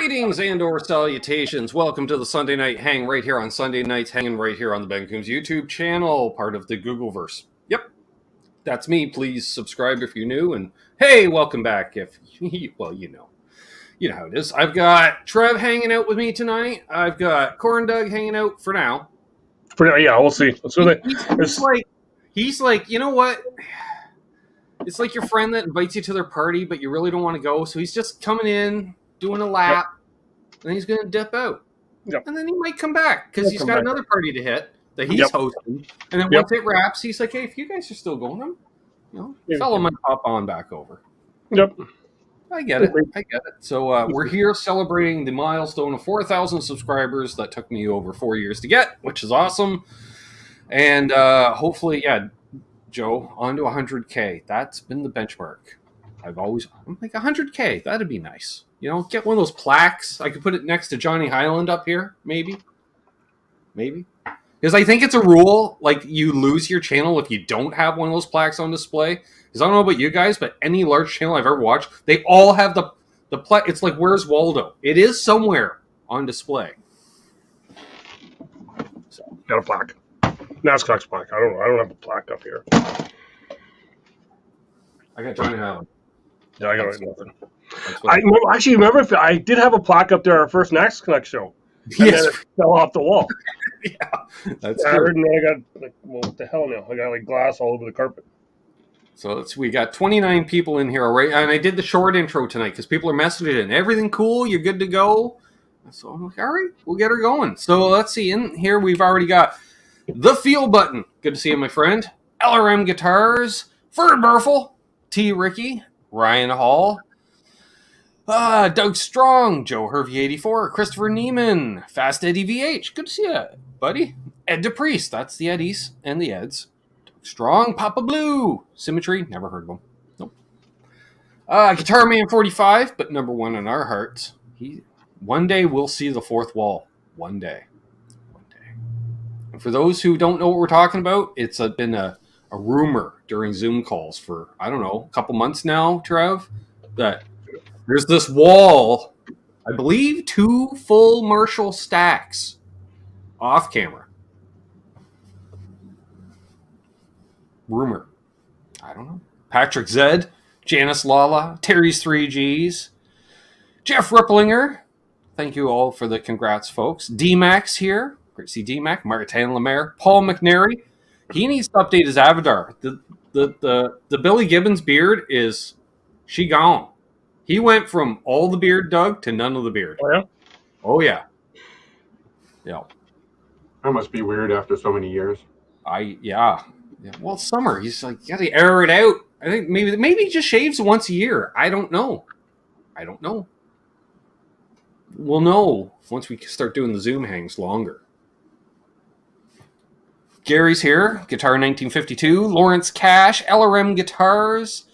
Greetings and or salutations. Welcome to the Sunday Night Hang right here on Sunday Nights Hanging right here on the Ben Coombs YouTube channel, part of the Googleverse. Yep, that's me. Please subscribe if you're new. And hey, welcome back if, well, you know how it is. I've got Trev hanging out with me tonight. I've got Corn Doug hanging out for now. Yeah, we'll see. He's like, you know what? It's like your friend that invites you to their party, but you really don't want to go. So he's just coming in, doing a lap, and then he's going to dip out. Yep. And then he might come back because he's got another party to hit that he's hosting. And then once it wraps, he's like, hey, if you guys are still going, fellow might hop on back over. Yep. I get it. So we're here celebrating the milestone of 4,000 subscribers that took me over 4 years to get, which is awesome. And hopefully, Joe, on to 100K. That's been the benchmark. I'm like 100K. That'd be nice. Get one of those plaques. I could put it next to Johnny Highland up here, maybe. Because I think it's a rule, like you lose your channel if you don't have one of those plaques on display. Because I don't know about you guys, but any large channel I've ever watched, they all have the plaque. It's like, where's Waldo? It is somewhere on display. So got a plaque. NASCAR's plaque. I don't have a plaque up here. I got Johnny Highland. Yeah, I got nothing. Remember, I did have a plaque up there our first Nax Connect show. And then it fell off the wall. Yeah, that's true. And then I got, what the hell now? I got, glass all over the carpet. So we got 29 people in here already. And I did the short intro tonight because people are messaging in. Everything cool? You're good to go? So I'm like, all right, we'll get her going. So let's see. In here, we've already got the Feel Button. Good to see you, my friend. LRM Guitars. Ferd Burfel. T. Ricky. Ryan Hall. Doug Strong, Joe Hervey 84, Christopher Neiman, Fast Eddie VH. Good to see you, buddy. Ed DePriest, that's the Eddies and the Eds. Doug Strong, Papa Blue, Symmetry, never heard of him. Nope. Guitar Man 45, but number one in our hearts. One day we'll see the fourth wall. One day. And for those who don't know what we're talking about, it's been a rumor during Zoom calls for, I don't know, a couple months now, Trev, that there's this wall, I believe 2 full Marshall stacks off camera. Rumor. I don't know. Patrick Zed, Janice Lala, Terry's 3Gs, Jeff Ripplinger. Thank you all for the congrats, folks. D-Max here. Great to see D-Mac. Martin Lemaire. Paul McNary. He needs to update his avatar. The Billy Gibbons beard is she gone. He went from all the beard, Doug, to none of the beard. Oh, yeah? Oh, yeah. Yeah. That must be weird after so many years. Yeah. Well, summer. He's like, you got to air it out. I think maybe he just shaves once a year. I don't know. We'll know once we start doing the Zoom hangs longer. Gary's here. Guitar 1952. Lawrence Cash. LRM Guitars.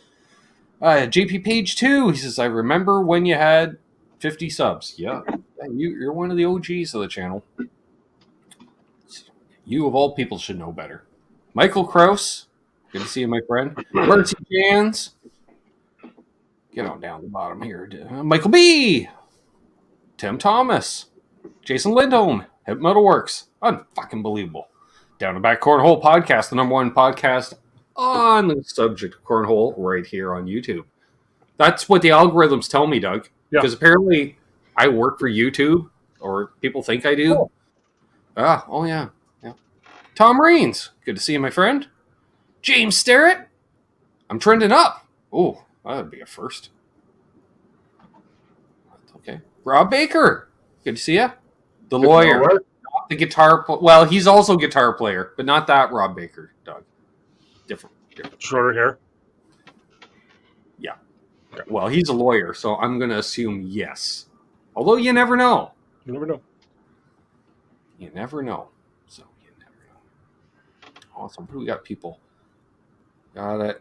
JP Page 2, he says, I remember when you had 50 subs. Yeah, you're one of the OGs of the channel. You, of all people, should know better. Michael Kraus, good to see you, my friend. Mercy Jans, get on down the bottom here. Michael B. Tim Thomas. Jason Lindholm. Hip Metalworks. Unfucking believable. Down the Back Cornhole Podcast, the number one podcast on the subject of cornhole right here on YouTube. That's what the algorithms tell me, Doug. Yeah. Because apparently I work for YouTube, or people think I do. Oh yeah. Tom Raines, good to see you, my friend. James Starrett, I'm trending up. Oh, that would be a first. Okay. Rob Baker, good to see you. The lawyer, not the guitar. Well, he's also a guitar player, but not that Rob Baker, Doug. Different. Shorter hair? Yeah. Okay. Well, he's a lawyer, so I'm going to assume yes. Although you never know. You never know. So, you never know. Awesome. Who we got, people? Got it.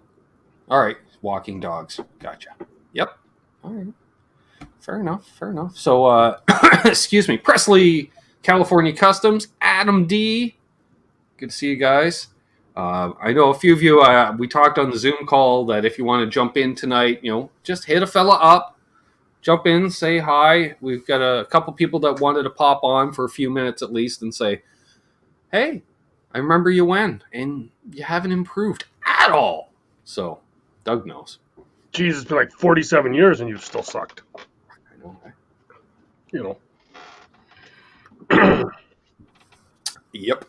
All right. Walking dogs. Gotcha. Yep. All right. Fair enough. So, excuse me. Presley, California Customs. Adam D. Good to see you guys. I know a few of you, we talked on the Zoom call that if you want to jump in tonight, just hit a fella up. jump in, say hi. We've got a couple people that wanted to pop on for a few minutes at least and say, hey, I remember you when, and you haven't improved at all. So, Doug knows. Jeez, it's been like 47 years and you've still sucked. I know. You know. Yep.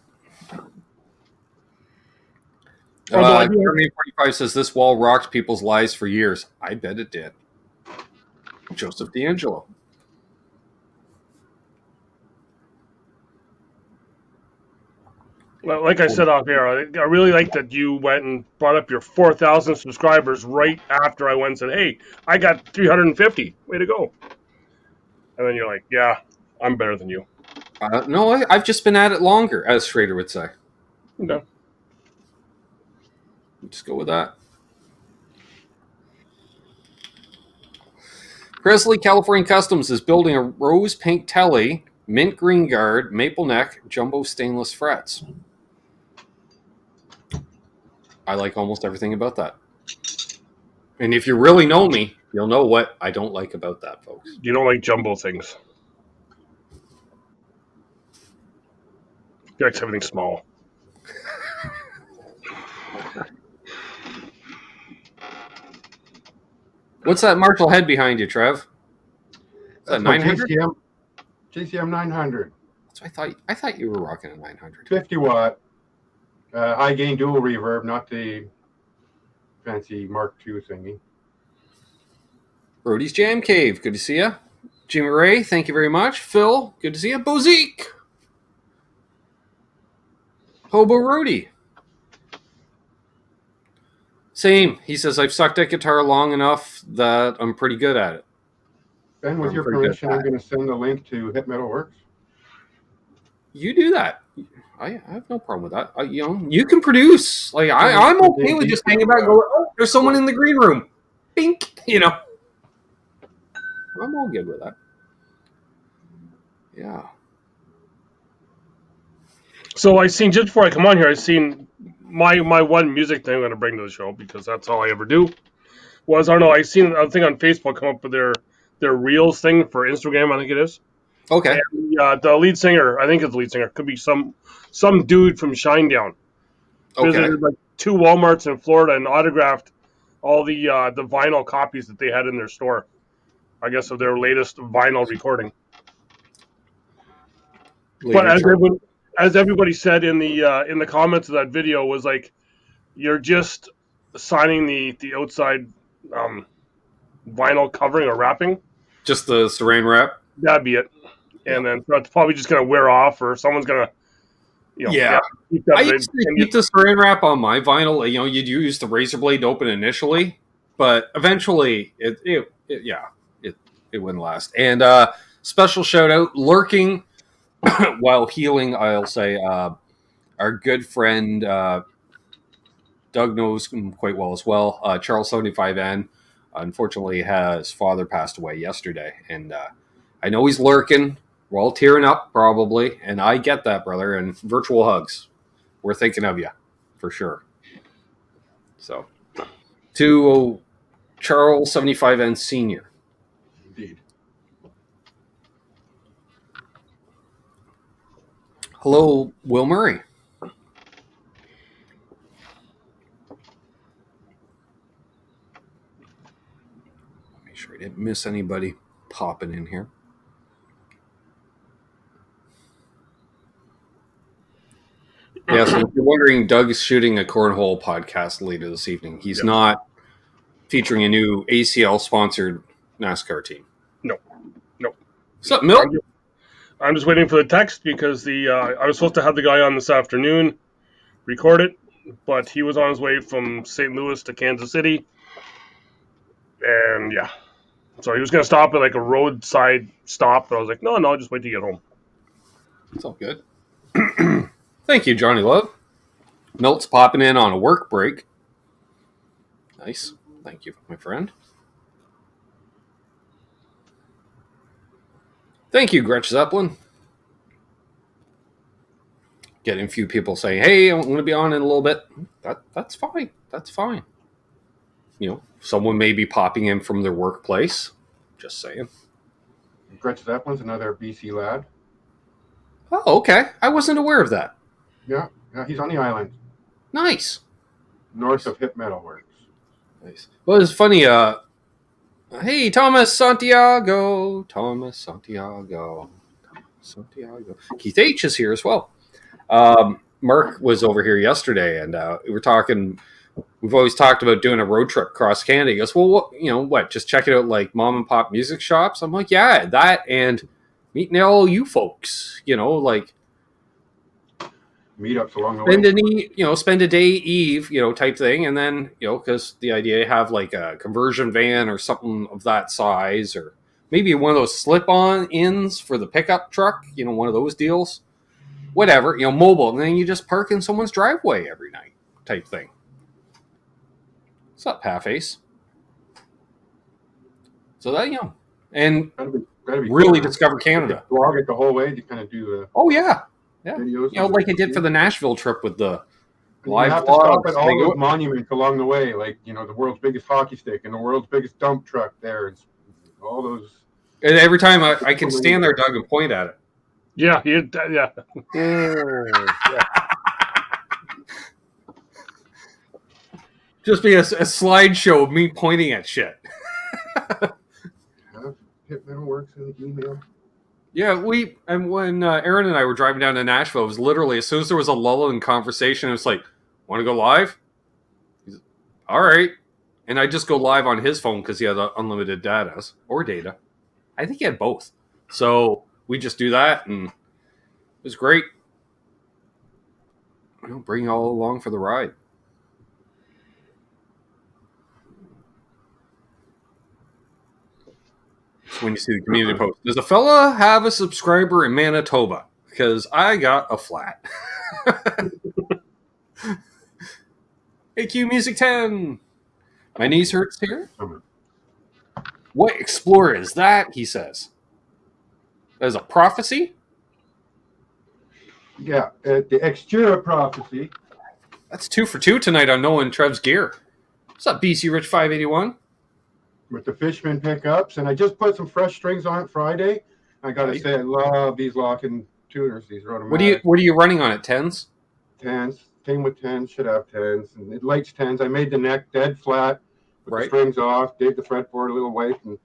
Although Germany 45 says this wall rocked people's lives for years. I bet it did. Joseph D'Angelo. Well, like I said off air, I really like that you went and brought up your 4,000 subscribers right after I went and said, hey, I got 350. Way to go. And then you're like, yeah, I'm better than you. No, I've just been at it longer, as Schrader would say. Okay. Just go with that. Presley California Customs is building a rose pink telly, mint green guard, maple neck, jumbo stainless frets. I like almost everything about that. And if you really know me, you'll know what I don't like about that, folks. You don't like jumbo things. You like everything small. What's that Marshall head behind you, Trev? Is that 900? GCM 900. That's what I thought you were rocking a 900. 50 watt. High gain dual reverb, not the fancy Mark II thingy. Brody's Jam Cave, good to see you. Jimmy Ray, thank you very much. Phil, good to see you. Bozique. Hobo Rody. Same. He says, I've sucked at guitar long enough that I'm pretty good at it. Ben, with your permission, I'm going to send the link to Hit Metal Works. You do that. I have no problem with that. You can produce. Like I'm okay with just hanging back and going, oh, there's someone in the green room. Bink. I'm all good with that. Yeah. So I seen, just before I come on here, I seen my one music thing I'm going to bring to the show, because that's all I ever do, was, I don't know, I seen a thing on Facebook come up with their Reels thing for Instagram, I think it is. Okay. And, the lead singer, I think it's the lead singer, could be some dude from Shinedown. Okay. Visited like 2 Walmarts in Florida and autographed all the vinyl copies that they had in their store, I guess, of their latest vinyl recording. But as everybody said in the comments of that video, was like, you're just signing the outside vinyl covering or wrapping. Just the saran wrap? That'd be it. And then so it's probably just going to wear off, or someone's going to, I used to keep the saran wrap on my vinyl. You'd use the razor blade to open initially, but eventually it wouldn't last. And special shout out, lurking while healing, I'll say, our good friend Doug knows him quite well as well. Charles 75N, unfortunately, his father passed away yesterday, and I know he's lurking. We're all tearing up, probably, and I get that, brother, and virtual hugs. We're thinking of you, for sure. So, to Charles 75N Sr. Indeed. Hello, Will Murray. Make sure I didn't miss anybody popping in here. Yeah, so if you're wondering, Doug is shooting a cornhole podcast later this evening. He's not featuring a new ACL-sponsored NASCAR team. No. What's up, Milt? I'm just waiting for the text, because I was supposed to have the guy on this afternoon, record it, but he was on his way from St. Louis to Kansas City, and so he was going to stop at like a roadside stop, but I was like, no, I'll just wait to get home. It's all good. Thank you, Johnny Love. Milt's popping in on a work break. Nice. Thank you, my friend. Thank you, Gretch Zeppelin. Getting a few people saying, hey, I'm going to be on in a little bit. That's fine. That's fine. Someone may be popping in from their workplace. Just saying. Gretsch Zeppelin's another BC lad. Oh, okay. I wasn't aware of that. Yeah, he's on the island, Nice. north of Hip Metal Works. Nice. Well, it's funny. Hey, Thomas Santiago. Thomas Santiago. Santiago. Keith H is here as well. Mark was over here yesterday, and we were talking. We've always talked about doing a road trip across Canada. He goes, well, what? Just check it out, like mom and pop music shops. I'm like, yeah, that and meeting all you folks. Like Meetups along the way. spend a day eve, type thing, and then because the idea have like a conversion van or something of that size, or maybe one of those slip-on-ins for the pickup truck. One of those deals. Whatever, mobile, and then you just park in someone's driveway every night, type thing. What's up, Half-Ace? So that, and Gotta be really cool. discover Canada. Vlog it the whole way to kind of do the Oh, yeah. videos. Like I did for the Nashville trip with the You live have to stop vlogs. at all those monuments along the way, like, the world's biggest hockey stick and the world's biggest dump truck there. It's all those. And every time I can stand there, Doug, and point at it. Yeah, yeah. Just be a slideshow of me pointing at shit. Have Hip Metal Works in the email. Yeah, when Aaron and I were driving down to Nashville, it was literally as soon as there was a lull in conversation, it was like, want to go live? He's like, all right. And I just go live on his phone because he had unlimited data or data. I think he had both. So we just do that, and it was great. Bring you all along for the ride. When you see the community post, does a fella have a subscriber in Manitoba? Because I got a flat. AQ Music 10. My knees hurts here. What Explorer is that? He says. That is a prophecy? Yeah, the Extura Prophecy. That's 2 for 2 tonight on Noah and Trev's gear. What's up, BC Rich 581? With the Fishman pickups, and I just put some fresh strings on it Friday. I gotta say, I love these locking tuners. These are automatic. What are you running on it? 10s? 10s. Came with 10s. Should have 10s, and it likes 10s. I made the neck dead flat with the strings off. Gave the fretboard a little wipe, and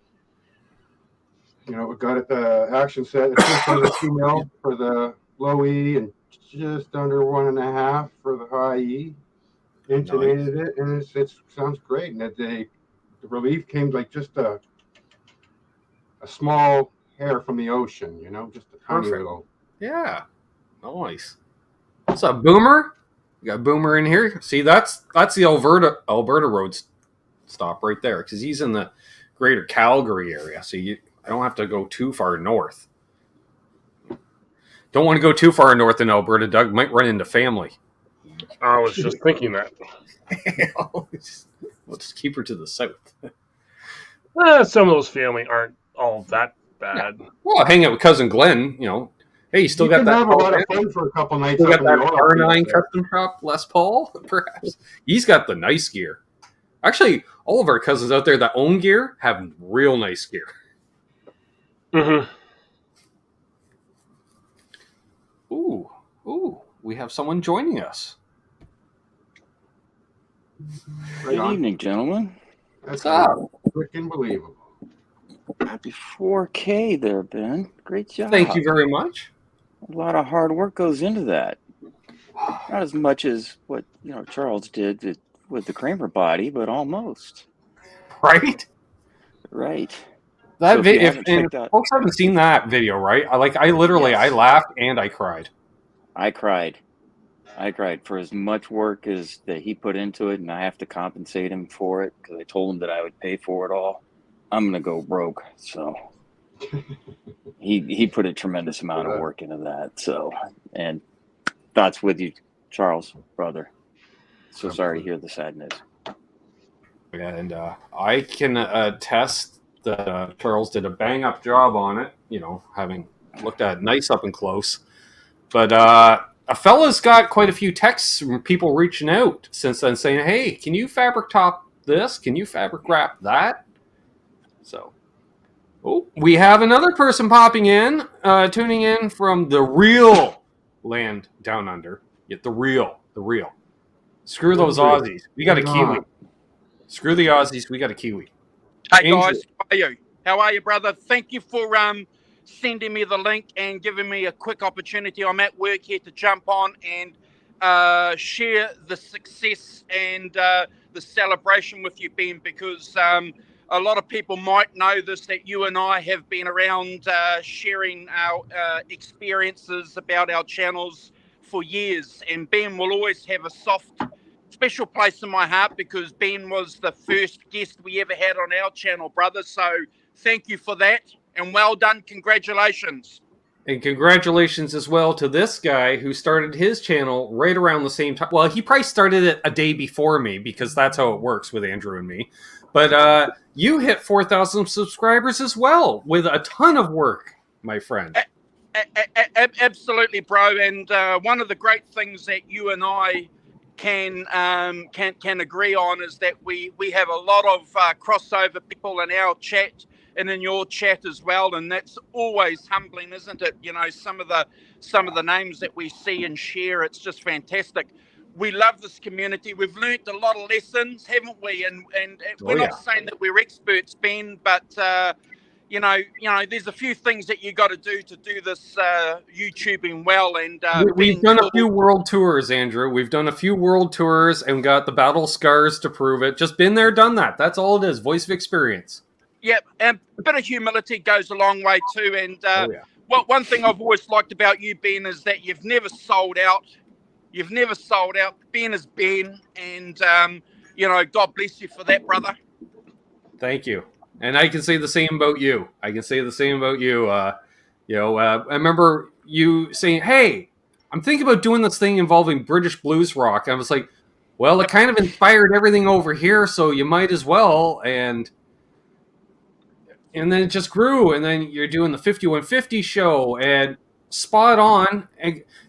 we got it the action set. It's just under 2 mil for the low E, and just under 1.5 for the high E. Intonated it, and it sounds great. And the relief came like just a small hair from the ocean, just a tiny little. Yeah, nice. What's up, Boomer? We got Boomer in here. See, that's the Alberta road stop right there, because he's in the greater Calgary area, so I don't have to go too far north. Don't want to go too far north in Alberta, Doug. Might run into family. I was just thinking that. We'll just keep her to the south. Some of those family aren't all that bad. Yeah. Well, hang out with cousin Glenn. Hey, you still got that? Have a lot of fun for a couple nights. Still got that R9 custom shop, Les Paul, perhaps. He's got the nice gear. Actually, all of our cousins out there that own gear have real nice gear. Mm-hmm. Ooh, we have someone joining us. Good evening, gentlemen. That's freaking believable. Happy 4K there, Ben. Great job. Thank you very much. A lot of hard work goes into that. Not as much as what Charles did with the Kramer body, but almost. Right? Right. That So if folks haven't seen that video, right? I laughed and I cried. I cried for as much work as that he put into it, and I have to compensate him for it because I told him that I would pay for it all. I'm gonna go broke, so he put a tremendous amount of work into that. So, and thoughts with you, Charles, brother. So sorry to hear the sad news. And I can attest that Charles did a bang up job on it. Having looked at it nice up and close, but a fella's got quite a few texts from people reaching out since then saying, hey, can you fabric top this? Can you fabric wrap that? So Oh, we have another person popping in, tuning in from the real land down under. Get the real. Screw those Aussies. We got a Kiwi. Screw the Aussies. We got a Kiwi. Hey Angel. guys, how are you? How are you, brother? Thank you for sending me the link and giving me a quick opportunity. I'm at work here to jump on and share the success and the celebration with you, Ben, because a lot of people might know this, that you and I have been around sharing our experiences about our channels for years. And Ben will always have a special place in my heart because Ben was the first guest we ever had on our channel, brother. So thank you for that. And well done. Congratulations. And congratulations as well to this guy who started his channel right around the same time. Well, he probably started it a day before me because that's how it works with Andrew and me. But you hit 4,000 subscribers as well with a ton of work, my friend. Absolutely, bro. And one of the great things that you and I can agree on is that we have a lot of crossover people in our chat and in your chat as well, and that's always humbling, isn't it? You know, some of the names that we see and share, it's just fantastic. We love this community. We've learnt a lot of lessons, haven't we? And we're not saying that we're experts, Ben, but you know, there's a few things that you got to do this YouTubing well. And we've done a few world tours, Andrew. We've done a few world tours and got the battle scars to prove it. Just been there, done that. That's all it is. Voice of experience. Yeah, and a bit of humility goes a long way too. And one thing I've always liked about you, Ben, is that you've never sold out. You've never sold out. Ben is Ben, and you know, God bless you for that, brother. Thank you. And I can say the same about you. I remember you saying, "Hey, I'm thinking about doing this thing involving British blues rock." And I was like, "Well, it kind of inspired everything over here, so you might as well." And then it just grew. And then you're doing the 5150 show, and spot on.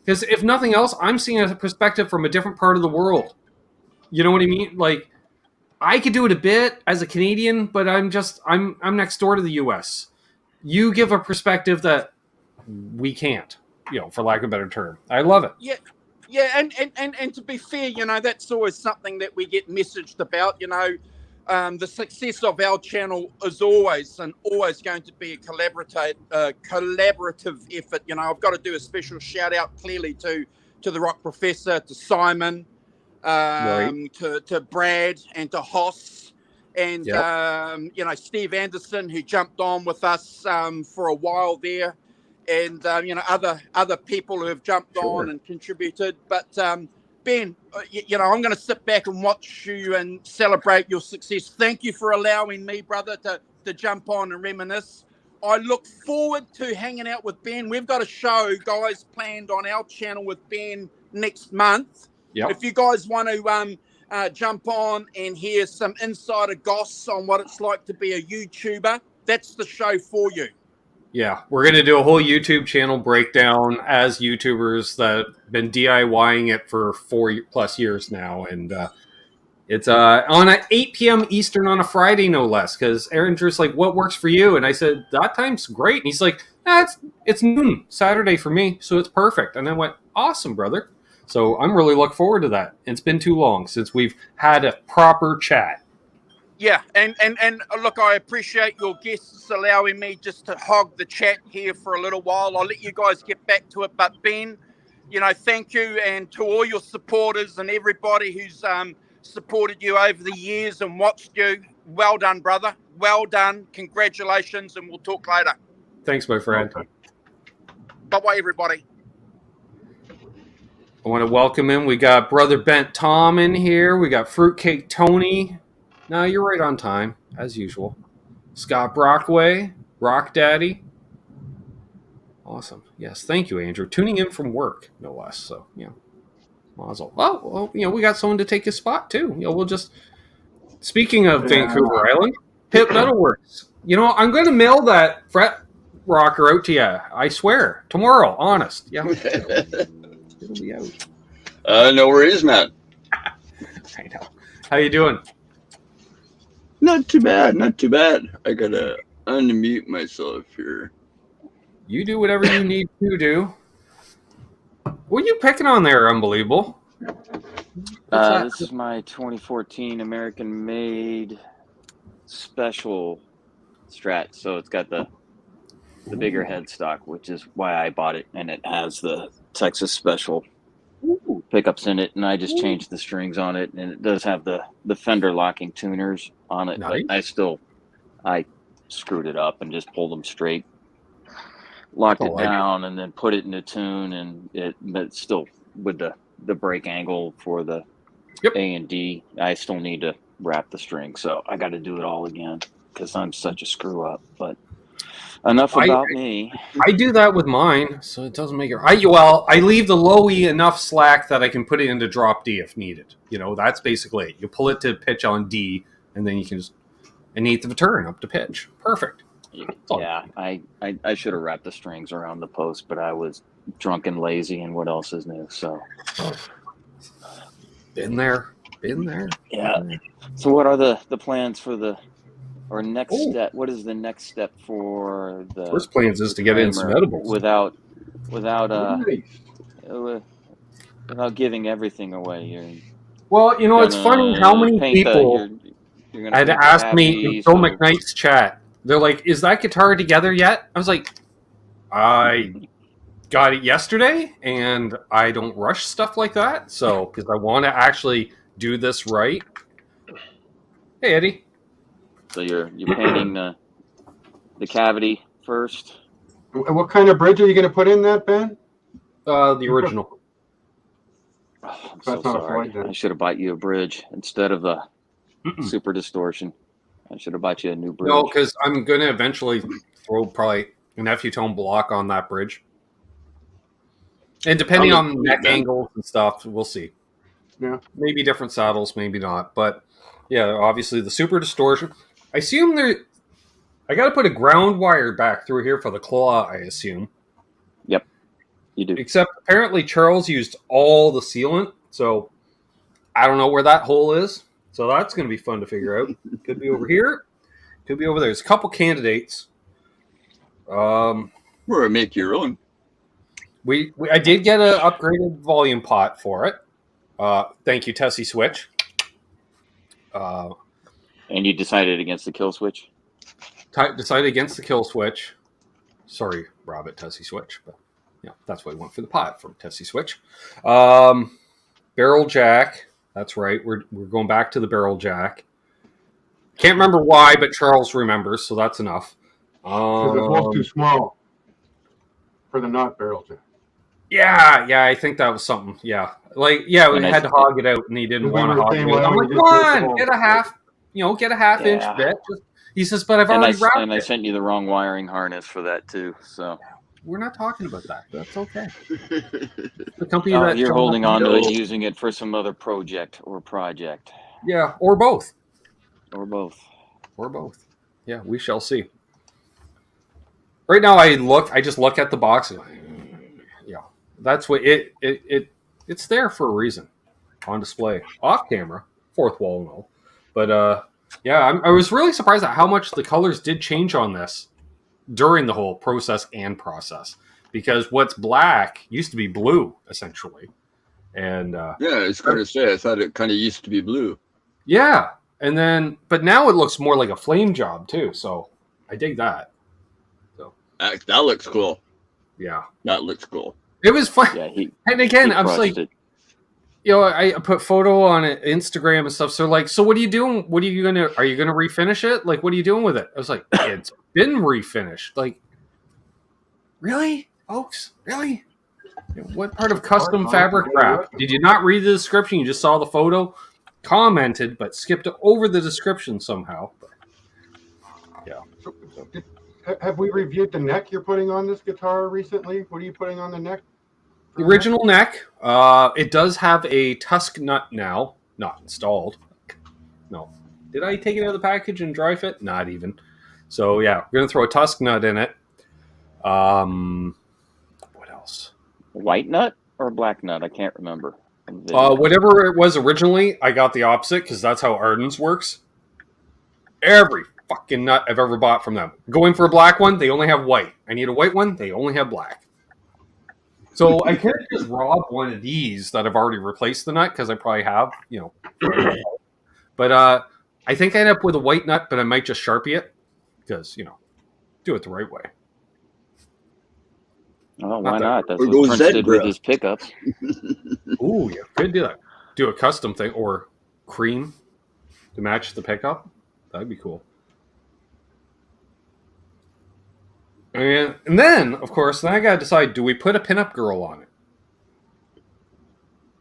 Because if nothing else, I'm seeing a perspective from a different part of the world. You know what I mean? Like, I could do it a bit as a Canadian, but I'm next door to the U.S. You give a perspective that we can't, you know, for lack of a better term. I love it. Yeah, and to be fair, you know, that's always something that we get messaged about. You know, the success of our channel is always going to be a collaborative effort. You know, I've got to do a special shout out clearly to the Rock Professor, to Simon. To Brad and to Hoss and you know, Steve Anderson, who jumped on with us for a while there, and you know, other people who have jumped on and contributed. But Ben, you know, I'm going to sit back and watch you and celebrate your success. Thank you for allowing me, brother, to jump on and reminisce. I look forward to hanging out with Ben. We've got a show, guys, planned on our channel with Ben next month. Yep. If you guys want to jump on and hear some insider goss on what it's like to be a YouTuber, that's the show for you. Yeah, we're going to do a whole YouTube channel breakdown as YouTubers that have been DIYing it for 4+ years now. And it's on at 8 p.m. Eastern on a Friday, no less, because Aaron's just like, what works for you? And I said, that time's great. And he's like, it's noon Saturday for me, so it's perfect. And I went, awesome, brother. So I'm really looking forward to that. It's been too long since we've had a proper chat. Yeah, and look, I appreciate your guests allowing me just to hog the chat here for a little while. I'll let you guys get back to it. But Ben, you know, thank you, and to all your supporters and everybody who's supported you over the years and watched you. Well done, brother. Well done. Congratulations, and we'll talk later. Thanks, my friend. Okay. Bye-bye, everybody. I want to welcome in. We got Brother Bent Tom in here. We got Fruitcake Tony. No, you're right on time, as usual. Scott Brockway, Rock Daddy. Awesome. Yes, thank you, Andrew. Tuning in from work, no less. So, yeah. Mazel. Well, you know, we got someone to take his spot, too. You know, we'll just... Speaking of Vancouver Island, Pip Metalworks. You know, I'm going to mail that fret rocker out to you. I swear. Tomorrow, honest. Yeah. It'll be out. No worries, man. I know. How you doing? Not too bad. I got unmute myself here. You do whatever you need to do. What are you picking on there, Unbelievable? This is my 2014 American-made special Strat, so it's got the bigger headstock, which is why I bought it, and it has the Texas Special pickups in it, and I just changed the strings on it, and it does have the fender locking tuners on it. Nice. But I screwed it up and just pulled them straight, locked it down, and then put it in a tune, but still with the break angle for the A and D, I still need to wrap the string, so I got to do it all again because I'm such a screw up. But enough about me. I do that with mine, so it doesn't make it. I leave the low E enough slack that I can put it into drop D if needed. That's basically it. You pull it to pitch on D, and then you can just an eighth of a turn up to pitch. Perfect. Yeah, I should have wrapped the strings around the post, but I was drunk and lazy, and what else is new? So been there. Yeah. So what are the plans for next step? What is the next step for the first plans is to get in some edibles without giving everything away? Well, it's funny how many people had asked me in Phil McKnight's chat. They're like, "Is that guitar together yet?" I was like, "I got it yesterday, and I don't rush stuff like that. So because I want to actually do this right." Hey, Eddie. So you're painting the cavity first. What kind of bridge are you going to put in that, Ben? The original. Oh, I'm so sorry. I should have bought you a bridge instead of a super distortion. I should have bought you a new bridge. No, because I'm going to eventually throw probably an FU-tone block on that bridge. And depending on neck angles and stuff, we'll see. Yeah. Maybe different saddles, maybe not. But yeah, obviously the super distortion. I assume I got to put a ground wire back through here for the claw, I assume. Yep, you do. Except apparently Charles used all the sealant, so I don't know where that hole is. So that's going to be fun to figure out. Could be over here. Could be over there. There's a couple candidates. Or make your own. I did get an upgraded volume pot for it. Thank you, Tesi Switch. And you decided against the kill switch? Decided against the kill switch. Sorry, Robert, Tesi Switch. But yeah, that's why we went for the pot from Tesi Switch. Barrel jack. That's right. We're going back to the barrel jack. Can't remember why, but Charles remembers, so that's enough. Because the hole's too small for the not barrel jack. Yeah, I think that was something. Yeah, we had to hog it out, and he didn't want to hog it out. I'm like, come on, get a half, get a half-inch bit. He says, but I've already wrapped it. And I sent you the wrong wiring harness for that too. So we're not talking about that. That's okay. The company that you're holding on to it, using it for some other project. Yeah, or both. Or both. Yeah, we shall see. Right now, I just look at the box. And that's what it's there for a reason. On display, off camera, fourth wall and all. But I was really surprised at how much the colors did change on this during the whole process, because what's black used to be blue essentially, and it's going to say I thought it kind of used to be blue. Yeah, and then but now it looks more like a flame job too. So I dig that. So that looks cool. Yeah, that looks cool. It was fun. Yeah, and again, I'm just like, I put photo on Instagram and stuff. So like, so what are you doing? Are you gonna refinish it? Like, what are you doing with it? I was like, it's been refinished. Like, really, folks? Really? What part of custom fabric wrap? Did you not read the description? You just saw the photo, commented, but skipped over the description somehow. But, yeah. So, have we reviewed the neck you're putting on this guitar recently? What are you putting on the neck? The original neck, it does have a tusk nut now, not installed. No. Did I take it out of the package and dry fit? Not even. So, yeah, we're going to throw a tusk nut in it. What else? White nut or black nut? I can't remember. Whatever it was originally, I got the opposite because that's how Ardens works. Every fucking nut I've ever bought from them. Going for a black one, they only have white. I need a white one, they only have black. So I could just rob one of these that I've already replaced the nut because I probably have, But I think I end up with a white nut, but I might just Sharpie it because, do it the right way. Oh, why not? That's what Prince did with his pickups. Ooh, yeah, could do that. Do a custom thing or cream to match the pickup. That'd be cool. And then, of course, I got to decide, do we put a pinup girl on it?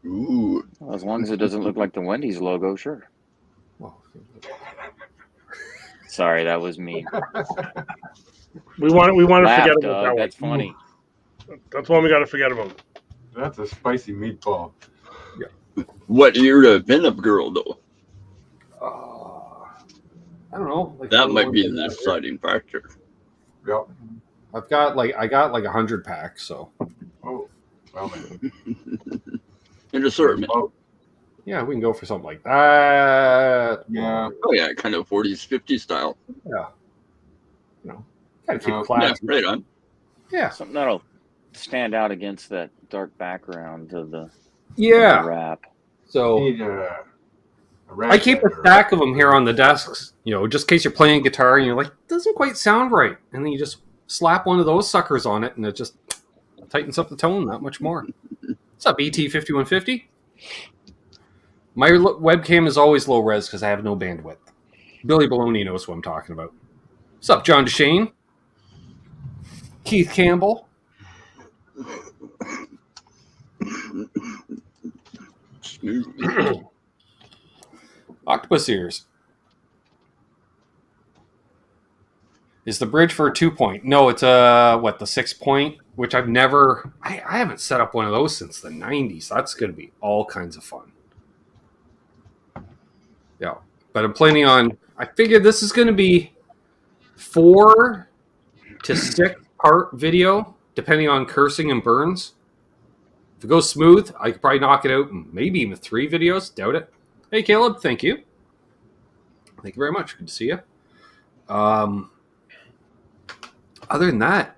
Ooh. Well, as long as it doesn't look like the Wendy's logo, sure. Well, sorry, that was mean. We want to forget about that one. That's funny. That's one we got to forget about. That's a spicy meatball. Yeah. What year to pinup girl though? I don't know. That might be the deciding factor. Yep. I got like 100 packs, so. Oh, well, man. An assortment. Oh, Yeah, we can go for something like that. yeah. Oh yeah, kind of 40s, 50s style. Yeah. Gotta keep Yeah, class. right on. Yeah. Something that'll stand out against that dark background of the wrap. So Need I keep a stack of them here on the desks, just in case you're playing guitar and you're like, it doesn't quite sound right. And then you just slap one of those suckers on it and it just tightens up the tone that much more. What's up, ET5150? My webcam is always low res because I have no bandwidth. Billy Baloney knows what I'm talking about. What's up, John DeShane? Keith Campbell. Octopus ears. Is the bridge for a 2-point? No, it's the 6-point, which I haven't set up one of those since the 90s. That's going to be all kinds of fun. Yeah, but I'm planning on, I figured this is going to be 4 to 6 part video, depending on cursing and burns. If it goes smooth, I could probably knock it out in maybe even 3 videos. Doubt it. Hey, Caleb, thank you. Thank you very much. Good to see you. Other than that,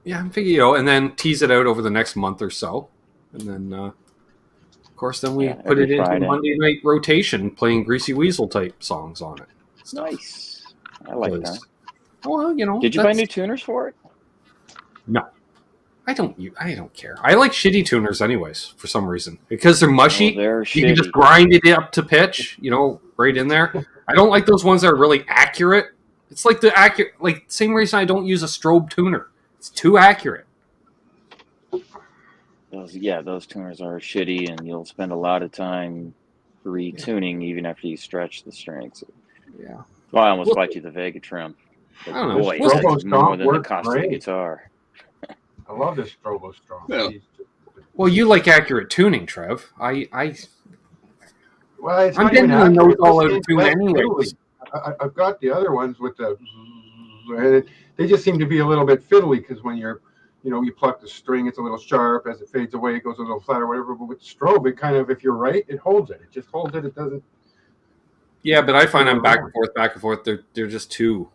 yeah, I'm thinking, and then tease it out over the next month or so. And then, of course, then we put it into Monday night rotation, playing Greasy Weasel type songs on it. It's nice. I like that. Well, Did you buy new tuners for it? No. I don't care. I like shitty tuners anyways, for some reason. Because they're mushy. They're you can just grind it up to pitch, right in there. I don't like those ones that are really accurate. It's like same reason I don't use a strobe tuner. It's too accurate. Those tuners are shitty, and you'll spend a lot of time retuning even after you stretch the strings. Yeah. Well, I almost bought you the Vega trim. But I don't know. boy, that's more than the cost of the guitar. I love this Strobo Strong. Yeah. Well, you like accurate tuning, Trev. Well, I'm getting the notes all out of tune anyway. I've got the other ones with the, they just seem to be a little bit fiddly because when you pluck the string, it's a little sharp. As it fades away, it goes a little flat or whatever. But with strobe, it kind of, if you're right, it holds it. It just holds it. It doesn't. Yeah, but I find I'm back and forth. They're just too.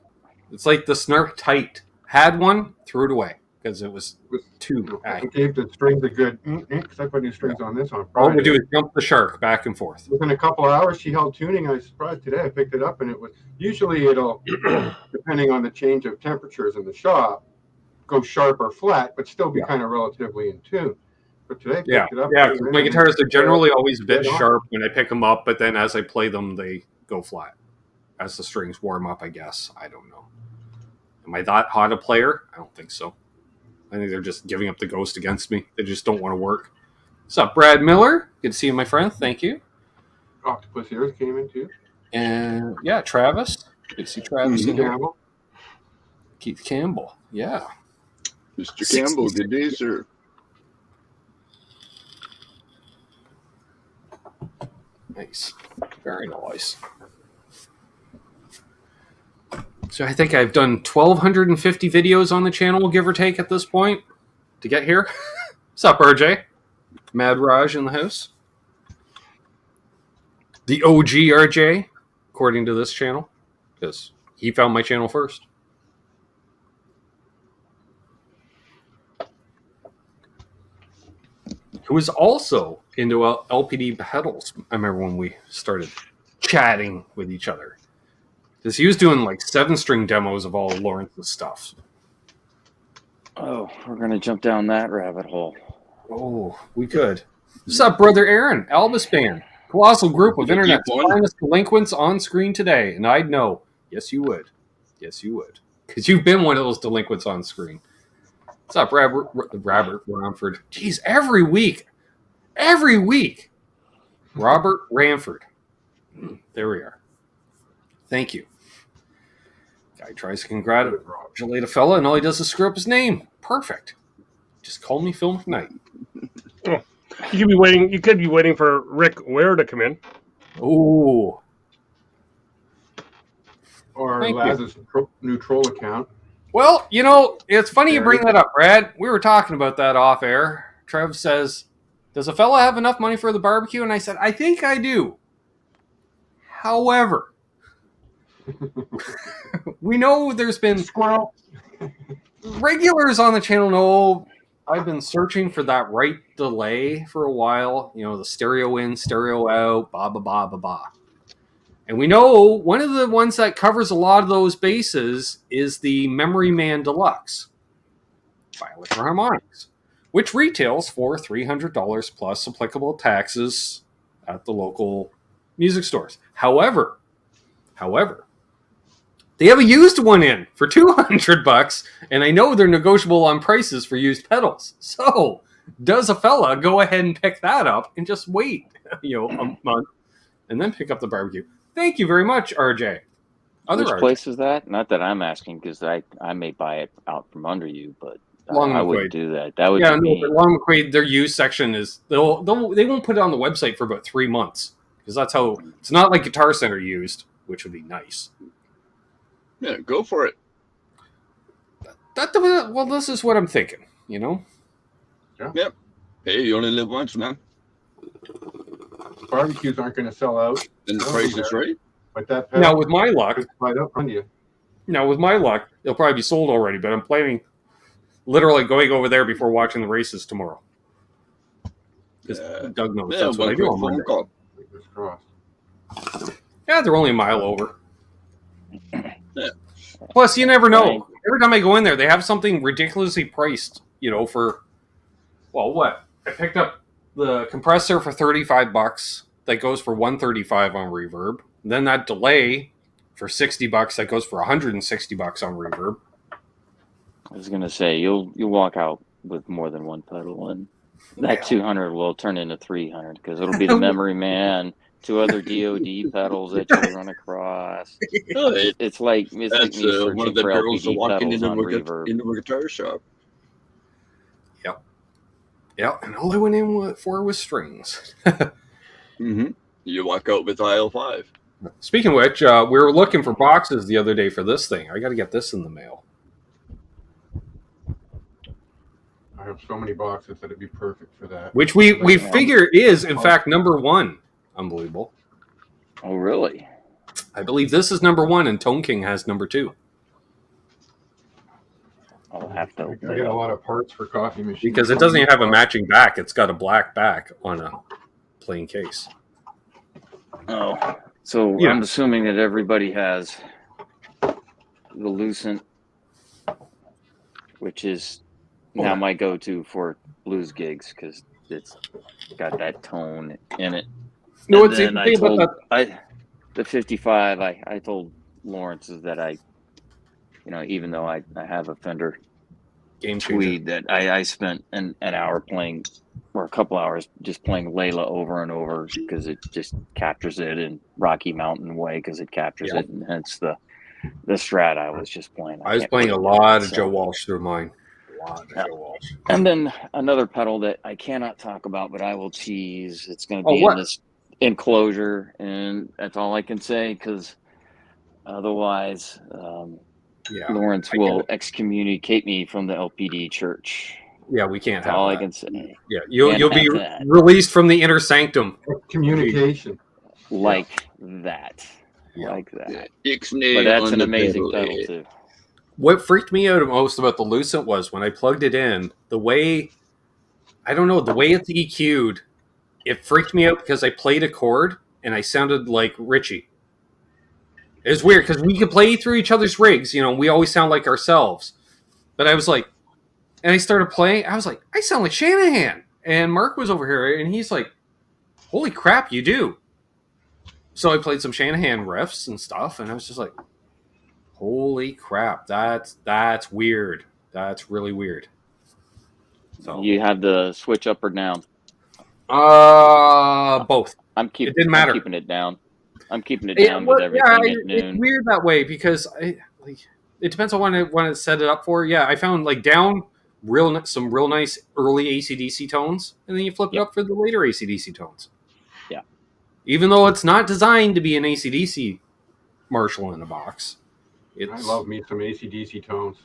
It's like the Snark Tight had one, threw it away because it was too. I gave the strings a good, because I put new strings on this on Friday. All we do is jump the shark back and forth. Within a couple of hours, she held tuning. I was surprised today. I picked it up, and it was usually it'll, depending on the change of temperatures in the shop, go sharp or flat, but still be kind of relatively in tune. But today, I picked it up. Yeah, because my guitars are generally always a bit sharp when I pick them up, but then as I play them, they go flat as the strings warm up. I guess I don't know. Am I that hot a player? I don't think so. I think they're just giving up the ghost against me. They just don't want to work. What's up, Brad Miller? Good to see you, my friend. Thank you. Octopus ears came in too. And yeah, Travis. Good to see Travis. Keith Campbell. Yeah. Mr. Campbell, good day, sir. Nice. Very nice. So I think I've done 1,250 videos on the channel, give or take, at this point to get here. What's up, RJ? Mad Raj in the house. The OG RJ, according to this channel, because he found my channel first. Who was also into LPD Pedals. I remember when we started chatting with each other. Because he was doing like 7-string demos of all Lawrence's stuff. Oh, we're going to jump down that rabbit hole. Oh, we could. What's up, brother Aaron? Albus Band. Colossal group of internet's finest delinquents on screen today. And I'd know. Yes, you would. Yes, you would. Because you've been one of those delinquents on screen. What's up, Robert Ramford? Jeez, every week. Robert Ramford. There we are. Thank you. Guy tries to congratulate a fella, and all he does is screw up his name. Perfect. Just call me Phil McKnight. Oh, you could be waiting for Rick Ware to come in. Ooh. Or Laz's new troll account. Well, it's funny you bring that up, Brad. We were talking about that off air. Trev says, does a fella have enough money for the barbecue? And I said, I think I do. However, we know there's been regulars on the channel know I've been searching for that right delay for a while. The stereo in, stereo out, ba ba ba ba ba. And we know one of the ones that covers a lot of those bases is the Memory Man Deluxe by Electro Harmonics, which retails for $300 plus applicable taxes at the local music stores. However, they have a used one in for $200, and I know they're negotiable on prices for used pedals. So, does a fella go ahead and pick that up and just wait, a month, and then pick up the barbecue? Thank you very much, RJ. Which place is that? Not that I'm asking, because I may buy it out from under you, but I wouldn't do that. That would be me. But Long McQuaid, their used section is they won't put it on the website for about 3 months because that's how it's not like Guitar Center used, which would be nice. Yeah, go for it. Well, this is what I'm thinking. Yeah. Yep. Hey, you only live once, man. Barbecues aren't going to sell out. And the price is right. But that now, with my luck, they'll probably be sold already. But I'm planning literally going over there before watching the races tomorrow. Because Doug knows that's what I do on Monday. Yeah, they're only a mile over. Yeah. Plus, you never know. Every time I go in there, they have something ridiculously priced. For what? I picked up the compressor for $35. That goes for $135 on Reverb. Then that delay for $60. That goes for $160 on Reverb. I was gonna say you'll walk out with more than one pedal, and that 200 will turn into 300 because it'll be the Memory Man, 2 other DoD pedals that you run across. It's like me searching one of the for girls LPD walking pedals on Reverb. into a guitar shop. Yep, and all I went in for was strings. Mm-hmm. You walk out with aisle 5. Speaking of which, we were looking for boxes the other day for this thing. I got to get this in the mail. I have so many boxes that it'd be perfect for that. Which we figure is, in fact, number 1. Unbelievable. Oh, really? I believe this is number 1, and Tone King has number 2. I'll have to. I get a lot of parts for coffee machines. Because it doesn't even have a matching back. It's got a black back on a plain case. Oh, so yeah. I'm assuming that everybody has the Lucent, which is now my go-to for blues gigs because it's got that tone in it. No, it's the 55. I told Lawrence that even though I have a Fender Game Tweed that I spent an hour playing or a couple hours just playing Layla over and over because it just captures it in Rocky Mountain way because it captures it, and hence the Strat I was just playing. I was playing a lot of Joe Walsh through mine. Joe Walsh. And then another pedal that I cannot talk about, but I will tease. It's going to be in this enclosure, and that's all I can say because otherwise Lawrence will excommunicate me from the LPD church. Yeah, we can't have all that. I can say. Yeah, you'll be released from the inner sanctum. Communication. Like that. like that. Yeah. Ixnay But that's on an the amazing pedal, pedal eh? too. What freaked me out most about the Lucent was when I plugged it in, the way, I don't know, the way it's EQ'd, it freaked me out because I played a chord and I sounded like Richie. It was weird because we could play through each other's rigs, we always sound like ourselves. But I was like, and I started playing, I was like, I sound like Shanahan. And Mark was over here and he's like, holy crap, you do. So I played some Shanahan riffs and stuff, and I was just like, holy crap, that's weird. That's really weird. So You have the switch up or down? both. It didn't matter. I'm keeping it down. I'm keeping it down with everything at noon. It's weird that way because it depends on when I set it up for. Yeah, I found like down some real nice early AC/DC tones, and then you flip it up for the later AC/DC tones. Yeah. Even though it's not designed to be an AC/DC Marshall in a box. I love me some AC/DC tones.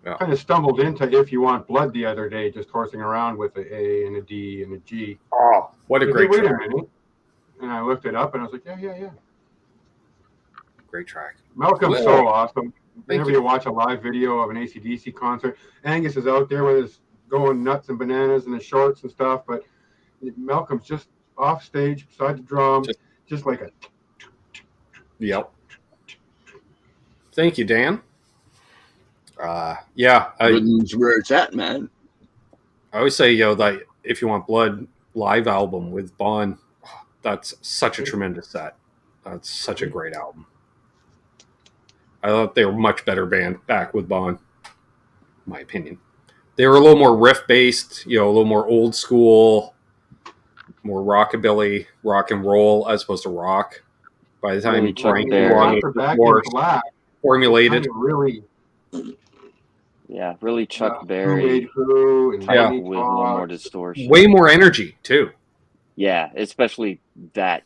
Yeah. Kind of stumbled into If You Want Blood the other day, just horsing around with an A and a D and a G. Oh, what a great Wait track. a minute. And I looked it up and I was like, yeah. Great track. Malcolm's so awesome. Thank Whenever you watch a live video of an AC/DC concert, Angus is out there with his going nuts and bananas in his shorts and stuff, but Malcolm's just off stage beside the drum, just like a... Yep. Thank you, Dan. Rhythm's where it's at, man. I always say, that If You Want Blood live album with Bon, that's such a tremendous set. That's such a great album. I thought they were a much better band back with Bon, in my opinion. They were a little more riff-based, a little more old school, more rockabilly, rock and roll, as opposed to rock. By the time Frank was formulated. Really... Yeah, really Chuck Berry with a little more distortion. Way more energy, too. Yeah, especially that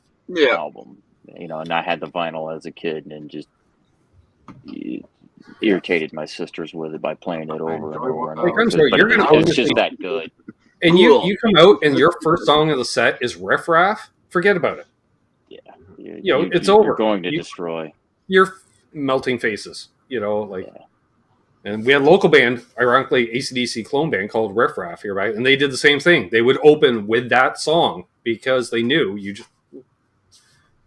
album. And I had the vinyl as a kid and just irritated my sisters with it by playing it over and over and over. It's just that good. And you come out and your first song of the set is Riff Raff, forget about it. Yeah. It's over. You're going to destroy. You're melting faces, And we had a local band, ironically, AC/DC clone band called Riff Raff here, right? And they did the same thing. They would open with that song because they knew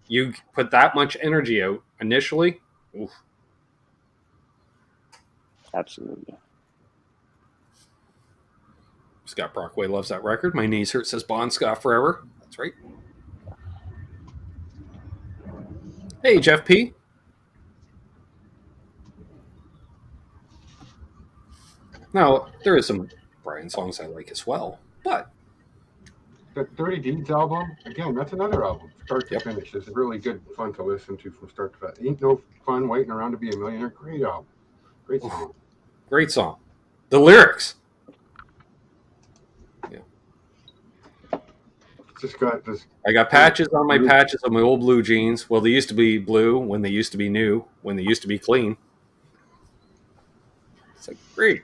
you put that much energy out initially. Oof. Absolutely. Scott Brockway loves that record. My knees hurt, says Bon Scott forever. That's right. Hey, Jeff P. Now, there is some Brian songs I like as well, but... The Dirty Deeds album, again, that's another album, start to finish. It's really good fun to listen to from start to finish. Ain't no fun waiting around to be a millionaire. Great album. Great song. Great song. The lyrics. Yeah. Just got this... I got patches on my patches of my old blue jeans. Well, they used to be blue when they used to be new, when they used to be clean. It's like, great.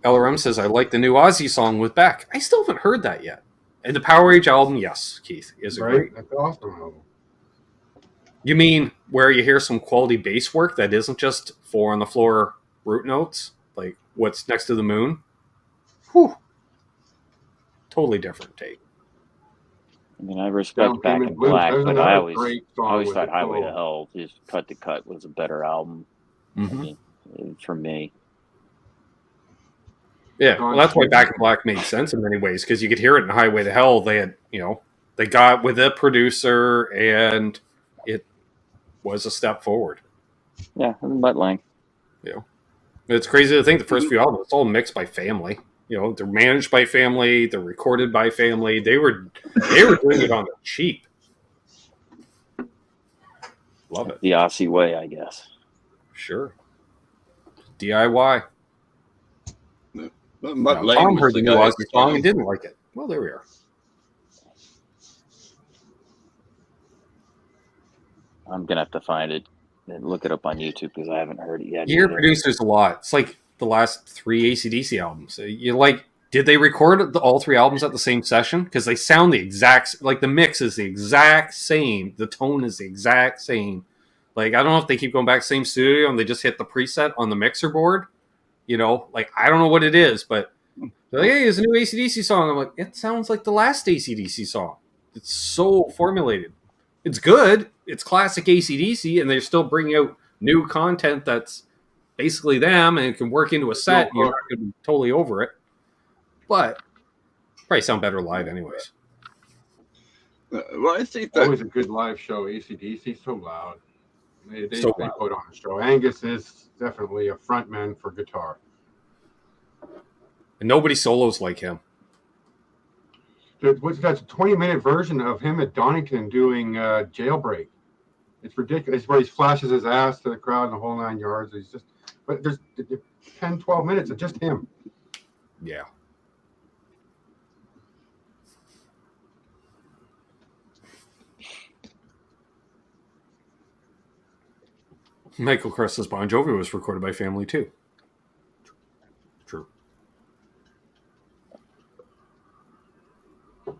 LRM says, I like the new Ozzy song with Beck. I still haven't heard that yet. And the Power Age album, yes, Keith, is a great. That's awesome album. You mean where you hear some quality bass work that isn't just 4 on the floor root notes, like What's Next to the Moon? Whew. Totally different take. I mean, I respect Back in Black, but I always thought Highway to Hell, just Cut to Cut, was a better album. Mm-hmm. I mean, for me. Yeah, well, that's why Back in Black made sense in many ways, because you could hear it in Highway to Hell. They had, they got with a producer, and it was a step forward. Yeah, Mutt Lang. It's crazy to think the first few albums, it's all mixed by family. They're managed by family, they're recorded by family. They were doing it on the cheap. Love it. The Aussie way, I guess. Sure. DIY. Tom heard the new Ozzy song and didn't like it. Well, there we are. I'm going to have to find it and look it up on YouTube because I haven't heard it yet. You hear producers a lot. It's like the last 3 AC/DC albums. You like Did they record all 3 albums at the same session? Because they sound the exact, like the mix is the exact same. The tone is the exact same. Like, I don't know if they keep going back same studio and they just hit the preset on the mixer board. You know, like, I don't know what it is, but they're like, hey, it's a new AC/DC song. I'm like, it sounds like the last AC/DC song. It's so formulated. It's good. It's classic AC/DC, and they're still bringing out new content that's basically them, and it can work into a set. And you're not going to be totally over it. But probably sound better live anyways. Well, I think That that was a good live show. AC/DC, so loud. They So put loud. on a show. Angus is definitely a frontman for guitar. And nobody solos like him. That's a 20-minute version of him at Donington doing Jailbreak. It's ridiculous. Where he flashes his ass to the crowd in the whole 9 yards. He's just, but there's 10, 12 minutes of just him. Yeah. Michael Cress's Bon Jovi was recorded by family too. True. All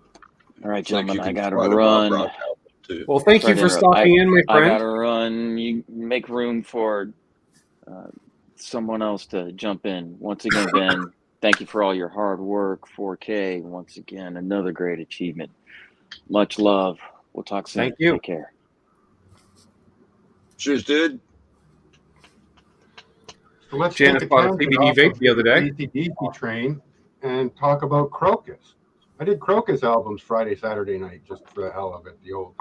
right, it's like gentlemen, you I can got to try to Bob run. Rock album, too. Well, thank you for stopping in, my I got friend. to run. You make room for someone else to jump in. Once again, Ben, thank you for all your hard work. 4K, once again, another great achievement. Much love. We'll talk soon. Thank you. Take care. Cheers, dude. So let's Janice take a bought a tangent CBD off vape of the other day. AC/DC train and talk about Crocus. I did Crocus albums Friday, Saturday night, just for the hell of it. The old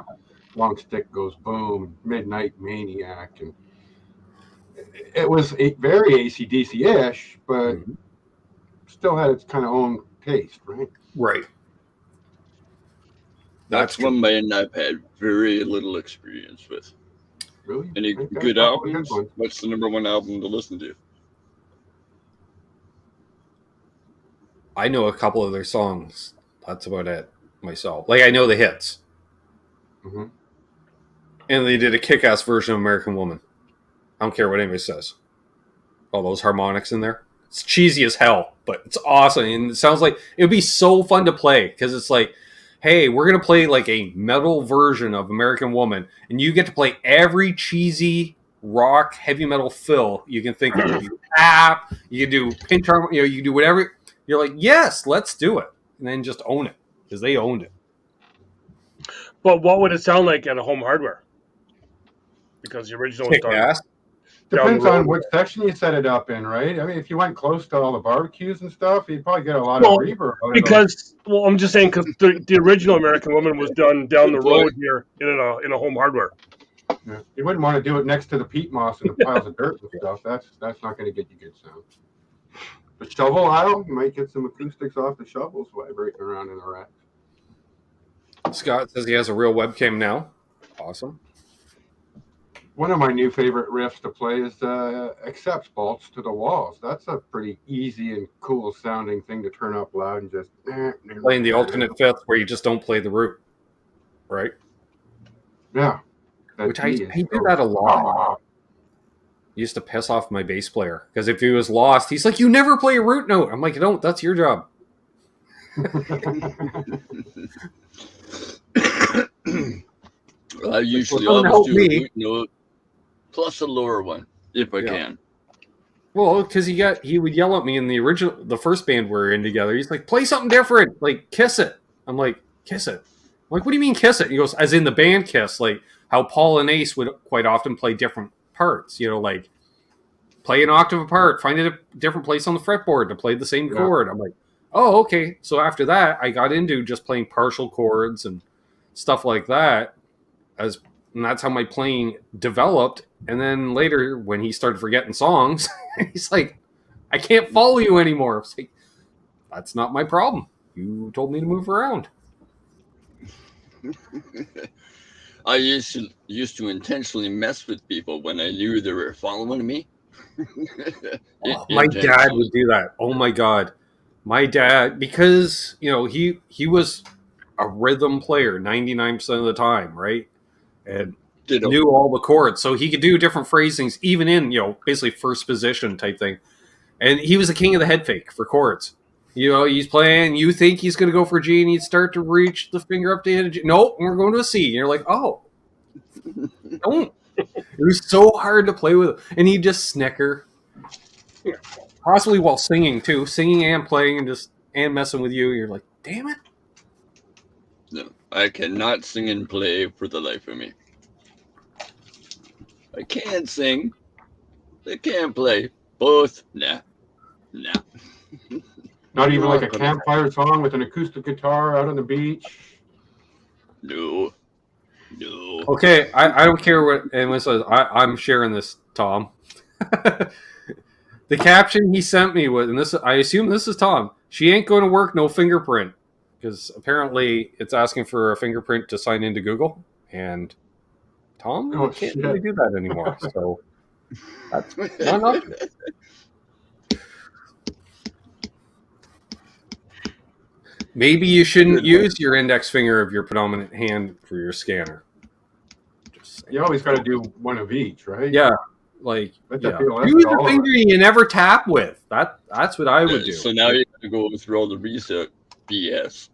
Long Stick Goes Boom, Midnight Maniac, and it was very AC/DC-ish, but still had its kind of own taste, right? Right. That's one band I've had very little experience with. Really? Any Okay, good probably albums? good one. What's the #1 album to listen to? I know a couple of their songs. That's about it myself. Like, I know the hits. Mm-hmm. And they did a kick-ass version of American Woman. I don't care what anybody says. All those harmonics in there. It's cheesy as hell, but it's awesome. And it sounds like it would be so fun to play because it's like, hey, we're going to play like a metal version of American Woman, and you get to play every cheesy rock, heavy metal fill you can think of. You tap, you can do pinch harmony, you can do whatever. You're like, yes, let's do it. And then just own it because they owned it. But what would it sound like at a home hardware? Because the original was Kick done ass. down Depends the road. on what section you set it up in, right? I mean, if you went close to all the barbecues and stuff, you'd probably get a lot Well, of reverb. out of Because, well, I'm just saying because the original American Woman was done down the road here in a home hardware. those. Yeah. You wouldn't want to do it next to the peat moss and the piles of dirt and stuff. That's not going to get you good sound. The shovel aisle, you might get some acoustics off the shovels vibrating around in the rack. Scott says he has a real webcam now. Awesome. One of my new favorite riffs to play is accepts bolts to the walls. That's a pretty easy and cool sounding thing to turn up loud and just Playing the alternate fifth where you just don't play the root. Right? Yeah. Which I do that a lot. Used to piss off my bass player because if he was lost, he's like, "You never play a root note." I'm like, "You don't. That's your job." Well, I usually Well, always help do me. a root note plus a lower one if I can. Well, because he would yell at me in the first band we were in together. He's like, "Play something different, like Kiss It." I'm like, "Kiss It." I'm like, "What do you mean Kiss It?" He goes, "As in the band Kiss, like how Paul and Ace would quite often play different parts. You know, like play an octave apart, find a different place on the fretboard to play the same chord." I'm like, "Oh, okay." So after that, I got into just playing partial chords and stuff like that, and that's how my playing developed. And then later, when he started forgetting songs, he's like, "I can't follow you anymore." I was like, "That's not my problem. You told me to move around." I used to intentionally mess with people when I knew they were following me. Oh, my dad would do that. Oh my god, my dad, because he was a rhythm player 99% of the time, right? And knew all the chords, so he could do different phrasings, even in basically first position type thing. And he was the king of the head fake for chords. You know, he's playing. You think he's going to go for G, and he'd start to reach the finger up to hit a G. Nope, we're going to a C. And you're like, oh, don't. It was so hard to play with, and he'd just snicker, possibly while singing too, singing and playing, and messing with you. You're like, damn it. No, I cannot sing and play for the life of me. I can't sing. I can't play. Both, nah. Not even like a campfire song with an acoustic guitar out on the beach. No. Okay, I don't care what anyone says. I'm sharing this, Tom. The caption he sent me was, and this, I assume this is Tom. She ain't going to work, no fingerprint, because apparently it's asking for a fingerprint to sign into Google, and Tom can't really do that anymore. So that's not up. Maybe you shouldn't use your index finger of your predominant hand for your scanner. You always got to do one of each, right? Yeah, like use the finger you never tap with. That's what I would do. So now you got to go through all the reset BS.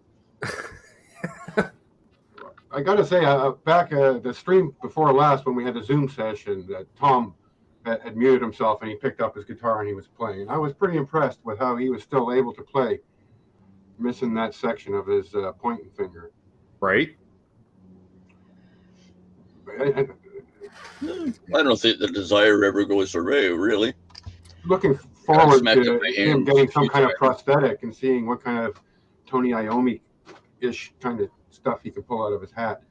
I got to say, back the stream before last when we had the Zoom session, Tom had muted himself and he picked up his guitar and he was playing. I was pretty impressed with how he was still able to play, missing that section of his pointing finger. Right. I don't think the desire ever goes away, really. Looking forward to him getting some kind of prosthetic and seeing what kind of Tony Iommi-ish kind of stuff he can pull out of his hat.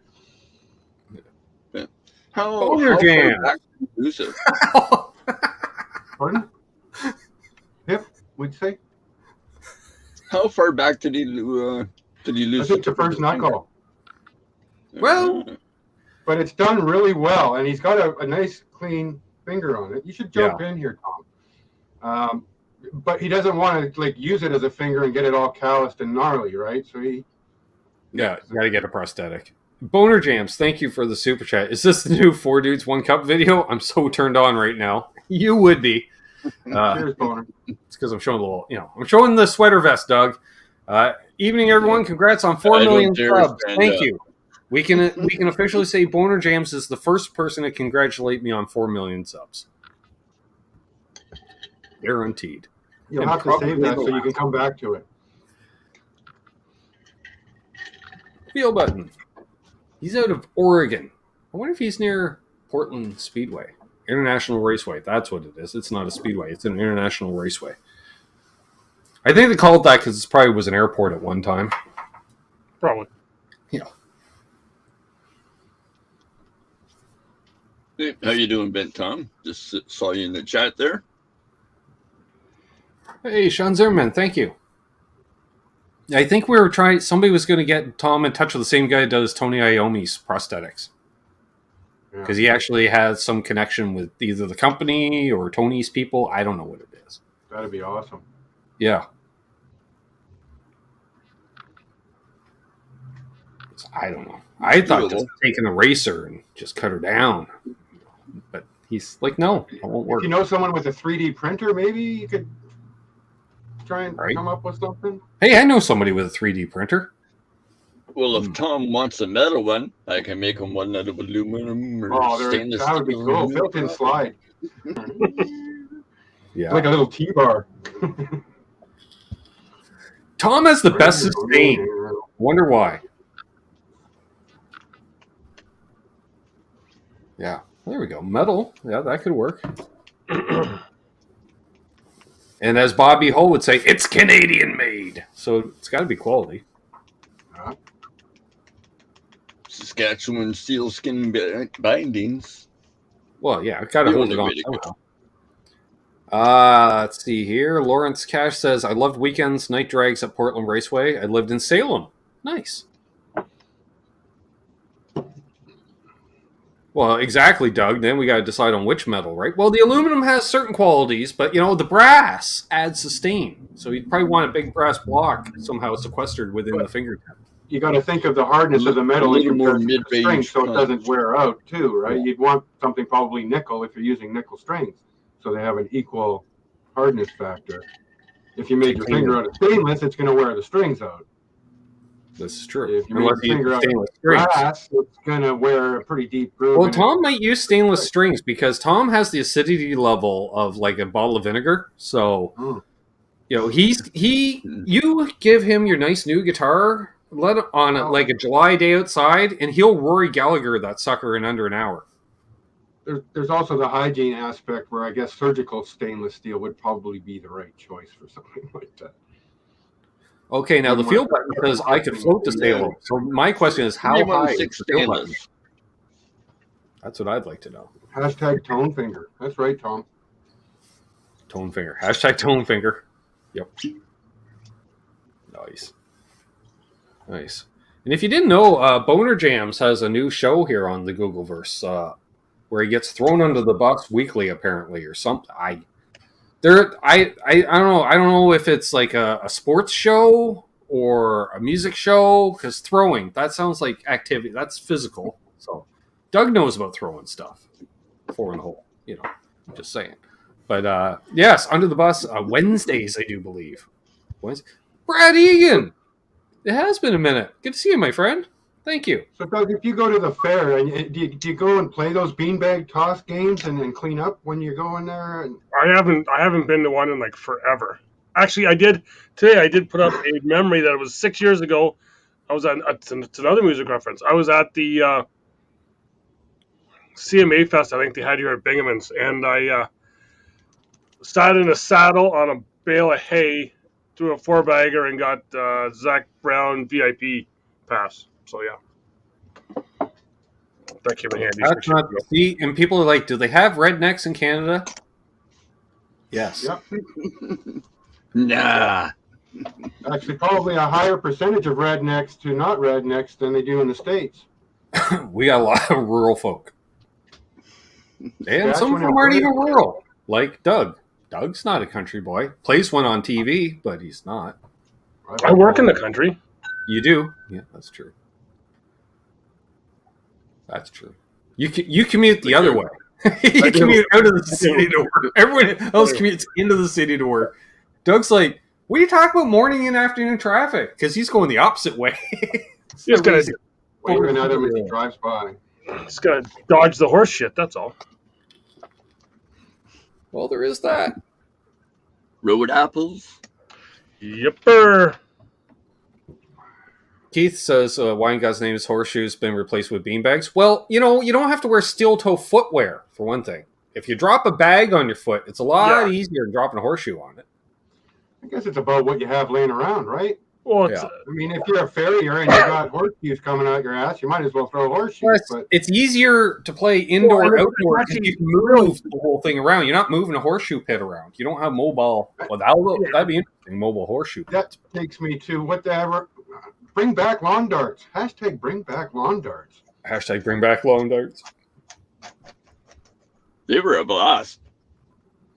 Yeah. How far back did you lose it? Pardon? Hip, would you say? How far back did he lose? I think the first knuckle. Well, but it's done really well, and he's got a nice, clean finger on it. You should jump in here, Tom. But he doesn't want to use it as a finger and get it all calloused and gnarly, right? So he got to get a prosthetic. Boner Jams, thank you for the super chat. Is this the new 4 Dudes 1 Cup video? I'm so turned on right now. You would be. Cheers, Boner. It's because I'm showing a little, I'm showing the sweater vest, Doug. Evening, everyone. Congrats on 4 million subs. Thank you. We can officially say Boner Jams is the first person to congratulate me on 4 million subs. Guaranteed. You'll have to save that so you can come back to it. Feel button. He's out of Oregon. I wonder if he's near Portland Speedway. International Raceway. That's what it is. It's not a speedway. It's an international raceway. I think they called that because it probably was an airport at one time. Probably. Yeah. Hey, how you doing, Ben Tom? Just saw you in the chat there. Hey, Sean Zimmerman, thank you. I think we were trying. Somebody was going to get Tom in touch with the same guy that does Tony Iommi's prosthetics, because he actually has some connection with either the company or Tony's people. I don't know what it is. That'd be awesome. Yeah. I don't know. I thought just taking a racer and just cut her down, but he's like, no, it won't work. If you know someone with a 3D printer, maybe you could try and come up with something. Hey, I know somebody with a 3D printer. Well, if Tom wants a metal one, I can make him one out of aluminum or stainless steel. That would be cool. Built-in slide. Yeah. It's like a little T-bar. Tom has the best sustain. Wonder why. Yeah. There we go. Metal. Yeah, that could work. And as Bobby Hull would say, it's Canadian made. So it's got to be quality. Saskatchewan sealskin bindings. Well, yeah, I've got to hold it on somehow. Let's see here. Lawrence Cash says, I loved weekends, night drags at Portland Raceway. I lived in Salem. Nice. Well, exactly, Doug. Then we got to decide on which metal, right? Well, the aluminum has certain qualities, but, the brass adds sustain. So you'd probably want a big brass block somehow sequestered within the fingertip. You got to think of the hardness of the metal in comparison to the string, so it doesn't wear out, too, right? You'd want something probably nickel if you're using nickel strings, so they have an equal hardness factor. If you made your finger out of stainless, it's going to wear the strings out. This is true. If you make your finger out of brass, it's going to wear a pretty deep groove. Well, Tom might use stainless strings because Tom has the acidity level of like a bottle of vinegar. So, you know, you give him your nice new guitar, let it on like a July day outside, and he'll Rory Gallagher that sucker in under an hour. There's also the hygiene aspect where I guess surgical stainless steel would probably be the right choice for something like that. Okay, now the field button says I could float to Salem. So my question is, how high is the field button? That's what I'd like to know. Hashtag tone finger. That's right, Tom. Tone finger. Hashtag tone finger. Yep. Nice. And if you didn't know, Boner Jams has a new show here on the Googleverse where he gets thrown under the bus weekly, apparently, or something. I don't know. I don't know if it's like a sports show or a music show, because throwing, that sounds like activity. That's physical. So Doug knows about throwing stuff. 4 in the hole, you know. I'm just saying. But yes, under the bus Wednesdays, I do believe. Wednesday. Brad Egan. It has been a minute. Good to see you, my friend. Thank you. So, Doug, if you go to the fair, and do you go and play those beanbag toss games and then clean up when you go in there? And... I haven't been to one in like forever. Actually, I did today. I did put up a memory that it was 6 years ago. I was at it's another music reference. I was at the CMA Fest. I think they had here at Bingham's, and I sat in a saddle on a bale of hay, threw a 4-bagger, and got Zach Brown VIP pass. So yeah, that came in handy. That's not, see, and people are like, do they have rednecks in Canada? Yes. Yep. Nah. Actually, probably a higher percentage of rednecks to not rednecks than they do in the States. We got a lot of rural folk. And some of them aren't even rural, like Doug. Doug's not a country boy. Plays one on TV, but he's not. I work in the country. You do? Yeah, that's true. That's true. You commute the other way. You commute out of the city to work. Everyone else commutes into the city to work. Doug's like, what are you talking about morning and afternoon traffic? Because he's going the opposite way. He's gonna waving at him as he drives by. He's gonna dodge the horse shit. That's all. Well, there is that. Road apples. Yipper. Keith says Wine God's name is Horseshoe's been replaced with beanbags. Well, you know, you don't have to wear steel-toe footwear, for one thing. If you drop a bag on your foot, it's a lot easier than dropping a horseshoe on it. I guess it's about what you have laying around, right? Well, I mean, if you're a farrier and you got horseshoes coming out your ass, you might as well throw horseshoes. But it's easier to play indoor, outdoor, because you can move the whole thing around. You're not moving a horseshoe pit around. You don't have mobile. Well, that'd be interesting, mobile horseshoe pit. That takes me to whatever. Bring back lawn darts. Hashtag bring back lawn darts. Hashtag bring back lawn darts. They were a blast.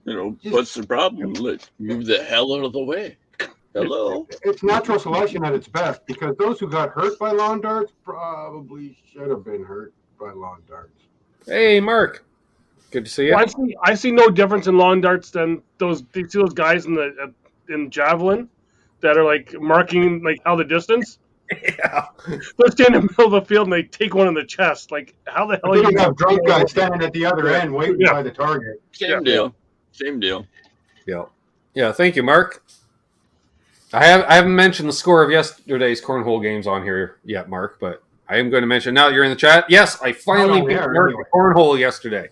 You know, what's the problem? Let's move the hell out of the way. Hello. It's natural selection at its best, because those who got hurt by lawn darts probably should have been hurt by lawn darts. Hey, Mark. Good to see you. Well, I see no difference in lawn darts than those. You see those guys in javelin that are like marking like how the distance. Yeah. They're standing in the middle of the field and they take one in the chest. Like, how the hell are you have drunk guys standing at the other end waiting by the target? Same deal. Same deal. Yeah. Thank you, Mark. I haven't mentioned the score of yesterday's cornhole games on here yet, Mark, but I am going to mention now that you're in the chat. Yes, I finally beat Mark at cornhole yesterday.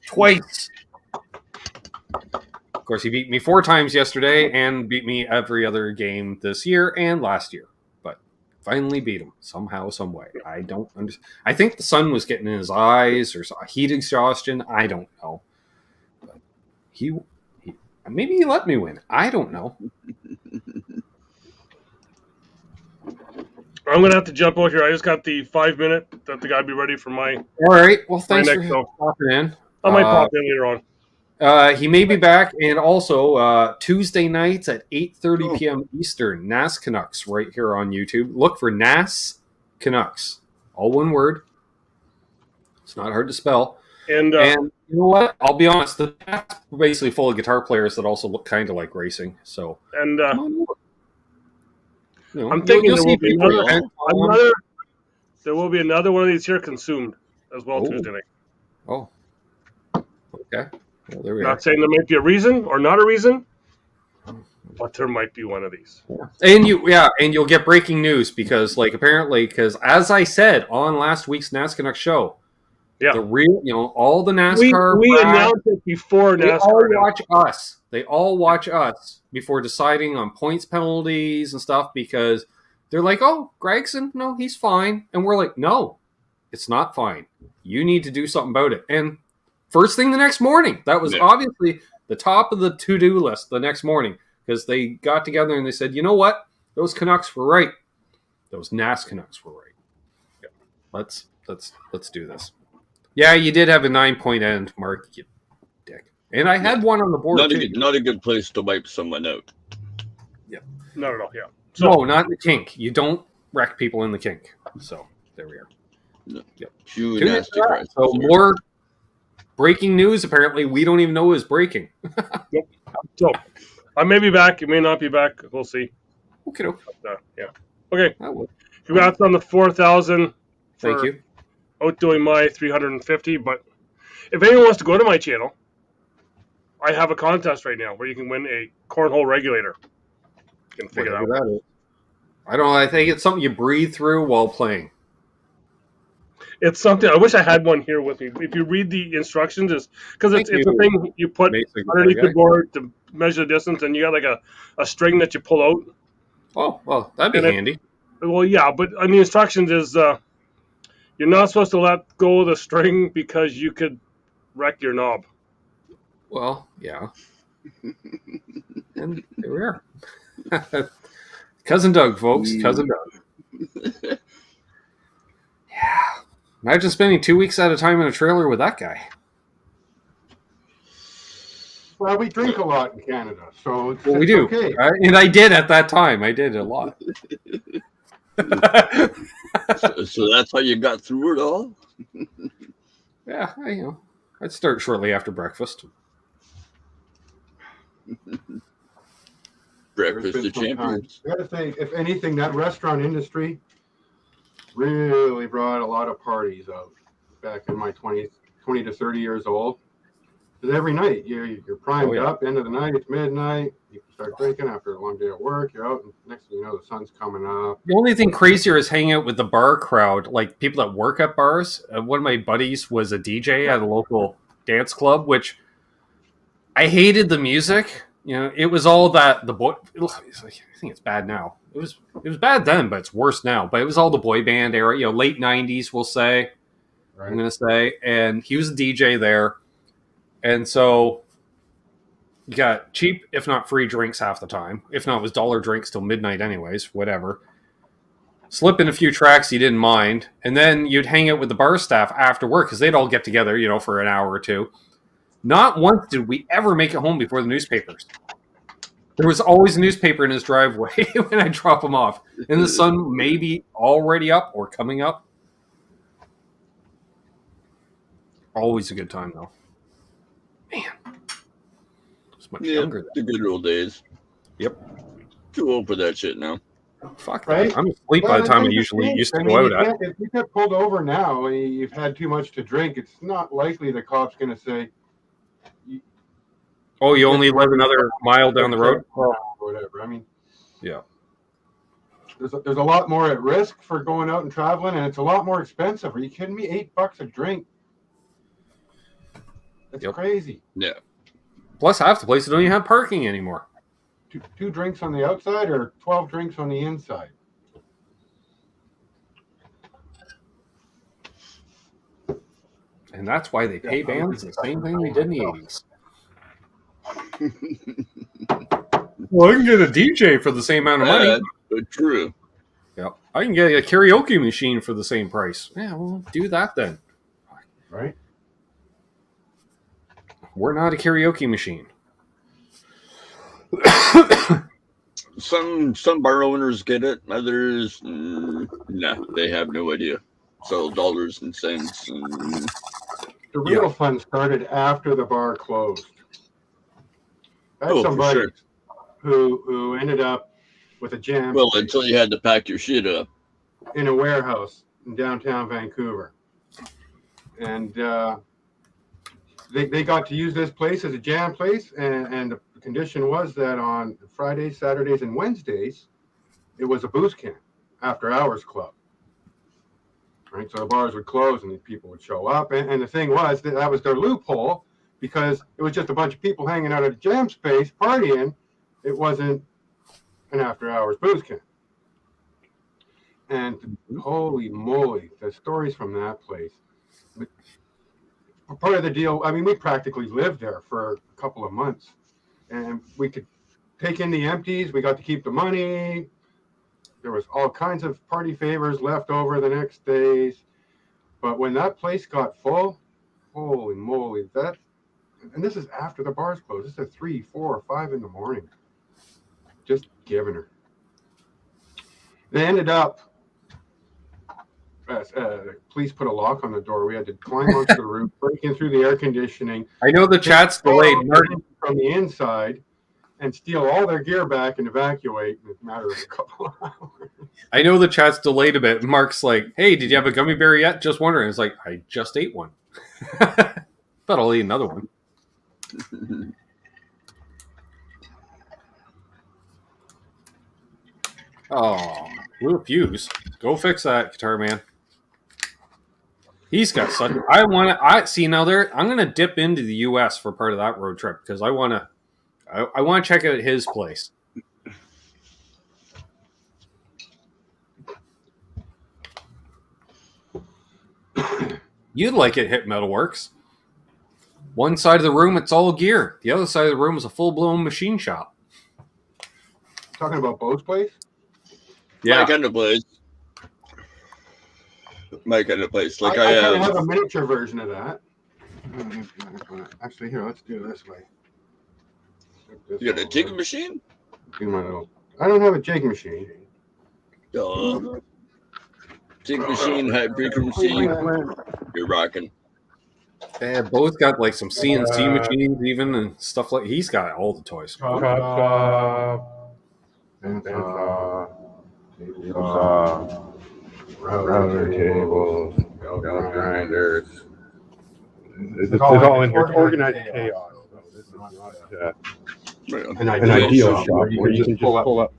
Twice. Of course, he beat me 4 times yesterday and beat me every other game this year and last year. But finally beat him somehow, some way. I don't understand. I think the sun was getting in his eyes or heat exhaustion. I don't know. But maybe he let me win. I don't know. I'm going to have to jump out here. I just got the 5-minute that the guy be ready for my... All right. Well, thanks for popping in. I might pop in later on. He may be back. And also, Tuesday nights at 8:30 p.m. Eastern, NAS Canucks right here on YouTube. Look for NAS Canucks. All one word. It's not hard to spell. And You know what? I'll be honest. The chat's basically full of guitar players that also look kind of like racing. So, And come on over. You know, I'm thinking you'll there see will be people. there will be another one of these here consumed as well Oh. Tuesday night. Oh, okay. Well, there we are. Not saying there might be a reason or not a reason, but there might be one of these. And you'll get breaking news because, like, apparently, because as I said on last week's NASCAR show, Yeah. the real, all the NASCAR We announced it before they NASCAR. all watch us. They all watch us before deciding on points penalties and stuff because they're like, "Oh, Gregson, no, he's fine," and we're like, "No, it's not fine. You need to do something about it." And first thing the next morning, that was obviously the top of the to-do list the next morning because they got together and they said, "You know what? Those Canucks were right. Those NAS Canucks were right. Yeah. Let's do this." Yeah, you did have a 9-point end, Mark, you dick. And I had one on the board too. Not a good place to wipe someone out. Yeah. Not at all. Yeah. So, no, not in the kink. You don't wreck people in the kink. So there we are. No. Yep. So more breaking news. Apparently, we don't even know is breaking. Nope. So I may be back. You may not be back. We'll see. Okay. Yeah. Okay. I will. Congrats on the 4,000. Thank you. Outdoing my 350. But if anyone wants to go to my channel, I have a contest right now where you can win a cornhole regulator. You can figure Whatever that out. that is. I don't know. I think it's something you breathe through while playing. It's something. I wish I had one here with me. If you read the instructions, because it's a thing you put underneath the board to measure the distance, and you got like a string that you pull out. Oh, well, that'd be handy. Well, yeah, but on the instructions is you're not supposed to let go of the string because you could wreck your knob. Well, yeah. And there we are. Cousin Doug, folks. Cousin Doug. Yeah. Imagine spending 2 weeks at a time in a trailer with that guy. Well, we drink a lot in Canada, so it's, we do. Okay. Right? And I did at that time. I did a lot. So that's how you got through it all? Yeah, I'd start shortly after breakfast. Breakfast of champions. I gotta say, if anything, that restaurant industry really brought a lot of parties out back in my 20 to 30 years old. Because every night you're primed up, end of the night, it's midnight, you start drinking after a long day at work, you're out, and next thing you know, the sun's coming up. The only thing crazier is hanging out with the bar crowd, like people that work at bars. One of my buddies was a DJ at a local dance club, which I hated the music. It was all that the boy. I think it's bad now. It was bad then, but it's worse now. But it was all the boy band era, late '90s, we'll say. Right. I'm gonna say, and he was a DJ there, and so you got cheap, if not free, drinks half the time. If not, it was dollar drinks till midnight, anyways. Whatever. Slip in a few tracks you didn't mind, and then you'd hang out with the bar staff after work because they'd all get together, for an hour or two. Not once did we ever make it home before the newspapers. There was always a newspaper in his driveway when I drop him off. And the sun may be already up or coming up. Always a good time, though. Man. It's much younger then. The good old days. Yep. Too old for that shit now. Fuck right? I'm asleep by the time I usually used to go out at. If you get pulled over now and you've had too much to drink, it's not likely the cop's going to say, "Oh, you only live another mile down the road?" Or whatever. I mean, yeah. There's a lot more at risk for going out and traveling, and it's a lot more expensive. Are you kidding me? $8 a drink. That's crazy. Yeah. Plus, half the places don't even have parking anymore. Two drinks on the outside or 12 drinks on the inside? And that's why they pay bands the same thing they did in the 80s. Well, I can get a DJ for the same amount of money. True. Yeah, I can get a karaoke machine for the same price. Yeah, well, do that then. Right? We're not a karaoke machine. Some bar owners get it. Others, nah, they have no idea. So dollars and cents. The real fun started after the bar closed. I had somebody who ended up with a jam. Well, until you had to pack your shit up in a warehouse in downtown Vancouver, and they got to use this place as a jam place, and the condition was that on Fridays, Saturdays, and Wednesdays, it was a booze camp, after hours club. Right, so the bars would close and people would show up, and the thing was that was their loophole, because it was just a bunch of people hanging out at a jam space partying. It wasn't an after hours booze camp. And holy moly, the stories from that place. Part of the deal, I mean, we practically lived there for a couple of months, and we could take in the empties. We got to keep the money. There was all kinds of party favors left over the next days. But when that place got full, holy moly, and this is after the bars closed. This is at 3, 4, 5 in the morning. Just giving her. They ended up, police put a lock on the door. We had to climb onto the roof, break in through the air conditioning. I know the chat's delayed. From the inside, and steal all their gear back and evacuate in a matter of a couple of hours. I know the chat's delayed a bit. Mark's like, hey, did you have a gummy bear yet? Just wondering. It's like, I just ate one. But I'll eat another one. Oh, Blue Fuse. Go fix that, Guitar Man. He's got such. I see now. I'm gonna dip into the U.S. for part of that road trip because I want to check out his place. You'd like it, Hit Metalworks. One side of the room, it's all gear. The other side of the room is a full-blown machine shop. Talking about Bo's place? Yeah. My kind of place. My kind of place. Like I kind of have a miniature version of that. Actually, here, let's do it this way. You got a jig machine? I don't have a jig machine. Jig machine, high frequency. You're rocking. Yeah, Bo's got like some CNC machines even and stuff like. He's got all the toys. Router tables, belt grinders. It's all in here. It's organized chaos. This is not an ideal shop where you can just pull up.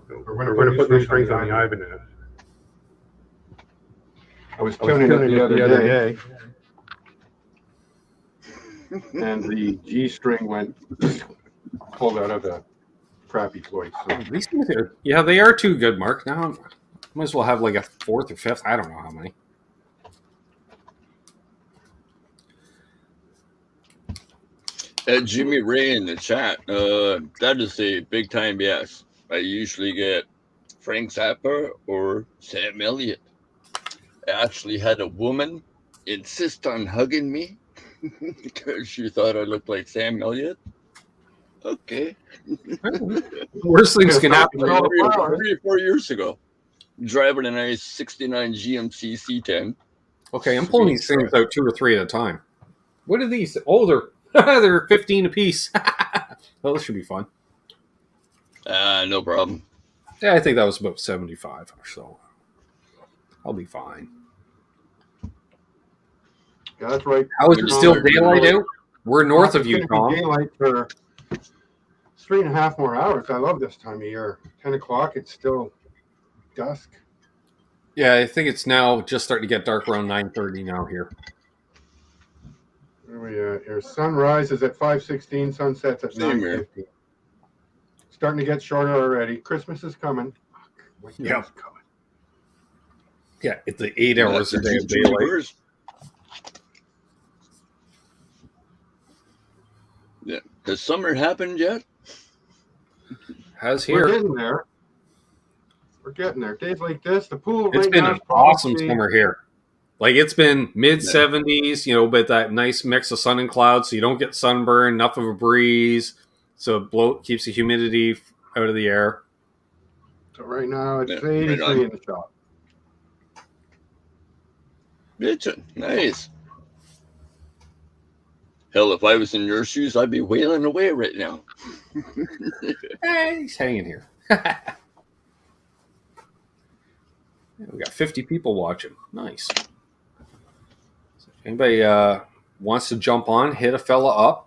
We're going to put the strings on the Ibanez. I was tuning it the other day, and the G string went pulled out of the crappy toy. So. Yeah, they are too good, Mark. Now I might as well have like a fourth or fifth. I don't know how many. Jimmy Ray in the chat. That is a big time yes. I usually get Frank Zappa or Sam Elliott. I actually had a woman insist on hugging me because she thought I looked like Sam Elliott. Okay. Worst things can happen. 3 or 4 years ago. Driving a nice 69 GMC C10. Okay, I'm pulling these things out 2 or 3 at a time. What are these? Oh, they're 15 apiece. Well, this should be fun. No problem. Yeah, I think that was about 75 or so. I'll be fine. Yeah, that's right. How is it still daylight out? We're north of you, Tom. Daylight for 3.5 more hours. I love this time of year. 10 o'clock, it's still dusk. Yeah, I think it's now just starting to get dark around 9:30 now here. Where are we at here? Sunrise is at 5:16. Sunset's at 9:50. Starting to get shorter already. Christmas is coming. Yeah. Yeah, it's the 8 hours a day of daylight. Yeah. Has summer happened yet? Has here. We're getting there. We're getting there. Days like this, the pool. It's been an awesome summer here. Like it's been mid 70s, but that nice mix of sun and clouds, so you don't get sunburn, enough of a breeze, so it keeps the humidity out of the air. So right now it's 83 in the shop. Bitchin'. Nice. Hell, if I was in your shoes, I'd be wailing away right now. Hey, he's hanging here. We got 50 people watching. Nice. So if anybody wants to jump on, hit a fella up.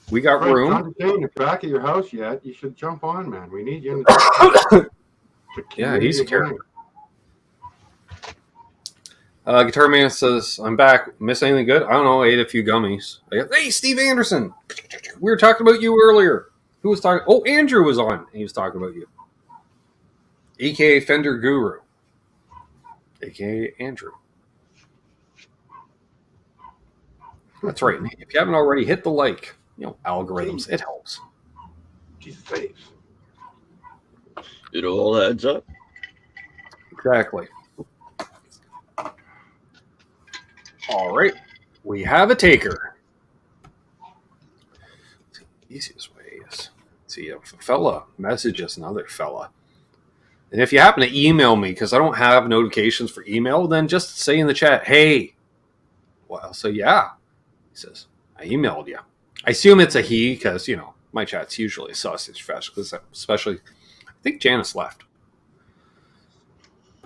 We got room. Not in the back of your house yet. You should jump on, man. We need you in the Yeah, he's a character. Guitar Man says, I'm back. Miss anything good? I don't know. I ate a few gummies. Hey, Steve Anderson. We were talking about you earlier. Who was talking? Oh, Andrew was on. He was talking about you. AKA Fender Guru. AKA Andrew. That's right. If you haven't already, hit the like. Algorithms. It helps. Jesus face. It all adds up. Exactly. All right. We have a taker. The easiest way is, see, if a fella messages another fella. And if you happen to email me, because I don't have notifications for email, then just say in the chat, hey. Well, I'll say, yeah. He says, I emailed you. I assume it's a he, because, my chat's usually a sausage fest, especially, I think Janice left.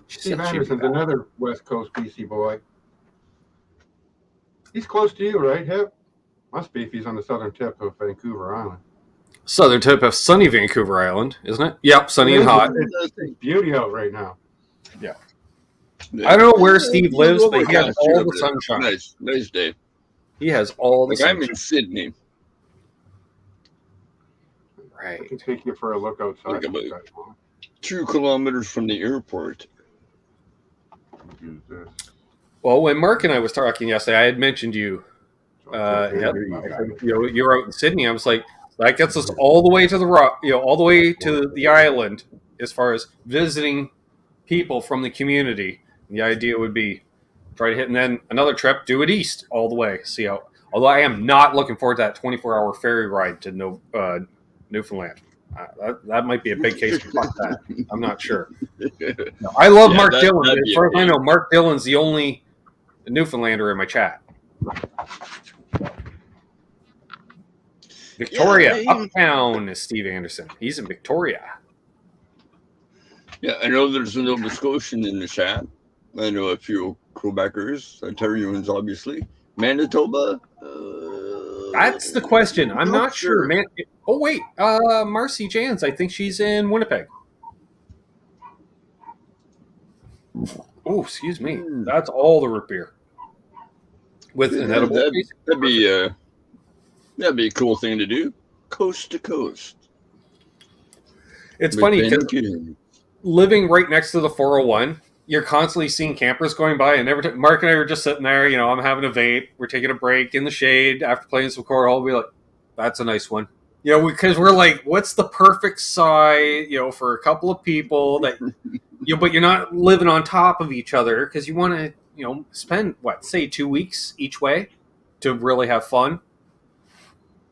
Steve Anderson's another West Coast BC boy. He's close to you, right, Hip? Must be if he's on the southern tip of Vancouver Island. Southern tip of sunny Vancouver Island, isn't it? Yep, sunny and hot. It's beauty out right now. Yeah. I don't know where Steve lives, but he has all the sunshine. Nice day. He has all the sunshine. I'm in Sydney. Right. I can take you for a look outside. Like about 2 kilometers from the airport. Well, when Mark and I was talking yesterday, I had mentioned you. You were out in Sydney. I was like, that gets us all the way to the all the way to the island as far as visiting people from the community. And the idea would be try to hit, and then another trip, do it east all the way. See how. Although I am not looking forward to that 24-hour ferry ride to Newfoundland. That might be a big case for that. I'm not sure. No, I love Mark Dillon. As far as I know, Mark Dillon's the only Newfoundlander in my chat. Victoria, uptown is Steve Anderson. He's in Victoria. Yeah, I know there's a Nova Scotian in the chat. I know a few Quebecers, Ontarians, obviously. Manitoba? That's the question. I'm not sure. Man. Oh, wait. Marcy Jans, I think she's in Winnipeg. Oh, excuse me. That's all the root beer. With an edible. That'd be a cool thing to do. Coast to coast. It's funny because living right next to the 401, you're constantly seeing campers going by, and Mark and I were just sitting there. I'm having a vape. We're taking a break in the shade after playing some cornhole. We're like, "That's a nice one." Because we're like, "What's the perfect size?" For a couple of people that, but you're not living on top of each other because you want to, spend say 2 weeks each way to really have fun.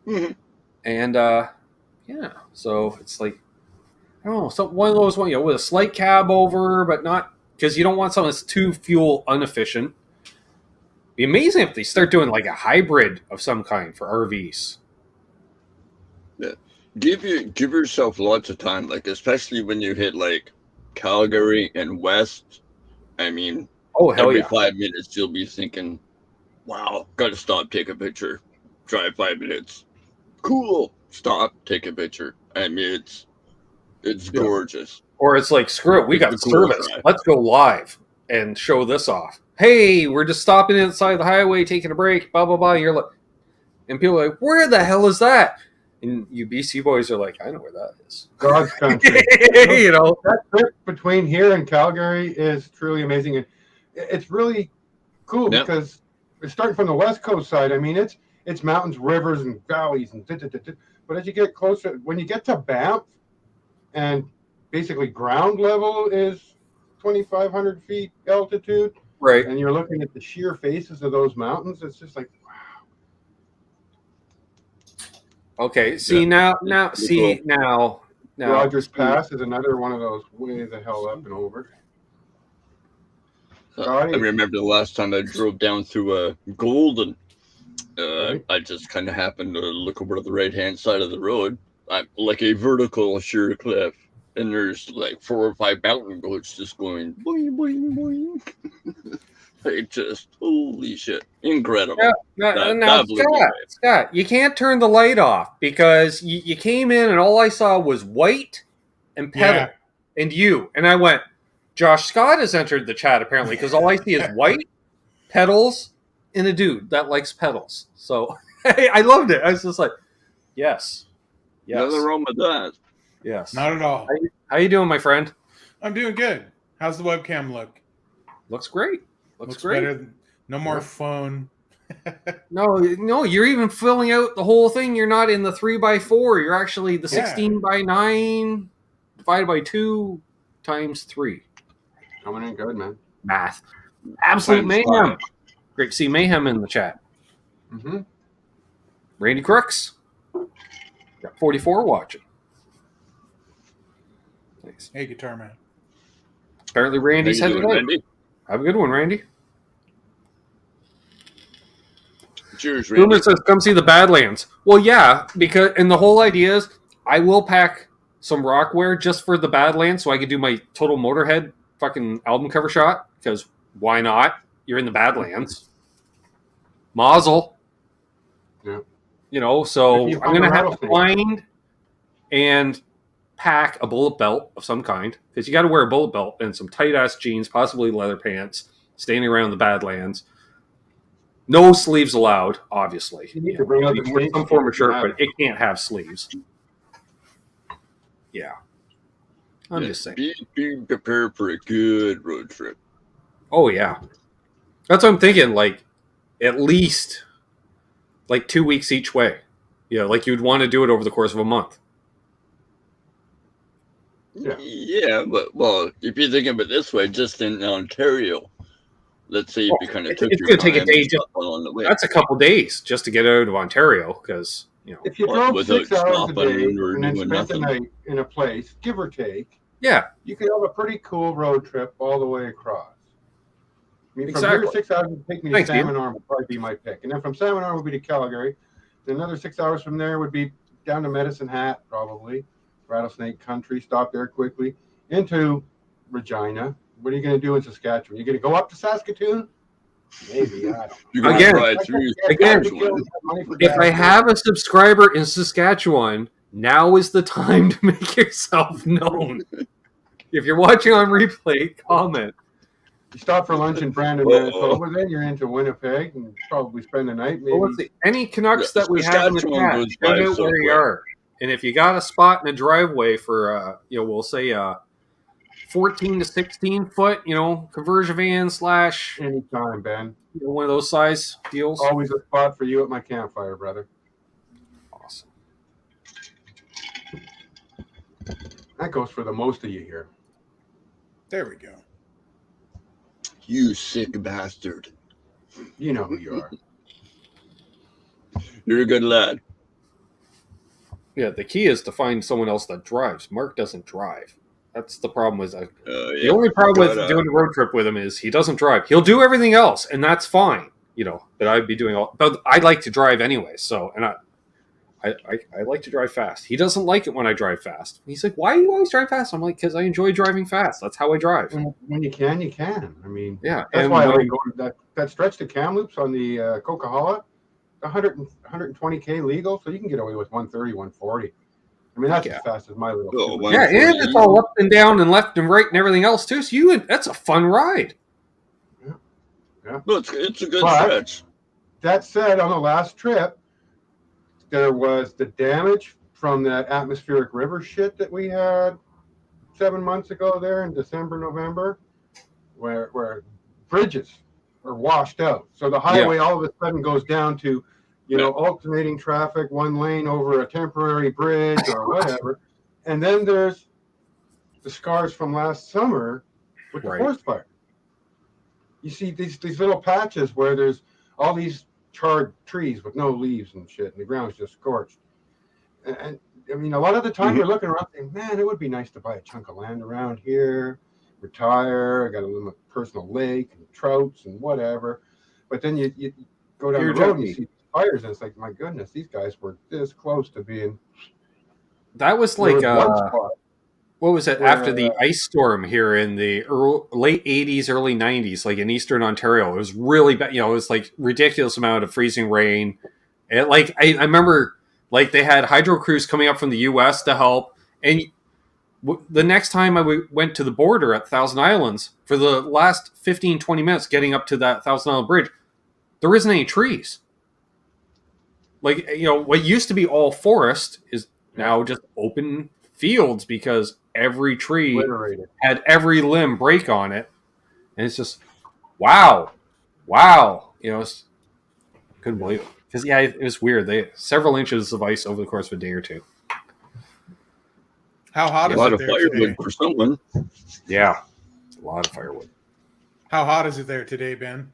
Mm-hmm. And so it's like, I don't know, so one of those ones, with a slight cab over, but not, because you don't want something that's too fuel inefficient. It'd be amazing if they start doing like a hybrid of some kind for RVs. Yeah, give yourself lots of time, like especially when you hit like Calgary and west. I mean, every 5 minutes you'll be thinking, "Wow, gotta stop, take a picture, drive 5 minutes." Cool. Stop, take a picture. I mean, it's gorgeous. Or it's like, screw it, we got service. Let's go live and show this off. Hey, we're just stopping inside the highway, taking a break, blah, blah, blah. And you're like, and people are like, where the hell is that? And you BC boys are like, I know where that is. God's country. That trip between here and Calgary is truly amazing. And it's really cool because it's starting from the West Coast side. I mean, it's mountains, rivers, and valleys, and but as you get closer, when you get to Banff, and basically ground level is 2,500 feet altitude, right? And you're looking at the sheer faces of those mountains. It's just like, wow. Okay, see now. Rogers Pass is another one of those way the hell up and over. I remember the last time I drove down through Golden. Right. I just kind of happened to look over to the right-hand side of the road. I'm like a vertical sheer cliff, and there's like 4 or 5 mountain goats just going boing, boing, boing. Like just, holy shit. Incredible. Yeah. Now, Scott, you can't turn the light off because you came in and all I saw was white and pedal and you. And I went, Josh Scott has entered the chat apparently because all I see is white, pedals, and a dude that likes pedals. So I loved it. I was just like, yes. Nothing wrong with that. Yes. Not at all. How you doing, my friend? I'm doing good. How's the webcam look? Looks great. Looks great. Better. No more phone. No, you're even filling out the whole thing. You're not in the 3x4. You're actually the 16x9 divided by 2 times 3. Coming in good, man. Math. Absolute mayhem. Great to see Mayhem in the chat. Mm-hmm. Randy Crooks. Got 44 watching. Thanks. Hey, Guitar Man. Apparently Randy's headed out. Randy? Have a good one, Randy. Cheers, Randy. Boomer says, come see the Badlands. Well, yeah, and the whole idea is I will pack some Rockware just for the Badlands so I can do my Total Motorhead fucking album cover shot, because why not? You're in the Badlands. Mazel. Yeah. You know, so I'm going to have to rattlesnake. find and pack a bullet belt of some kind, because you got to wear a bullet belt and some tight-ass jeans, possibly leather pants, standing around the Badlands. No sleeves allowed, obviously. You need to bring out the wear some form of shirt, sleeves. but it can't have sleeves. Yeah. I'm just saying. Be prepared for a good road trip. Oh, yeah. That's what I'm thinking, like, at least, like, 2 weeks each way. Yeah, like you'd want to do it over the course of a month. Yeah, but, well, if you think of it this way, just in Ontario, let's say if you kind of took it's your going to take a time day. and stuff along the way. That's a couple days just to get out of Ontario, because, you know. If you drove without 6 hours a stopping day or and then doing spent the nothing. night in a place, give or take, Yeah. you could have a pretty cool road trip all the way across. I mean, from Exactly. here, 6 hours would take me to Thanks, Salmon Arm would probably be my pick. And then from Salmon Arm would be to Calgary. Then another 6 hours from there would be down to Medicine Hat, probably. Rattlesnake Country, stop there quickly. Into Regina. What are you going to do in Saskatchewan? You're going to go up to Saskatoon? Maybe. I don't know. You're gonna Again, ride through again, Saskatchewan. If I have a subscriber in Saskatchewan, now is the time to make yourself known. If you're watching on replay, comment. You stop for lunch in Brandon, Manitoba, then you're into Winnipeg and probably spend the night. Maybe. Well, let's see. Any Canucks that we have in the Saskatchewan chat, goes shout by out so where you quick. are. And if you got a spot in a driveway for, we'll say 14 to 16 foot, conversion van / Anytime, Ben. one of those size deals. Always a spot for you at my campfire, brother. Awesome. That goes for the most of you here. There we go. You sick bastard. You know who you are. You're a good lad. Yeah, the key is to find someone else that drives. Mark doesn't drive. That's the problem with the Yeah. only problem with But, doing a road trip with him is he doesn't drive. He'll do everything else, and that's fine. But I'd be doing all. But I like to drive anyway. So, and I like to drive fast. He doesn't like it when I drive fast. He's like, "Why do you always drive fast?" I'm like, "Because I enjoy driving fast. That's how I drive." When you can, you can. I mean, Yeah, that's and why I when- like going to that stretch to Kamloops on the Coquihalla, 120K legal, so you can get away with 130, 140. I mean, that's as fast as my little. Oh, stupid- wow. Yeah, and it's all up and down and left and right and everything else too. So that's a fun ride. Well, it's a good But- stretch. That said, on the last trip, there was the damage from that atmospheric river shit that we had 7 months ago there in December, November, where bridges are washed out. So the highway all of a sudden goes down to, alternating traffic, one lane over a temporary bridge or whatever. And then there's the scars from last summer with the forest fire. You see these little patches where there's all these charred trees with no leaves and shit, and the ground's just scorched. And I mean, a lot of the time you're looking around saying, man, it would be nice to buy a chunk of land around here, retire. I got a little personal lake and trouts and whatever. But then you go down You're the road and joking. you see fires, and it's like, my goodness, these guys were this close to being. That was There like was one spot what was it where, after the ice storm here in the late 80s, early 90s, like in eastern Ontario. It was really bad. You know, it was like ridiculous amount of freezing rain. And like I remember, like they had hydro crews coming up from the U.S. to help. And the next time I went to the border at Thousand Islands, for the last 15, 20 minutes getting up to that Thousand Island Bridge, there isn't any trees. Like, you know, what used to be all forest is now just open fields because every tree obliterated. had every limb break on it. And it's just, wow. You know, couldn't believe it. Because, yeah, it was weird. They several inches of ice over the course of a day or two. How hot A is lot it of there firewood today? for someone. Yeah, a lot of firewood. How hot is it there today, Ben?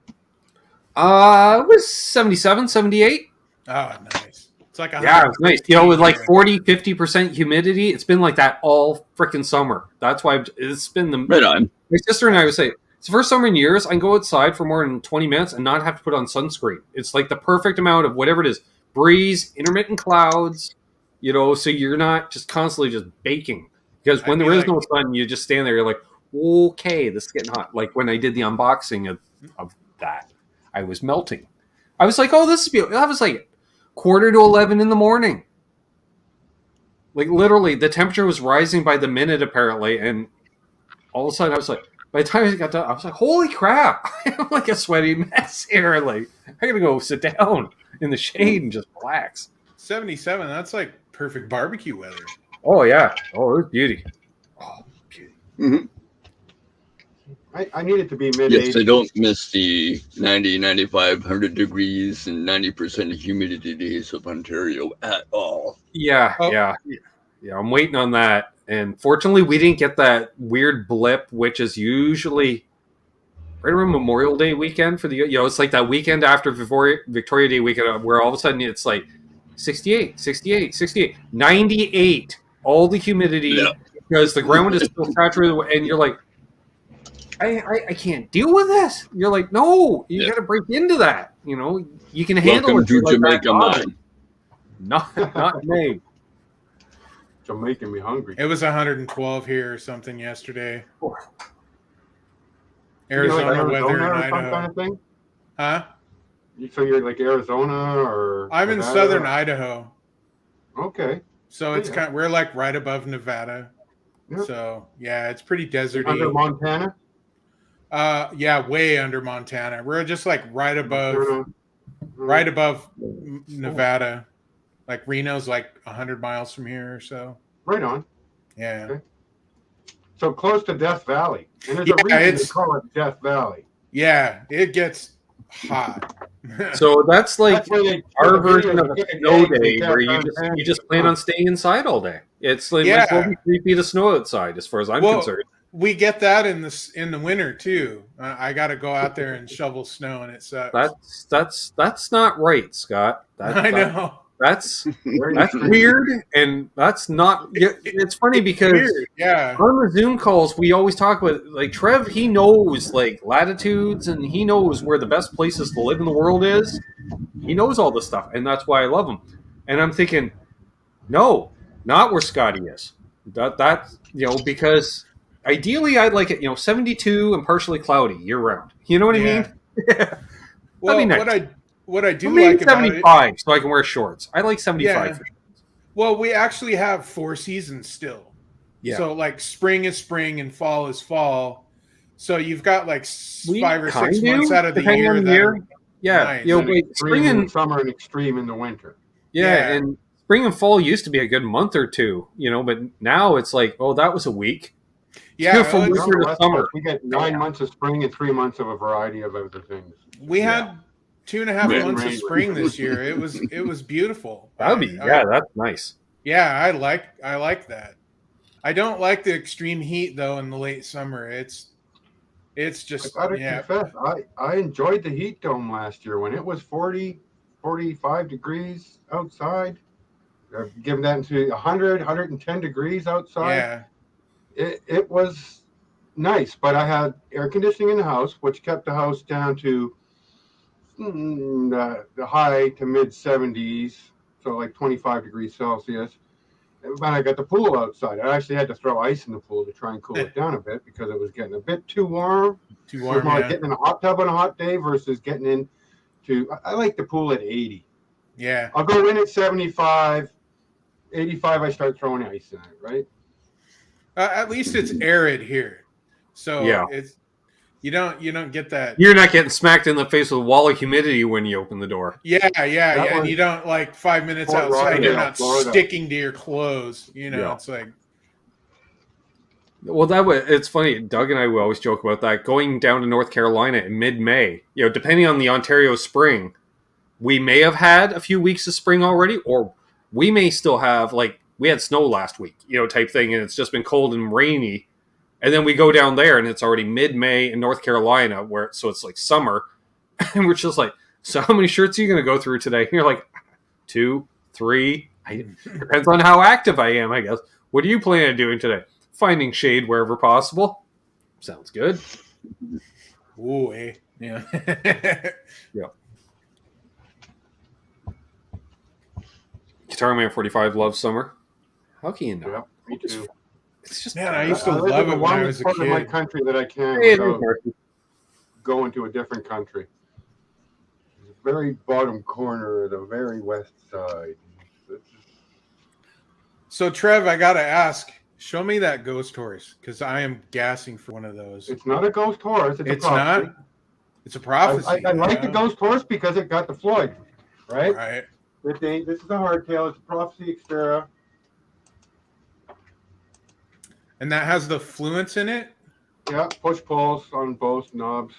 It was 77, 78. Oh, nice. It's like Yeah, it's nice. You know, with like 115 40, 50% humidity, it's been like that all freaking summer. That's why it's been the. Right on. My sister and I would say it's the first summer in years I can go outside for more than 20 minutes and not have to put on sunscreen. It's like the perfect amount of whatever it is: breeze, intermittent clouds. You know, so you're not just constantly just baking. Because when there is no sun, you just stand there. You're like, okay, this is getting hot. Like when I did the unboxing of that, I was melting. I was like, oh, this is beautiful. That was like 10:45 in the morning. Like literally, the temperature was rising by the minute apparently, and all of a sudden I was like, by the time I got done, I was like, holy crap! I'm like a sweaty mess here. Like I gotta go sit down in the shade and just relax. 77, that's like perfect barbecue weather. Oh yeah. Oh, it was beauty. Oh, beauty. Mm-hmm. I need it to be mid-80s. Yes, I don't miss the 90, 95, 100 degrees and 90% humidity days of Ontario at all. Yeah, Oh. yeah. I'm waiting on that. And fortunately, we didn't get that weird blip, which is usually right around Memorial Day weekend for the. You know, it's like that weekend after Victoria Day weekend, where all of a sudden it's like 68, 68, 68, 98. All the humidity because the ground is still saturated, and you're like, I can't deal with this. You're like, no, you got to break into that. You know, you can handle Welcome it. to like Jamaica, that. man. Not me. You're making me hungry. It was 112 here or something yesterday. You know, like Arizona weather in or some Idaho. kind of thing? Huh? So you're like Arizona or? I'm in Nevada? southern Idaho. Okay. So it's Yeah. kind of, we're like right above Nevada. Yep. So yeah, it's pretty deserty. Under Montana? Yeah, way under Montana. We're just like right above Nevada. Like Reno's like 100 miles from here or so. Right on. Yeah. Okay. So close to Death Valley. And there's Yeah, a reason they it's- call it Death Valley. Yeah, it gets hot. So that's like That's where they our put the version videos of of a snow getting day eggs where and you just plan on staying inside all day. It's like Yeah. might as well be 3 feet of snow outside, as far as I'm Well, concerned. we get that in the winter too. I got to go out there and shovel snow, and it sucks. That's not right, Scott. I know. That's weird, and that's not. It's funny because Weird, yeah. on the Zoom calls we always talk about like Trev. He knows like latitudes, and he knows where the best places to live in the world is. He knows all this stuff, and that's why I love him. And I'm thinking, no, not where Scotty is. That because ideally I'd like it 72 and partially cloudy year round. You know what I mean? Well, That'd be nice. what I do Maybe like about 75 it, so I can wear shorts. I like 75. Yeah. Well, we actually have 4 seasons still. Yeah. So like spring is spring and fall is fall. So you've got like 5 or 6 months out of the depending year. on the that year. are Yeah, nice. wait, spring in and summer and extreme in the winter. yeah, and spring and fall used to be a good month or two, but now it's like, oh, that was a week. Yeah, From well, winter to summer. We get 9 months of spring and 3 months of a variety of other things. we had 2.5 Yeah. months of Rain. spring this year. It was beautiful. That would be that's nice. Yeah, I like that. I don't like the extreme heat though in the late summer. It's just I gotta confess, I enjoyed the heat dome last year when it was 40, 45 degrees outside. Given that into 100, 110 degrees outside. Yeah. It was nice, but I had air conditioning in the house, which kept the house down to the high to mid 70s, so like 25 degrees Celsius. And I got the pool outside. I actually had to throw ice in the pool to try and cool it down a bit because it was getting a bit too warm. Too It was warm. more Yeah. like getting in a hot tub on a hot day versus getting into. I like the pool at 80. Yeah. I'll go in at 75, 85. I start throwing ice in it, right? At least it's arid here, so Yeah. it's you don't get that. You're not getting smacked in the face with a wall of humidity when you open the door. Yeah, That and was you don't like 5 minutes Fort outside. You're Lauderdale, not Florida. sticking to your clothes. Yeah. It's like Well, it's funny. Doug and I will always joke about that. Going down to North Carolina in mid-May, depending on the Ontario spring, we may have had a few weeks of spring already, or we may still have, like, we had snow last week, type thing, and it's just been cold and rainy. And then we go down there, and it's already mid-May in North Carolina, so it's like summer, and we're just like, so how many shirts are you going to go through today? And you're like, 2, 3. Depends on how active I am, I guess. What are you planning on doing today? Finding shade wherever possible. Sounds good. ooh, yeah. Yeah. Guitar Man 45 loves summer. How can you know? Yeah, me too. It's just Man, I used to live love in it the when I warmest was a part of my kid. country that I can Hey, without going to a different country. The very bottom corner of the very west side. So Trev, I gotta ask, show me that ghost horse because I am gassing for one of those. It's not a ghost horse. It's a prophecy. not. It's a prophecy. I like the ghost horse because it got the Floyd, right? Right. This is a hardtail. It's a prophecy Xterra. And that has the fluence in it. Yeah, push pulls on both knobs.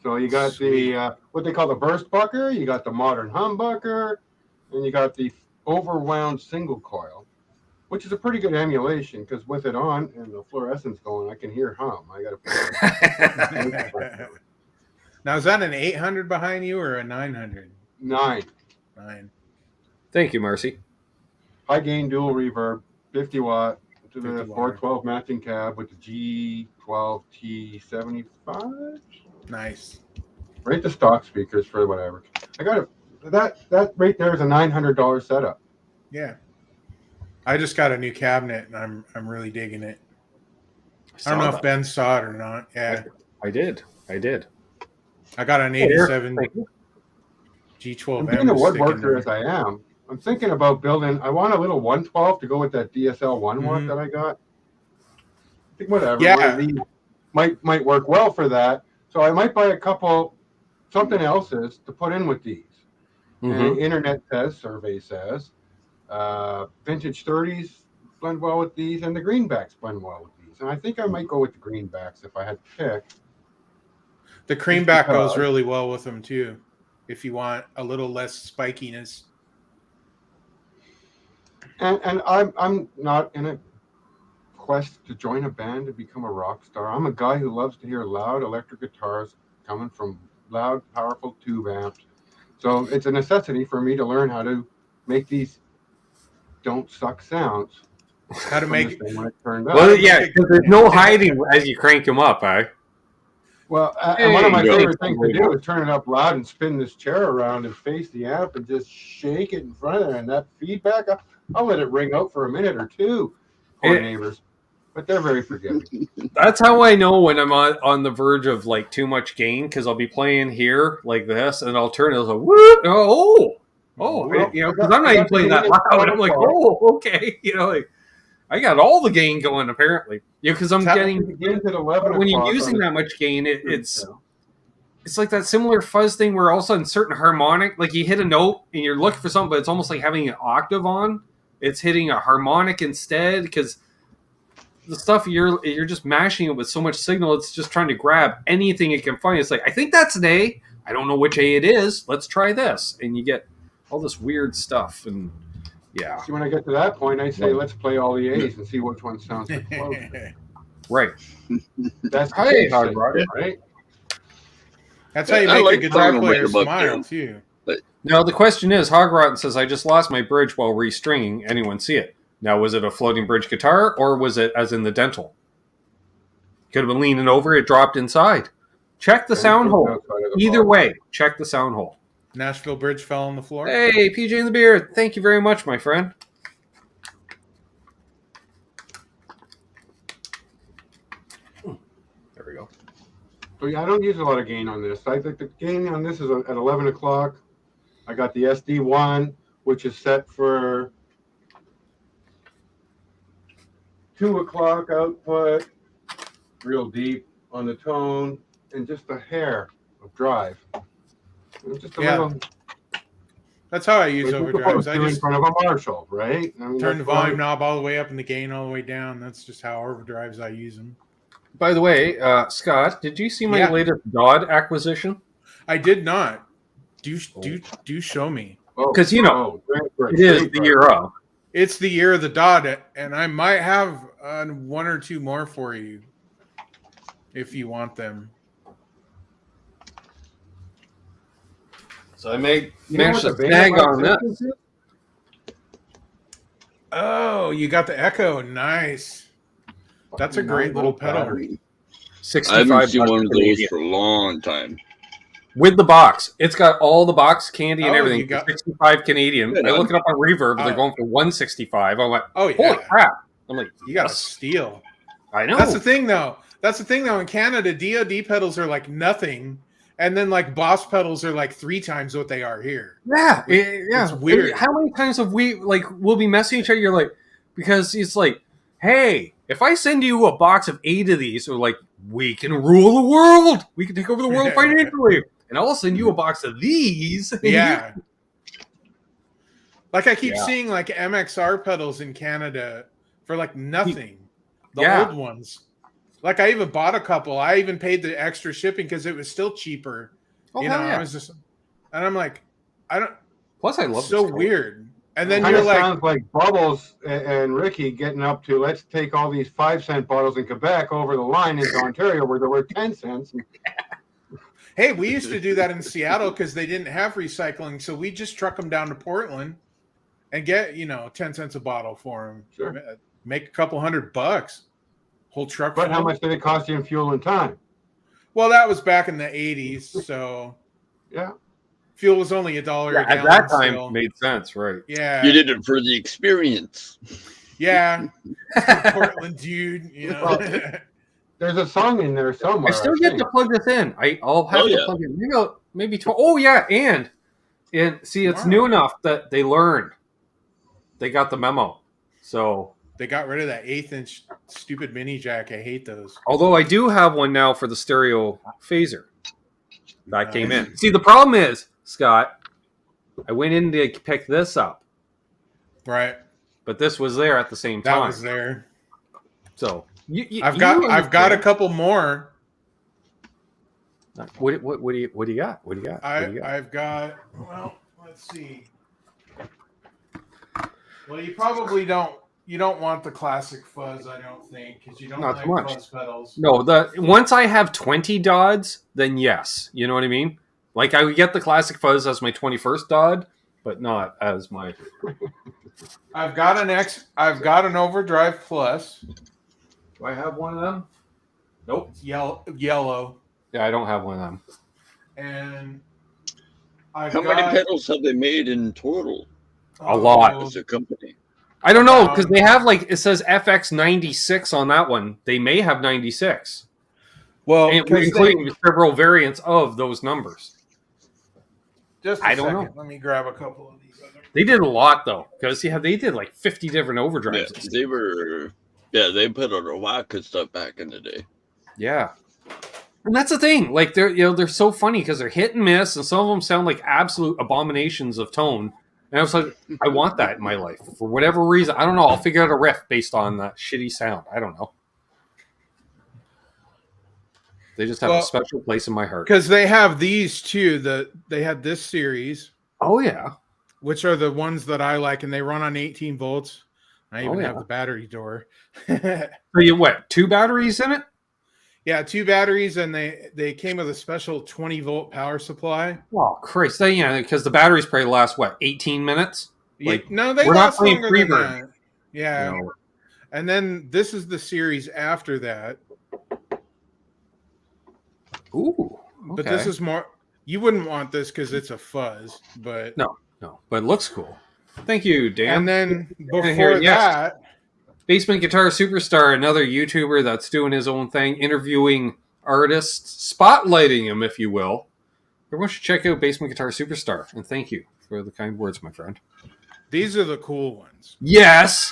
So you got the what they call the burst bucker, you got the modern humbucker, and you got the overwound single coil, which is a pretty good emulation because with it on and the fluorescence going, I can hear hum. I got to Now is that an 800 behind you or a 900? 9. 9. Thank you, Marcy. High gain dual reverb, 50 watt to 50 the watt. 412 matching cab with the G12T75. Nice. Rate the stock speakers for whatever. I got it. That right there is a $900 setup. Yeah. I just got a new cabinet and I'm really digging it. I don't know if Ben saw it or not. Yeah. I did. I got an 87 G12M. And being a to stick in woodworker there. as I am, I'm thinking about building. I want a little 112 to go with that DSL 1 watt that I got. I think whatever. Yeah. One of these might work well for that. So I might buy a couple something else's to put in with these. And internet says, survey says, vintage 30s blend well with these, and the greenbacks blend well with these. And I think I might go with the greenbacks if I had to pick. The creamback goes really well with them too, if you want a little less spikiness. And I'm not in a quest to join a band to become a rock star. I'm a guy who loves to hear loud electric guitars coming from loud, powerful tube amps. So it's a necessity for me to learn how to make these don't suck sounds. How to make it. Well, yeah, because there's no hiding as you crank them up, eh? Well, and one of my favorite things to do is turn it up loud and spin this chair around and face the amp and just shake it in front of there. And that feedback, I'll let it ring out for a minute or two. Poor neighbors. But they're very forgiving. That's how I know when I'm on the verge of like too much gain, because I'll be playing here like this, and I'll turn it like, whoop, because I'm not even playing that loud. I'm like, oh, okay, like I got all the gain going apparently. Because I'm getting when you're using that much gain, it's like that similar fuzz thing where all of a sudden certain harmonic, like you hit a note and you're looking for something, but it's almost like having an octave on. It's hitting a harmonic instead because the stuff you're just mashing it with so much signal. It's just trying to grab anything it can find. It's like, I think that's an A. I don't know which A it is. Let's try this, and you get all this weird stuff. And yeah, see, when I get to that point, I say, let's play all the A's and see which one sounds the closest. Right. That's right. That's how you make a guitar player smile too. Now the question is, Hogrotten says, I just lost my bridge while restringing. Anyone see it? Now, was it a floating bridge guitar, or was it as in the dental? Could have been leaning over. It dropped inside. Check the sound hole. Either way, check the sound hole. Nashville Bridge fell on the floor. Hey, PJ in the Beard. Thank you very much, my friend. There we go. So yeah, I don't use a lot of gain on this. I think the gain on this is at 11 o'clock. I got the SD1, which is set for 2 o'clock output, real deep on the tone, and just a hair of drive. Just a little. That's how I use overdrives. I just in front of a Marshall, right? I mean, turn the volume knob all the way up and the gain all the way down. That's just how overdrives I use them. By the way, Scott, did you see my latest Dodd acquisition? I did not. Do show me. Because it is the year of. It's the year of the Dodd, and I might have one or two more for you if you want them. So I managed to snag on this. Oh, you got the Echo. Nice. That's a great little pedal. 65 I haven't seen one of those for a long time. With the box. It's got all the box candy and everything. 65 Canadian. I look it up on Reverb. They're going for 165. I'm like, holy crap. I'm like, you got a steal. I know. That's the thing, though. In Canada, DoD pedals are like nothing. And then like Boss pedals are like 3 times what they are here. Yeah. It's weird. How many times have we'll be messaging each other? You're like, because it's like, hey, if I send you a box of 8 of these, or like, we can rule the world. We can take over the world financially. And I'll send you a box of these. Yeah. Like I keep seeing like MXR pedals in Canada for like nothing. The old ones. Like I even bought a couple. I even paid the extra shipping because it was still cheaper. I was just, and I'm like, I don't. Plus, I love so weird. And then you're like, sounds like Bubbles and Ricky getting up to let's take all these 5-cent bottles in Quebec over the line into Ontario where they were 10 cents. Hey, we used to do that in Seattle because they didn't have recycling, so we just truck them down to Portland and get 10 cents a bottle for them. Sure. Make a couple $100. Whole truck. But how much did it cost you in fuel and time? Well, that was back in the 80s, so yeah, fuel was only $1 a gallon. At that time, it made sense, right? Yeah, you did it for the experience. Yeah, Portland, dude. Well, there's a song in there somewhere. I still get to plug this in. I'll have to plug it in. Maybe 12. Oh yeah, and see, it's new enough that they learned. They got the memo, so. They got rid of that 1/8-inch stupid mini jack. I hate those. Although I do have one now for the stereo phaser. That came in. See, the problem is, Scott, I went in to pick this up. Right. But this was there at the same time. That was there. So I've got a couple more. What do you got? I've got, well, let's see. Well, you probably don't. You don't want the classic fuzz, I don't think, because you don't like fuzz pedals. No, once I have 20 Dodds, then yes. You know what I mean? Like I would get the classic fuzz as my 21st Dodd, but not as my. I've got an Overdrive Plus. Do I have one of them? Nope. It's yellow. Yeah, I don't have one of them. And how many pedals have they made in total? A lot. As a company. I don't know, because they have it says FX 96 on that one. They may have 96. Well, including several variants of those numbers. Just a second. Know. Let me grab a couple of these. They did a lot, though, because they did like 50 different overdrives. Yeah, they put out a whack of stuff back in the day. Yeah. And that's the thing. Like, they're so funny because they're hit and miss, and some of them sound like absolute abominations of tone. And I was like, I want that in my life. For whatever reason. I don't know. I'll figure out a riff based on that shitty sound. I don't know. They just have a special place in my heart. Because they have these too. They had this series. Oh, yeah. Which are the ones that I like. And they run on 18 volts. I even have the battery door. So you what? 2 batteries in it? Yeah, 2 batteries, and they came with a special 20-volt power supply. Oh, Christ. Yeah, because the batteries probably last, 18 minutes? No, they last longer than that. Yeah. No. And then this is the series after that. Ooh. Okay. But this is more. You wouldn't want this because it's a fuzz, but no, but it looks cool. Thank you, Dan. And then before that, Basement Guitar Superstar, another YouTuber that's doing his own thing, interviewing artists, spotlighting them, if you will. Everyone should check out Basement Guitar Superstar, and thank you for the kind words, my friend. These are the cool ones. Yes.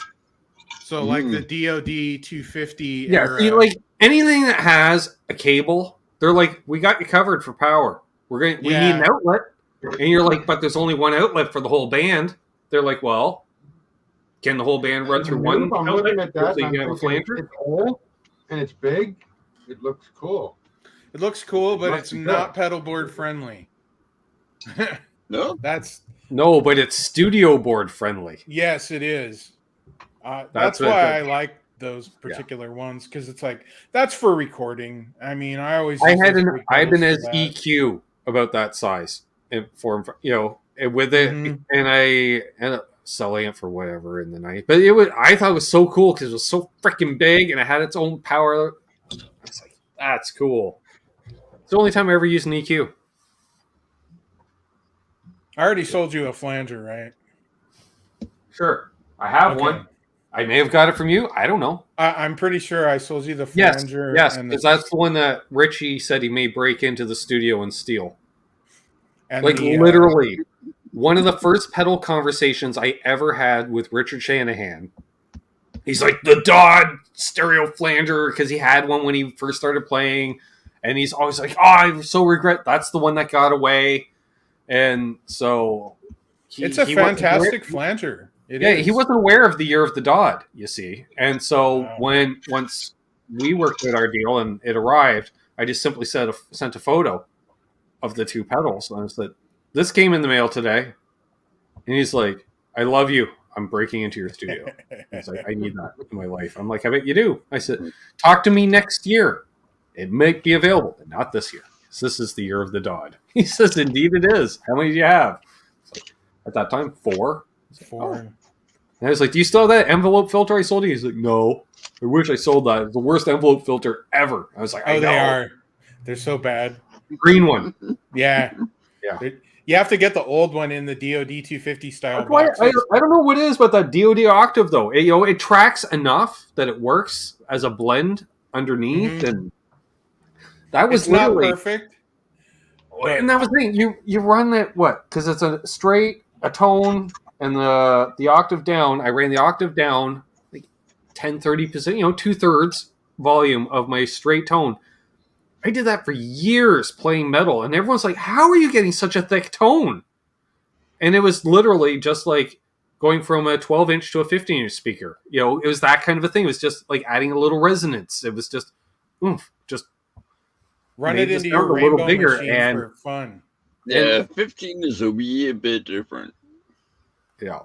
So like the DoD 250 yeah, era. See, like anything that has a cable, they're like, we got you covered for power. We need an outlet, and you're like, but there's only one outlet for the whole band. They're like, well, can the whole band run through one? I'm looking at that. So you can have a flanger? It's old and it's big. It looks cool. It looks cool, but it's not pedal board friendly. No, no, but it's studio board friendly. Yes, it is. That's why I like those particular ones, because it's like that's for recording. I mean, I had an Ibanez EQ about that size for with it, and I ended up selling it for whatever in the night. But I thought it was so cool because it was so freaking big and it had its own power. I was like, that's cool. It's the only time I ever used an EQ. I already sold you a flanger, right? Sure, I have one. I may have got it from you. I don't know. I'm pretty sure I sold you the flanger. Yes, because that's the one that Richie said he may break into the studio and steal. And literally, one of the first pedal conversations I ever had with Richard Shanahan. He's like, the Dodd stereo flanger, because he had one when he first started playing. And he's always like, oh, I so regret that's the one that got away. And so... It's a fantastic flanger. He wasn't aware of the year of the Dodd, you see. And so once we worked out our deal and it arrived, I just simply sent a photo of the two pedals. And I said, this came in the mail today. And he's like, I love you. I'm breaking into your studio. He's like, I need that in my life. I'm like, I bet you do. I said, talk to me next year. It might be available, but not this year. This is the year of the Dodd. He says, indeed it is. How many do you have? Like, at that time, 4. Four. And I was like, do you still have that envelope filter I sold you? He's like, no. I wish I sold that. It's the worst envelope filter ever. I was like, I know. They are. They're so bad. Green one. Yeah. Yeah. You have to get the old one in the DoD 250 style. I don't know what it is about that DoD Octave, though. It tracks enough that it works as a blend underneath. And that was not perfect. And that was the thing. You run it, what? Because it's a straight, a tone, and the octave down. I ran the octave down like 10-30%, 2/3 volume of my straight tone. I did that for years playing metal, and everyone's like, how are you getting such a thick tone? And it was literally just like going from a 12-inch to a 15-inch speaker. It was that kind of a thing. It was just like adding a little resonance. It was just, just run it into your rainbow machine and for fun. Yeah, 15 is a wee bit different. Yeah.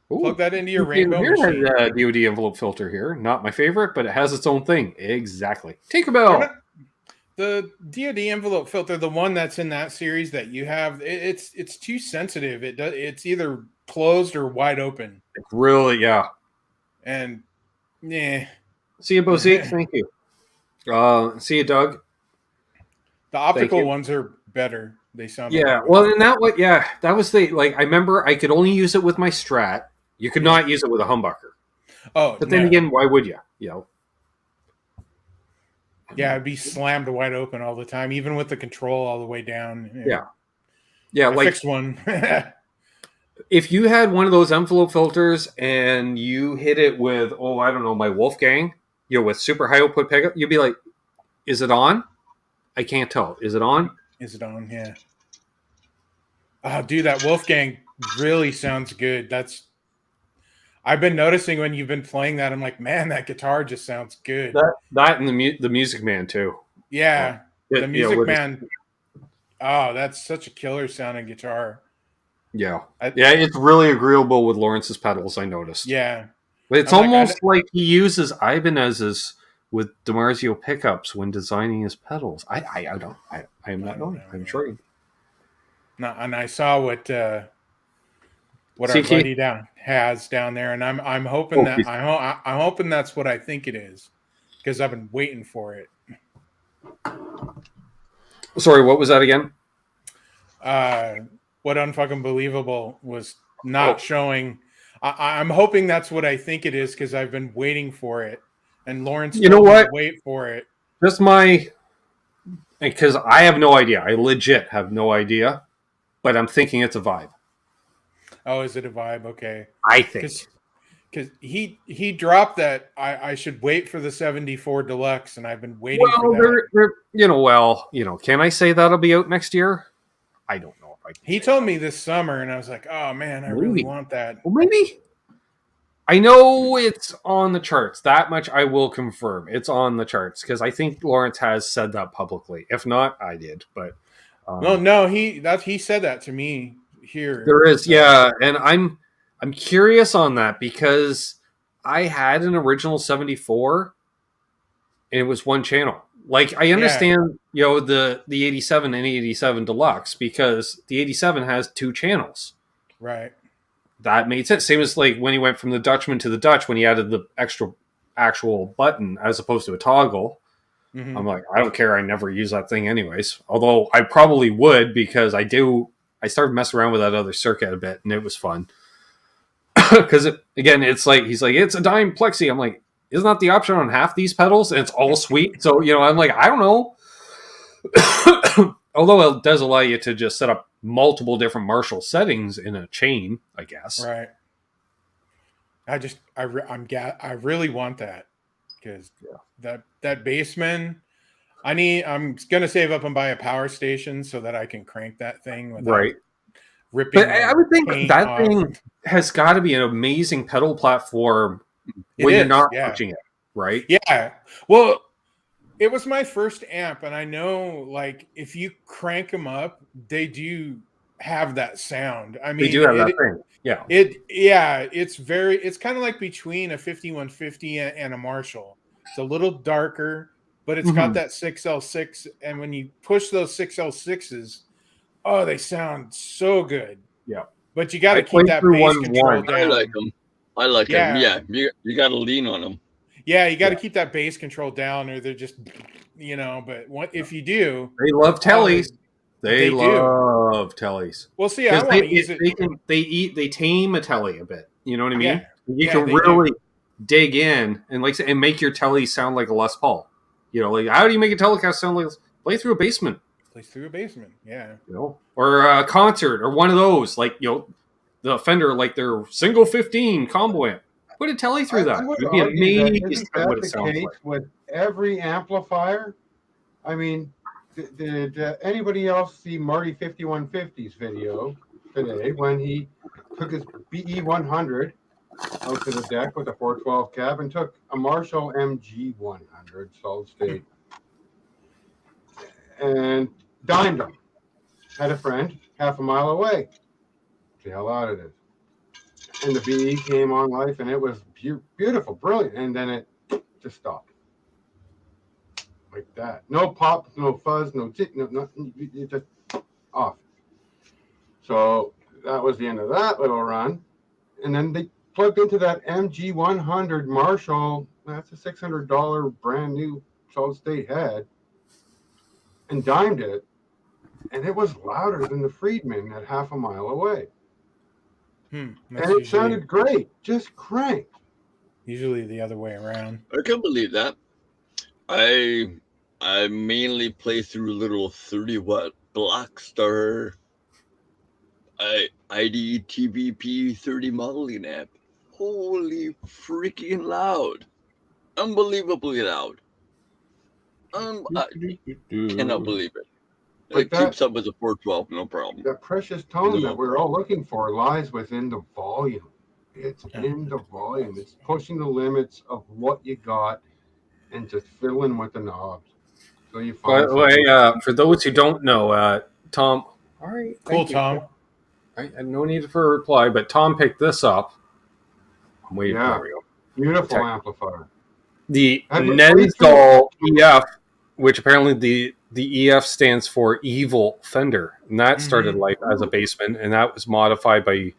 Plug that into your rainbow machine. Has a DoD envelope filter here. Not my favorite, but it has its own thing. Exactly. Tinkerbell. The DoD envelope filter, the one that's in that series that you have, it's too sensitive. It's either closed or wide open. Really, yeah. And yeah. See you, Bozique. Thank you. See you, Doug. The optical ones are better. They sound well, and that was I remember I could only use it with my Strat. You could not use it with a humbucker. But then again, why would you? Yeah, it'd be slammed wide open all the time, even with the control all the way down. Yeah, I fixed one. If you had one of those envelope filters and you hit it with, I don't know, my Wolfgang, with super high output pickup, you'd be like, is it on? I can't tell. Is it on? Is it on? Yeah. Oh, dude, that Wolfgang really sounds good. I've been noticing when you've been playing that, I'm like, man, that guitar just sounds good. That and the Music Man too. Yeah, the Music Man. Oh, that's such a killer sounding guitar. Yeah, it's really agreeable with Lawrence's pedals. I noticed. Yeah, but it's almost like he uses Ibanez's with DiMarzio pickups when designing his pedals. I am not knowing. I'm sure. No, and I saw what our buddy has down there, and I'm hoping I'm hoping that's what I think it is, because I've been waiting for it. Sorry, what was that again? What Unfucking Believable was not showing. I'm hoping that's what I think it is because I've been waiting for it, and Lawrence You know told me what? to wait for it. Just because I have no idea. I legit have no idea, but I'm thinking it's a vibe. Oh, is it a vibe? Okay. I think. Because he dropped that I should wait for the 74 Deluxe, and I've been waiting for that. Can I say that'll be out next year? I don't know if I can. He told me this summer, and I was like, oh, man, I really want that. Well, maybe. I know it's on the charts. That much I will confirm. It's on the charts, because I think Lawrence has said that publicly. If not, I did. But he said that to me here. There is, yeah, and I'm curious on that because I had an original 74 and it was one channel. Like, I understand, the 87 and 87 Deluxe because the 87 has two channels. Right. That made sense. Same as like when he went from the Dutchman to the Dutch when he added the extra actual button as opposed to a toggle. Mm-hmm. I'm like, I don't care. I never use that thing anyways. Although I probably would because I started messing around with that other circuit a bit and it was fun. Because it's like he's like, it's a dime plexi. I'm like, isn't that the option on half these pedals? And it's all sweet. So I'm like, I don't know. Although it does allow you to just set up multiple different Marshall settings in a chain, I guess. Right. I really want that because that Bassman. I'm gonna save up and buy a power station so that I can crank that thing without ripping. But I would think that thing has got to be an amazing pedal platform when you're not touching it, right? Yeah. Well, it was my first amp, and I know, like, if you crank them up, they do have that sound. I mean, they do have that thing. Yeah. It's kind of like between a 5150 and a Marshall. It's a little darker, but it's got that 6L6, and when you push those 6L6s, oh, they sound so good. Yeah. But you got to keep that bass control down. I like them. Yeah, you got to lean on them. Yeah, you got to keep that bass control down, or they're just, but if you do, they love tellies. They love tellies. Well, see, I want to use it. They tame a telly a bit. You know what I mean? Yeah. You can really dig in and make your telly sound like a Les Paul. Like how do you make a Telecast sound like play through a basement? Yeah. Or a concert or one of those, like the Fender, like their single 15 combo amp. Put a telly through that. It'd be amazing. Isn't that the case with every amplifier? I mean, did anybody else see Marty 5150's video today when he took his BE 100 out to the deck with a 412 cab and took a Marshall MG 100 solid state and dimed him? Had a friend half a mile away. See how loud it is. And the BE came on life, and it was beautiful, brilliant. And then it just stopped like that. No pop, no fuzz, no tick, no nothing. It just off. So that was the end of that little run. And then they plugged into that MG 100 Marshall. That's a $600 brand new solid state head, and dimed it, and it was louder than the Friedman at half a mile away. And it sounded great. Just cranked. Usually the other way around. I can believe that. I mainly play through little 30-watt Blackstar ID TVP 30 modeling amp. Holy freaking loud. Unbelievably loud. I cannot believe it. It keeps up with the 412, no problem. The precious tone that we're all looking for lies within the volume. It's in the volume. It's pushing the limits of what you got and just fiddling with the knobs. So you find. For those who don't know, Tom. All right, cool, Tom. No need for a reply, but Tom picked this up. I'm waiting for you. Beautiful amplifier. The Nensgall EF, which apparently the EF stands for Evil Fender, and that started life as a Bassman, and that was modified by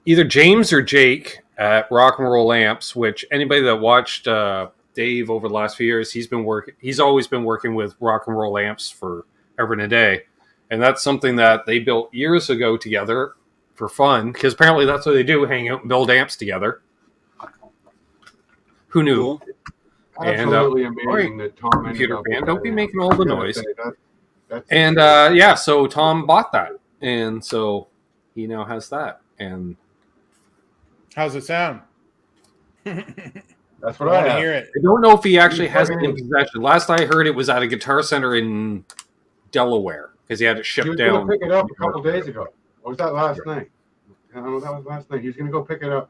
either James or Jake at Rock and Roll Amps. Which anybody that watched Dave over the last few years. He's always been working with rock and roll amps for ever and a day. And that's something that they built years ago together for fun, because apparently that's what they do, hang out and build amps together. Who knew? Cool. Absolutely amazing that Tom computer fan, don't be making all the noise. So Tom bought that, and so he now has that. And how's it sound? That's what I want to hear it. I don't know if he actually has it in possession. Last I heard, it was at a Guitar Center in Delaware because he had it shipped down. He was going to pick it up a couple days ago. Or was that last night? I don't know. That was last night. He was going to go pick it up.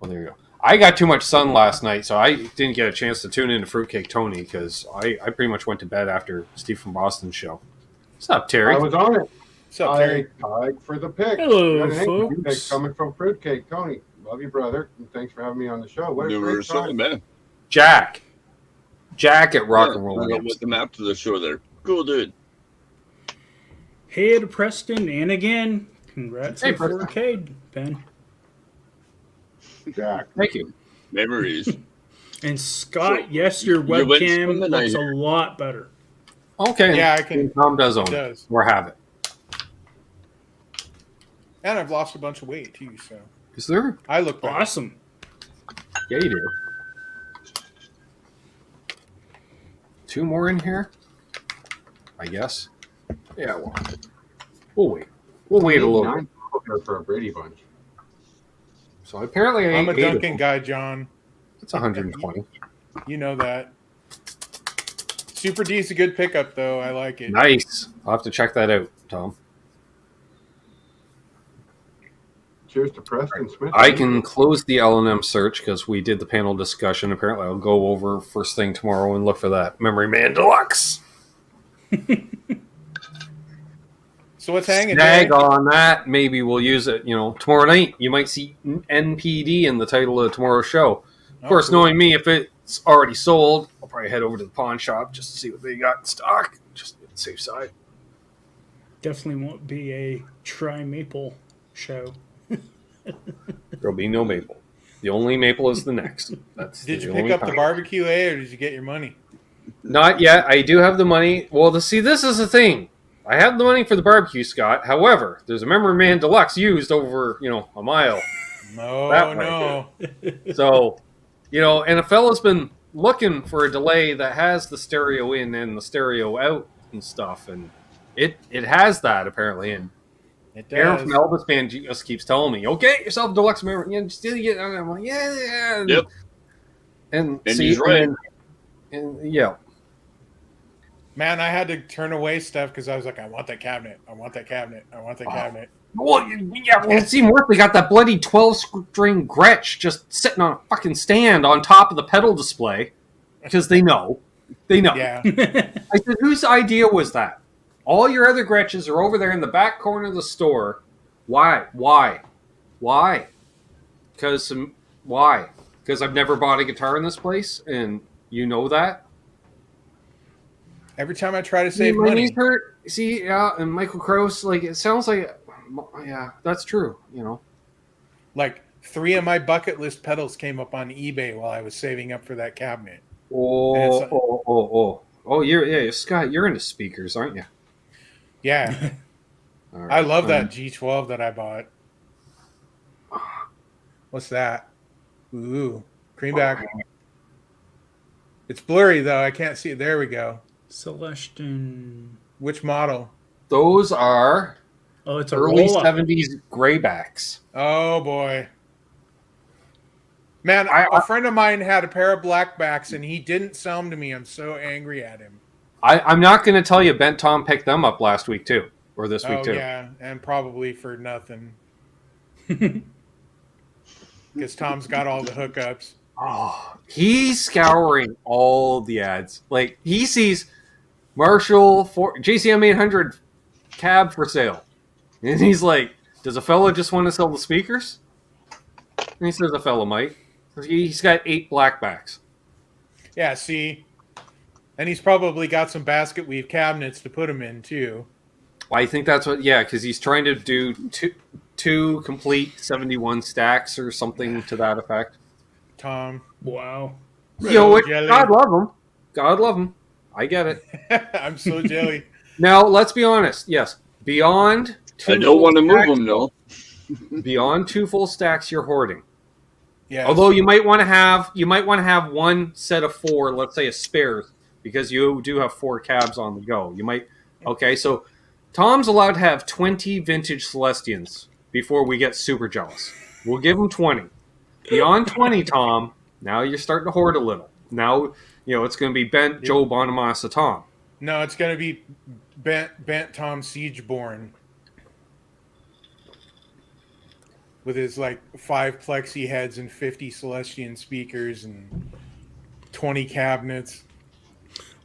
Well, there you go. I got too much sun last night, so I didn't get a chance to tune into Fruitcake Tony because I pretty much went to bed after Steve from Boston's show. What's up, Terry? I was on it. What's up, Terry? I tied for the pick. Hello, folks. Coming from Fruitcake Tony. Love you, brother. And thanks for having me on the show. What a great time. Man. Jack at Rock and Roll. I with the map to the show there. Cool, dude. Hey to Preston, and again, congrats Hey, on 4K, Ben. Jack. Thank you. Memories. And Scott, So, yes, your you went webcam swimming, looks I a hear. lot better. Okay. Yeah, I can. Tom does own It it. does. Or have it. And I've lost a bunch of weight too, so Is there? I look better. Awesome. Yeah, you do. 2 more in here, I guess. Yeah, we'll wait. We'll wait a little bit. For a Brady Bunch. So apparently I'm a Duncan guy, John. It's 120. You know that. Super D's a good pickup, though. I like it. Nice. I'll have to check that out, Tom. Cheers to Preston Smith. I can close the L&M search because we did the panel discussion. Apparently, I'll go over first thing tomorrow and look for that Memory Man Deluxe. So what's hanging? Snag on that. Maybe we'll use it. Tomorrow night you might see NPD in the title of tomorrow's show. Of course, cool. knowing me, if it's already sold, I'll probably head over to the pawn shop just to see what they got in stock. Just on the safe side. Definitely won't be a tri-maple show. There'll be no maple. The only maple is the next. Did you pick up the barbecue, or did you get your money? Not yet. I do have the money. Well, see, this is the thing. I have the money for the barbecue, Scott. However, there's a Memory Man Deluxe used over, a mile. No. So, and a fella's been looking for a delay that has the stereo in and the stereo out and stuff, and it has that apparently. And It does. Aaron from Elvis Band just keeps telling me, "Okay, get yourself a deluxe memory. Just get it." And I'm like, "Yeah." Yep. And see, he's right. And yeah. Man, I had to turn away stuff because I was like, I want that cabinet. I want that cabinet. I want that cabinet. Well, yeah, it's even worse. They got that bloody 12-string Gretsch just sitting on a fucking stand on top of the pedal display because they know. Yeah. I said, whose idea was that? All your other Gretches are over there in the back corner of the store. Why? Because why? Because I've never bought a guitar in this place, and you know that. Every time I try to save my money. knees hurt. See, yeah, and Michael Krause, it sounds like, yeah, that's true, Like 3 of my bucket list pedals came up on eBay while I was saving up for that cabinet. Oh, Scott, you're into speakers, aren't you? Yeah. Right, I love that G12 that I bought. What's that? Ooh, creamback. It's blurry though. I can't see it. There we go. Celestin. Which model? Those are it's a early roll-up. 70s graybacks. Oh boy. Man, a friend of mine had a pair of blackbacks and he didn't sell them to me. I'm so angry at him. I'm not going to tell you, Ben Tom picked them up last week too, or this week too. Yeah, and probably for nothing. Because Tom's got all the hookups. Oh, he's scouring all the ads. He sees Marshall JCM 800 cab for sale, and he's like, "Does a fella just want to sell the speakers?" And he says, "A fella might." He's got 8 blackbacks. Yeah, see, and he's probably got some basket weave cabinets to put them in too. Well, I think that's what. Yeah, because he's trying to do two complete 71 stacks or something to that effect. Tom. Wow. You know what? Jelly. God love them. God love them. I get it. I'm so jelly. Now, let's be honest. Yes, beyond two I don't want to move stacks, them, though. Beyond 2 full stacks, you're hoarding. Yeah. Although you might want to have one set of 4, let's say a spares, because you do have 4 cabs on the go. You might. Okay, so Tom's allowed to have 20 vintage Celestians before we get super jealous. We'll give him 20. Beyond 20, Tom, now you're starting to hoard a little. Now, it's going to be Bent Joe Bonamassa Tom. No, it's going to be Bent Tom Siegeborn. With his 5 plexi heads and 50 Celestian speakers and 20 cabinets.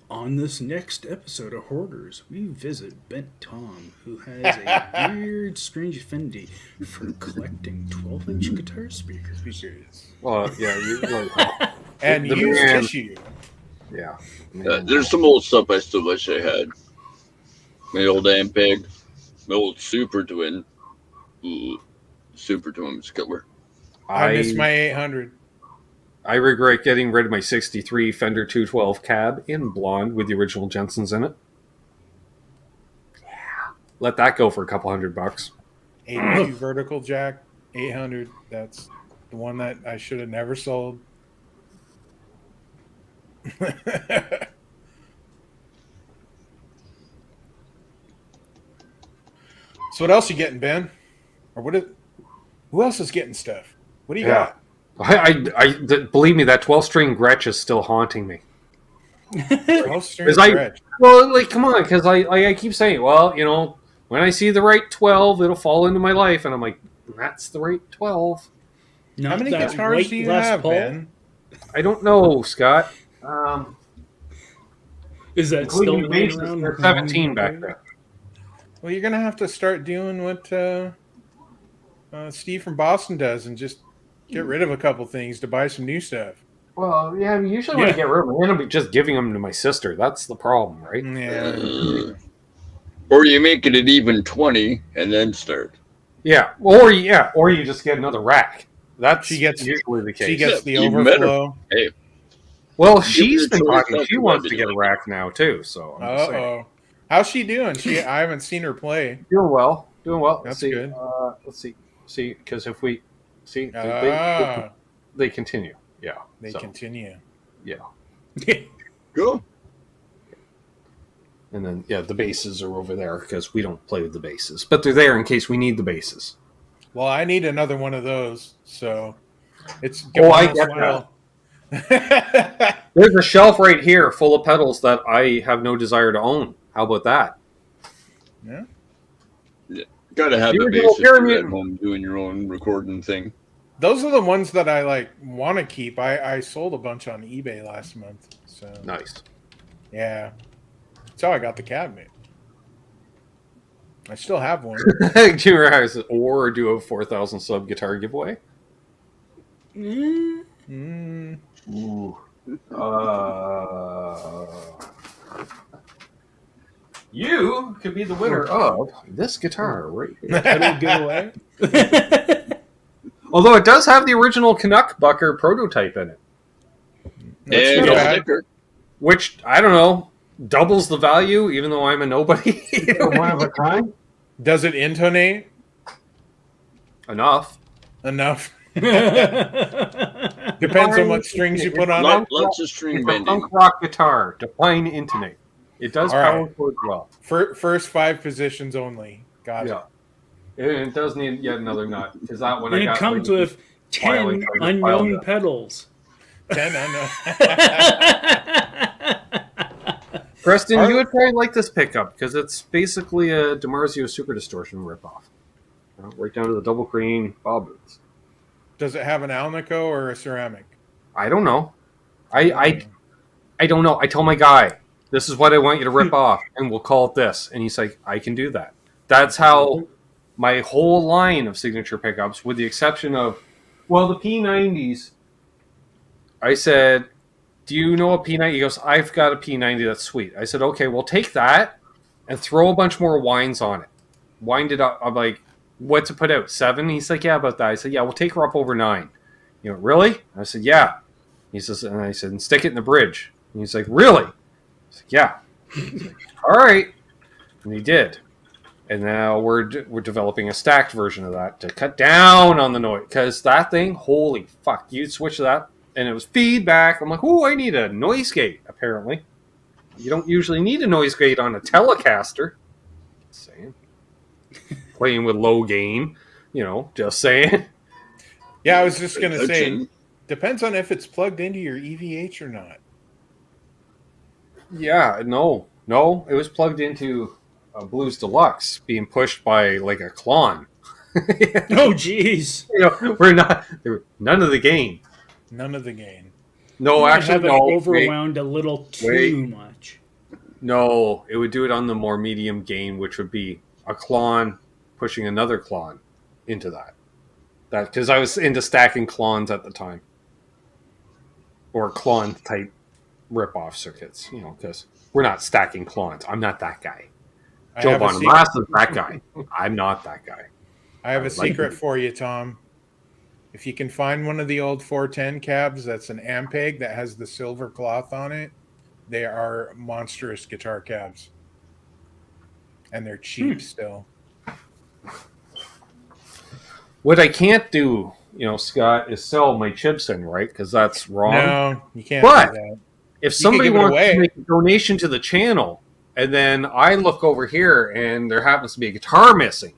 On this next episode of Hoarders, we visit Bent Tom, who has a weird, strange affinity for collecting 12-inch guitar speakers. Well, yeah. And use tissue. Yeah. There's some old stuff I still wish I had. My old Ampeg, my old Super Twin. Ooh, Super Twin was killer. I miss my 800. I regret getting rid of my 63 Fender 212 cab in blonde with the original Jensens in it. Yeah. Let that go for a couple $100. 82 vertical jack, 800. That's the one that I should have never sold. So what else you getting, Ben? Or who else is getting stuff? What do you got? Believe me, that 12-string Gretsch is still haunting me. 12-string Gretsch. Well, come on, because I keep saying, when I see the right 12, it'll fall into my life, and I'm like, that's the right 12. How many guitars do you have, Ben? I don't know, Scott. Is that still laying around? There's 17 back there. Well, you're gonna have to start doing what Steve from Boston does, and just get rid of a couple things to buy some new stuff. Well, yeah, usually when I get rid of them, I end up just giving them to my sister. That's the problem, right? Yeah. Or you make it at even 20 and then start. Yeah, or you just get another rack. That's usually the case. She gets the overflow. Hey. Well, she's been talking. She wants to get a rack now too. So. Uh-oh. How's she doing? I haven't seen her play. Doing well. That's good. Let's see, because if we see, they continue. Yeah. They continue. Yeah. Cool. And then, the basses are over there because we don't play with the basses. But they're there in case we need the basses. Well, I need another one of those. So it's... I get that. There's a shelf right here full of pedals that I have no desire to own. How about that? Yeah. Gotta have a basis at home doing your own recording thing. Those are the ones that I want to keep. I sold a bunch on eBay last month. So nice. Yeah. That's how I got the cabinet. I still have one. Do you realize or do a 4,000 sub guitar giveaway? Ooh. You could be the winner of this guitar right here. Pedal giveaway. Although it does have the original Canuck Bucker prototype in it. And a sticker. Which, I don't know, doubles the value, even though I'm a nobody. One of a kind? Does it intonate? Enough. Depends on what strings you put on it. Lots of string bending. Punk rock guitar, define intonate. It does power chords well. First 5 positions only. Got it. And it does need yet another nut. Because that one and it comes with 10 unknown pedals. 10 unknown. Preston, you would probably like this pickup because it's basically a DiMarzio Super Distortion ripoff. Right down to the double green bob boots. Does it have an Alnico or a ceramic? I don't know. I don't know. I tell my guy, this is what I want you to rip off, and we'll call it this. And he's like, I can do that. That's how my whole line of signature pickups, with the exception of, the P90s, I said, do you know a P90? He goes, I've got a P90 that's sweet. I said, okay, well, take that and throw a bunch more wines on it. Wind it up. I'm like, what's it put out? 7? He's like, yeah, about that. I said, yeah, we'll take her up over 9. Really? I said, yeah. He says, and I said, stick it in the bridge. And he's like, really? I was like, yeah. Like, all right. And he did. And now we're developing a stacked version of that to cut down on the noise. Because that thing, holy fuck, you'd switch that, and it was feedback. I'm like, oh, I need a noise gate, apparently. You don't usually need a noise gate on a Telecaster. Just saying. Playing with low gain, just saying. Yeah, I was just going to say, depends on if it's plugged into your EVH or not. Yeah, no, it was plugged into a Blues Deluxe being pushed by like a Klon. Oh, jeez. We're not none of the gain. None of the gain. No, actually, no. Overwound a little too much. No, it would do it on the more medium gain, which would be a Klon pushing another Klon into that. Because I was into stacking Klons at the time, or Klon type rip-off circuits. Because we're not stacking Klons. I'm not that guy. Joe Bonamassa is that guy. I'm not that guy. I have a secret for you, Tom. If you can find one of the old 410 cabs that's an Ampeg that has the silver cloth on it, they are monstrous guitar cabs. And they're cheap still. What I can't do, Scott, is sell my chips in, right? Because that's wrong. No, you can't do that. If somebody wants to make a donation to the channel, and then I look over here and there happens to be a guitar missing,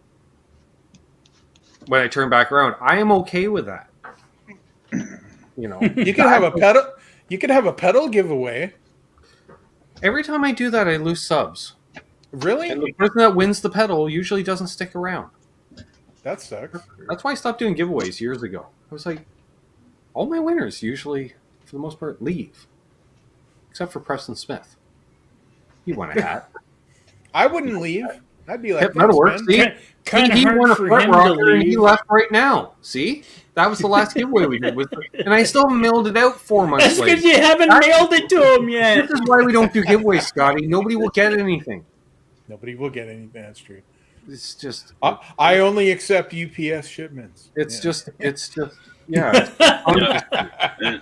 when I turn back around, I am okay with that. You could have a pedal. You could have a pedal giveaway. Every time I do that, I lose subs. Really? And the person that wins the pedal usually doesn't stick around. That sucks. That's why I stopped doing giveaways years ago. I was like, all my winners usually, for the most part, leave. Except for Preston Smith. He won a hat. I wouldn't leave. I'd be like, that'll work. See? He won a foot rocker and he left right now. See? That was the last giveaway we did. And I still mailed it out 4 months later. That's because you haven't mailed it to him yet. This is why we don't do giveaways, Scotty. Nobody will get anything. Nobody will get anything. That's true. It's just... I only accept UPS shipments. It's just... Yeah. And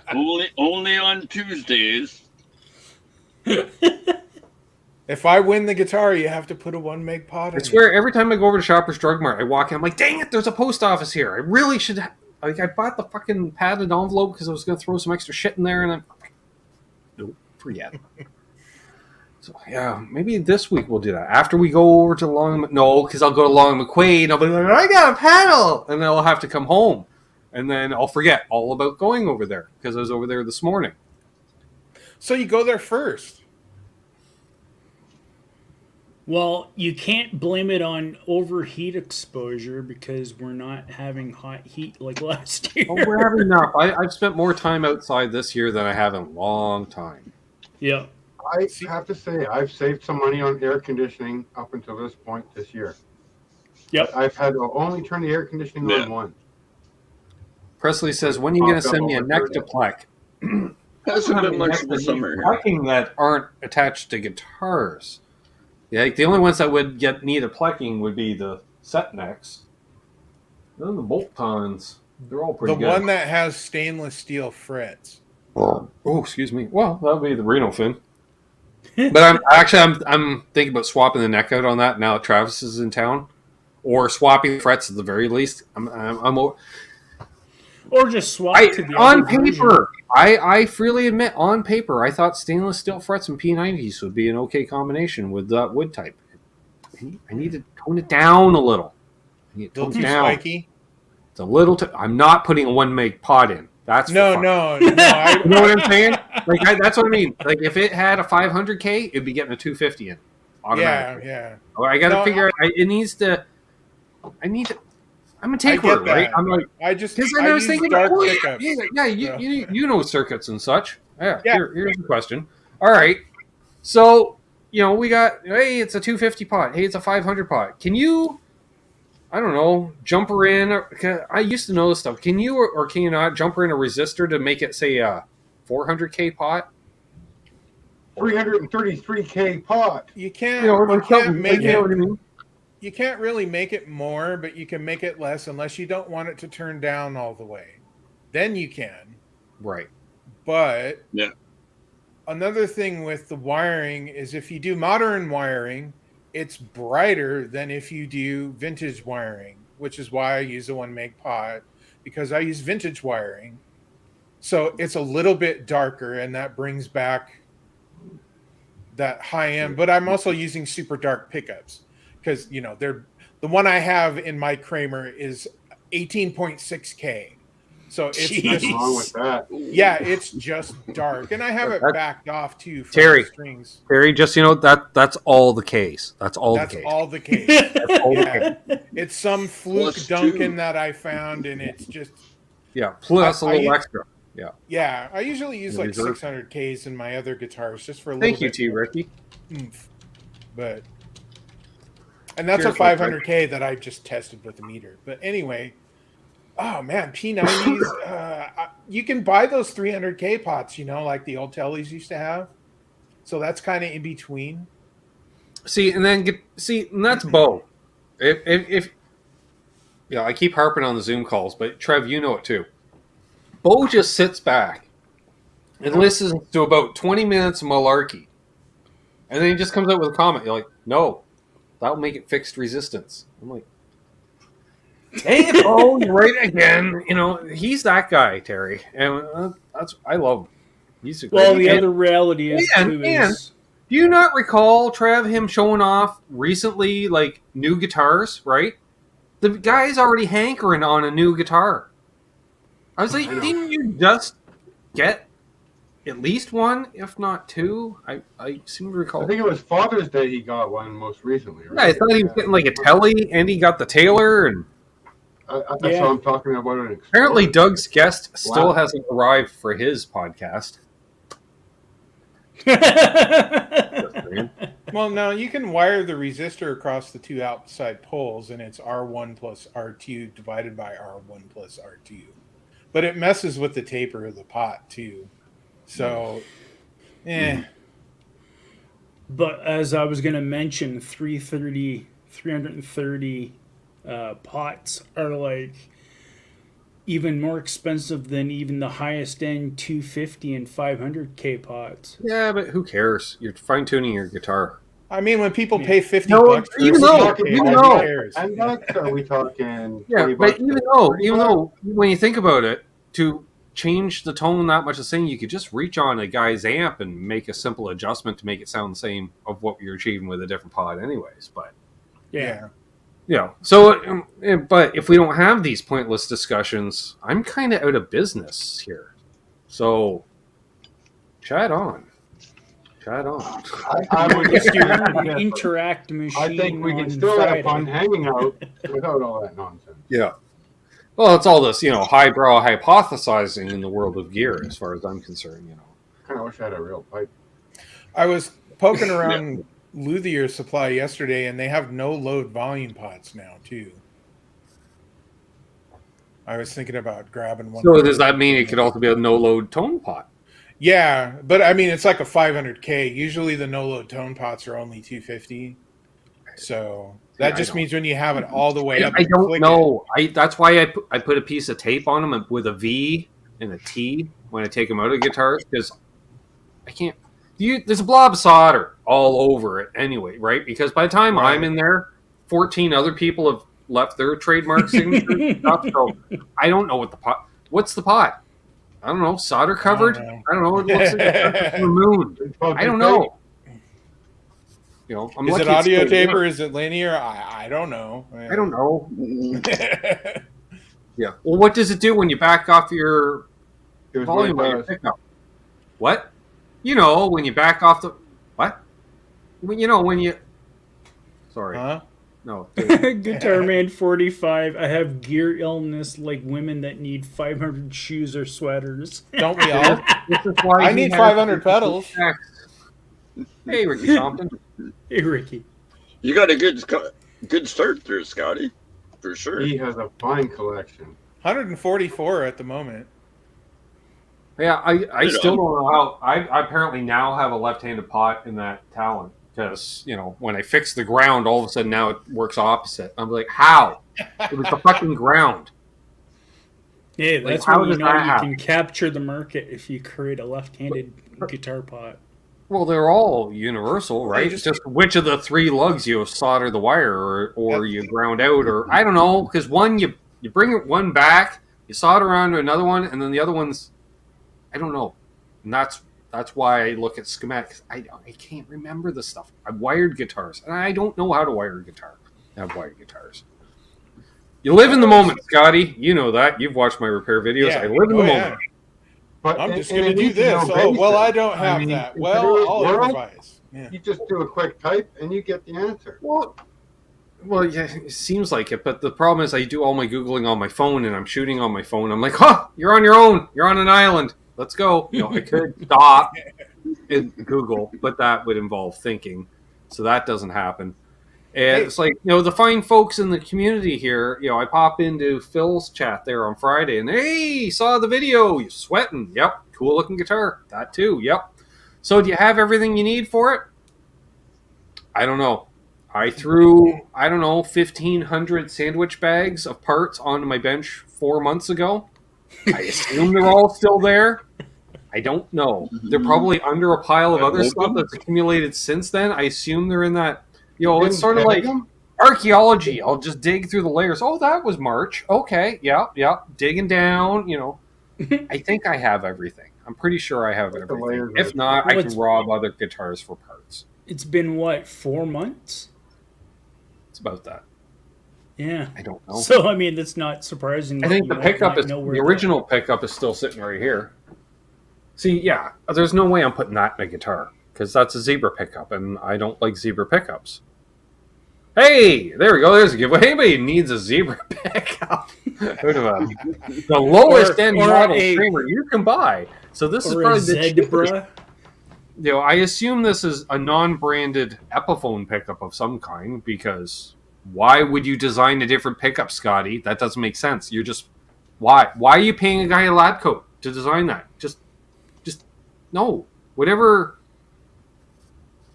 only on Tuesdays. If I win the guitar, you have to put a 1 meg pot in. I swear, every time I go over to Shoppers Drug Mart, I walk in, I'm like, dang it, there's a post office here. I really should... I bought the fucking padded envelope because I was going to throw some extra shit in there, and I'm... Nope, forget. So, yeah, maybe this week we'll do that. After we go over to Long... No, because I'll go to Long McQuaid, and I'll be like, I got a paddle! And then I'll have to come home. And then I'll forget all about going over there, because I was over there this morning. So you go there first. Well, you can't blame it on overheat exposure because we're not having hot heat like last year. Oh, we're having enough. I've spent more time outside this year than I have in a long time. Yeah. I have to say, I've saved some money on air conditioning up until this point this year. Yep. I've had to only turn the air conditioning on once. Presley says, when are you going to send me a Nectaplex? Hasn't been much of the summer. Plecking that aren't attached to guitars. Yeah, the only ones that would need a plecking would be the set necks. Then the bolt tons. They're all pretty good. The one that has stainless steel frets. Oh, excuse me. Well, that would be the Reno Fin. But I'm thinking about swapping the neck out on that now that Travis is in town, or swapping frets at the very least. Or just swap to the on other paper. version. I freely admit, on paper, I thought stainless steel frets and P90s would be an okay combination with that wood type. I need to tone it down a little. I need to tone it down. Spiky. It's a little. I'm not putting a 1 meg pot in. That's no. you know what I'm saying? That's what I mean. Like if it had a 500K, it'd be getting a 250 in automatically. Yeah. I got to figure out. It needs to. I need to. I'm a takeover, right? I'm like, I was thinking, dark pickups. You know circuits and such. Yeah. Here's the question. All right, so we got. Hey, it's a 250 pot. Hey, it's a 500 pot. Can you? I don't know. Jumper in. I used to know this stuff. Can you or can you not jumper in a resistor to make it say a 400K pot? 333K pot. You can't. You can't really make it more, but you can make it less unless you don't want it to turn down all the way. Then you can. Right. But yeah. Another thing with the wiring is if you do modern wiring, it's brighter than if you do vintage wiring, which is why I use a 1 meg pot, because I use vintage wiring. So it's a little bit darker, and that brings back that high end. But I'm also using super dark pickups because, they're the one I have in my Kramer is 18.6K. So it's just wrong with that. Yeah, it's just dark, and I have it backed off too from Terry, the strings. Terry, just that's all the case. That's all the case. All the case. That's all the case. It's some fluke Duncan that I found, and it's just plus a little extra. Yeah, I usually use like 600Ks in my other guitars just for a little bit. Thank you, T. Ricky. But that's a 500K that I just tested with the meter. But anyway. Oh man, P90s. You can buy those 300K pots, like the old Tellys used to have. So that's kind of in between. And that's Bo. If I keep harping on the Zoom calls, but Trev, you know it too. Bo just sits back and listens to about 20 minutes of malarkey, and then he just comes out with a comment. You're like, "No, that'll make it fixed resistance." I'm like, "Hey, Bo, you're right again." He's that guy, Terry, and I love him. He's a great other reality is do you not recall, Trev, him showing off recently, like new guitars? Right, the guy's already hankering on a new guitar. I was like, didn't you just get at least one, if not two? I seem to recall. I think it was Father's Day he got one most recently. Right? Yeah, I thought he was getting like a Telly, and he got the Taylor, and I saw him talking about it. Apparently, Doug's guest still hasn't arrived for his podcast. Well, no, you can wire the resistor across the two outside poles, and it's R1 plus R2 divided by R1 plus R2. But it messes with the taper of the pot, too. So, But as I was going to mention, 330 pots are like even more expensive than even the highest end 250 and 500K pots. Yeah, but who cares? You're fine tuning your guitar. I mean, when people pay $50, even though, and bucks, are we talking? But even though, when you think about it, to change the tone that much, the same, you could just reach on a guy's amp and make a simple adjustment to make it sound the same of what you're achieving with a different pot, anyways. But so, but if we don't have these pointless discussions, I'm kind of out of business here. So, chat on. I would interact machine. I think we can still have fun hanging out without all that nonsense. Yeah. Well, it's all this, highbrow hypothesizing in the world of gear, as far as I'm concerned. Kind of wish I had a real pipe. I was poking around Luthier Supply yesterday, and they have no load volume pots now too. I was thinking about grabbing one. So does that mean it could also be a no load tone pot? Yeah, but I mean it's like a 500K. Usually the no load tone pots are only 250. So that just means when you have it all the way up. I don't know. That's why I put a piece of tape on them with a V and a T when I take them out of guitars, because I can't. There's a blob of solder all over it anyway, right? Because by the time I'm in there, 14 other people have left their trademark signature stuff. So I don't know what the pot. What's the pot? I don't know. Solder covered? I don't know. It looks like the moon. I don't know. Is it audio tape or is it linear? I don't know. I don't know. Yeah. Well, what does it do when you back off your volume on your pickup? What? When you back off the... What? When you... Sorry. Huh? No. Guitar Man 45. I have gear illness like women that need 500 shoes or sweaters. Don't we all? I need 500 pedals. Hey, Ricky Compton. Hey, Ricky. You got a good start there, Scotty. For sure. He has a fine collection. 144 at the moment. Yeah, I still don't know how. I apparently now have a left-handed pot in that Talon. Because, when I fix the ground, all of a sudden now it works opposite. I'm like, how? It was the fucking ground. Yeah, that's how when you does know that you happen? can capture the market if you create a left-handed guitar pot. Well, they're all universal, right? Just which of the 3 lugs you solder the wire, or you ground out, or I don't know. Because one you bring one back, you solder onto another one, and then the other one's I don't know. And that's why I look at schematics. I can't remember the stuff. I've wired guitars, and I don't know how to wire a guitar. I've wired guitars. You live in the moment, Scotty. You know that. You've watched my repair videos. Yeah. I live in the moment. But I'm just going to do this. Oh, well, I don't have that. Well, I'll improvise. Yeah. You just do a quick type and you get the answer. Well, yeah, it seems like it. But the problem is I do all my Googling on my phone and I'm shooting on my phone. I'm like, you're on your own. You're on an island. Let's go. I could stop and Google, but that would involve thinking. So that doesn't happen. And it's like, the fine folks in the community here, I pop into Phil's chat there on Friday and, hey, saw the video. You're sweating. Yep. Cool looking guitar. That too. Yep. So do you have everything you need for it? I don't know. I threw, 1,500 sandwich bags of parts onto my bench 4 months ago. I assume they're all still there. I don't know. They're probably under a pile of other stuff that's accumulated since then. I assume they're in that. It's sort of like archaeology. I'll just dig through the layers. Oh, that was March. Okay, yeah. Digging down, I think I have everything. I'm pretty sure I have everything. If not, I can rob other guitars for parts. It's been, 4 months? It's about that. Yeah. I don't know. So, that's not surprising. I think the original pickup is still sitting right here. See, yeah, there's no way I'm putting that in a guitar. Because that's a zebra pickup, and I don't like zebra pickups. Hey, there we go. There's a giveaway. Anybody needs a zebra pickup? The lowest end model streamer you can buy. So this is probably the zebra. I assume this is a non-branded Epiphone pickup of some kind, because why would you design a different pickup, Scotty? That doesn't make sense. You're just why are you paying a guy a lab coat to design that? Just no. Whatever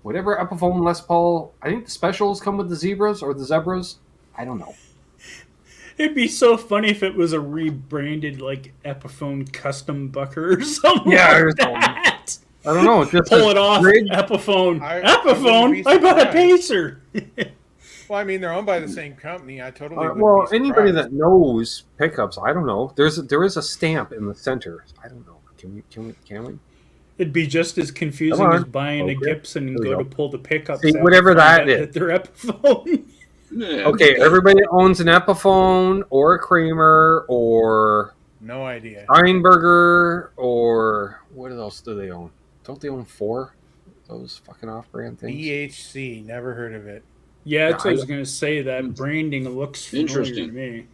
Epiphone Les Paul, I think the specials come with the zebras or the zebras. I don't know. It'd be so funny if it was a rebranded Epiphone Custom Bucker or something. Yeah, like that. I don't know. Just pull it off. Epiphone. Epiphone. I bought a Pacer. Well, they're owned by the same company. I totally. Anybody that knows pickups, I don't know. There is a stamp in the center. I don't know. Can we? It'd be just as confusing as buying a Gibson and go to pull the pickups. See, whatever that is. Their Epiphone. Okay, everybody owns an Epiphone or a Kramer or no idea. Steinberger or what else do they own? Don't they own 4? Those fucking off-brand things. BHC, never heard of it. Yeah, that's what I was going to say. That branding looks interesting to me.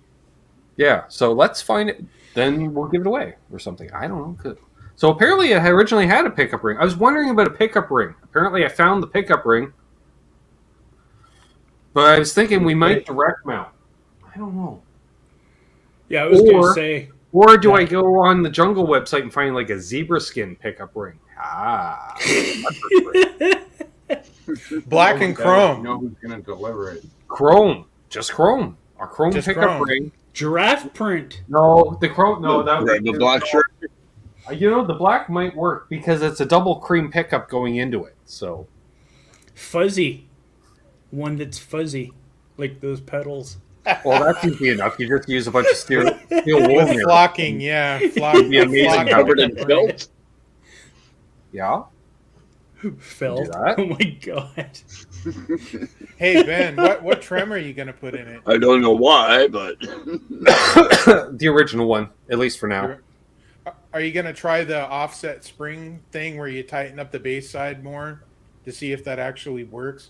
Yeah, so let's find it. Then we'll give it away or something. I don't know. So apparently I originally had a pickup ring. I was wondering about a pickup ring. Apparently I found the pickup ring. But I was thinking we might direct mount. I don't know. Yeah, I was going to say. Or do I go on the Jungle website and find a zebra skin pickup ring? Black and chrome. You know who's going to deliver it. Chrome. Just chrome. A chrome just pickup chrome. ring. Giraffe print. No, the chrome. No, the black shirt. The black might work because it's a double cream pickup going into it. So fuzzy, one that's fuzzy, like those pedals. Well, that's easy enough. You just use a bunch of steel wool. Flocking, yeah, flocking. Be amazing. Covered in felt. Yeah. Felt. Oh my god. Hey Ben, what trim are you gonna put in it? I don't know why, but the original one, at least for now. Are you going to try the offset spring thing where you tighten up the bass side more to see if that actually works?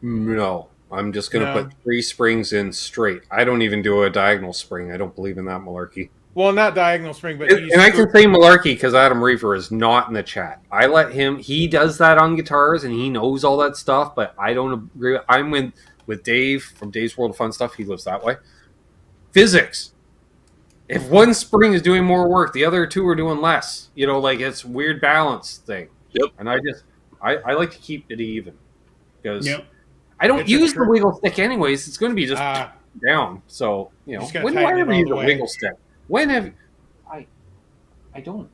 No. I'm just going to put 3 springs in straight. I don't even do a diagonal spring. I don't believe in that malarkey. Well, not diagonal spring, but... And I can say malarkey because Adam Reefer is not in the chat. I let him... He does that on guitars and he knows all that stuff, but I don't agree. I'm with Dave from Dave's World of Fun Stuff. He lives that way. Physics. If one spring is doing more work, the other 2 are doing less. It's a weird balance thing. Yep. And I like to keep it even. Because I don't use the wiggle stick anyways. It's going to be just down. So, when do I ever use a wiggle stick? When have I don't.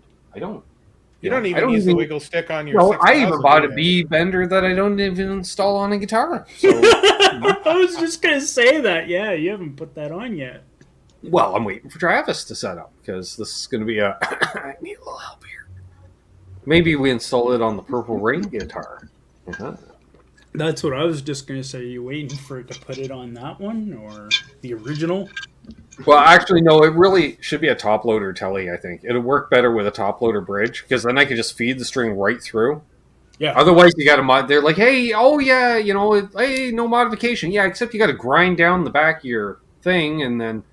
You don't even use the wiggle stick on your. No, I even bought a B bender that I don't even install on a guitar. So, I was just gonna say that. Yeah, you haven't put that on yet. Well, I'm waiting for Travis to set up because this is going to be a. I need a little help here. Maybe we install it on the Purple Rain guitar. Uh-huh. That's what I was just gonna say. Are you waiting for it to put it on that one or the original? Well, actually, no. It really should be a top loader telly. I think it'll work better with a top loader bridge because then I could just feed the string right through. Yeah. Otherwise, you got to mod. They're like, hey, oh yeah, hey, no modification. Yeah, except you got to grind down the back of your thing, and then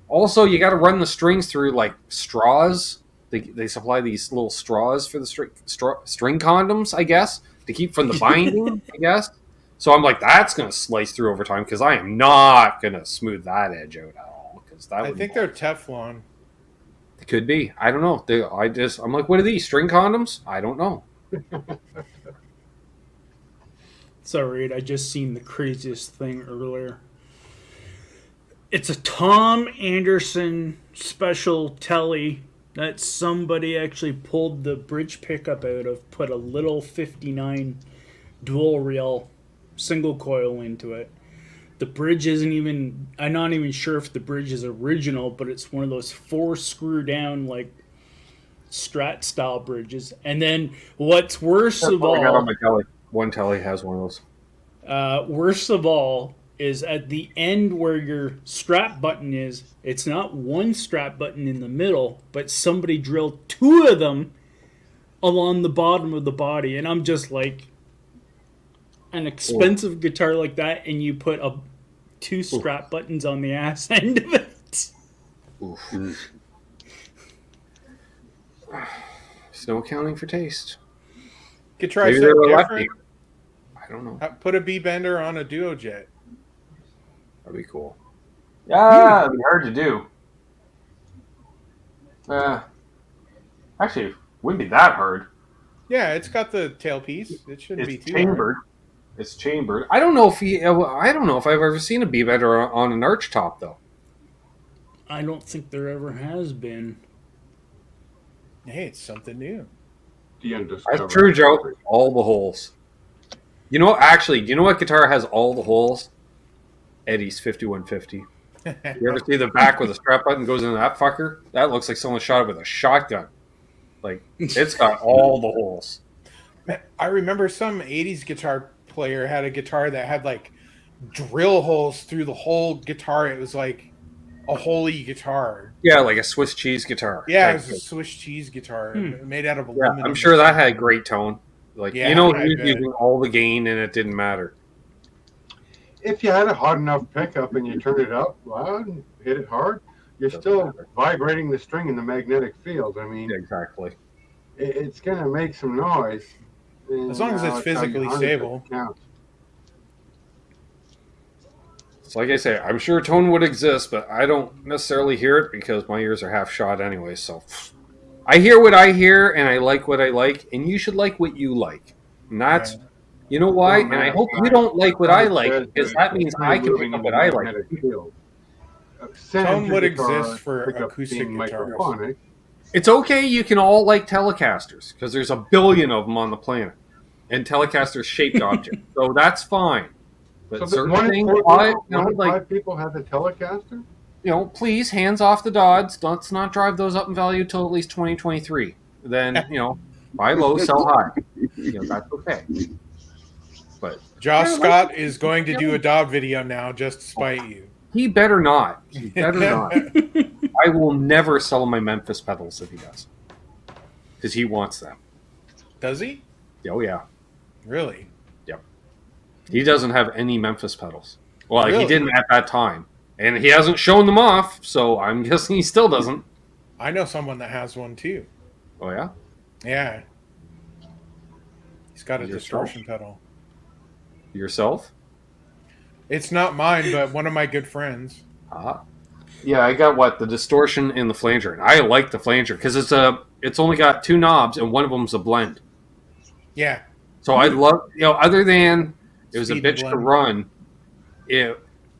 also you got to run the strings through like straws. They supply these little straws for the string condoms, I guess, to keep from the binding. I guess. So I'm like, that's going to slice through over time because I am not going to smooth that edge out at all. I think they're Teflon. It could be. I don't know. I'm like, what are these string condoms? I don't know. It's alright. I just seen the craziest thing earlier. It's a Tom Anderson special telly that somebody actually pulled the bridge pickup out of, put a little 59 dual rail single coil into it. The bridge isn't even, I'm not even sure if the bridge is original, but it's one of those 4 screw down like Strat style bridges. And then what's worse of all, I got on my telly. One telly has one of those. Worst of all is at the end where your strap button is, it's not one strap button in the middle, but somebody drilled 2 of them along the bottom of the body. And I'm just like, an expensive guitar like that, and you put 2 strap buttons on the ass end of it. There's no accounting for taste. Could try something different. I don't know. Put a B bender on a Duo Jet. That'd be cool. Yeah, it'd be hard to do. Actually, it wouldn't be that hard. Yeah, it's got the tailpiece. It shouldn't be too chambered. hard. It's chambered. I don't know if I've ever seen a B bender on an arch top though. I don't think there ever has been. Hey, it's something new. That's true, Joe. All the holes. You know what guitar has all the holes? Eddie's 5150. You ever see the back where the strap button goes into that fucker? That looks like someone shot it with a shotgun. Like, it's got all the holes. Man, I remember some 80s guitar player had a guitar that had like drill holes through the whole guitar. It was like a holy guitar. Yeah, like a Swiss cheese guitar. Yeah, it was a Swiss cheese guitar made out of aluminum. Yeah, I'm sure that had great tone. Like, he was using all the gain and it didn't matter. If you had a hot enough pickup and you turned it up loud and hit it hard, you're still vibrating the string in the magnetic field. I mean, exactly. It's going to make some noise. As long as it's physically stable. It's like I say, I'm sure tone would exist, but I don't necessarily hear it because my ears are half shot anyway. So I hear what I hear, and I like what I like, and you should like what you like. And that's, you know why? And I hope you don't like what I like, because that means I can pick up what I like. Tone would exist for acoustic guitars. It's okay, you can all like Telecasters, because there's a billion of them on the planet. And Telecasters shaped objects. So that's fine. But so certain things, five people have a Telecaster? Please, hands off the Dodds. Let's not drive those up in value till at least 2023. Then, buy low, sell high. That's okay. But Josh Scott is going to do a Dodd video now just to spite you. He better not. He better not. I will never sell my Memphis pedals if he does. Because he wants them. Does he? Oh, yeah. Really? Yep. He doesn't have any Memphis pedals. Well, really? He didn't at that time. And he hasn't shown them off, so I'm guessing he still doesn't. I know someone that has one, too. Oh, yeah? Yeah. He's got a distortion pedal. Yourself? It's not mine, but one of my good friends. Yeah, I got the distortion and the flanger. And I like the flanger because it's only got 2 knobs and one of them's a blend. Yeah. So I love, other than it was a bitch to run,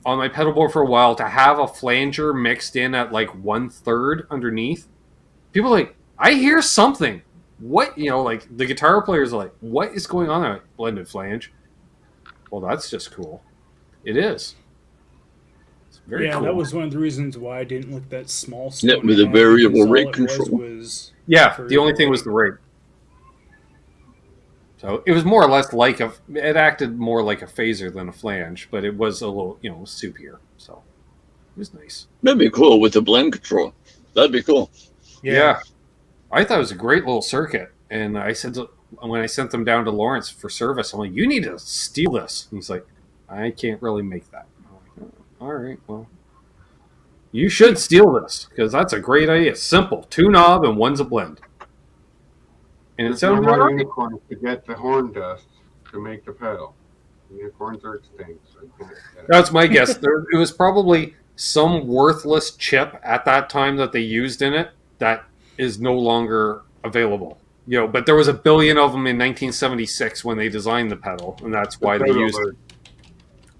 on my pedal board for a while to have a flanger mixed in at like 1/3 underneath. People are like, I hear something. What, like the guitar players are like, what is going on there? Blended flange. Well, that's just cool. It is. It's very cool. That was one of the reasons why I didn't look that small. Yeah, with a variable rate control. The only thing was the rate. So it was more or less like it acted more like a phaser than a flange, but it was a little, soupier. So it was nice. That'd be cool with the blend control. That'd be cool. Yeah. I thought it was a great little circuit. And I said, when I sent them down to Lawrence for service, I'm like, you need to steal this. And he's like, I can't really make that. I'm like, oh, all right, well, you should steal this because that's a great idea. It's simple. 2 knob and 1's a blend. And it sounds no unicorns to get the horn dust to make the pedal. Unicorns are extinct. So that's my guess. It was probably some worthless chip at that time that they used in it that is no longer available. But there was a billion of them in 1976 when they designed the pedal, and that's why they used it.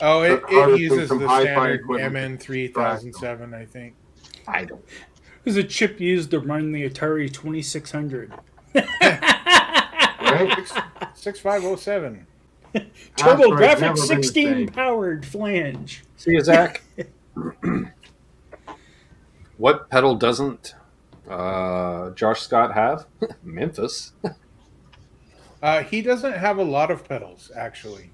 Oh, it uses the standard MN3007, I think. I don't. There's a chip used to run the Atari 2600. Right? 6507. TurboGrafx 16 powered flange. See you, Zach. What pedal doesn't Josh Scott have? Memphis. He doesn't have a lot of pedals, actually.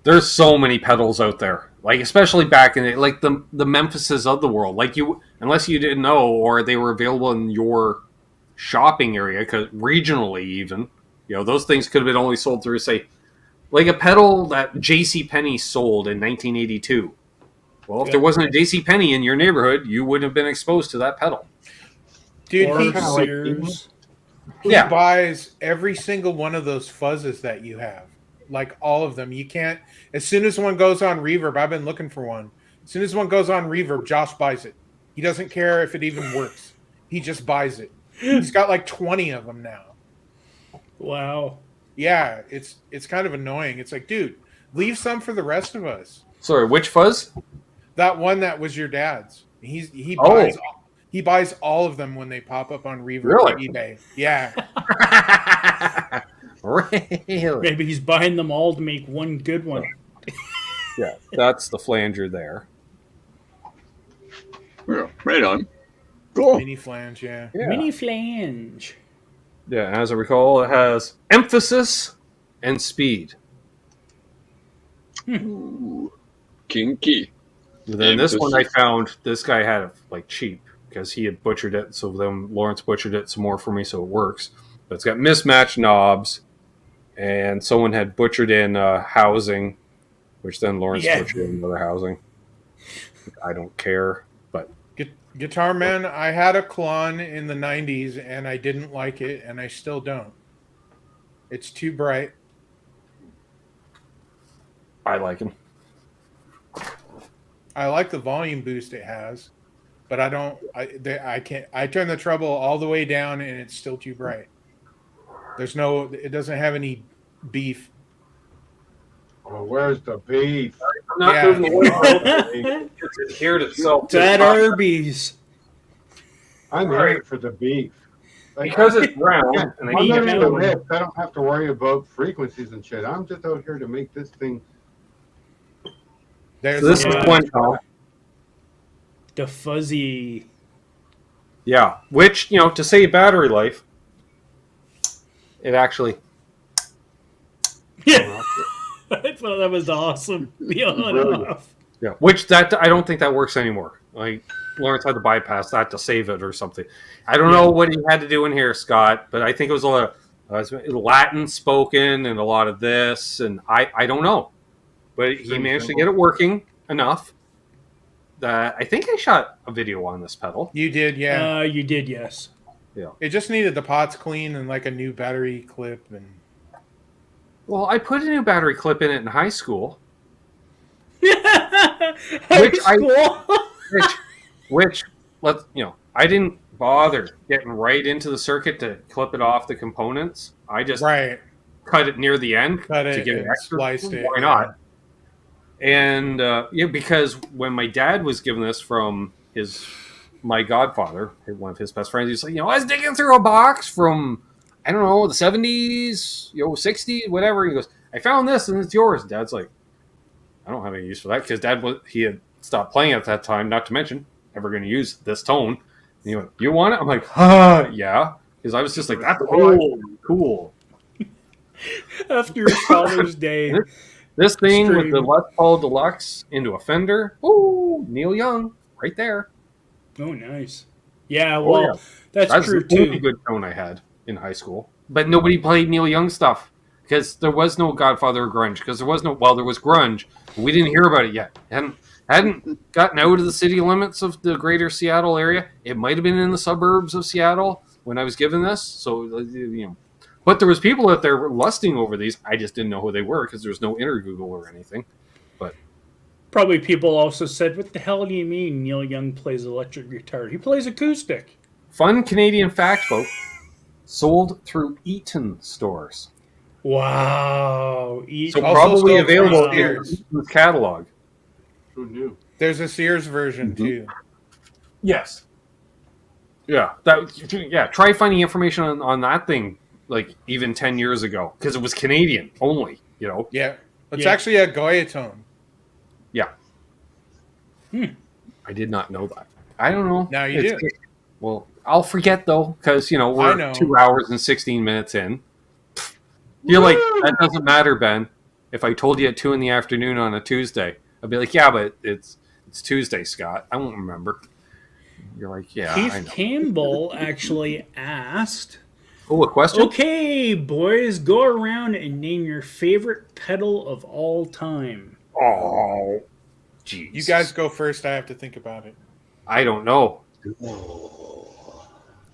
There's so many pedals out there, like especially back in it, like the Memphises of the world. Like unless you didn't know or they were available in your shopping area, because regionally even, those things could have been only sold through, say, like a pedal that J.C. Penney sold in 1982. Well, if there wasn't a J.C. Penney in your neighborhood, you wouldn't have been exposed to that pedal. Dude, he buys every single one of those fuzzes that you have. Like all of them. You can't, as soon as one goes on reverb, I've been looking for one. As soon as one goes on reverb, Josh buys it. He doesn't care if it even works. He just buys it. He's got like 20 of them now. Wow. Yeah, it's kind of annoying. It's like, dude, leave some for the rest of us. Sorry, which fuzz? That one that was your dad's. He buys all of them when they pop up on Reverb or eBay. Yeah. Really? Maybe he's buying them all to make one good one. Yeah, that's the flanger there. Yeah, right on. Cool. Mini flange, yeah. Mini flange. Yeah, as I recall, it has emphasis and speed. Ooh, kinky. Then this one I found, this guy had it like cheap because he had butchered it. So then Lawrence butchered it some more for me, so it works. But it's got mismatched knobs, and someone had butchered in housing, which then Lawrence butchered in another housing. I don't care, but Guitar Man, I had a Klon in the 90s, and I didn't like it, and I still don't. It's too bright. I like him. I like the volume boost it has, but I don't. I can't. I turn the treble all the way down, and it's still too bright. It doesn't have any beef. Oh, where's the beef? I'm not moving away. It's adhered itself. That Arby's. I'm here for the beef. Like, because it's round. And I'm not into riff. I don't have to worry about frequencies and shit. I'm just out here to make this thing. So this is one call. The fuzzy. Yeah, which, to save battery life, it actually. Yeah. I thought that was awesome. Yeah, which I don't think that works anymore. Like Lawrence had to bypass that to save it or something. I don't know what he had to do in here, Scott, but I think it was a lot of Latin spoken and a lot of this, and I don't know, but he managed to get it working enough that I think I shot a video on this pedal. You did, yeah. You did, yes. Yeah. It just needed the pots clean and like a new battery clip and. Well, I put a new battery clip in it in high school. Which I didn't bother getting right into the circuit to clip it off the components. I just cut it near the end to get it extra. Spliced it. Why not? And because when my dad was given this from my godfather, one of his best friends, he's like, I was digging through a box from, I don't know, the 70s, 60s, whatever. He goes, I found this and it's yours. Dad's like, I don't have any use for that because he had stopped playing at that time. Not to mention, never going to use this tone. And he went, you want it? I'm like, yeah, because I was just like, that's cool. After your Father's Day. This thing with the Les Paul Deluxe into a Fender. Ooh, Neil Young, right there. Oh, nice. Yeah, well, that's true the too. only good tone I had in high school. But nobody played Neil Young stuff because there was no Godfather or grunge. Because there was there was grunge, but we didn't hear about it yet. Hadn't gotten out of the city limits of the greater Seattle area. It might have been in the suburbs of Seattle when I was given this. So but there was people out there lusting over these. I just didn't know who they were because there was no inner Google or anything. But probably people also said, what the hell do you mean Neil Young plays electric guitar? He plays acoustic. Fun Canadian fact, folks. Sold through Eaton stores. Wow. So probably available in Eaton's catalog. Who knew? There's a Sears version too. Yes. Yeah. Try finding information on that thing. Like even 10 years ago, because it was Canadian only, Yeah, it's actually a Goya tone. Yeah. I did not know that. I don't know. Now you do. Well, I'll forget though, because we're 2 hours and 16 minutes in. You're like, that doesn't matter, Ben. If I told you at 2 p.m. on a Tuesday, I'd be like, yeah, but it's Tuesday, Scott. I won't remember. You're like, yeah. Keith Campbell actually asked. Oh, a question? Okay, boys, go around and name your favorite pedal of all time. Oh, jeez. You guys go first. I have to think about it. I don't know.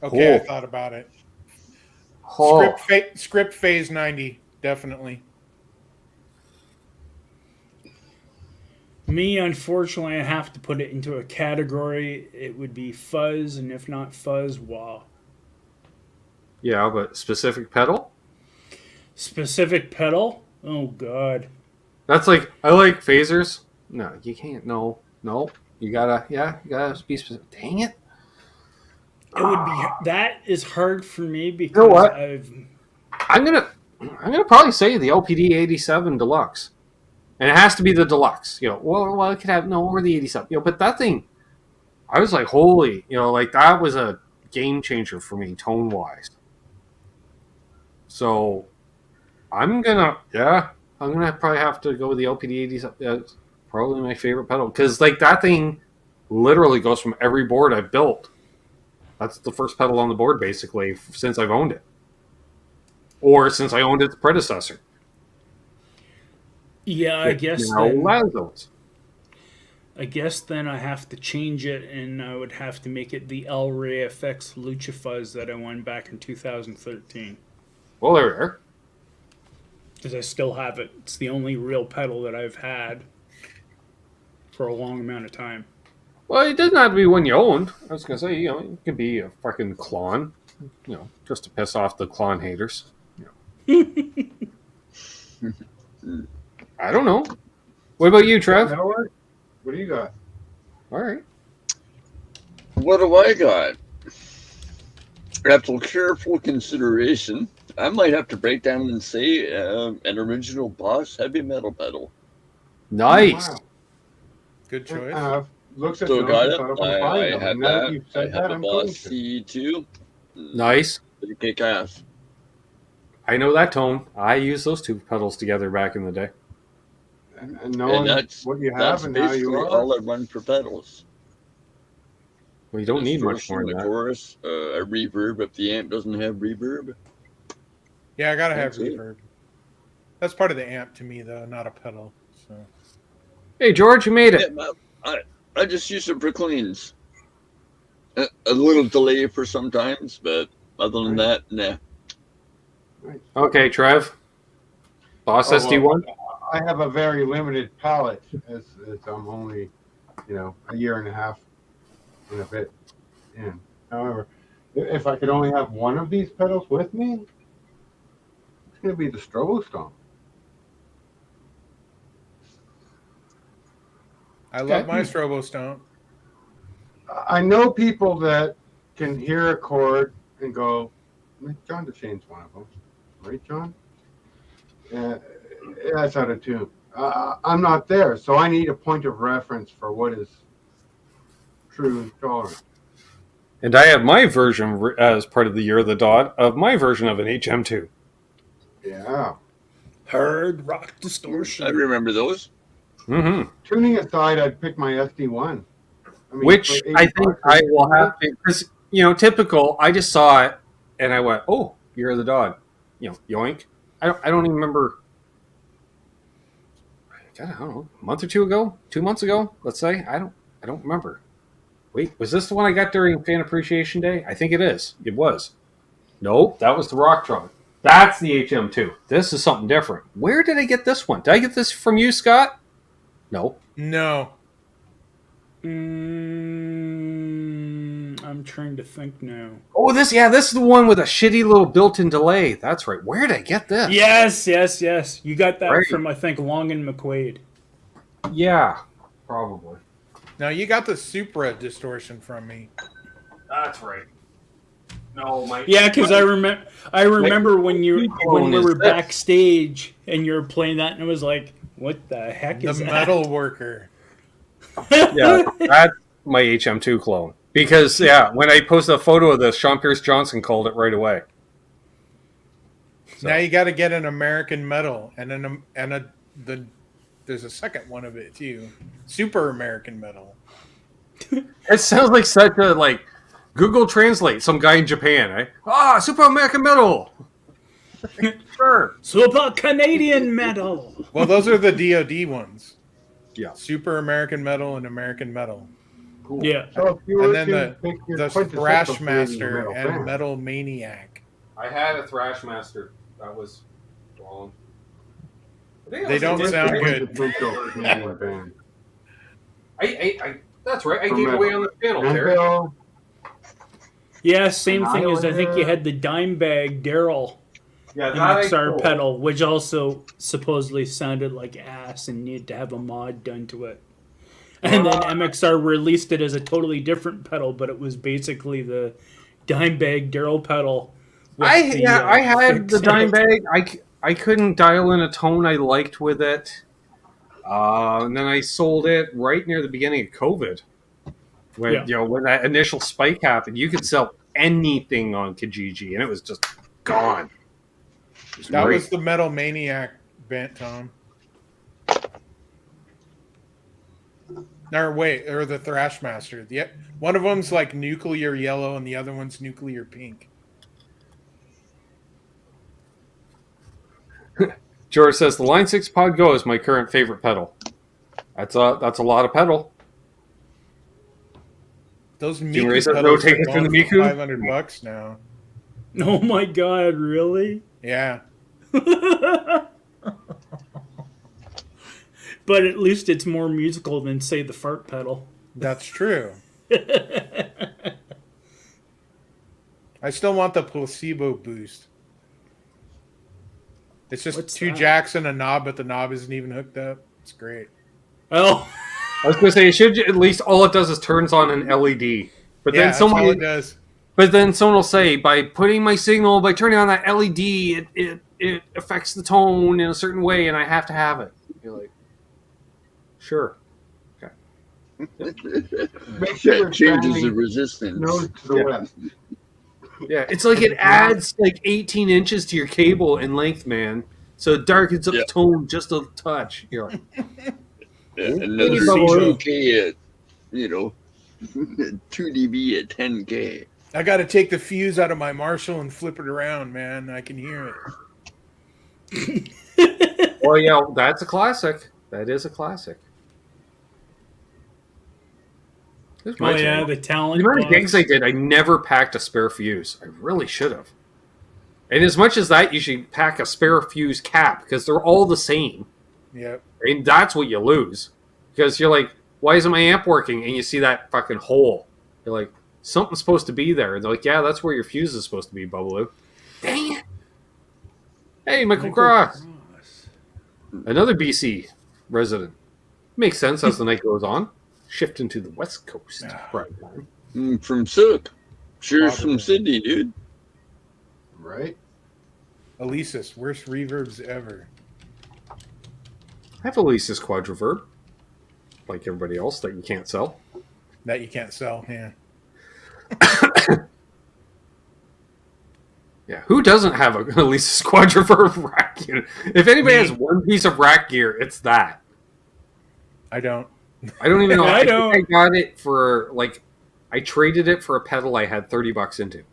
Okay, I thought about it. Script Phase 90, definitely. Me, unfortunately, I have to put it into a category. It would be fuzz, and if not fuzz, wah. Yeah, but specific pedal? Specific pedal? Oh, God. That's like, I like phasers. No, you can't. No. You gotta be specific. Dang it. It would be, that is hard for me because you know what? I'm gonna probably say the LPD 87 Deluxe. And it has to be the Deluxe. Well, I could have, or the 87. But that thing, I was like, holy, that was a game changer for me, tone-wise. So, I'm gonna probably have to go with the LPD 87. That's probably my favorite pedal. Because, that thing literally goes from every board I've built. That's the first pedal on the board, basically, since I've owned it. Or since I owned its predecessor. Yeah, I guess then I have to change it, and I would have to make it the El Rey FX Lucha Fuzz that I won back in 2013. Well, there we are. Because I still have it. It's the only real pedal that I've had for a long amount of time. Well, it doesn't have to be one you owned. I was going to say, it could be a fucking Klon, just to piss off the Klon haters. I don't know. What about you, Trev? What do you got? All right. What do I got? After careful consideration, I might have to break down and say an original Boss heavy metal pedal. Nice. Wow. Good choice. Looks at Still got it. I have have that. I have a Boss C2. Nice. Pretty kick ass. I know that tone. I used those two pedals together back in the day. And knowing what you have and how you are. All I run for pedals. Well, you don't need much more than that. Chorus, a reverb if the amp doesn't have reverb. Yeah, I gotta have reverb. That's part of the amp to me, though, not a pedal. So. Hey, George, you made it. Yeah, I just use it for cleans. A little delay for sometimes, but other than that, nah. Okay, Trev. Boss SD1? I have a very limited palette as I'm only, a year and a half and a bit in. However, if I could only have one of these pedals with me, it's going to be the Strobo Stomp. I love my Strobo Stomp. I know people that can hear a chord and go, John DeShane's one of them. Right, John? That's out of tune. I'm not there, so I need a point of reference for what is true and tolerant. And I have my version as part of the Year of the Dog of my version of an HM2. Yeah. Hard rock distortion. I remember those. Mm-hmm. Tuning aside, I'd pick my SD1. Which I think I will have to, because, typical, I just saw it and I went, oh, Year of the Dog. Yoink. I don't even remember. God, I don't know, a month or two ago, 2 months ago, let's say. I don't remember. Wait, was this the one I got during Fan Appreciation Day? I think it is. It was. Nope, that was the Rocktron. That's the HM2. This is something different. Where did I get this one? Did I get this from you, Scott? No. No. I'm trying to think now. Oh, this is the one with a shitty little built-in delay. That's right. Where did I get this? Yes. You got that from, I think, Long and McQuaid. Yeah, probably. No, you got the Supra distortion from me. That's right. No, my because I remember when we were backstage and you were playing that, and it was like, what the heck is the that? metal worker? Yeah, that's my HM2 clone. Because when I posted a photo of this, Sean Pierce Johnson called it right away. So. Now you got to get an American Metal there's a second one of it too, Super American Metal. It sounds like such a Google Translate. Some guy in Japan, Super American Metal. Sure. Super Canadian Metal. Well, those are the DoD ones. Yeah. Super American Metal and American Metal. Cool. Yeah. So and then the Thrashmaster and Metal Maniac. I had a Thrashmaster. That was wrong. They don't sound good. I that's right. I gave away on the channel, Terry. Yeah, same thing as I think you had the Dimebag Daryl MXR pedal, which also supposedly sounded like ass and needed to have a mod done to it. And then MXR released it as a totally different pedal, but it was basically the Dimebag Daryl pedal. I had the Dimebag. I couldn't dial in a tone I liked with it. And then I sold it right near the beginning of COVID. When when that initial spike happened, you could sell anything on Kijiji, and it was just gone. That was the Metal Maniac band, Tom. Or the Thrashmaster. One of them's like nuclear yellow, and the other one's nuclear pink. George says the Line 6 Pod Go is my current favorite pedal. That's a lot of pedal. Those Miku pedals are going for $500 now. Oh my god, really? Yeah. But at least it's more musical than, say, the fart pedal. That's true. I still want the placebo boost. It's just two jacks and a knob, but the knob isn't even hooked up. It's great. Oh. I was going to say, it should at least all it does is turns on an LED. But then that's all it does. But then someone will say, by turning on that LED, it affects the tone in a certain way, and I have to have it. You're like, sure. Okay. Make sure that changes the resistance. Nose to the west. Yeah, it's like it adds 18 inches to your cable in length, man. So it darkens up the tone just a touch. You're like, and then 2K at 2 dB at 10K. I got to take the fuse out of my Marshall and flip it around, man. I can hear it. Well, yeah, that's a classic. That is a classic. The talent. The amount of gigs I did, I never packed a spare fuse. I really should have. And as much as that, you should pack a spare fuse cap because they're all the same. Yep. And that's what you lose. Because you're like, why isn't my amp working? And you see that fucking hole. You're like, something's supposed to be there. And they're like, yeah, that's where your fuse is supposed to be, Bubbaloo. Dang it. Hey, Michael Cross. Another BC resident. Makes sense as the night goes on. Shifting to the West Coast. Right. From Sook. Cheers from Sydney, dude. Right. Alesis, worst reverbs ever. I have Alesis Quadriverb, like everybody else that you can't sell. That you can't sell, yeah. Yeah, who doesn't have a Alesis Quadriverb rack gear? If anybody has one piece of rack gear, it's that. I don't. I don't even know. I I don't. think I got it for, like, I traded it for a pedal I had $30 into.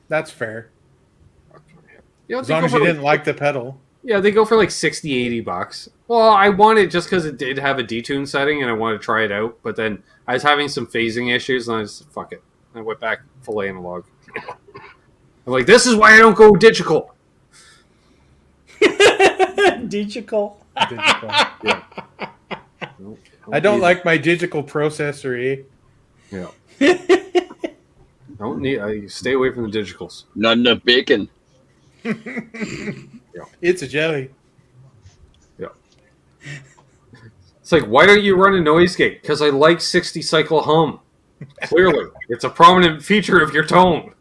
That's fair. You know, As long as you didn't like the pedal. Yeah, they go for like $60, $80. Well, I wanted just because it did have a detune setting and I wanted to try it out, but then I was having some phasing issues and I just, fuck it. I went back full analog. I'm like, this is why I don't go digital. Digital. Yeah. I don't like my digital processor, eh? Yeah. Don't need. I stay away from the digitals. Not enough bacon. Yeah. It's a jelly. Yeah. It's like, why don't you run a noise gate? Because I like 60 cycle hum. Clearly, it's a prominent feature of your tone.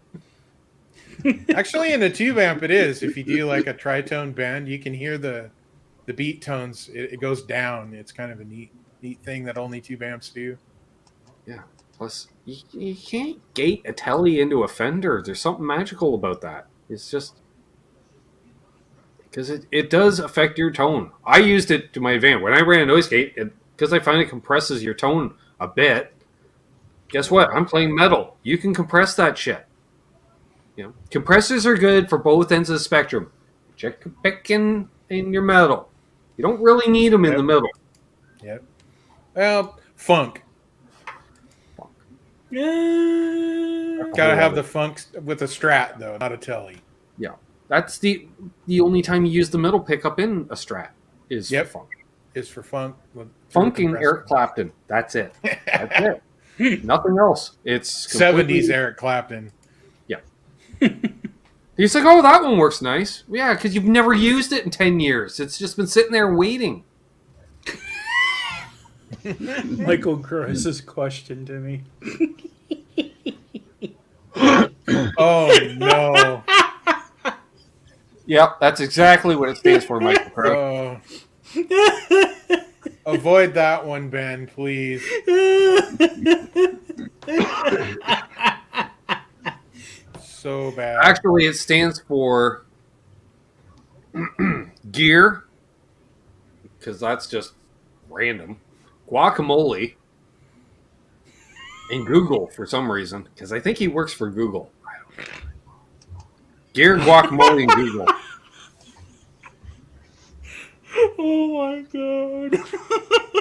Actually, in a tube amp, it is. If you do like a tritone bend, you can hear the beat tones. It goes down. It's kind of a neat thing that only tube amps do. Yeah. Plus, you can't gate a telly into a Fender. There's something magical about that. It's just because it does affect your tone. I used it to my advantage when I ran a noise gate because I find it compresses your tone a bit. Guess what? I'm playing metal. You can compress that shit. You know, compressors are good for both ends of the spectrum. Check picking in your metal. You don't really need them in the middle. Yep. Well, funk. Gotta have the funk with a Strat though, not a telly. Yeah, that's the only time you use the middle pickup in a Strat is for funk. Is for funk. Funking Eric Clapton. That's it. That's it. Nothing else. It's 70s Eric Clapton. Yeah. He's like, oh, that one works nice. Yeah, because you've never used it in 10 years. It's just been sitting there waiting. Michael Gross's question to me. Oh, no. Yep, that's exactly what it stands for, Michael Crow. Avoid that one, Ben, please. So bad. Actually, it stands for gear, because that's just random. Guacamole. And Google for some reason, because I think he works for Google. Gear, guacamole, and Google. Oh my god.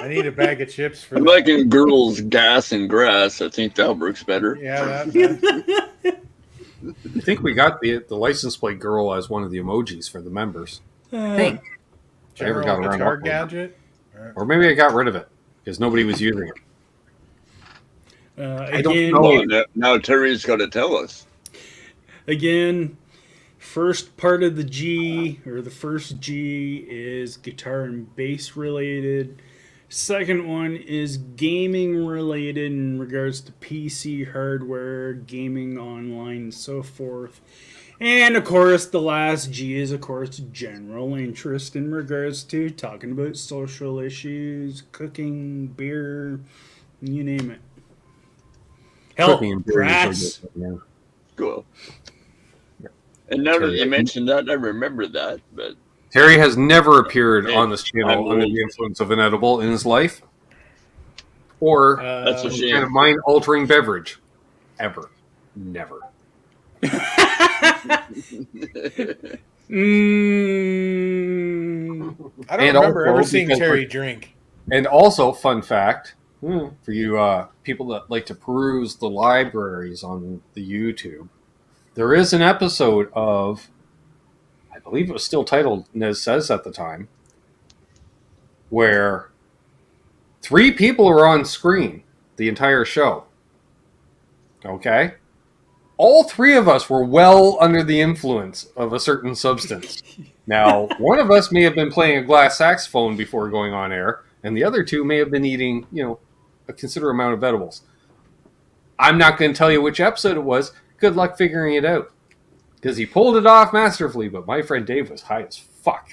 I need a bag of chips for I'm that. liking girls, gas, and grass. I think that works better. Yeah, that. I think we got the license plate girl as one of the emojis for the members. I think. I never got around guitar to gadget. or maybe I got rid of it because nobody was using it. I don't know. Well, now Terry's got to tell us. Again, first part of the G, or the first G, is guitar and bass related. Second one is gaming related in regards to PC hardware, gaming online, and so forth. And of course, the last G is, of course, general interest in regards to talking about social issues, cooking, beer, you name it. Hell, grass. Cool. And now that you mentioned that, I remember that. But Terry has never appeared on this channel under the influence of an edible in his life, or that's a shame. Kind of mind-altering beverage, ever, never. I don't remember ever seeing Terry drink. And also, fun fact for you people that like to peruse the libraries on the YouTube, there is an episode of, I believe it was still titled Nez Says at the time, where 3 people are on screen the entire show. Okay? All 3 of us were well under the influence of a certain substance. Now, one of us may have been playing a glass saxophone before going on air, and the other 2 may have been eating, a considerable amount of edibles. I'm not going to tell you which episode it was. Good luck figuring it out. Because he pulled it off masterfully, but my friend Dave was high as fuck.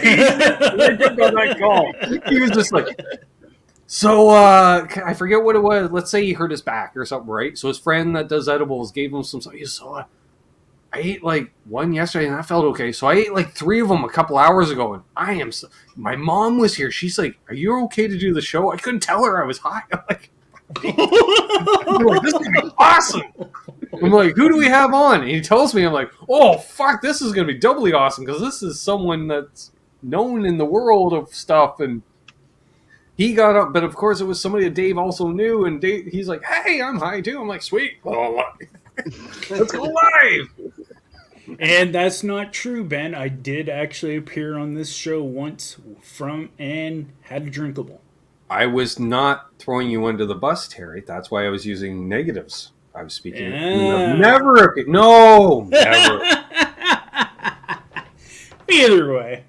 He was just like, so I forget what it was. Let's say he hurt his back or something, right? So his friend that does edibles gave him some. So I ate like 1 yesterday and I felt okay. So I ate like 3 of them a couple hours ago, and my mom was here. She's like, "Are you okay to do the show?" I couldn't tell her I was high. I'm like, this is gonna be awesome. I'm like, who do we have on? And he tells me, I'm like, oh fuck, this is gonna be doubly awesome because this is someone that's known in the world of stuff. And he got up, but of course it was somebody that Dave also knew, and he's like, hey, I'm high too. I'm like, sweet, let's go live. And that's not true, Ben. I did actually appear on this show once and had a drinkable. I was not throwing you under the bus, Terry. That's why I was using negatives. I was speaking. Never. Either way.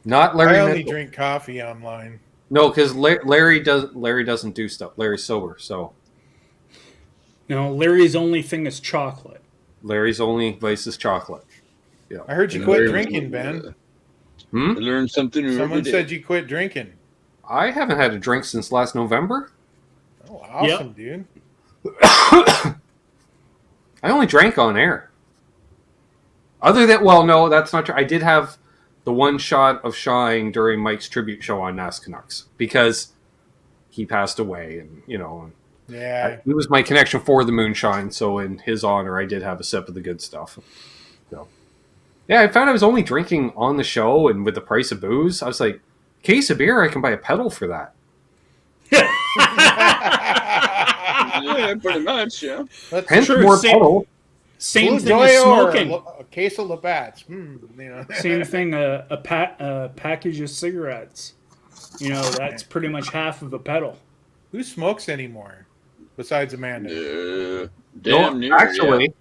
Not Larry. I only drink coffee online. No, because Larry doesn't do stuff. Larry's sober, so. No, Larry's only thing is chocolate. Larry's only vice is chocolate. Yeah. I heard you quit drinking, Ben. I learned something new. Someone said you quit drinking. I haven't had a drink since last November. Oh, awesome, dude. I only drank on air. Other than, well, no, that's not true. I did have the one shot of Shine during Mike's tribute show on Nas Canucks because he passed away, and yeah, it was my connection for the moonshine. So in his honor, I did have a sip of the good stuff. So yeah, I found I was only drinking on the show, and with the price of booze, I was like, case of beer, I can buy a pedal for that. Yeah, pretty much, yeah. That's Hence true. more pedal. Same thing as smoking. A case of Labatt's. Same thing, a package of cigarettes. That's pretty much half of a pedal. Who smokes anymore besides Amanda? Damn near, actually,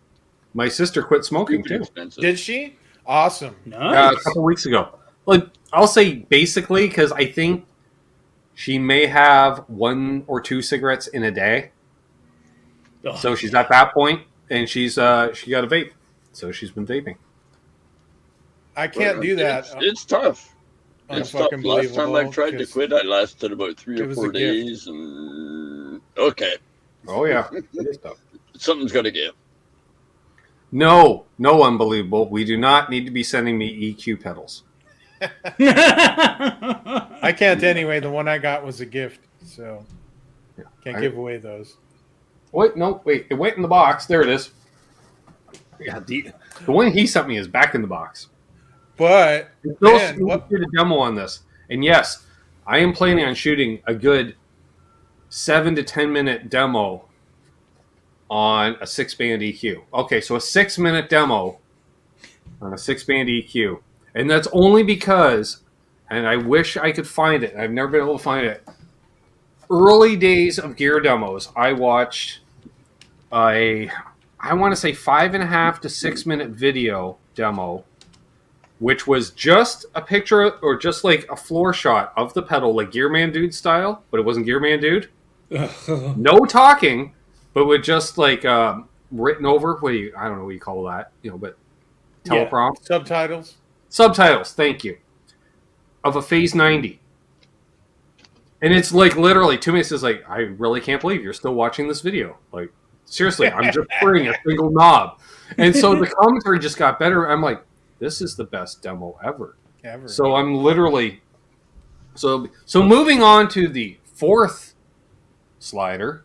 my sister quit smoking too. Expensive. Did she? Awesome. Nice. A couple weeks ago. Like, I'll say basically because I think she may have 1 or 2 cigarettes in a day. Oh. So she's at that point, and she got a vape, so she's been vaping. I can't do that. It's tough. It's tough. fucking Last time I tried to because quit, I lasted about 3 it or was 4 a gift. days, and okay, Oh yeah, it is tough. something's got to give. No, unbelievable. We do not need to be sending me EQ pedals. I can't anyway. The one I got was a gift, so can't give away those. Wait, it went in the box. There it is. Yeah, the one he sent me is back in the box. But Let's did a demo on this, and yes, I am planning on shooting a good 7 to 10 minute demo on a 6-band EQ. Okay, so a 6-minute demo on a 6-band EQ, and that's only because, and I wish I could find it. I've never been able to find it. Early days of gear demos, I watched I want to say 5.5 to 6 minute video demo, which was just a picture or just like a floor shot of the pedal, like Gearman Dude style, but it wasn't Gearman Dude. No talking, but with just like written over. I don't know what you call that, but teleprompt. Yeah, subtitles. Thank you. Of a Phase 90. And it's like literally 2 minutes is like, I really can't believe you're still watching this video. Like, seriously, I'm just turning a single knob. And so the commentary just got better. I'm like, this is the best demo ever. So I'm literally so moving on to the 4th slider.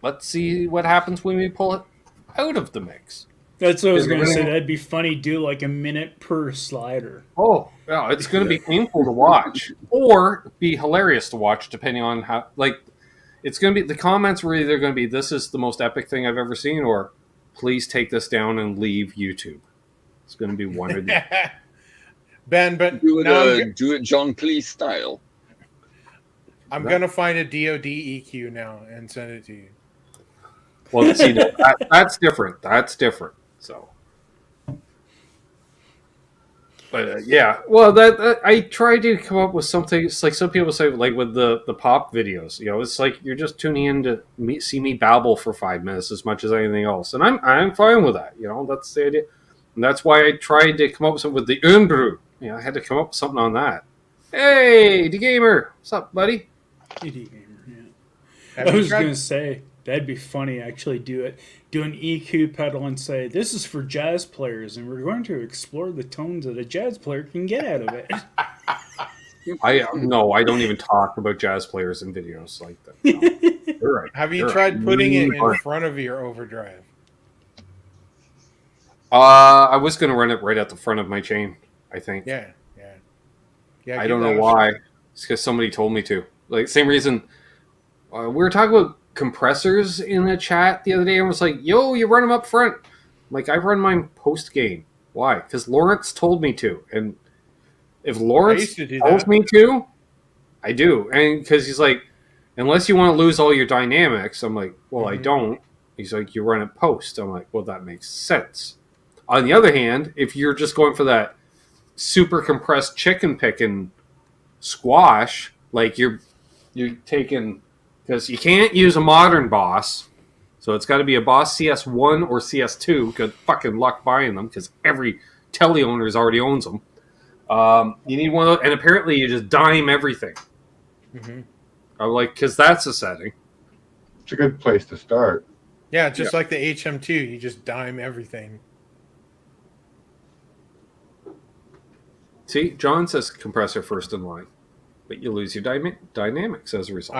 Let's see what happens when we pull it out of the mix. That's what I was going to say. That'd be funny. Do like a minute per slider. Oh, yeah, it's going to be painful to watch, or be hilarious to watch, depending on how. Like, it's going to be the comments were either going to be, "This is the most epic thing I've ever seen," or "Please take this down and leave YouTube." It's going to be one or the other. Ben, but do it John Cleese style. I'm going to find a DoD EQ now and send it to you. Well, see, that's different. That's different. So, But yeah, well, that I tried to come up with something. It's like some people say, like with the pop videos. It's like you're just tuning in to see me babble for 5 minutes as much as anything else, and I'm fine with that. That's the idea, and that's why I tried to come up with something with the Unbrew. I had to come up with something on that. Hey, D Gamer, what's up, buddy? Hey, D Gamer. Yeah. I was gonna say that'd be funny. Actually, do an EQ pedal and say this is for jazz players, and we're going to explore the tones that a jazz player can get out of it. I don't even talk about jazz players in videos like that. No. You're right. Have you tried putting it in front of your overdrive? I was going to run it right at the front of my chain, I think. Yeah. I don't know why. It's because somebody told me to. Like, same reason. We were talking about compressors in the chat the other day, and was like, "Yo, you run them up front." Like, I run mine post gain. Why? Because Lawrence told me to, and if Lawrence tells me to, I do. And because he's like, unless you want to lose all your dynamics, I'm like, well, I don't. He's like, you run it post. I'm like, well, that makes sense. On the other hand, if you're just going for that super compressed chicken picking squash, like you're taking, because you can't use a modern Boss, so it's got to be a Boss CS1 or CS2. Good fucking luck buying them, because every tele owner already owns them. You need one of those, and apparently you just dime everything. I'm like, because that's a setting. It's a good place to start. Yeah, just like the HM2, you just dime everything. See, John says compressor first in line, but you lose your dynamics as a result.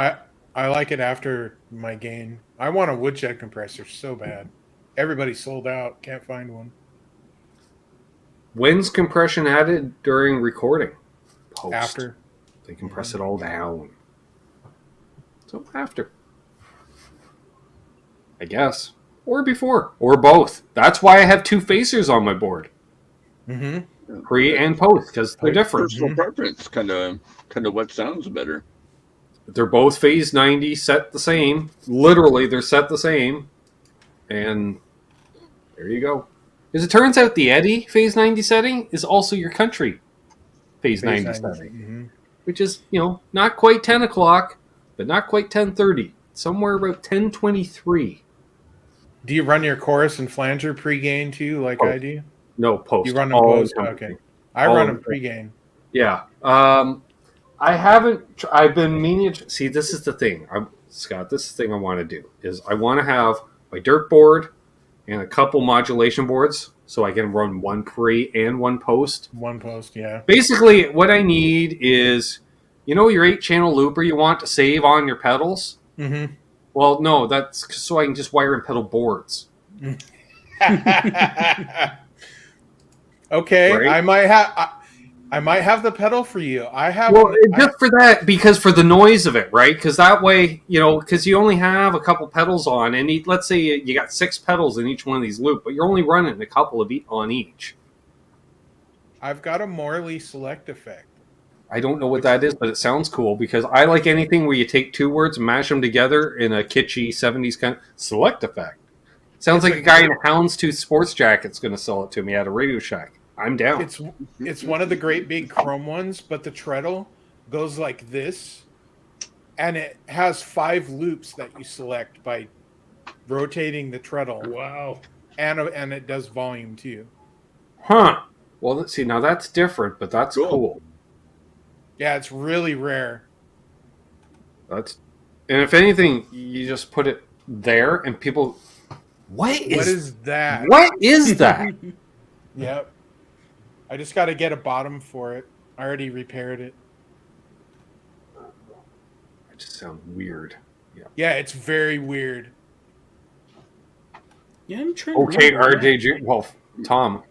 I like it after my gain. I want a woodshed compressor so bad. Everybody sold out. Can't find one. When's compression added during recording? Post. After. They compress it all down. So after. I guess. Or before. Or both. That's why I have two phasers on my board. Pre and post, because they're different. Personal preference, kind of what sounds better. They're both phase 90, set the same. Literally, they're set the same. And there you go. As it turns out, the Eddie phase 90 setting is also your country phase 90 setting. Which is, not quite 10 o'clock, but not quite 10:30. Somewhere about 10:23. Do you run your chorus and flanger pre-gain too, like I do? No, post. You run them post? Okay. I run them pre-gain. Yeah. I haven't. I've been meaning to. See, this is the thing. Scott, this is the thing I want to do. Is I want to have my dirt board and a couple modulation boards so I can run one pre and one post. One post, yeah. Basically, what I need is, your 8-channel looper you want to save on your pedals? Well, no, that's so I can just wire in pedal boards. Okay, right? I might have the pedal for you. I have. Well, just for that, because for the noise of it, right? Because that way, because you only have a couple pedals on, and let's say you got 6 pedals in each one of these loops, but you're only running a couple of on each. I've got a Morley select effect. I don't know what that is, but it sounds cool because I like anything where you take 2 words and mash them together in a kitschy 70s kind of select effect. Sounds like a guy in a houndstooth sports jacket's going to sell it to me at a Radio Shack. I'm down. It's one of the great big chrome ones, but the treadle goes like this, and it has 5 loops that you select by rotating the treadle. Wow. And it does volume too. Huh. Well, let's see. Now that's different, but that's cool. Yeah, it's really rare. And if anything, you just put it there, and people, what is that? What is that? Yep. I just got to get a bottom for it. I already repaired it. It just sounds weird. Yeah, it's very weird. Yeah, I'm trying. Okay, RJ. Well, Tom,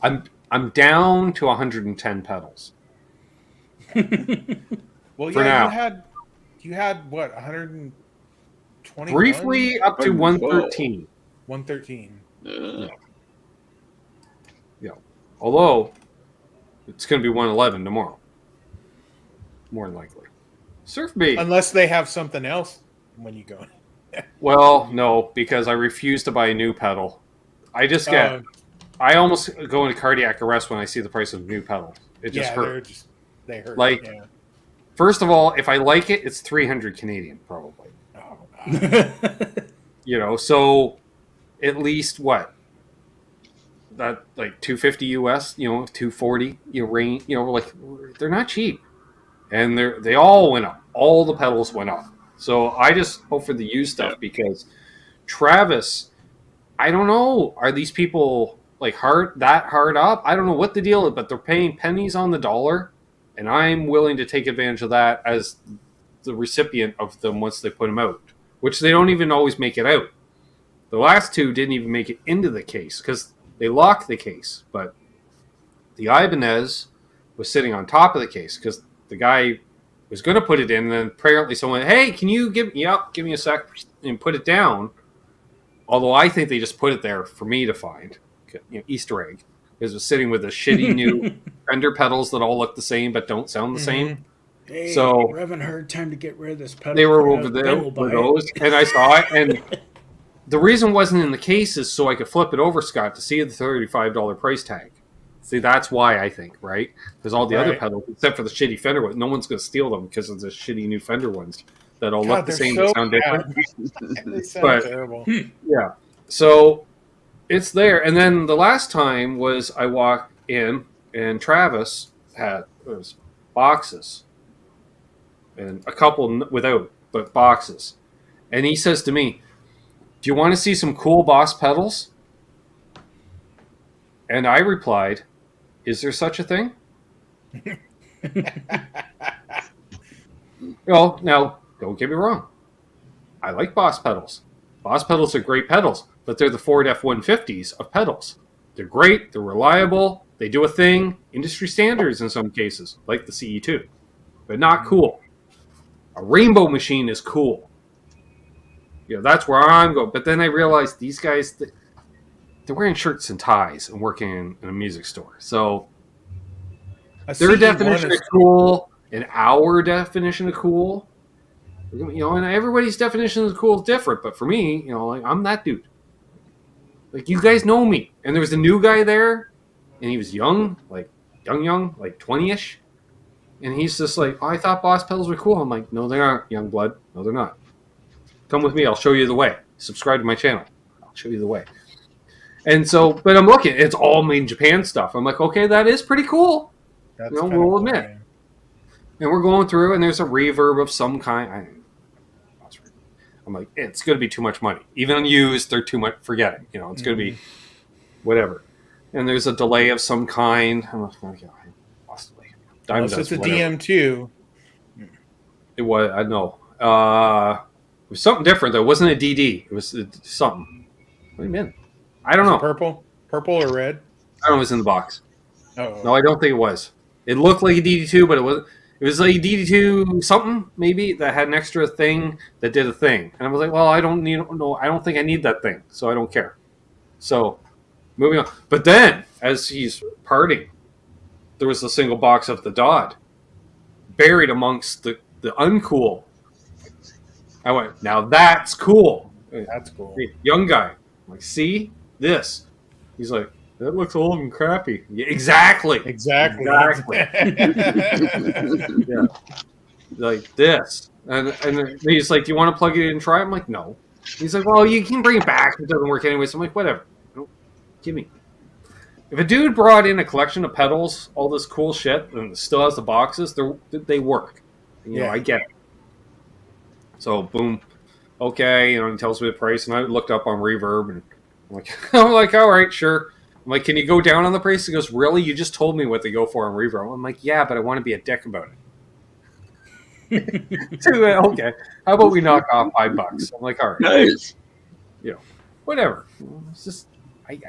I'm down to 110 pedals. Well, for now. you had what, 120? Briefly up to 113. 113. Yeah. Although it's going to be 111 tomorrow. More than likely. Surf B. Unless they have something else when you go. Well, no, because I refuse to buy a new pedal. I just get I almost go into cardiac arrest when I see the price of new pedals. It just hurts. They hurt. Like, first of all, if I like it, it's 300 Canadian probably. Oh, you know, so at least what? That like 250 US, you know, 240, you know, range, you know, like they're not cheap. And they all went up. All the pedals went up. So I just hope for the used stuff because Travis, I don't know, are these people like hard up? I don't know what the deal is, but they're paying pennies on the dollar, and I'm willing to take advantage of that as the recipient of them once they put them out, which they don't even always make it out. The last two didn't even make it into the case because they locked the case, but the Ibanez was sitting on top of the case because the guy was going to put it in, and then apparently someone, hey, can you give me a sec, and put it down. Although I think they just put it there for me to find, you know, Easter egg, because it was sitting with the shitty new Fender pedals that all look the same but don't sound the same. Hey, so Revan heard time to get rid of this pedal. They were over there with those, and I saw it, and the reason it wasn't in the case is so I could flip it over, Scott, to see the $35 price tag. See, that's why I think, right? Because all the other pedals, except for the shitty Fender ones, no one's going to steal them because of the shitty new Fender ones that all look the same and sound different. They sound terrible. Yeah. So it's there. And then the last time was I walked in and Travis had boxes and a couple without, but boxes. And he says to me, do you want to see some cool Boss pedals? And I replied, is there such a thing? Well, now, don't get me wrong. I like Boss pedals. Boss pedals are great pedals, but they're the Ford F-150s of pedals. They're great, they're reliable, they do a thing, industry standards in some cases, like the CE2, but not cool. A rainbow machine is cool. You know, that's where I'm going. But then I realized these guys, they're wearing shirts and ties and working in a music store. So their definition of cool and our definition of cool, you know, and everybody's definition of cool is different. But for me, you know, like, I'm that dude. Like, you guys know me. And there was a new guy there, and he was young, like 20-ish. And he's just like, oh, I thought Boss pedals were cool. I'm like, no, they aren't, young blood. No, they're not. Come with me. I'll show you the way. Subscribe to my channel. I'll show you the way. And so, but I'm looking. It's all made in Japan stuff. I'm like, okay, that is pretty cool. That's you know, we'll admit. Cool, and we're going through, and there's a reverb of some kind. I'm like, it's going to be too much money. Even unused, they're too much. Forget it. You know, it's going to be whatever. And there's a delay of some kind. I'm like, okay, possibly. Unless it's a DM2. It was. I know. It was something different though. It wasn't a DD. It was something. What do you mean? I don't know. Purple or red? I don't know. It was in the box. Oh. No, I don't think it was. It looked like a DD2, but it was like a DD2 something maybe that had an extra thing that did a thing. And I was like, well, I don't think I need that thing, so I don't care. So moving on. But then as he's parting, there was a single box of the Dodd buried amongst the uncool. I went, now that's cool. That's cool. Young guy. I'm like, see this? He's like, that looks old and crappy. Yeah, exactly. Yeah. Like this. And he's like, do you want to plug it in and try it? I'm like, no. He's like, well, you can bring it back. It doesn't work anyway. So I'm like, whatever. Give me. If a dude brought in a collection of pedals, all this cool shit, and still has the boxes, they work. And, you know, I get it. So boom, okay, you know, he tells me the price, and I looked up on Reverb, and I'm like, all right, sure. I'm like, can you go down on the price? He goes, really? You just told me what they go for on Reverb. I'm like, yeah, but I want to be a dick about it. So, okay, how about we knock off $5? I'm like, all right, nice. You know, whatever. It's just,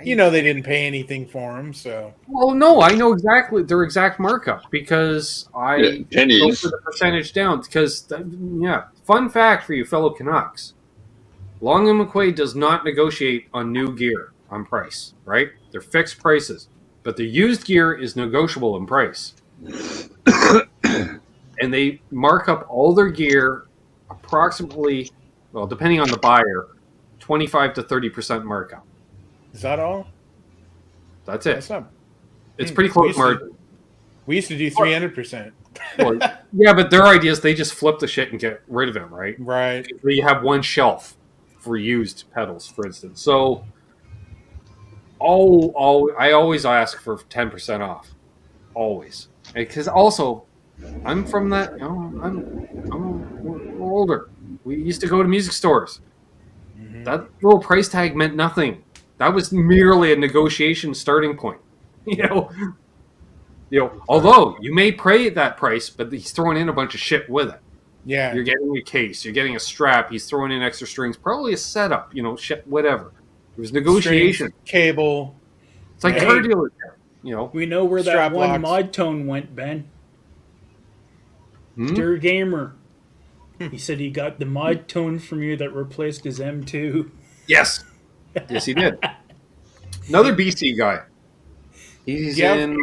you know, they didn't pay anything for them, so. Well, no, I know exactly their exact markup because I go for the percentage down. Because, fun fact for you fellow Canucks, Long & McQuaid does not negotiate on new gear on price, right? They're fixed prices, but the used gear is negotiable in price. And they mark up all their gear approximately, well, depending on the buyer, 25 to 30% markup. Is that all? That's it. That's not, it's pretty close margin. We used to do 300%. Well, yeah, but their idea is they just flip the shit and get rid of it, right? Right. You have one shelf for used pedals, for instance. So, I always ask for 10% off, always, because also I'm from that. You know, we're older. We used to go to music stores. Mm-hmm. That little price tag meant nothing. That was merely a negotiation starting point. Although you may pay that price, but he's throwing in a bunch of shit with it. Yeah. You're getting a case, you're getting a strap, he's throwing in extra strings, probably a setup, shit, whatever. It was negotiation. Strings, cable. It's like car dealer, We know where that one mod tone went, Ben. Dear Gamer. He said he got the mod tone from you that replaced his M2. Yes. Yes, he did. Another BC guy. He's in...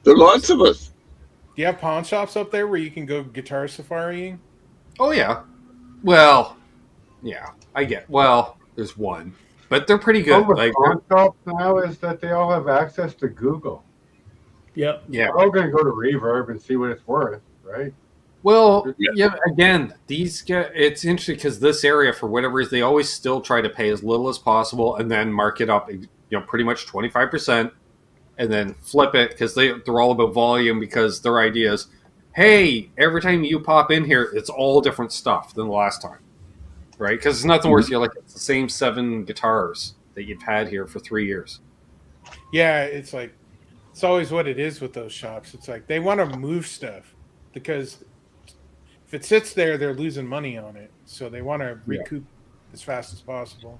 There are lots of us. Do you have pawn shops up there where you can go guitar safaring? Oh, yeah. Well, yeah, I get. Well, there's one, but they're pretty good. Pawn shops now is that they all have access to Google. Yep. Yeah. We're all going to go to Reverb and see what it's worth, right? Well, yeah. Again, these guys. It's interesting because this area, for whatever reason, they always still try to pay as little as possible and then mark it up. Pretty much 25%. And then flip it because they're all about volume because their idea is, hey, every time you pop in here, it's all different stuff than the last time, right? Because it's nothing worse. You're like, it's the same 7 guitars that you've had here for 3 years. Yeah, it's like, it's always what it is with those shops. It's like they want to move stuff because if it sits there, they're losing money on it. So they want to recoup as fast as possible.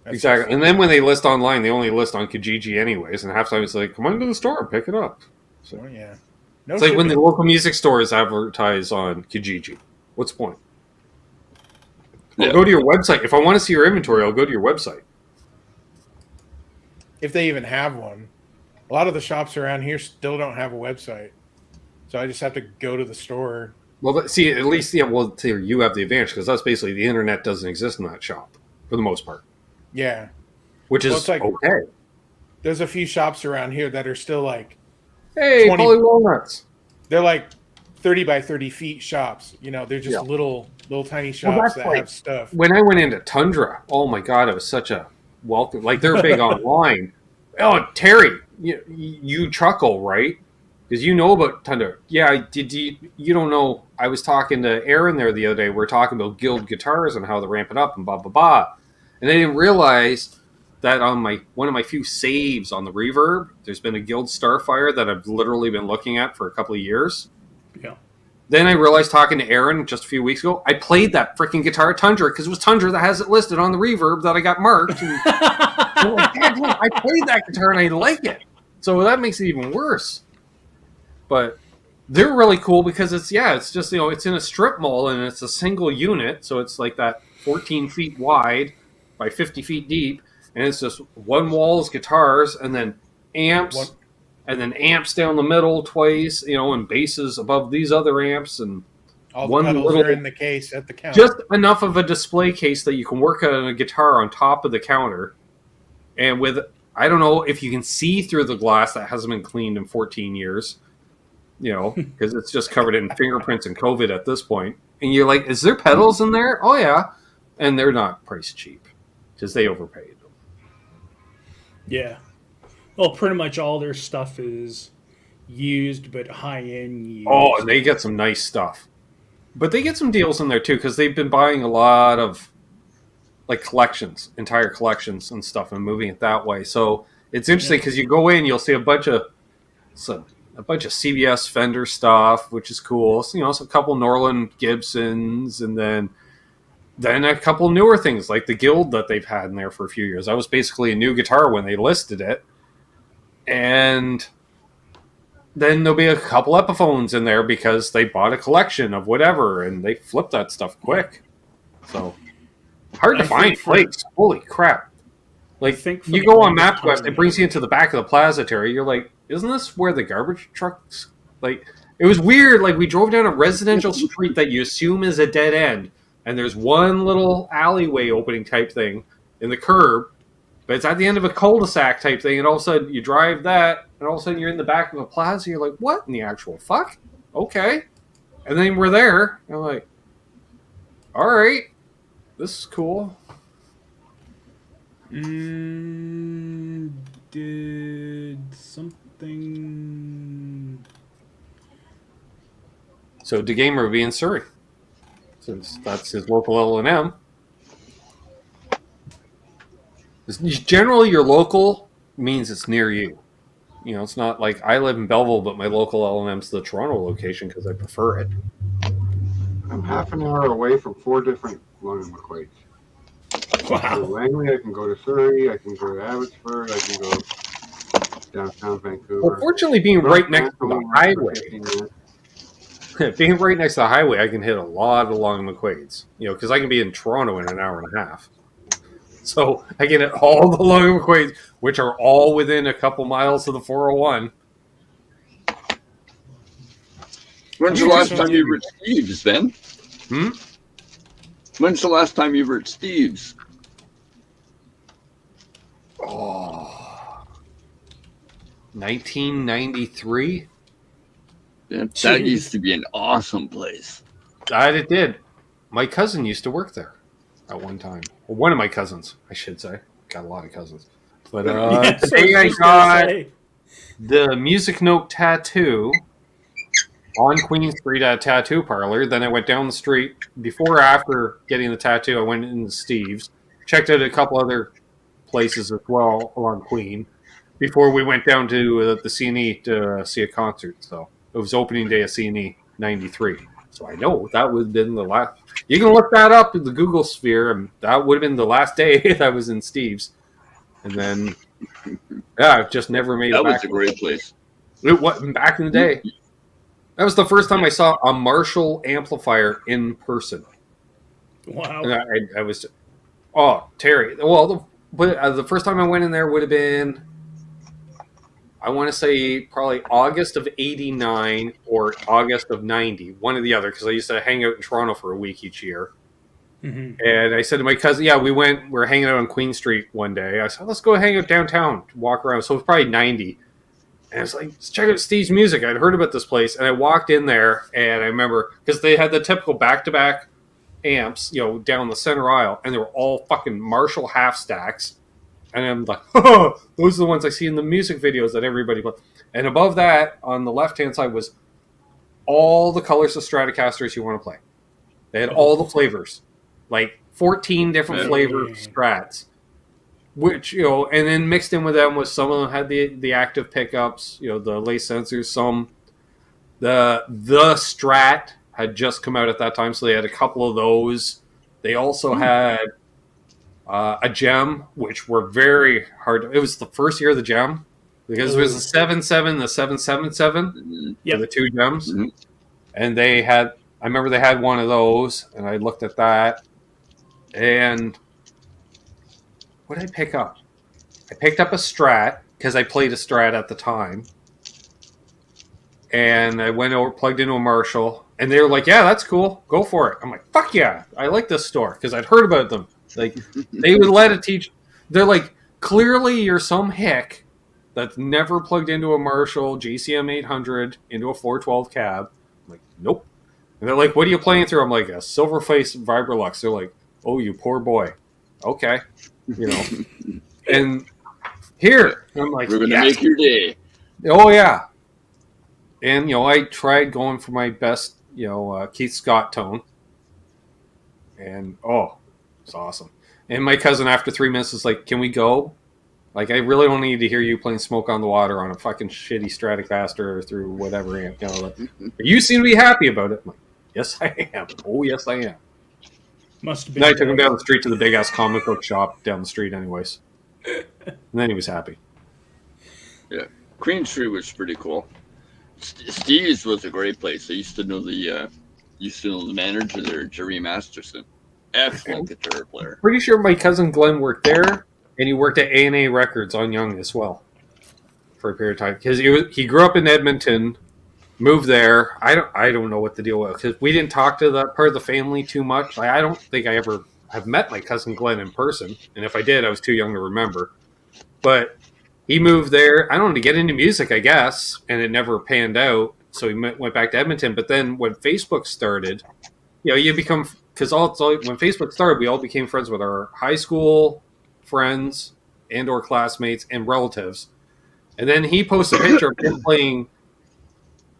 Exactly. And then when they list online, they only list on Kijiji anyways. And half the time it's like, come on to the store, pick it up. So, yeah. It's like when the local music stores advertise on Kijiji. What's the point? I'll go to your website. If I want to see your inventory, I'll go to your website. If they even have one. A lot of the shops around here still don't have a website. So I just have to go to the store. Well, see, at least, you have the advantage because that's basically the internet doesn't exist in that shop for the most part. Yeah. Which is like, okay. There's a few shops around here that are still like, hey, Polly Walnuts. They're like 30 by 30 feet shops. They're just little tiny shops that have stuff. When I went into Tundra, oh my God, it was such a welcome. Like, they're big online. Oh, Terry, you chuckle, right? Because you know about Tundra. Yeah, you don't know. I was talking to Aaron there the other day. We were talking about Guild Guitars and how they're ramping up and blah, blah, blah. And I didn't realize that on one of my few saves on the Reverb, there's been a Guild Starfire that I've literally been looking at for a couple of years. Yeah. Then I realized, talking to Aaron just a few weeks ago, I played that freaking guitar at Tundra because it was Tundra that has it listed on the Reverb that I got marked. And I'm like, damn, I played that guitar and I like it. So that makes it even worse. But they're really cool because it's just, it's in a strip mall and it's a single unit. So it's like that 14 feet wide by 50 feet deep, and it's just one wall is guitars, and then amps, and then amps down the middle twice, and basses above these other amps, and all the pedals are in the case at the counter. Just enough of a display case that you can work on a guitar on top of the counter, and with, I don't know if you can see through the glass that hasn't been cleaned in 14 years, because it's just covered in fingerprints and COVID at this point, and you're like, is there pedals in there? Oh yeah, and they're not priced cheap. Because they overpaid. Yeah. Well, pretty much all their stuff is used, but high-end used. Oh, and they get some nice stuff. But they get some deals in there, too, because they've been buying a lot of, like, collections, entire collections and stuff, and moving it that way. So it's interesting, because you go in, you'll see a bunch of CBS Fender stuff, which is cool. So, a couple Norland Gibsons, and then a couple newer things like the Guild that they've had in there for a few years. That was basically a new guitar when they listed it. And then there'll be a couple Epiphones in there because they bought a collection of whatever and they flipped that stuff quick. So hard to find plates. Holy crap. Like, you go on MapQuest, it brings you into the back of the plaza, Terry. You're like, isn't this where the garbage trucks... Like, it was weird. Like, we drove down a residential street that you assume is a dead end. And there's one little alleyway opening type thing in the curb, But it's at the end of a cul-de-sac type thing, and all of a sudden you drive that, and all of a sudden you're in the back of a plaza, and you're like, what in the actual fuck? Okay. And then we're there, and I'm like, all right, this is cool. Did something... So DeGamer would be in Surrey, since that's his local L&M. Generally, your local means it's near you. You know, it's not like I live in Belleville, but my local L&M's the Toronto location because I prefer it. I'm half an hour away from 4 different Long and McQuaid's. Wow. I can go to Langley, I can go to Surrey, I can go to Abbotsford, I can go downtown Vancouver. Well, fortunately, being right next to the highway, I can hit a lot of Long and McQuaid's. You know, because I can be in Toronto in an hour and a half. So I can hit all the Long and McQuaid's, which are all within a couple miles of the 401. When's the last time you were at Steve's, Ben? When's the last time you were at Steve's? Oh, 1993. That used to be an awesome place. It did. My cousin used to work there at one time. Well, one of my cousins, I should say. Got a lot of cousins. But today I got the Music Note tattoo on Queen Street at a tattoo parlor. Then I went down the street. Before or after getting the tattoo, I went into Steve's. Checked out a couple other places as well along Queen before we went down to the CNE to see a concert. So it was opening day of CNE 93. So I know that would have been the last. You can look that up in the Google sphere, and that would have been the last day that I was in Steve's. And then, yeah, I've just never made it back. That was a great place. It was back in the day. That was the first time I saw a Marshall amplifier in person. Wow. And I was, Terry. Well, the first time I went in there would have been, I want to say probably August of 89 or August of 90, one or the other, because I used to hang out in Toronto for a week each year. Mm-hmm. And I said to my cousin, we were hanging out on Queen Street one day. I said, let's go hang out downtown, walk around. So it was probably 90. And I was like, let's check out Steve's Music. I'd heard about this place. And I walked in there, and I remember, because they had the typical back-to-back amps, down the center aisle, and they were all fucking Marshall half stacks. And I'm like, those are the ones I see in the music videos that everybody plays. And above that, on the left-hand side, was all the colors of Stratocasters you want to play. They had all the flavors, like 14 different flavor Strats, which, and then mixed in with them was some of them had the active pickups, the lace sensors. Some, the Strat had just come out at that time, so they had a couple of those. They also had a gem, which were very hard. It was the first year of the gem because it was the 7.7, the 7.77, the two gems, and I remember they had one of those, and I looked at that, and what did I pick up? I picked up a Strat because I played a Strat at the time, and I went over, plugged into a Marshall, and they were like, "Yeah, that's cool, go for it." I'm like, "Fuck yeah, I like this store," because I'd heard about them. Like, they would let it teach. They're like, clearly you're some hick that's never plugged into a Marshall GCM 800 into a 412 cab. I'm like, nope. And they're like, what are you playing through? I'm like, a Silverface Vibrolux. They're like, oh, you poor boy. Okay. And here, I'm like, we're going to make your day. Oh, yeah. And, I tried going for my best, Keith Scott tone. And, it's awesome. And my cousin, after 3 minutes, was like, can we go? Like, I really don't need to hear you playing Smoke on the Water on a fucking shitty Stratocaster through whatever amp. You seem to be happy about it. I'm like, yes, I am. Oh, yes, I am. Must have been. Then I took him down the street to the big-ass comic book shop down the street anyways. And then he was happy. Yeah. Queen Street was pretty cool. Steve's was a great place. I used to know the manager there, Jerry Masterson. Excellent guitar player. Pretty sure my cousin Glenn worked there, and he worked at A&A Records on Young as well for a period of time. Because he grew up in Edmonton, moved there. I don't know what the deal was, because we didn't talk to that part of the family too much. I don't think I ever have met my cousin Glenn in person, and if I did, I was too young to remember. But he moved there, I don't know, to get into music, I guess, and it never panned out. So he went back to Edmonton. But then when Facebook started, you become, because when Facebook started, we all became friends with our high school friends and or classmates and relatives. And then he posted a picture of him playing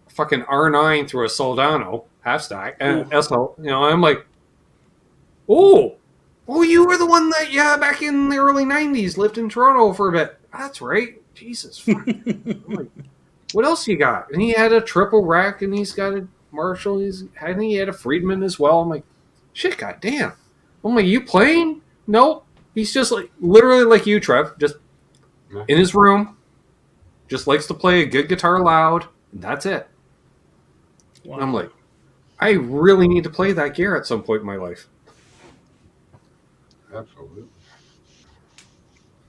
fucking R9 through a Soldano half stack and SL. I'm like, oh, you were the one that back in the early '90s lived in Toronto for a bit. That's right. Jesus. I'm like, what else you got? And he had a triple rack, and he's got a Marshall. I think he had a Friedman as well. I'm like, shit, goddamn. I'm like, you playing? Nope. He's just like literally like you, Trev, just in his room. Just likes to play a good guitar loud, and that's it. Wow. I'm like, I really need to play that gear at some point in my life. Absolutely.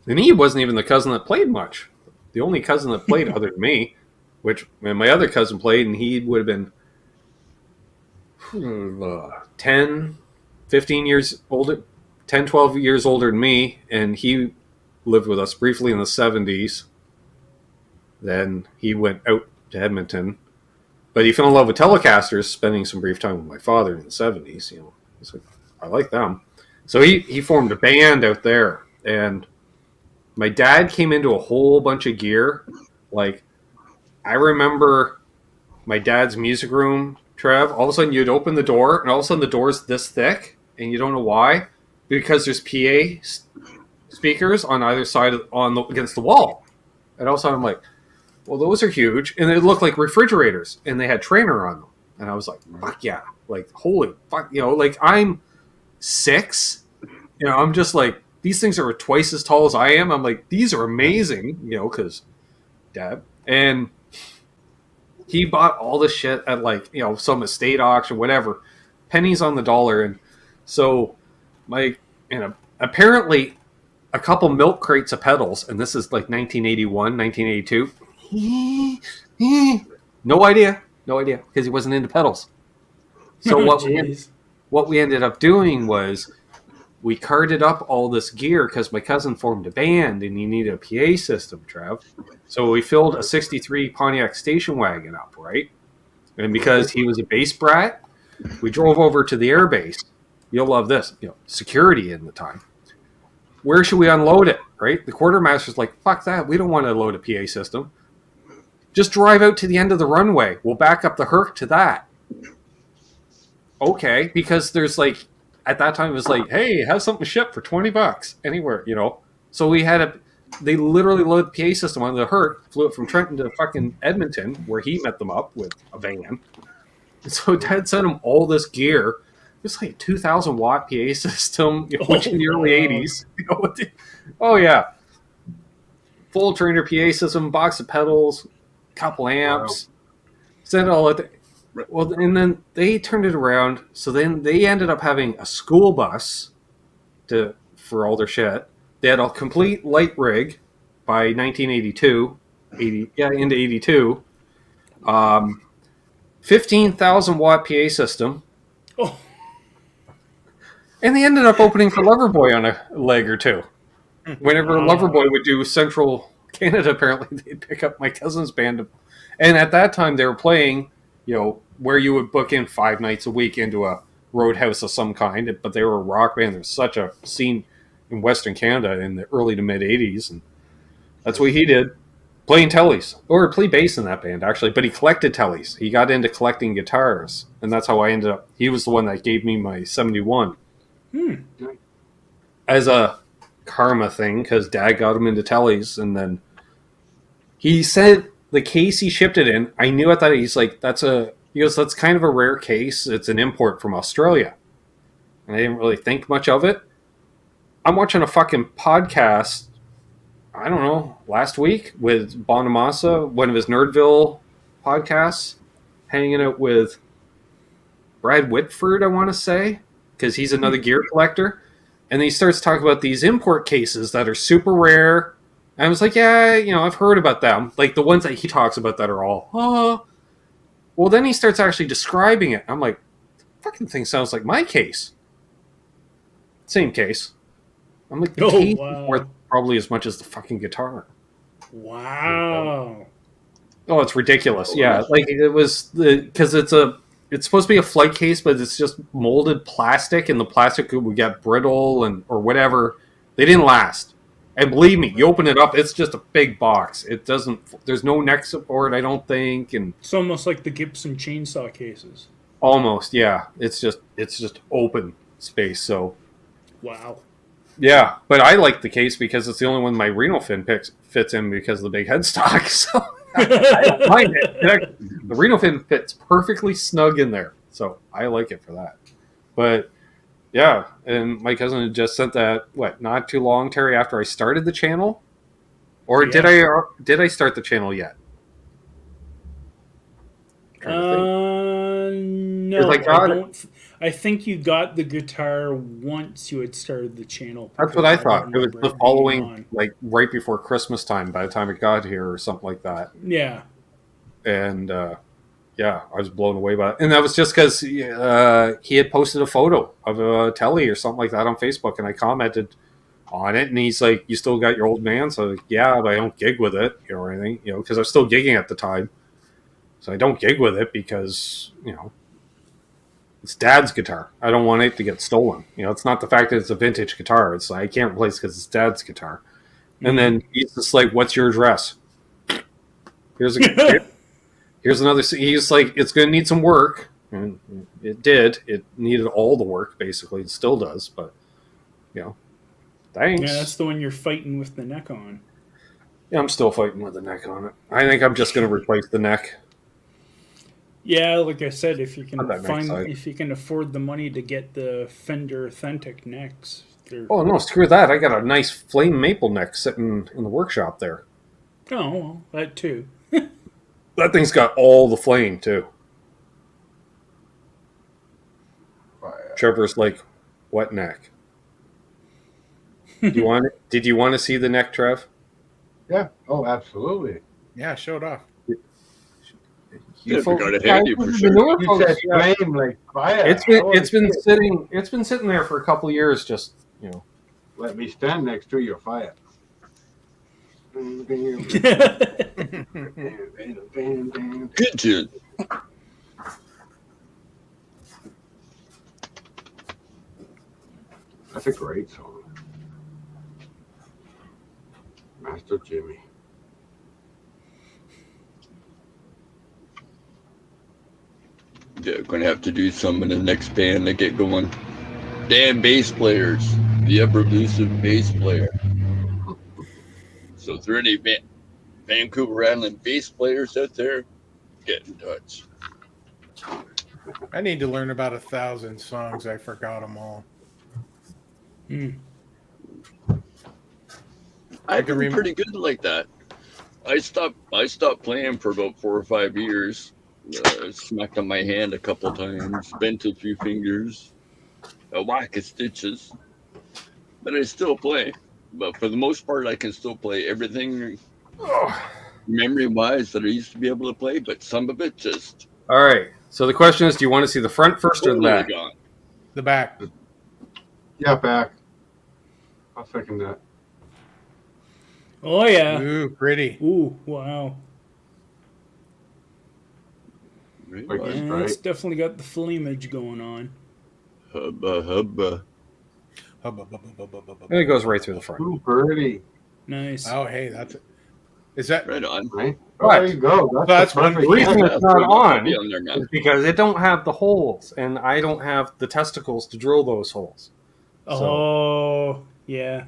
And he wasn't even the cousin that played much. The only cousin that played other than me, and my other cousin played, and he would have been 10, 15 years older, 10, 12 years older than me, and he lived with us briefly in the 70s. Then he went out to Edmonton. But he fell in love with Telecasters, spending some brief time with my father in the 70s. He's like, I like them. So he formed a band out there. And my dad came into a whole bunch of gear. Like, I remember my dad's music room, Trev. All of a sudden, you'd open the door, and all of a sudden the door's this thick, and you don't know why. Because there's PA speakers on either side against the wall. And all of a sudden, I'm like, well, those are huge, and they look like refrigerators, and they had trainer on them. And I was like, fuck yeah. Like, holy fuck. Like, I'm 6. I'm just like, these things are twice as tall as I am. I'm like, these are amazing, because Dad. And he bought all this shit at, like, some estate auction, whatever. Pennies on the dollar. And so, apparently, a couple milk crates of pedals, and this is like 1981, 1982. No idea, because he wasn't into pedals. So what we ended up doing was we carted up all this gear because my cousin formed a band and he needed a PA system, Trev. So we filled a '63 Pontiac station wagon up, right? And because he was a bass brat, we drove over to the air base. You'll love this, security in the time. Where should we unload it, right? The quartermaster's like, fuck that. We don't want to load a PA system. Just drive out to the end of the runway. We'll back up the Herc to that. Okay, because there's like, at that time it was like, hey, have something shipped for $20 anywhere, So they literally loaded the PA system on the Herc, flew it from Trenton to fucking Edmonton, where he met them up with a van. And so Dad sent him all this gear. It's like a 2,000 watt PA system, which in the early 80s. Oh, yeah. Full trainer PA system, box of pedals, couple amps. Wow. Sent it all at well, and then they turned it around. So then they ended up having a school bus for all their shit. They had a complete light rig by 1982, into 82. 15,000 watt PA system. Oh. And they ended up opening for Loverboy on a leg or two. Whenever Loverboy would do Central Canada, apparently they'd pick up my cousin's band. And at that time, they were playing, where you would book in 5 nights a week into a roadhouse of some kind. But they were a rock band. There's such a scene in Western Canada in the early to mid 80s. And that's what he did. Playing tellies. Or play bass in that band, actually. But he collected tellies. He got into collecting guitars. And that's how I ended up. He was the one that gave me my 71. As a karma thing, because Dad got him into tellies, and then he said the case he shipped it in, I knew at that, he's like, that's kind of a rare case. It's an import from Australia. And I didn't really think much of it. I'm watching a fucking podcast, I don't know, last week with Bonamassa, one of his Nerdville podcasts, hanging out with Brad Whitford, I want to say, because he's another gear collector. And he starts talking about these import cases that are super rare. And I was like, yeah, I've heard about them. Like the ones that he talks about that are all, oh. Well, then he starts actually describing it. I'm like, fucking thing sounds like my case. Same case. I'm like, the Oh, case wow. is worth probably as much as the fucking guitar. Wow. Oh, it's ridiculous. Oh, Yeah, nice. like it was because it's supposed to be a flight case, but it's just molded plastic, and the plastic would get brittle or whatever. They didn't last. And believe me, you open it up, it's just a big box. It doesn't. There's no neck support, I don't think, and It's almost like the Gibson chainsaw cases. almost, yeah. It's just open space. So Wow. yeah, but I like the case because it's the only one my Reno Fin fits in because of the big headstock. So I don't mind it. The Reno Fin fits perfectly snug in there, so I like it for that. But yeah, and my cousin had just sent that not too long, Terry, after I started the channel, or did I start the channel yet? No, I think you got the guitar once you had started the channel. That's what I thought. It was the being following, on. like right before Christmas time. By the time it got here, or something like that. Yeah. And yeah, I was blown away by it. And that was just because he had posted a photo of a telly or something like that on Facebook, and I commented on it, and he's like, "You still got your old man?" So like, yeah, but I don't gig with it, or anything, because I was still gigging at the time. So I don't gig with it because it's Dad's guitar. I don't want it to get stolen. It's not the fact that it's a vintage guitar. It's like, I can't replace because it's Dad's guitar. And then he's just like, "What's your address?" Here's another. He's like, "It's going to need some work," and it did. It needed all the work, basically. It still does, but thanks. Yeah, that's the one you're fighting with the neck on. Yeah, I'm still fighting with the neck on it. I think I'm just going to replace the neck. Yeah, like I said, if you can side. if you can afford the money to get the Fender Authentic necks, Oh no, screw that! I got a nice flame maple neck sitting in the workshop there. Oh, well, that too. That thing's got all the flame too. Trevor's like, "What neck? Did you want to see the neck, Trev?" Yeah. Oh, absolutely. Yeah, show it off. You forgot it handy for sure. You said flame like fire. It's been sitting there for a couple of years. Just let me stand next to your fire. Good tune. That's a great song. Master Jimmy. Yeah, gonna have to do some in the next band to get going. Damn bass players, the ever-elusive bass player. So if there are any Vancouver Island bass players out there, get in touch. I need to learn about 1,000 songs. I forgot them all. I've been pretty good like that. I stopped playing for about 4 or 5 years. Smacked on my hand a couple times, bent a few fingers, a whack of stitches, but I still play. But for the most part, I can still play everything memory-wise that I used to be able to play, but some of it just... All right. So the question is, do you want to see the front first or the back? Gone. The back. Yeah, back. I'll second that. Oh, yeah. Ooh, pretty. Ooh, wow. Like Yeah, it's definitely got the flamage going on. Hubba, hubba. And it goes right through the front. Ooh, pretty. Nice. Oh, hey, that's it. Is that right on? Right. Oh, there you go. That's one reason it's not on be on there now. is because it don't have the holes, and I don't have the testicles to drill those holes. Oh, yeah.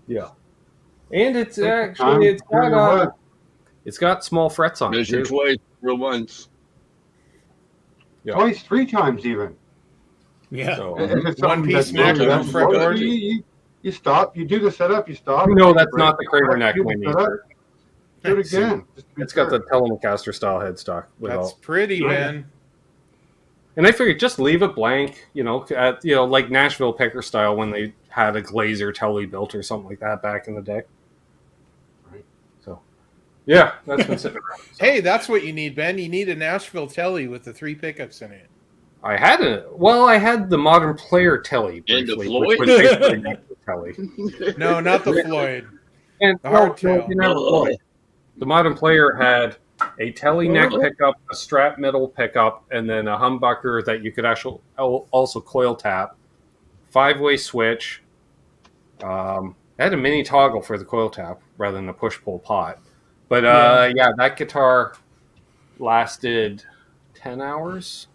Yeah. And it's got small frets on it. Measure twice, drill once. Yeah. Twice, 3 times even. Yeah. So, one piece neck, no fretboard. You stop. You do the setup. You stop. no, that's not the Kramer neck we need. Do it again. It's got the Telecaster style headstock. That's pretty, man. And I figured just leave it blank, like Nashville Picker style when they had a Glazer Telly built or something like that back in the day. Right. So, yeah, that's been sitting around. Hey, that's what you need, Ben. You need a Nashville Telly with the 3 pickups in it. I had the Modern Player Telly briefly. And the Floyd? Which was basically next to Telly. No, not the Floyd. And The hardtail. The Modern Player had a Telly neck pickup, a strap middle pickup, and then a humbucker that you could actually also coil tap. 5-way switch. It had a mini toggle for the coil tap rather than a push-pull pot. But that guitar lasted 10 hours,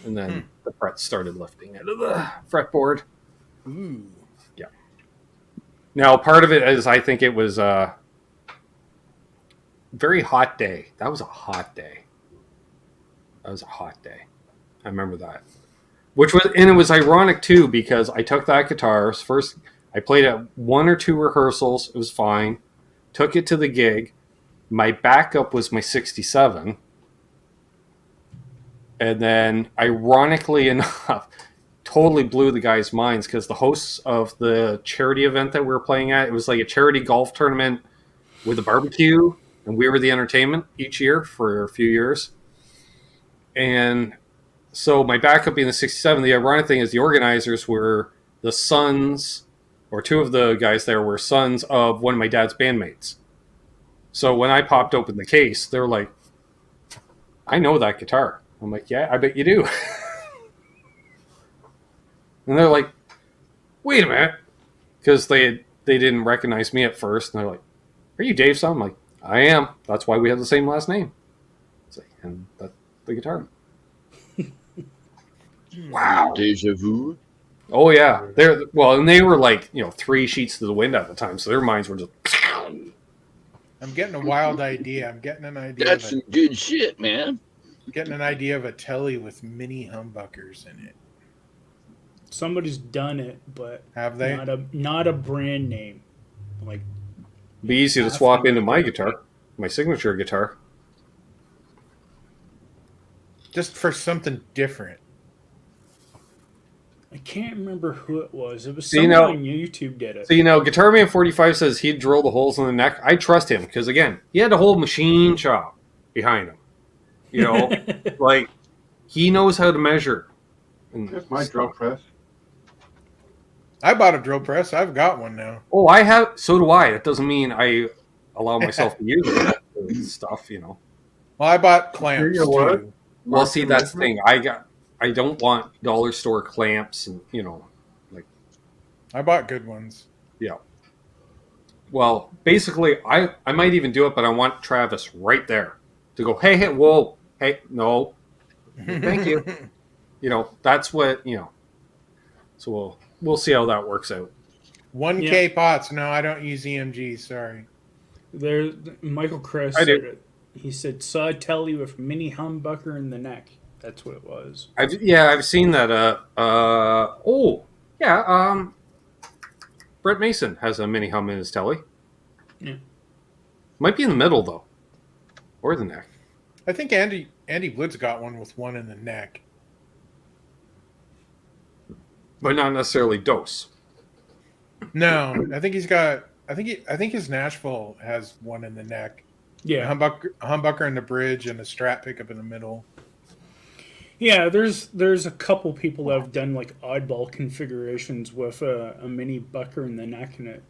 and then the frets started lifting out of the fretboard. Ooh. Yeah. Now, part of it is I think it was a very hot day. That was a hot day. I remember that. And it was ironic, too, because I took that guitar. First, I played at 1 or 2 rehearsals. It was fine. Took it to the gig. My backup was my 67. And then, ironically enough, totally blew the guys' minds because the hosts of the charity event that we were playing at, it was like a charity golf tournament with a barbecue, and we were the entertainment each year for a few years. And so my backup being the 67, the ironic thing is the organizers were the sons, or 2 of the guys there were sons of one of my dad's bandmates. So when I popped open the case, they were like, I know that guitar. I'm like, yeah, I bet you do. And they're like, wait a minute. Because they didn't recognize me at first. And they're like, are you Dave's son? I'm like, I am. That's why we have the same last name. It's like, and that's the guitar. Wow. Deja vu. Oh, yeah. And they were like, 3 sheets to the wind at the time. So their minds were just... I'm getting a wild idea. I'm getting an idea. That's some good shit, man. Getting an idea of a Telly with mini humbuckers in it. Somebody's done it, but have they? Not a brand name. Like, be easy to swap into my guitar, my signature guitar. Just for something different. I can't remember who it was. It was someone on YouTube did it. So, Guitar Man 45 says he'd drill the holes in the neck. I trust him because, again, he had a whole machine shop behind him. Like, he knows how to measure. That's my drill press. I bought a drill press. I've got one now. Oh, I have. So do I. That doesn't mean I allow myself to use it. Stuff, Well, I bought clamps too. Well, see, that's the thing. I don't want dollar store clamps and, I bought good ones. Yeah. Well, basically, I might even do it, but I want Travis right there to go, hey, whoa, hey, no. Thank you. That's what, So we'll see how that works out. 1K pots. No, I don't use EMGs. Sorry. Michael Chris I said do. it. He said, saw a Telly with mini humbucker in the neck. That's what it was. I've seen that. Brett Mason has a mini hum in his Telly. Yeah. Might be in the middle, though. Or the neck. I think Andy Blitz got one with one in the neck. But not necessarily dose. No, I think he's got. I think his Nashville has one in the neck. Yeah, a humbucker in the bridge and a strap pickup in the middle. Yeah, there's a couple people that have done like oddball configurations with a mini bucker in the neck, and it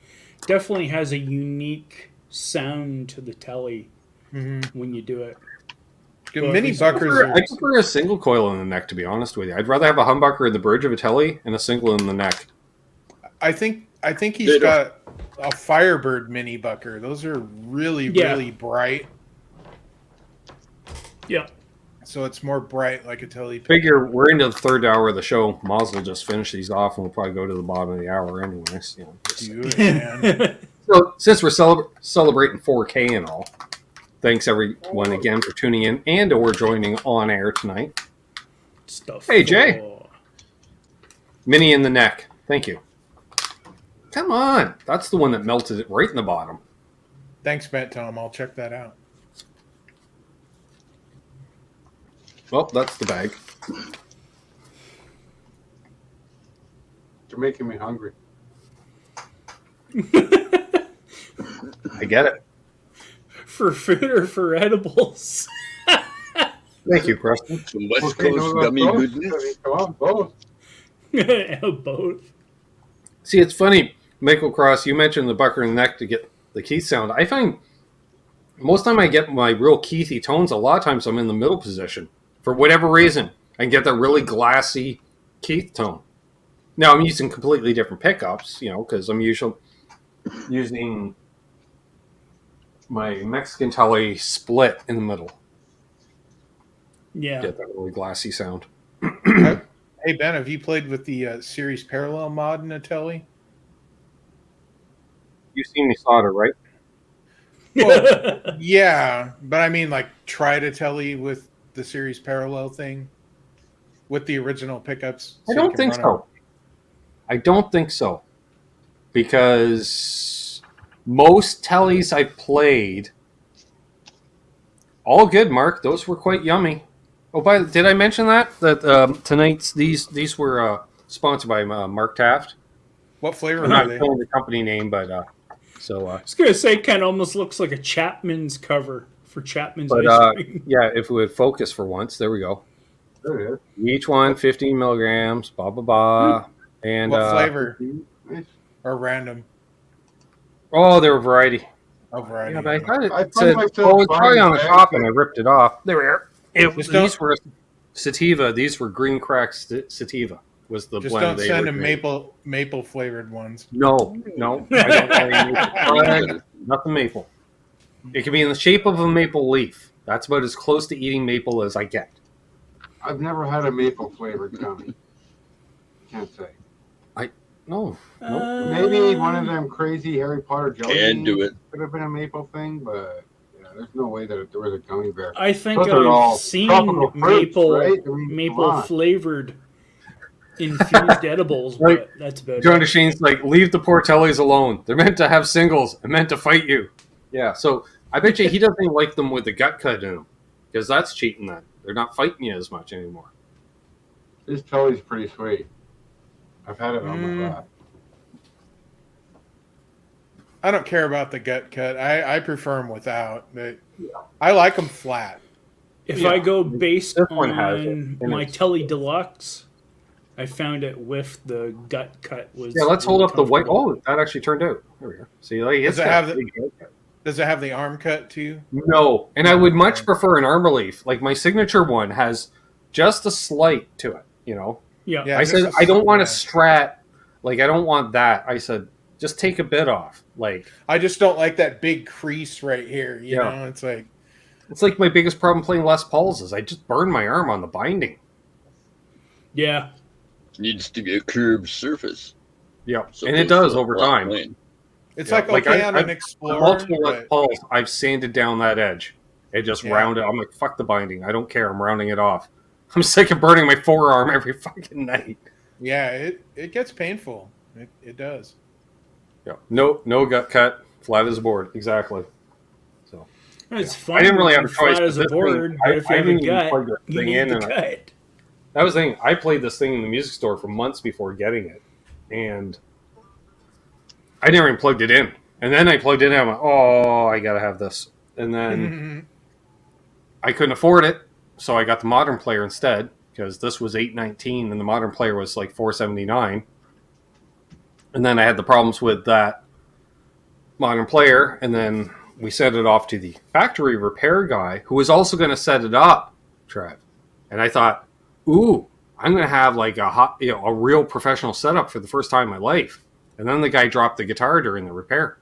definitely has a unique sound to the Telly when you do it. Mini buckers. I prefer a single coil in the neck, to be honest with you. I'd rather have a humbucker in the bridge of a Telly and a single in the neck. I think he's got a Firebird mini bucker. Those are really bright. Yeah. So it's more bright, like a Telly. Figure we're into the third hour of the show. Moz will just finish these off, and we'll probably go to the bottom of the hour anyways. Good, man. So since we're celebrating 4K and all, thanks everyone again for tuning in and or joining on air tonight. Hey Jay, mini in the neck. Thank you. Come on, that's the one that melted it right in the bottom. Thanks, Matt Tom. I'll check that out. Well, that's the bag. You're making me hungry. I get it. For food or for edibles? Thank you, Preston. Some West Coast gummy goodness. Both. Both. See, it's funny, Michael Cross, you mentioned the bucker and neck to get the Keith sound. I find most time I get my real Keithy tones, a lot of times I'm in the middle position. For whatever reason, I can get that really glassy Keith tone. Now, I'm using completely different pickups, because I'm usually using my Mexican Tele split in the middle. Yeah. Get that really glassy sound. Hey, Ben, have you played with the Series Parallel mod in a Tele? You've seen me solder, right? Well, yeah, but I mean, like, try to Tele with the Series Parallel thing with the original pickups. I don't think so. I don't think so. Because most Teles I've played, all good, Mark. Those were quite yummy. Oh, did I mention that tonight's these were sponsored by Mark Taft? What flavor I'm are not they? telling the company name, but I was gonna say, it kind of almost looks like a Chapman's cover for Chapman's ice cream. Yeah, if it would focus for once, there we go. There it is. Each one 15 milligrams, blah blah blah. And What flavor? Or random? Oh, they're a variety. A variety. Yeah, but I thought I it said, myself oh, it's probably on the buying top, bags and I ripped it off. There we are. Just These were sativa. These were green crack sativa. Was the Just blend don't they send were them doing. maple flavored ones. No. I don't like nothing maple. It can be in the shape of a maple leaf. That's about as close to eating maple as I get. I've never had a maple flavored gummy. Can't say. No. Maybe one of them crazy Harry Potter jelly Can do it. could have been a maple thing, but yeah, there's no way that there was a gummy bear. I think Those are all I've seen tropical fruits, maple right? I mean, maple come on. flavored infused edibles, Right. but that's about John it. DeShane's like, leave the poor Tellys alone. They're meant to have singles and meant to fight you. Yeah, so I bet you he doesn't even like them with the gut cut in them, because that's cheating then. They're not fighting you as much anymore. This Telly's pretty sweet. I've had it on my lap. I don't care about the gut cut. I prefer them without, but I like them flat. If I go based This one has it, on and my it's- Telly Deluxe, I found it with the gut cut was. Yeah, let's hold really up the white. comfortable. Oh, that actually turned out. There we go. See, like, it's Does it got have a the- big gut cut. Does it have the arm cut too? No, and I would much prefer an arm relief. Like my signature one has just a slight to it. Yeah. Yeah, I just said a- I don't want a yeah. strat. Like I don't want that. I said just take a bit off. Like I just don't like that big crease right here. You Yeah. know, it's like it's like my biggest problem playing Les Pauls is I just burn my arm on the binding. Yeah. Needs to be a curved surface. Yeah, So and it it's does a over flat time. plane. it's Yeah, like like okay I- on I- an Explorer. Multiple Les but- Pauls, I've sanded down that edge. It just Yeah. rounded. I'm like, fuck the binding. I don't care. I'm rounding it off. I'm sick of burning my forearm every fucking night. Yeah, it gets painful. It does. Yeah. No gut cut. Flat as a board. Exactly. So It's Yeah. fun. I didn't really have a flat choice, as but a this thing- board, I- but if I you have a didn't even gut, plug this you thing need in the and I- gut. that was the thing. I played this thing in the music store for months before getting it, and I never even plugged it in. And then I plugged it in. I'm like, oh, I gotta have this. And then I couldn't afford it, so I got the modern player instead because this was $819 and the modern player was like $479. And then I had the problems with that modern player, and then we sent it off to the factory repair guy who was also going to set it up, Trev. And I thought, ooh, I'm going to have like a real professional setup for the first time in my life. And then the guy dropped the guitar during the repair.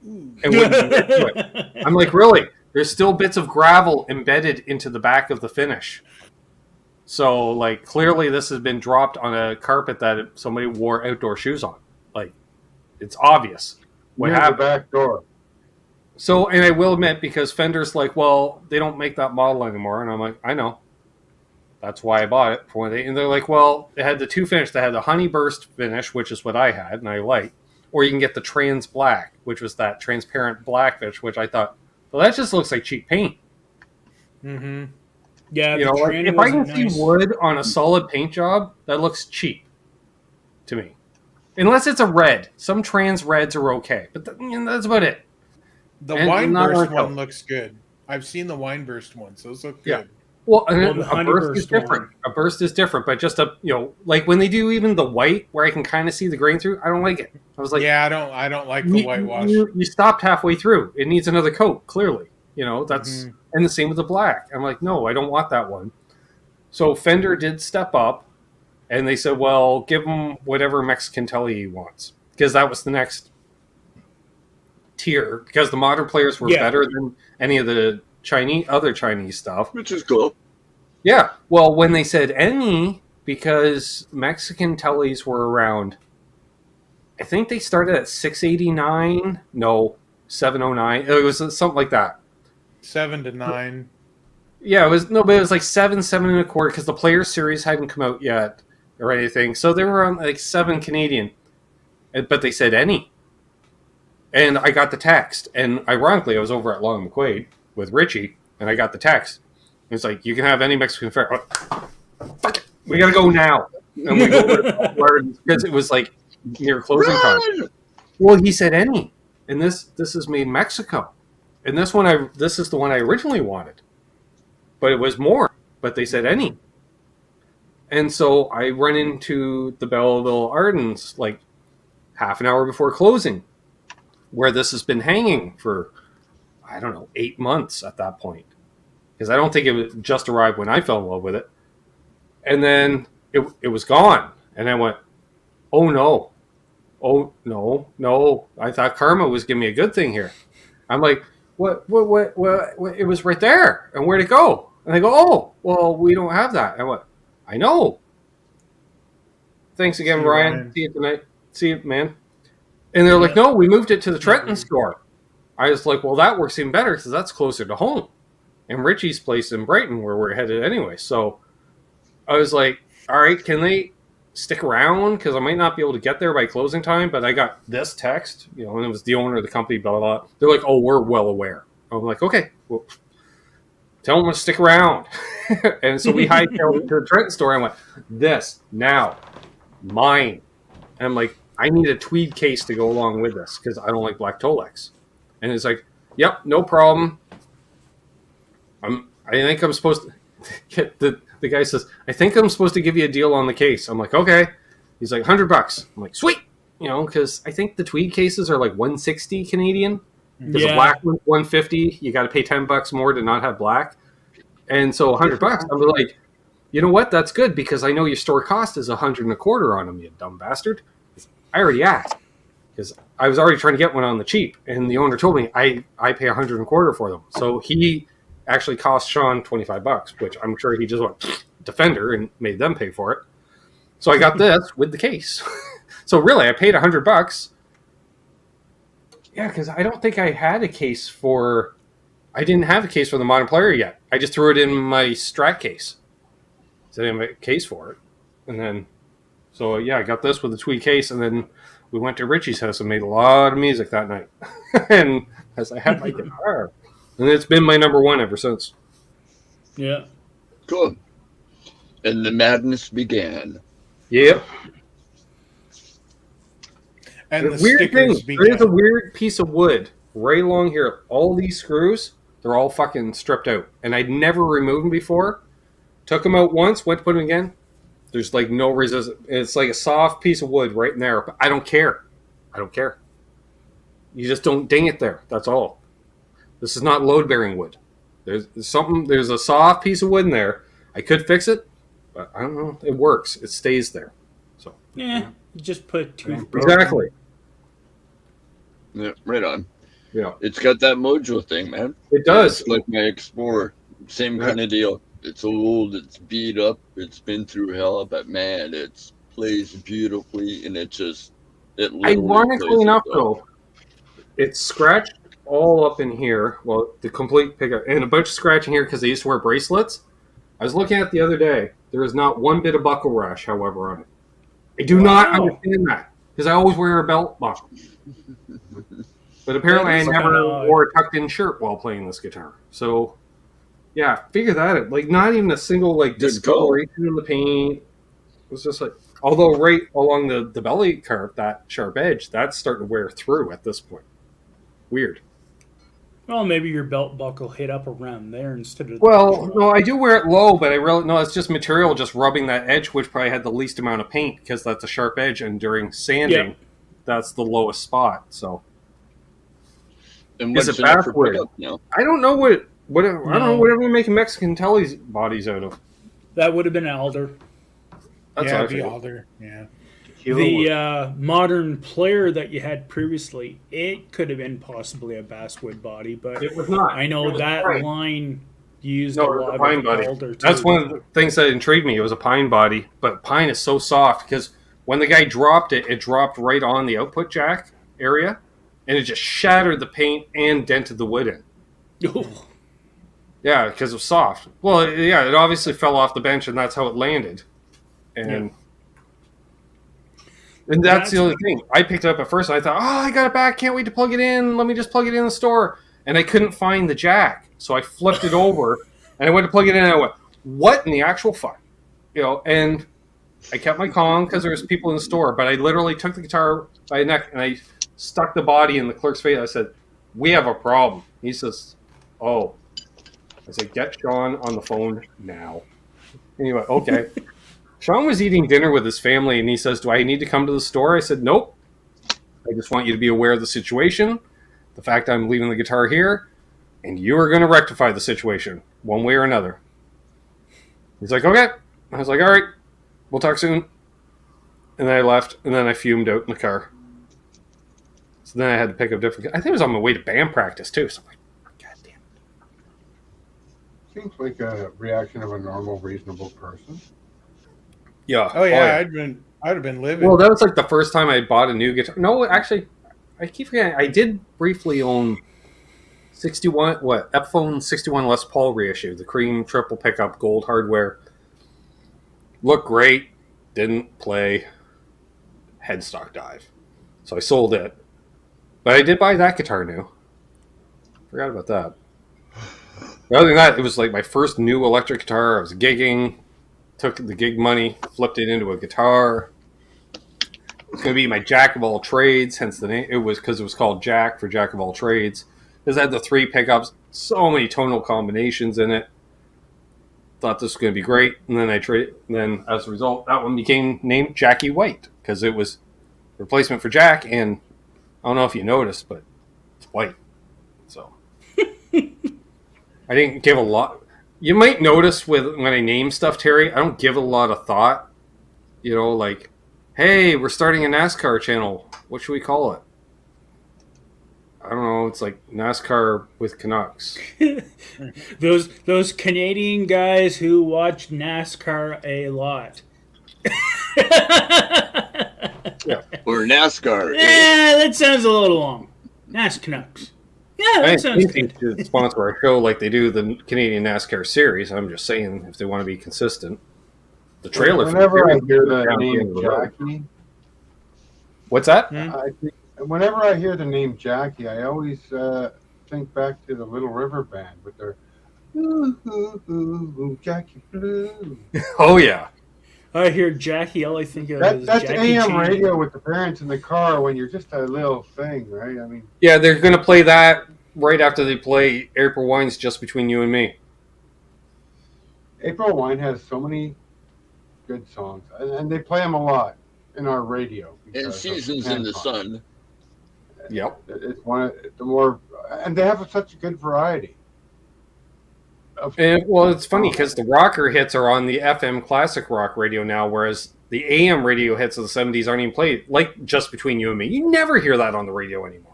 And wouldn't commit to it. I'm like, really? There's still bits of gravel embedded into the back of the finish. So, like, clearly this has been dropped on a carpet that somebody wore outdoor shoes on. Like, it's obvious what Near the happened. back door. So, and I will admit, because Fender's like, well, they don't make that model anymore. And I'm like, I know. That's why I bought it. For when and they're like, well, it had the two finish. They had the honey burst finish, which is what I had, and I liked. Or you can get the trans black, which was that transparent black finish, which I thought, well, that just looks like cheap paint. Mm-hmm. Yeah, You know, like, if I can see wood on a solid paint job, that looks cheap to me. Unless it's a red. Some trans reds are okay, but that's about it. The And wine not burst worked out. one looks good. I've seen the wine burst ones; those look Yeah. good. Well, a burst is different. A burst is different, but just like when they do even the white, where I can kind of see the grain through, I don't like it. I was like, yeah, I don't like the whitewash. You stopped halfway through. It needs another coat. Clearly, that's and the same with the black. I'm like, no, I don't want that one. So Fender did step up, and they said, well, give him whatever Mexican telly he wants, because that was the next tier. Because the modern players were better than any of the other Chinese stuff, which is cool. Yeah. Well, when they said any, because Mexican tellies were around, I think they started at 689. No, 709. It was something like that. 7 to 9. Yeah, but it was like 7 and a quarter, because the Player Series hadn't come out yet or anything. So they were on like 7 Canadian, but they said any. And I got the text, and ironically, I was over at Long McQuaid with Richie, and I got the text. It's like, you can have any Mexican fare. Fuck it. We got to go now. And we go over to because it was like near closing time. Well, he said any. And this is made in Mexico. And this is the one I originally wanted. But it was more. But they said any. And so I run into the Belleville Ardens like half an hour before closing, where this has been hanging for, I don't know, 8 months at that point. Because I don't think it just arrived when I fell in love with it. And then it was gone. And I went, oh no. Oh, no. I thought karma was giving me a good thing here. I'm like, what? It was right there. And where'd it go? And they go, oh, well, we don't have that. I went, I know. Thanks again, Ryan. See you tonight. See you, man. And they're like, no, we moved it to the Trenton store. I was like, well, that works even better because that's closer to home. And Richie's place in Brighton, where we're headed anyway. So I was like, all right, can they stick around? Because I might not be able to get there by closing time. But I got this text, and it was the owner of the company, blah, blah, blah. They're like, oh, we're well aware. I'm like, okay, well, tell them to stick around. And so we hightailed to the Trenton store. I went, this, now, mine. And I'm like, I need a tweed case to go along with this because I don't like black Tolex. And it's like, yep, no problem. I think I'm supposed to get the guy says, I think I'm supposed to give you a deal on the case. I'm like, okay. He's like, $100. I'm like, sweet. Because I think the tweed cases are like 160 Canadian. Because a black one's 150. You got to pay $10 more to not have black. And so $100. I'm like, you know what? That's good because I know your store cost is $125 on them, you dumb bastard. I already asked because I was already trying to get one on the cheap, and the owner told me I pay $125 for them. So he actually cost Sean $25, which I'm sure he just went Defender and made them pay for it. So I got this with the case. So really, I paid $100. Yeah, because I don't think I had a case for. I didn't have a case for the Modern Player yet. I just threw it in my Strat case. So I didn't have a case for it, and then. So, yeah, I got this with a tweed case, and then we went to Richie's house and made a lot of music that night. And as I had my guitar. And it's been my number one ever since. Yeah. Cool. And the madness began. Yep. And the weird stickers thing, there's a weird piece of wood right along here. All these screws, they're all fucking stripped out. And I'd never removed them before. Took them out once, went to put them again. There's like no resistance. It's like a soft piece of wood right in there. But I don't care. You just don't ding it there. That's all. This is not load-bearing wood. There's a soft piece of wood in there. I could fix it, but I don't know. It works. It stays there. So yeah, you just put toothbrush. Exactly. Yeah, right on. Yeah. It's got that mojo thing, man. It does. It's like my Explorer. Same kind of deal. It's old, it's beat up, it's been through hell, but man, it plays beautifully, and it ironically enough, though, it's scratched all up in here. Well, the complete pickup, and a bunch of scratching here because I used to wear bracelets. I was looking at it the other day. There is not one bit of buckle rash, however, on it. I do not understand that because I always wear a belt buckle. But apparently, I never wore a tucked-in shirt while playing this guitar. So. Yeah, figure that out. Like, not even a single, like, discoloration in the paint. It was just like, although right along the belly curve, that sharp edge, that's starting to wear through at this point. Weird. Well, maybe your belt buckle hit up around there instead of. Well, no, I do wear it low, but it's just material just rubbing that edge, which probably had the least amount of paint because that's a sharp edge, and during sanding, that's the lowest spot. So, and is it backward? I don't know what I don't know what everyone making Mexican telly's bodies out of. That would have been alder. That's it'd be alder. Yeah. The modern player that you had previously, it could have been possibly a basswood body, but it was not. I know that line used a lot pine of body. alder too. That's one of the things that intrigued me. It was a pine body, but pine is so soft because when the guy dropped it, it dropped right on the output jack area, and it just shattered the paint and dented the wood in. Yeah, because it was soft. Well, yeah, it obviously fell off the bench, and that's how it landed. And that's the only thing. I picked it up at first, and I thought, I got it back. Can't wait to plug it in. Let me just plug it in the store. And I couldn't find the jack. So I flipped it over, and I went to plug it in, and I went, what in the actual fuck? And I kept my calm because there was people in the store, but I literally took the guitar by the neck, and I stuck the body in the clerk's face. I said, we have a problem. He says, oh. I said, get Sean on the phone now. Anyway, okay. Sean was eating dinner with his family, and he says, do I need to come to the store? I said, nope. I just want you to be aware of the situation, the fact I'm leaving the guitar here, and you are going to rectify the situation one way or another. He's like, okay. I was like, all right, we'll talk soon. And then I left, and then I fumed out in the car. So then I had to pick up different... I think it was on my way to band practice, too. So I'm like, God damn it. Seems like a reaction of a normal, reasonable person. Yeah. Oh yeah, I'd have been living. Well, that was like the first time I bought a new guitar. No, actually, I keep forgetting. I did briefly own 61. Epiphone 61 Les Paul reissue, the cream triple pickup, gold hardware. Looked great. Didn't play. Headstock dive. So I sold it. But I did buy that guitar new. Forgot about that. But other than that, it was like my first new electric guitar. I was gigging. Took the gig money, flipped it into a guitar. It's going to be my jack of all trades, hence the name. It was because it was called Jack for Jack of all trades. Because it had the 3 pickups, so many tonal combinations in it. Thought this was going to be great, and then I traded. Then as a result, that one became named Jackie White because it was replacement for Jack. And I don't know if you noticed, but it's white. So I didn't give a lot. You might notice when I name stuff, Terry, I don't give a lot of thought. Like, hey, we're starting a NASCAR channel. What should we call it? I don't know. It's like NASCAR with Canucks. those Canadian guys who watch NASCAR a lot. Yeah. Or NASCAR. Yeah, that sounds a little long. NASCAR Canucks. Yeah, that sounds good. To sponsor our show like they do the Canadian NASCAR series. I'm just saying, if they want to be consistent. The trailer. Whenever I hear the name Jackie. What's that? Whenever I hear the name Jackie, I always think back to the Little River Band with their ooh, ooh, ooh, ooh, Jackie Blue. Oh, yeah. I hear Jackie, all I think of is that's Jackie AM Chan. radio with the parents in the car when you're just a little thing, right? I mean, yeah, they're going to play that right after they play April Wine's Just Between You and Me. April Wine has so many good songs, and they play them a lot in our radio. And Seasons in the Sun. Yep. It's one of the more, and they have such a good variety. Well, it's funny because the rocker hits are on the FM classic rock radio now, whereas the AM radio hits of the 70s aren't even played, like Just Between You and Me. You never hear that on the radio anymore.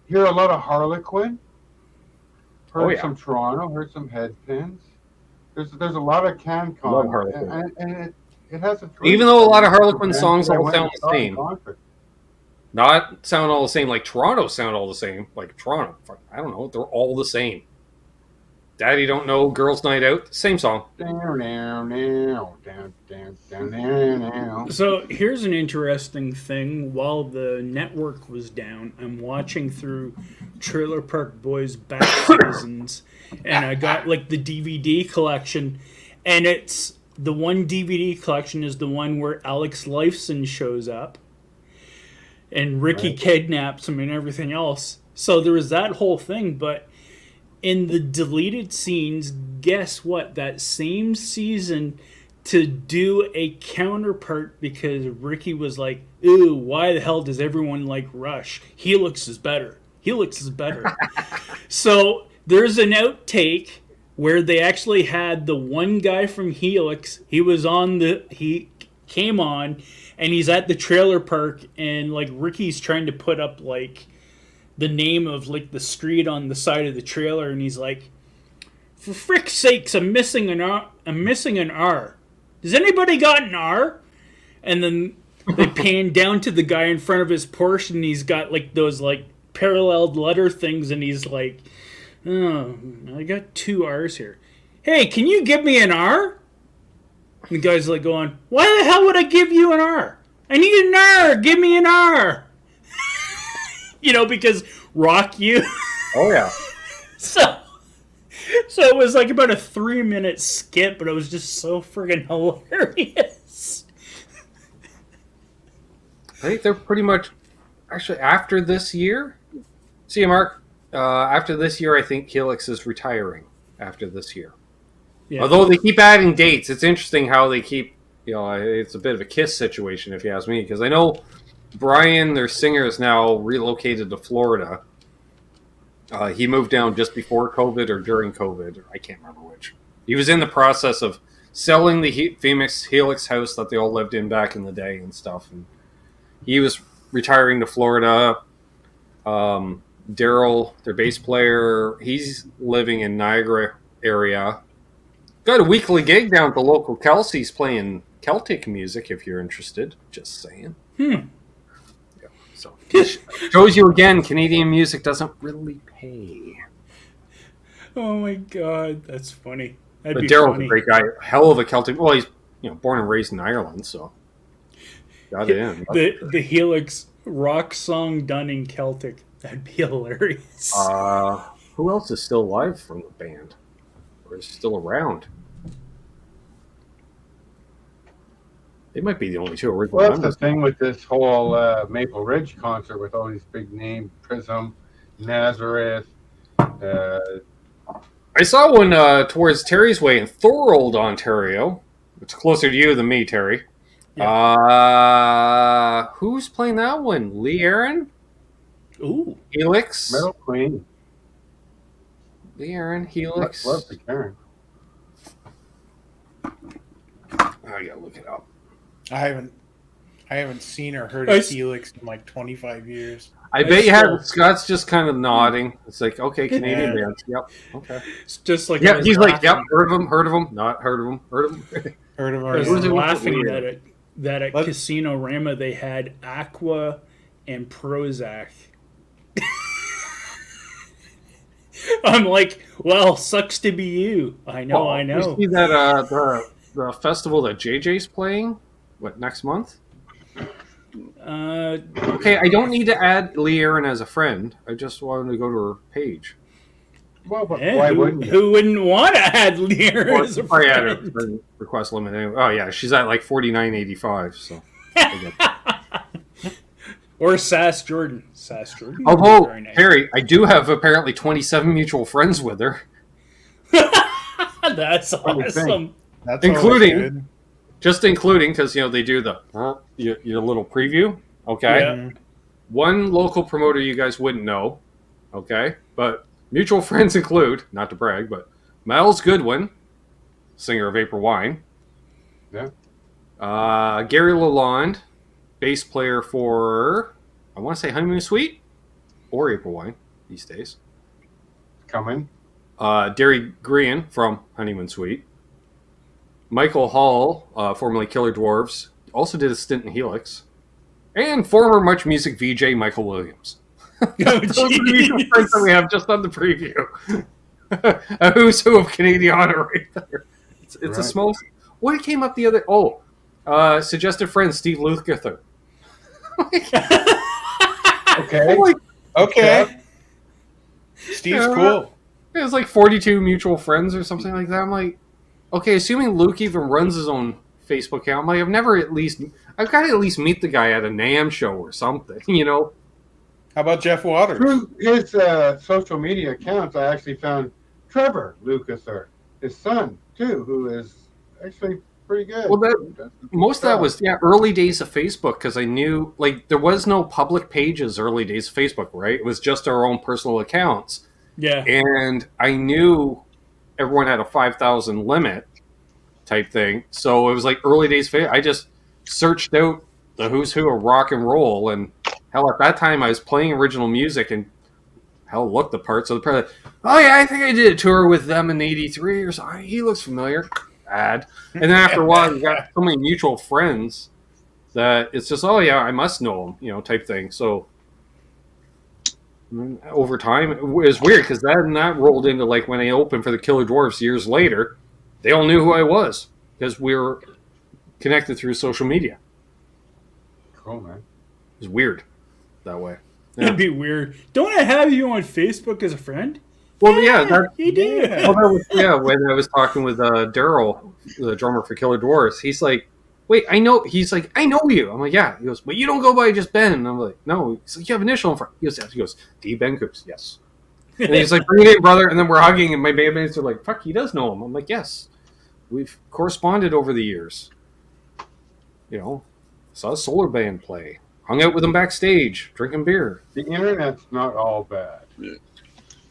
Hear a lot of Harlequin. Heard some Toronto. Heard some Headpins. There's a lot of CanCon. Love Harlequin. And it has a. Even though a lot of Harlequin songs all sound the same. Not sound all the same like Toronto sound all the same. Like Toronto, I don't know, they're all the same. Daddy Don't Know, Girls Night Out, same song. So here's an interesting thing. While the network was down, I'm watching through Trailer Park Boys back seasons, and I got like the DVD collection, and it's the one DVD collection is the one where Alex Lifeson shows up, and Ricky kidnaps him and everything else. So there was that whole thing, but in the deleted scenes, guess what? That same season, to do a counterpart, because Ricky was like, "Ooh, why the hell does everyone like Rush? Helix is better. Helix is better." So there's an outtake where they actually had the one guy from Helix. He came on, and he's at the trailer park, and like Ricky's trying to put up like the name of like the street on the side of the trailer, and he's like, "For frick's sakes, I'm missing an R. I'm missing an R. Does anybody got an R?" And then they pan down to the guy in front of his Porsche, and he's got like those like paralleled letter things, and he's like, "Oh, I got 2 R's here. Hey, can you give me an R?" And the guy's like going, "Why the hell would I give you an R? I need an R. Give me an R." Because Rock You. Oh, yeah. So it was like about a 3-minute skit, but it was just so friggin' hilarious. I think they're pretty much, actually, after this year. See you, Mark. After this year, I think Helix is retiring after this year. Yeah. Although they keep adding dates. It's interesting how they keep, it's a bit of a KISS situation, if you ask me, because I know Brian, their singer, is now relocated to Florida. He moved down just before COVID or during COVID. I can't remember which. He was in the process of selling the famous Helix house that they all lived in back in the day and stuff. And he was retiring to Florida. Daryl, their bass player, he's living in Niagara area. Got a weekly gig down at the local Kelsey's playing Celtic music, if you're interested. Just saying. So shows you again, Canadian music doesn't really pay. Oh my god, that's funny. But Daryl's a great guy, hell of a Celtic. Well, he's born and raised in Ireland, so got it in. The Helix rock song done in Celtic. That'd be hilarious. Who else is still alive from the band, or is still around? They might be the only two original members. That's the thing with this whole Maple Ridge concert with all these big names, Prism, Nazareth. I saw one towards Terry's way in Thorold, Ontario. It's closer to you than me, Terry. Yeah. Who's playing that one? Lee Aaron? Ooh. Helix? Metal Queen. Lee Aaron, Helix. Love the Karen. I gotta look it up. I haven't seen or heard of Helix in like 25 years. I bet you have. Scott's just kind of nodding. It's like, okay, Canadian bands. Yep. Okay. It's just like, yeah. He's like, yep. Heard of them. Not heard of them. Heard of them. Heard of them. I was laughing that at Casino Rama they had Aqua and Prozac. I'm like, well, sucks to be you. I know. You see that the festival that JJ's playing? What, next month? Okay, I don't need to add Lee Aaron as a friend. I just wanted to go to her page. Well, but why wouldn't you? Who wouldn't want to add Lee Aaron as a friend? I add her request limit anyway. Oh yeah, she's at like 49.85. So. Or Sass Jordan. Although nice. Harry, I do have apparently 27 mutual friends with her. That's awesome. That's including because they do the your little preview. Okay, yeah. One local promoter you guys wouldn't know. Okay, but mutual friends include, not to brag, but Miles Goodwin, singer of April Wine. Yeah. Gary Lalonde, bass player for, I want to say Honeymoon Suite or April Wine these days. Coming. Derry Green from Honeymoon Suite. Michael Hall, formerly Killer Dwarves, also did a stint in Helix. And former Much Music VJ Michael Williams. Those are the friends that we have just on the preview. A who's who of Canadiana right there. It's right. A small... What came up the other... suggested friend Steve Lukather. Okay. Steve's cool. It was like 42 mutual friends or something like that. I'm like, okay, assuming Luke even runs his own Facebook account, I'm like, I've got to at least meet the guy at a NAMM show or something, How about Jeff Waters? Through his social media accounts, I actually found Trevor Lukather, his son, too, who is actually pretty good. Well, most of that was early days of Facebook, because I knew there was no public pages early days of Facebook, right? It was just our own personal accounts. Yeah. And I knew everyone had a 5,000 limit type thing, so it was like early days of Facebook. I just searched out the who's who of rock and roll, and hell, at that time I was playing original music and hell looked the part. So the part, oh yeah, I think I did a tour with them in '83 or something. He looks familiar. And then after a while, we got so many mutual friends that it's just, oh yeah, I must know him, type thing. So over time, it was weird because that rolled into when I opened for the Killer Dwarfs years later. They all knew who I was because we were connected through social media. Cool, man. It was weird that way. Yeah. It'd be weird. Don't I have you on Facebook as a friend? Well, yeah, you do. Well, when I was talking with Daryl, the drummer for Killer Dwarfs, he's like, "Wait, I know." He's like, "I know you." I'm like, "Yeah." He goes, "But you don't go by just Ben." And I'm like, "No." He's like, "You have initial in front." He goes, "Yes." He goes, "D. Ben Coombs." Yes. And he's like, "Bring it in, brother." And then we're hugging, and my bandmates are like, "Fuck, he does know him." I'm like, "Yes, we've corresponded over the years." Saw a solar band play, hung out with him backstage, drinking beer. The internet's not all bad. Yeah.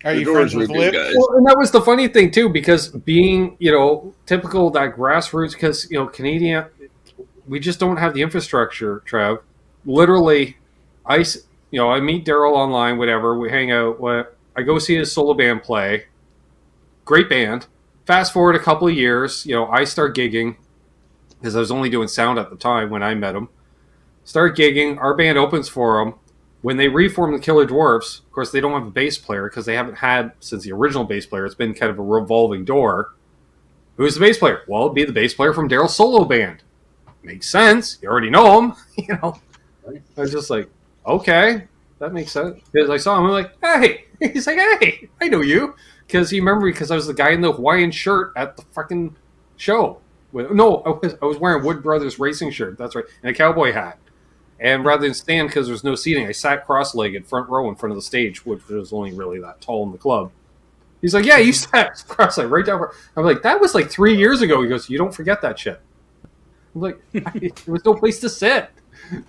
Are you friends with Lip? Well, and that was the funny thing too, because being typical of that grassroots, because Canadian, we just don't have the infrastructure. Trev, literally, I meet Daryl online, whatever. We hang out. I go see his solo band play. Great band. Fast forward a couple of years, I start gigging because I was only doing sound at the time when I met him. Start gigging. Our band opens for him. When they reform the Killer Dwarfs, of course, they don't have a bass player because they haven't had since the original bass player. It's been kind of a revolving door. Who's the bass player? Well, it'd be the bass player from Daryl's solo band. Makes sense. You already know him. I was just like, okay, that makes sense. Because I saw him, I'm like, hey. He's like, hey, I know you. Because he remembered me because I was the guy in the Hawaiian shirt at the fucking show. No, I was wearing Wood Brothers racing shirt. That's right. And a cowboy hat. And rather than stand because there's no seating, I sat cross-legged front row in front of the stage, which was only really that tall in the club. He's like, yeah, you sat cross-legged right down. I'm like, that was 3 years ago. He goes, you don't forget that shit. I'm like, there was no place to sit. I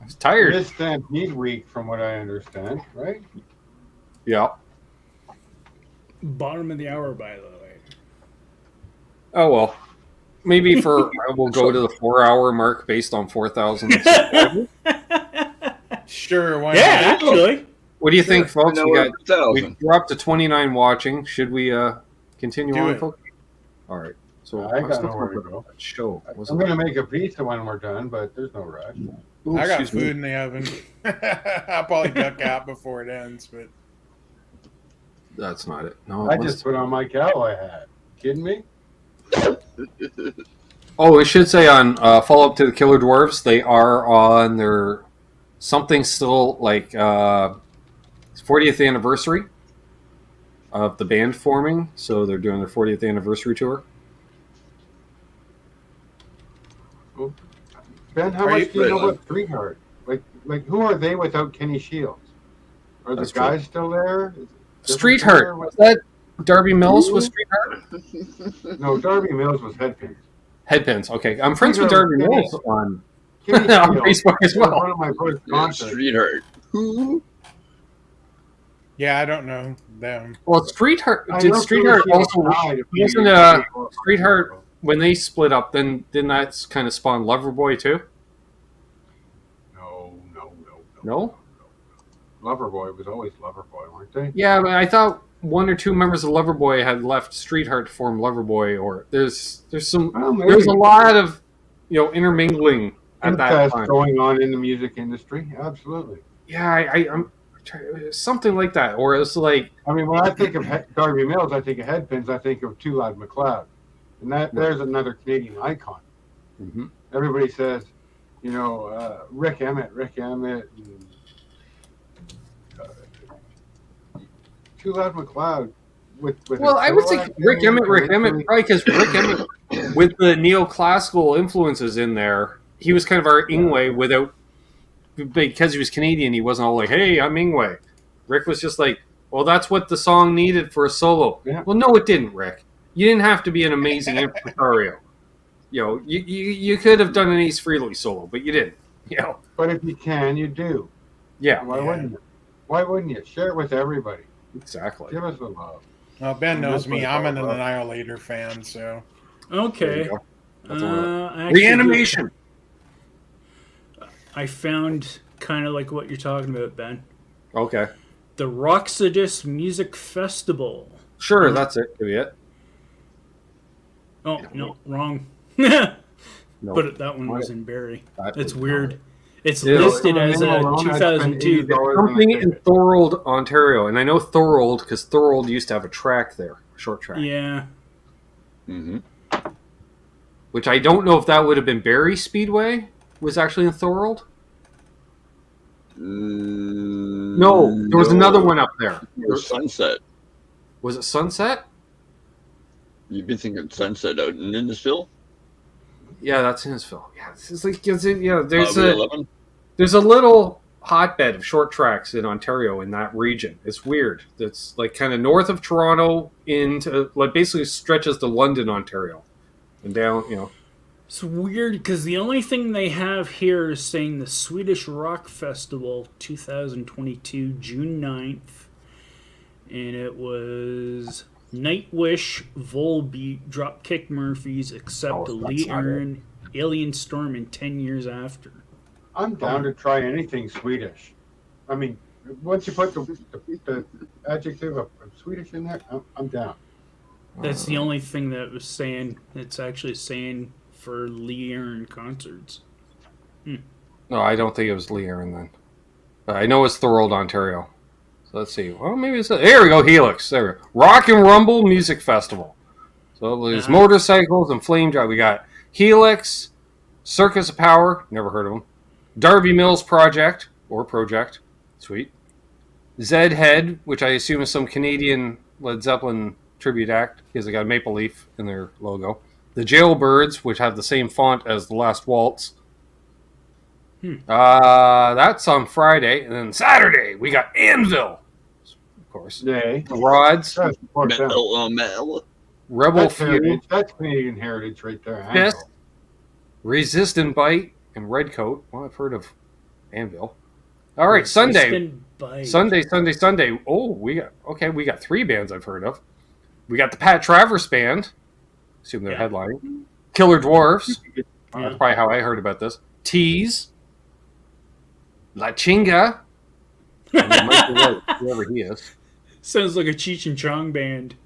was tired. It is Stampede Week, from what I understand, right? Yeah. Bottom of the hour, by the way. Oh, well. Maybe we'll go to the 4-hour mark based on 4,000. Sure, why not? Actually. What do you think, folks? We're up to 29 watching. Should we continue on, folks? All right. So I got nowhere to go. Show. I'm going to make a pizza when we're done, but there's no rush. Ooh, I got food in the oven. I'll probably duck out before it ends, but that's not it. No, I just put on my cowboy hat. Kidding me? Oh, we should say on follow-up to the Killer Dwarfs, they are on their something still 40th anniversary of the band forming, so they're doing their 40th anniversary tour. Ben, how much do you know about Streetheart? Like who are they without Kenny Shields? Are the guys still there? Streetheart, was that Darby Mills was Streetheart? No, Darby Mills was Headpins. Headpins, okay. I'm friends with Darby Mills on Facebook as well. One of my first concerts. Streetheart. Who? Yeah, I don't know them. Well, Streetheart also wasn't Streetheart when they split up? Then didn't that kind of spawn Loverboy too? No. Loverboy was always Loverboy, weren't they? Yeah, but I thought one or two members of Loverboy had left Streetheart to form Loverboy, or there's a lot of intermingling at that time going on in the music industry. Absolutely. Yeah, I'm something like that, or it's like when I think of Darby Mills, I think of Headpins. I think of Too Loud McLeod, and there's another Canadian icon. Mm-hmm. Everybody says, Rick Emmett. And, Too Loud McLeod. I would say Rick Emmett, probably because Rick Emmett, with the neoclassical influences in there, he was kind of our Ingwe without because he was Canadian, he wasn't all like, "Hey, I'm Ingwe." Rick was just like, "Well, that's what the song needed for a solo." Yeah. Well, no, it didn't, Rick. You didn't have to be an amazing impresario. You could have done an Ace Frehley solo, but you didn't. But if you can, you do. Yeah. Why wouldn't you? Why wouldn't you? Share it with everybody. Exactly. Give us the love. Well, Ben knows me. I'm an Annihilator fan, so. Okay. Reanimation. I found kind of like what you're talking about, Ben. Okay. The Roxodus Music Festival. Sure, that's it. Could be it. Oh, no, wrong. No. But that one was in Barrie. It's weird. It's Yeah. listed as a 2002. Something in Thorold, Ontario. And I know Thorold because Thorold used to have a track there, short track. Yeah. Mm-hmm. Which I don't know if that would have been Barrie Speedway. Was actually in Thorold? No, there was another one up there. Sunset. Was it Sunset? You've been thinking Sunset out in Innisfil? Yeah, that's Innisfil. Yeah, it's like there's a little hotbed of short tracks in Ontario in that region. It's weird. It's like kind of north of Toronto into like basically stretches to London, Ontario, and down. It's weird because the only thing they have here is saying the Swedish Rock Festival 2022, June 9th. And it was Nightwish, Volbeat, Dropkick Murphys, Accept, Lee Aaron, Alien Storm, and 10 Years After. I'm down to try anything Swedish. I mean, once you put the adjective of Swedish in there, I'm down. That's the only thing that was saying. It's actually saying for Lee Aaron concerts. No, I don't think it was Lee Aaron then. But I know it's Thorold, Ontario. So let's see. Well, maybe it's... There we go, Helix. There we go. Rock and Rumble Music Festival. So there's motorcycles and flame drive. We got Helix, Circus of Power. Never heard of them. Darby Mills Project. Sweet. Zed Head, which I assume is some Canadian Led Zeppelin tribute act because they got a maple leaf in their logo. The Jailbirds, which have the same font as The Last Waltz. That's on Friday. And then Saturday, we got Anvil. Of course. Yay. Rods. Metal. Rebel Fuel. That's Canadian heritage right there. Fist. Resist and Bite. And Redcoat. Well, I've heard of Anvil. All right, Sunday. Sunday. Oh, we got 3 bands I've heard of. We got the Pat Travers Band. Assume they're headlining. Killer Dwarfs. That's probably how I heard about this. Tease. La Chinga. Whoever he is. Sounds like a Cheech and Chong band.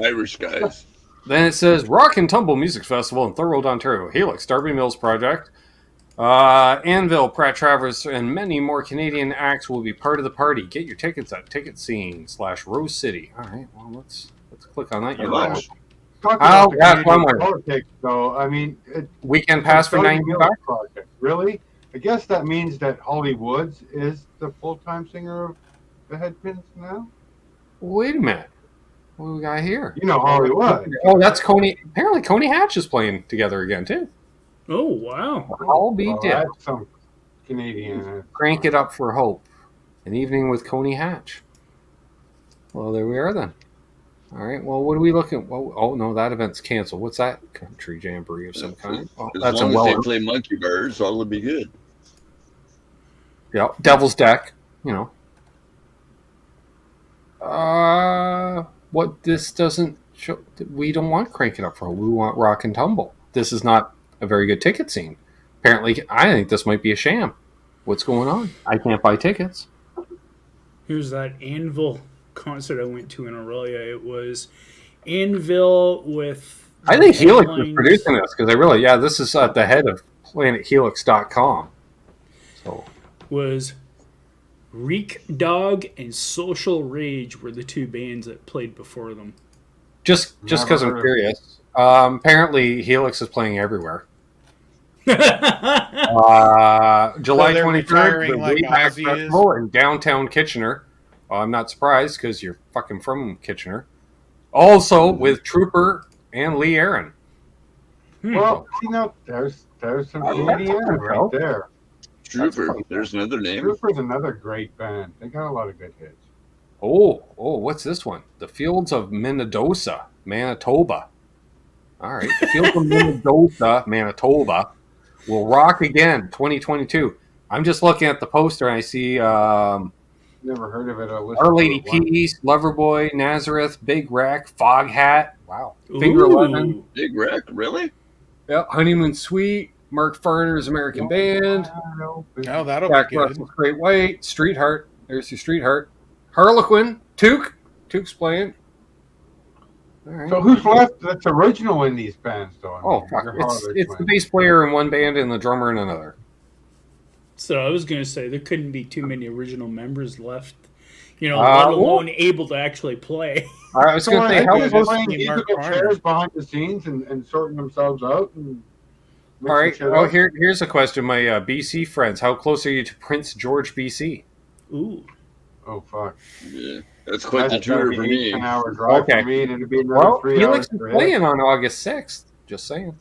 Irish guys. Then it says Rock and Tumble Music Festival in Thorold, Ontario. Helix, Darby Mills Project. Anvil, Pratt Travers, and many more Canadian acts will be part of the party. Get your tickets at Ticket Scene /Rose City. All right, well, let's click on that. Politics, though. I mean, weekend pass for $90. Really? I guess that means that Holly Woods is the full-time singer of the Headpins now. Wait a minute. What do we got here? You know Holly Woods. Oh, that's Coney. Apparently, Coney Hatch is playing together again too. Oh wow! I'll be dead. That's some Canadian. Crank it up for hope. An evening with Coney Hatch. Well, there we are then. All right. Well, what are we looking? Well, oh no, that event's canceled. What's that? Country jamboree of some kind. Oh, as long as they play Monkey Bars, all will be good. Yeah, Devil's Deck. What this doesn't show. We don't want Crank It Up for hope. We want Rock and Tumble. This is not a very good ticket scene. Apparently, I think this might be a sham. What's going on? I can't buy tickets. Here's that Anvil concert I went to in Aurelia. It was Anvil with... I think Helix is producing this because this is at the head of PlanetHelix.com. So was Reek Dog and Social Rage were the 2 bands that played before them. Just because I'm curious. Apparently, Helix is playing everywhere. July 23rd, the Wayback Festival in downtown Kitchener. I'm not surprised because you're fucking from Kitchener. Also with Trooper and Lee Aaron. Well, there's some Canadian right there. Trooper. There's another name. Trooper's another great band. They got a lot of good hits. Oh, what's this one? The Fields of Minnedosa, Manitoba. All right, the Fields of Minnedosa, Manitoba will rock again, 2022. I'm just looking at the poster and I see Never heard of it. Our Lady Keys, Loverboy, Nazareth, Big Rack, Foghat. Wow. Finger 11. Big Rack, really? Yep. Honeymoon Suite, Mark Farner's American Band. Oh, that'll Jack be good. Russell's Great White, Streetheart. There's your Streetheart. Harlequin, Took's playing. All right. So who's left that's original in these bands, though? Oh, fuck. It's the bass player in one band and the drummer in another. So I was going to say there couldn't be too many original members left, let alone able to actually play. I was going to say, how was playing musical chairs behind the scenes and sorting themselves out? And all right. Well, here's a question, my BC friends. How close are you to Prince George, BC? Ooh. Oh, fuck. Yeah, that's quite the tour for me. An hour drive for me, and it'd be another 3 hours. Felix is playing on August 6th. Just saying.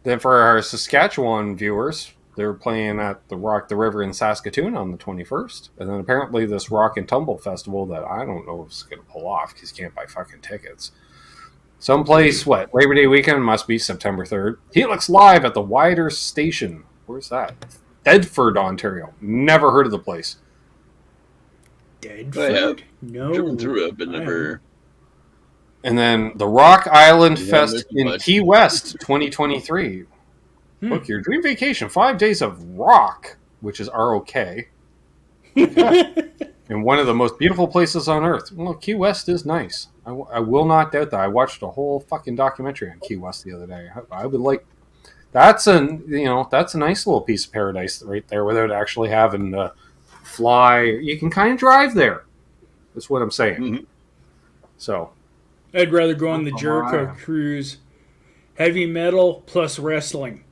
Then for our Saskatchewan viewers, they're playing at the Rock the River in Saskatoon on the 21st. And then apparently this Rock and Tumble Festival that I don't know if it's going to pull off because you can't buy fucking tickets. Someplace, Labor Day weekend must be September 3rd. Helix Live at the Wider Station. Where's that? Bedford, Ontario. Never heard of the place. Bedford? No. Driven through it, but never. And then the Rock Island Fest in Key West 2023. Book your dream vacation. 5 days of rock, which is ROK. In one of the most beautiful places on earth. Well, Key West is nice. I will not doubt that. I watched a whole fucking documentary on Key West the other day. I would like. That's a nice little piece of paradise right there, without actually having to fly. You can kind of drive there. That's what I'm saying. Mm-hmm. So, I'd rather go on the Jericho cruise. Heavy metal plus wrestling.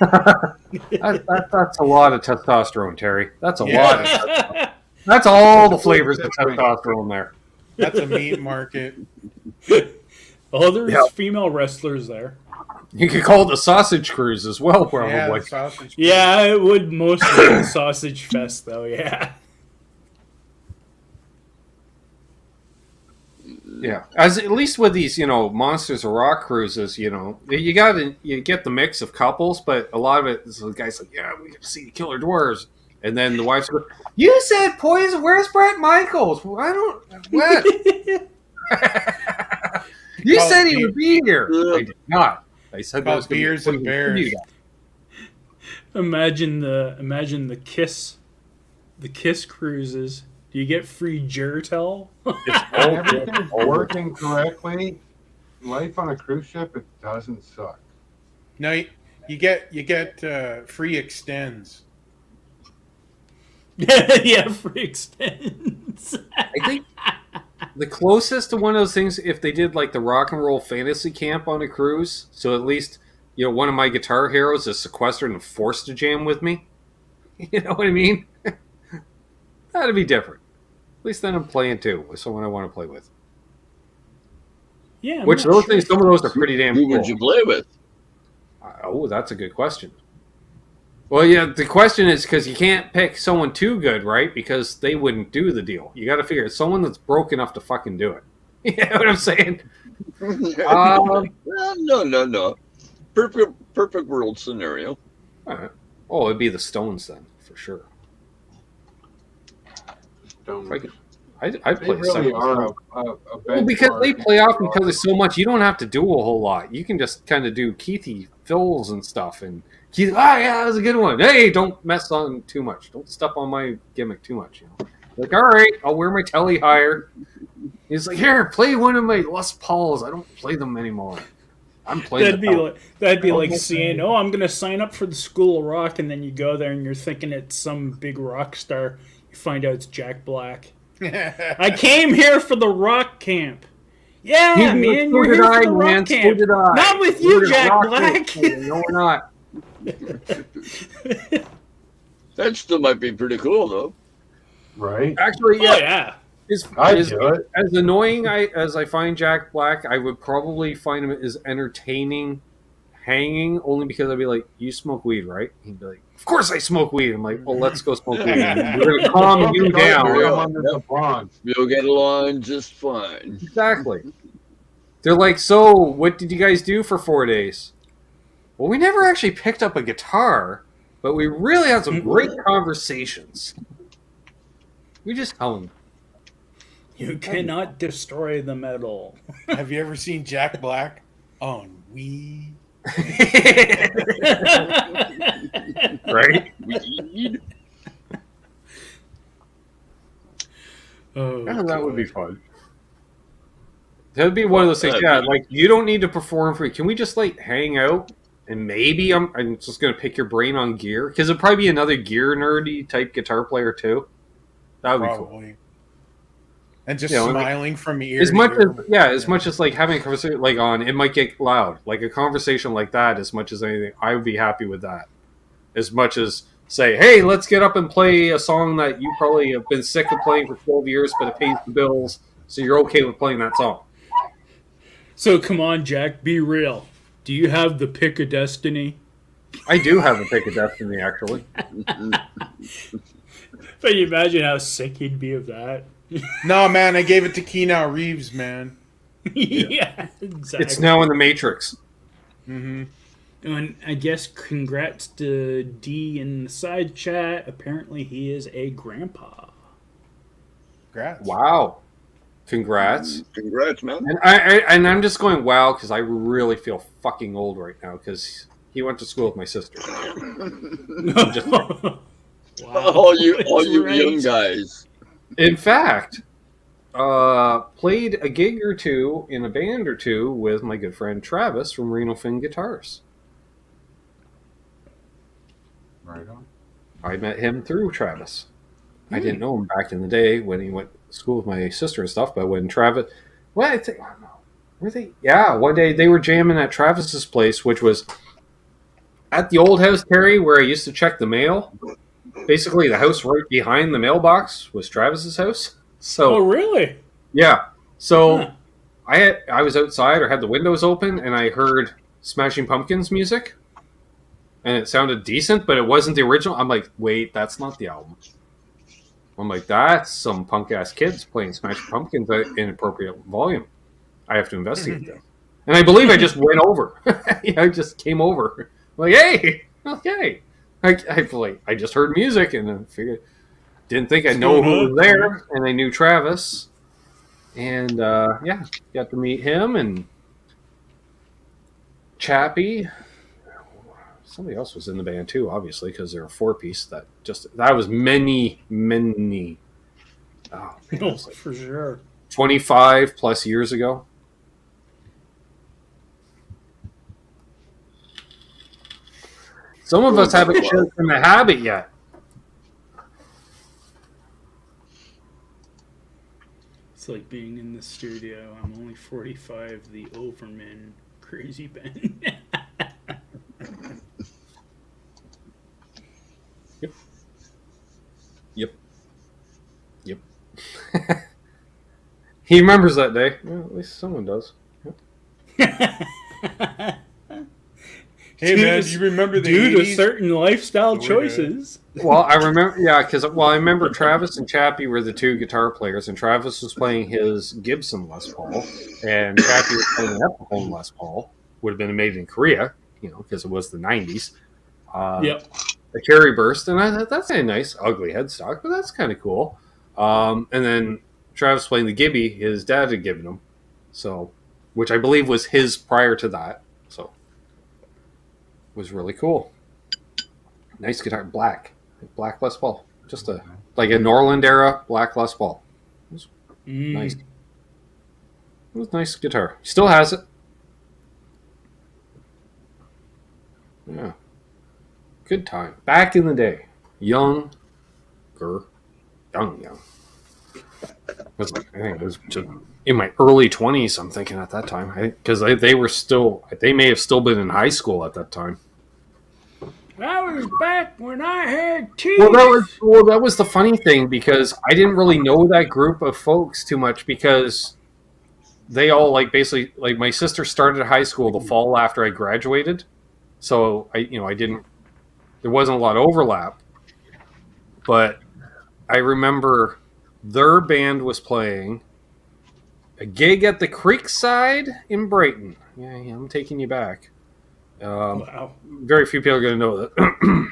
That's a lot of testosterone, Terry. That's a lot of testosterone. That's all the flavors of testosterone there. That's a meat market. Oh, there's female wrestlers there. You could call it the sausage cruise as well, probably. Yeah, the sausage cruise. Yeah, it would mostly be the sausage fest, though, yeah. Yeah, as at least with these, Monsters of Rock cruises, you get the mix of couples, but a lot of it is the guys like, yeah, we get to see the Killer Dwarves, and then the wives go, you said Poison, where's Brett Michaels? Well, I don't, what? You said he would be here. I did not. I said that was beers and bears. Imagine the Kiss cruises. Do you get free Jertel? Everything's working correctly. Life on a cruise ship, it doesn't suck. No, you get free extends. Yeah, free extends. I think the closest to one of those things, if they did like the Rock and Roll Fantasy Camp on a cruise, so at least one of my guitar heroes is sequestered and forced to jam with me. You know what I mean? That'd be different. At least then I'm playing too with someone I want to play with. Yeah. Which those things, some of those are pretty damn cool. Who would you play with? Oh, that's a good question. Well, yeah, the question is because you can't pick someone too good, right? Because they wouldn't do the deal. You got to figure it's someone that's broke enough to fucking do it. You know what I'm saying? No. Perfect world scenario. All right. Oh, it'd be the Stones then, for sure. I'd play they really are well, because they play off because there's so much. You don't have to do a whole lot. You can just kind of do Keithy fills and stuff. And Keith, yeah, that was a good one. Hey, don't mess on too much. Don't step on my gimmick too much. Like, all right, I'll wear my telly higher. He's like, here, play one of my Les Pauls. I don't play them anymore. I'm playing. That'd be like saying, "Oh, I'm going to sign up for the School of Rock," and then you go there and you're thinking it's some big rock star. You find out it's Jack Black. I came here for the rock camp. Yeah, man, you're here for the rock camp. Not with you, Jack Black. No, we're not. That still might be pretty cool, though. Right? Actually, yeah. As annoying as I find Jack Black, I would probably find him as entertaining hanging only because I'd be like, "You smoke weed, right?" He'd be like, "Of course I smoke weed." I'm like, "Well, let's go smoke weed. We're gonna calm you down." We'll get along just fine. Exactly. They're like, "So, what did you guys do for 4 days?" Well, we never actually picked up a guitar, but we really had some great conversations. We just hung. You cannot destroy the metal. Have you ever seen Jack Black on weed? Right? Weed. Oh, Yeah, that would be fun. That would be one of those things. Yeah, like you don't need to perform for. Can we just like hang out and maybe I'm just gonna pick your brain on gear because it'd probably be another gear nerdy type guitar player too. That would be cool. And just smiling from ear as to much ear. as much as like having a conversation like on it might get loud. Like a conversation like that, as much as anything, I would be happy with that. As much as say, hey, let's get up and play a song that you probably have been sick of playing for 12 years, but it pays the bills, so you're okay with playing that song. So come on, Jack, be real. Do you have the pick of destiny? I do have a pick of destiny, actually. But you imagine how sick he'd be of that. No, man, I gave it to Keanu Reeves, man. Yeah, exactly. It's now in the Matrix. Mm-hmm. And I guess congrats to D in the side chat. Apparently he is a grandpa. Congrats. Wow. Congrats. Congrats, man. And I'm just going, wow, because I really feel fucking old right now because he went to school with my sister. Wow. All you Right. young guys. In fact, played a gig or two in a band or two with my good friend Travis from Reno Fin Guitars. Right on. I met him through Travis. I didn't know him back in the day when he went to school with my sister and stuff, but when Travis... Well, I think... I don't know. Were they? Yeah, one day they were jamming at Travis's place, which was at the old house, Terry, where I used to check the mail. Basically, the house right behind the mailbox was Travis's house. So, Oh, really? yeah. So I was outside or had the windows open, and I heard Smashing Pumpkins music, and it sounded decent, but it wasn't the original. I'm like, wait, that's not the album. I'm like, that's some punk ass kids playing Smashing Pumpkins at inappropriate volume. I have to investigate that. And I believe I just went over. I just came over. Like, hey, okay. I just heard music and I figured, didn't think I'd know who was there, and I knew Travis. And yeah, got to meet him and Chappie. Somebody else was in the band too, obviously, because they're a 4-piece. That was many. Oh, man, Oh, for sure. 25 plus years ago. Some of us haven't shown from the habit yet. It's like being in the studio. I'm only 45, the Overman, Crazy Ben. Yep. He remembers that day. Well, at least someone does. Hey, man, do you remember the due to 80s? certain lifestyle choices? Well, I remember, yeah, because I remember Travis and Chappie were the two guitar players, and Travis was playing his Gibson Les Paul, and Chappie was playing an Epiphone Les Paul. Would have been made in Korea, because it was the 90s. Yep. A Cherry Burst, and I thought that's a nice, ugly headstock, but that's kind of cool. And then Travis playing the Gibby, his dad had given him, so, which I believe was his prior to that, so was really cool. Nice guitar, black Les Paul, just like a Norland era black Les Paul. It was nice. It was a nice guitar. Still has it. Yeah, good time back in the day. Young. I think it was just in my early 20s. I'm thinking at that time, because they may have still been in high school at that time. That was back when I had teeth. Well, that was the funny thing, because I didn't really know that group of folks too much, because they all like basically like my sister started high school the fall after I graduated, so I didn't. There wasn't a lot of overlap, but I remember their band was playing a gig at the Creekside in Brighton. Yeah, I'm taking you back. Wow. Very few people are going to know that.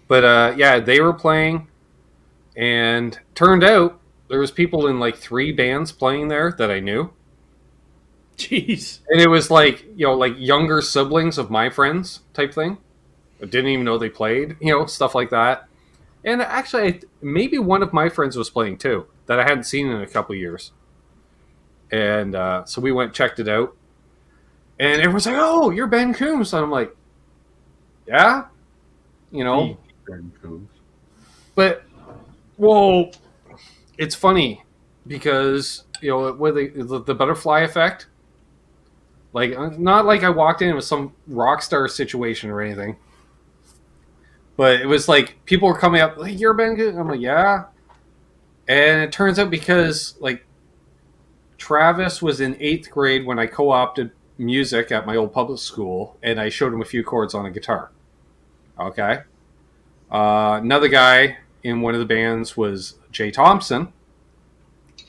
But yeah, they were playing, and turned out there was people in like 3 bands playing there that I knew. Jeez. And it was like, like younger siblings of my friends type thing. I didn't even know they played, stuff like that. And actually, maybe one of my friends was playing too, that I hadn't seen in a couple of years. And so we went, checked it out. And everyone's like, "Oh, you're Ben Coombs." And I'm like, "Yeah?" Ben Coombs. But, well, it's funny because, with the butterfly effect, like, not like I walked in with some rock star situation or anything. But it was like people were coming up, like, "You're Ben Coombs?" I'm like, "Yeah." And it turns out because, like, Travis was in 8th grade when I co-opted music at my old public school, and I showed him a few chords on a guitar. Okay. Another guy in one of the bands was Jay Thompson.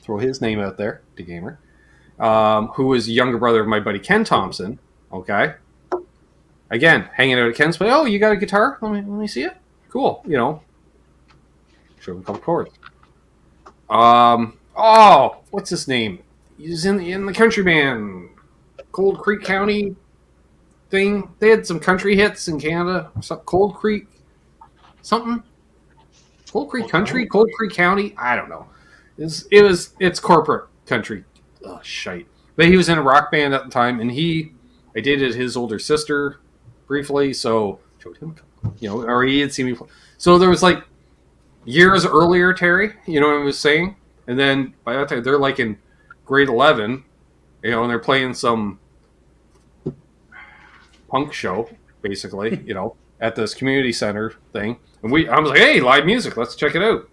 Throw his name out there, the gamer. Who was the younger brother of my buddy Ken Thompson. Okay. Again, hanging out at Ken's place. "Oh, you got a guitar? Let me see it. Cool. Show him a couple chords. What's his name? He's in the country band, Cold Creek County thing. They had some country hits in Canada. Cold Creek something. Cold Creek Country, Cold Creek County. I don't know. It's corporate country. Oh, shite. But he was in a rock band at the time, and I dated his older sister briefly, so showed him, or he had seen me play. So there was like years earlier, Terry. You know what I was saying? And then by that time, they're like in grade 11, and they're playing some punk show, basically, at this community center thing. And I was like, "Hey, live music, let's check it out."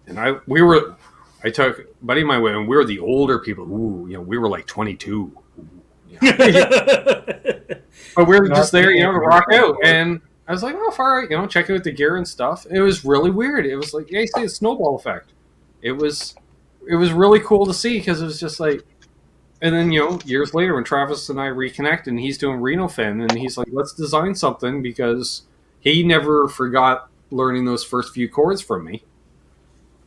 And I took a buddy of mine with, and we were the older people. Ooh, we were like 22. But we were just there, to rock out. And I was like, "Oh, far right, check out the gear and stuff." It was really weird. It was like, yeah, you see the snowball effect. It was really cool to see because it was just like, and then, years later when Travis and I reconnect and he's doing Reno Fin and he's like, "Let's design something," because he never forgot learning those first few chords from me.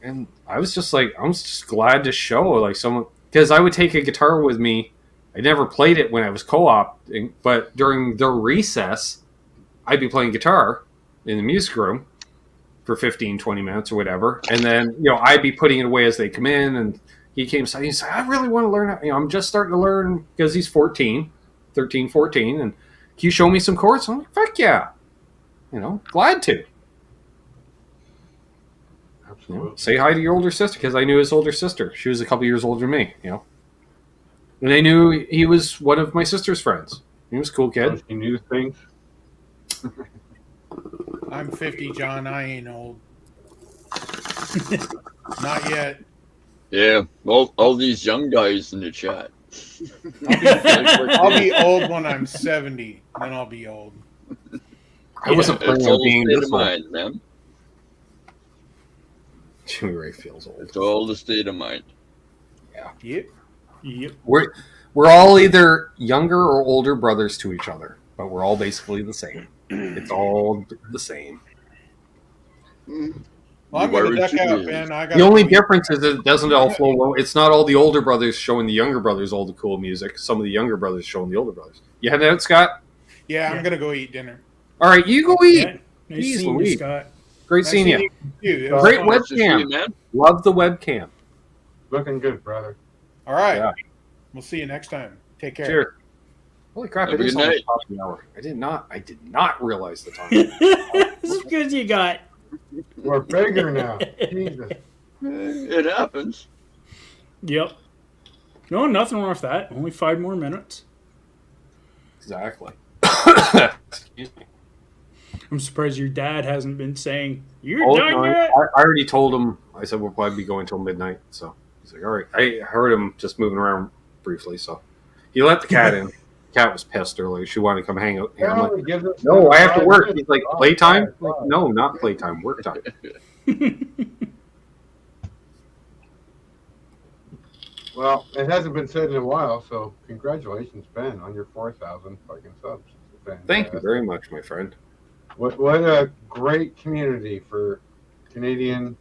And I was just like, I was just glad to show like someone, because I would take a guitar with me. I never played it when I was co-opting, but during the recess, I'd be playing guitar in the music room for 15, 20 minutes or whatever. And then, I'd be putting it away as they come in. And he came and he said, "I really want to learn. I'm just starting to learn," because he's 13, 14. And, "Can you show me some chords?" I'm like, "Fuck yeah." Glad to. Absolutely. Say hi to your older sister, because I knew his older sister. She was a couple years older than me, And I knew he was one of my sister's friends. He was a cool kid. He knew things. I'm 50, John. I ain't old. Not yet. Yeah, well, all these young guys in the chat. I'll be old when I'm 70. Then I'll be old. I wasn't planning on being this old. Mind, man. Jimmy Ray feels old. It's all the state of mind. Yeah. Yep. We're all either younger or older brothers to each other, but we're all basically the same. It's all the same. Well, I'm going to duck out, Ben. The only difference is it doesn't all flow well. It's not all the older brothers showing the younger brothers all the cool music. Some of the younger brothers showing the older brothers. You heading out, Scott? Yeah, I'm going to go eat dinner. All right, you go eat. Yeah. Nice seeing you, Scott. Great seeing you. Great webcam. Man. Love the webcam. Looking good, brother. All right. Yeah. We'll see you next time. Take care. Cheers. Holy crap, it is almost top of the hour. I did not realize the time. This is because you got. We're bigger now. Jesus. It happens. Yep. No, nothing wrong with that. Only 5 more minutes. Exactly. Excuse me. I'm surprised your dad hasn't been saying, "You're done yet?" I already told him. I said we'll probably be going till midnight. So He's like, all right. I heard him just moving around briefly, so he let the cat in. Cat was pissed earlier. She wanted to come hang out. I'm like, no, I have to work. He's like, playtime? Like, no, not playtime. Work time. Well, it hasn't been said in a while, so congratulations, Ben, on your 4,000 fucking subs. Thank you very much, my friend. What a great community for Canadian.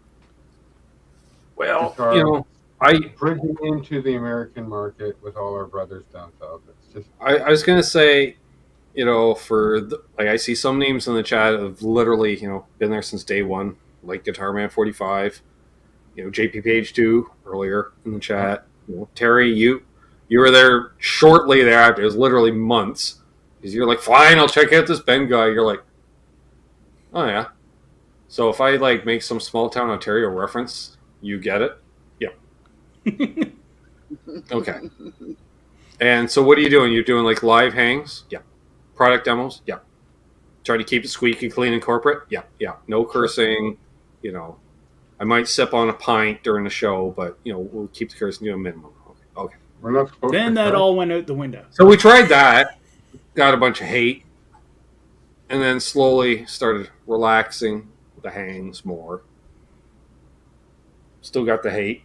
Well, guitar, you know, I bridging into the American market with all our brothers down south. It's just. I was gonna say, you know, like I see some names in the chat of literally, you know, been there since day one, like Guitar Man 45, you know, JP Page 2 earlier in the chat. You know, Terry, you were there shortly thereafter. It was literally months. Because you're like, fine, I'll check out this Ben guy. You're like, oh yeah. So if I like make some small town Ontario reference, you get it? Yeah. Okay. And so what are you doing? You're doing like live hangs? Yeah. Product demos? Yeah. Try to keep it squeaky clean and corporate? Yeah. Yeah. No cursing. You know, I might sip on a pint during the show, but you know, we'll keep the cursing to a minimum. Okay. We're not supposed then that all went out the window. So we tried that, got a bunch of hate, and then slowly started relaxing the hangs more. Still got the hate.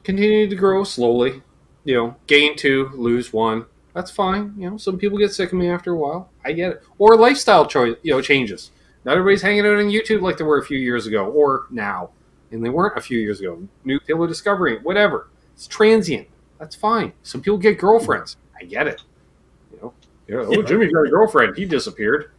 Continued to grow slowly. You know, gain 2, lose 1. That's fine. You know, some people get sick of me after a while. I get it. Or lifestyle choice, you know, changes. Not everybody's hanging out on YouTube like they were a few years ago, or now, and they weren't a few years ago. New people are discovering it. Whatever. It's transient. That's fine. Some people get girlfriends. I get it. You know, oh, Jimmy's got a girlfriend. He disappeared.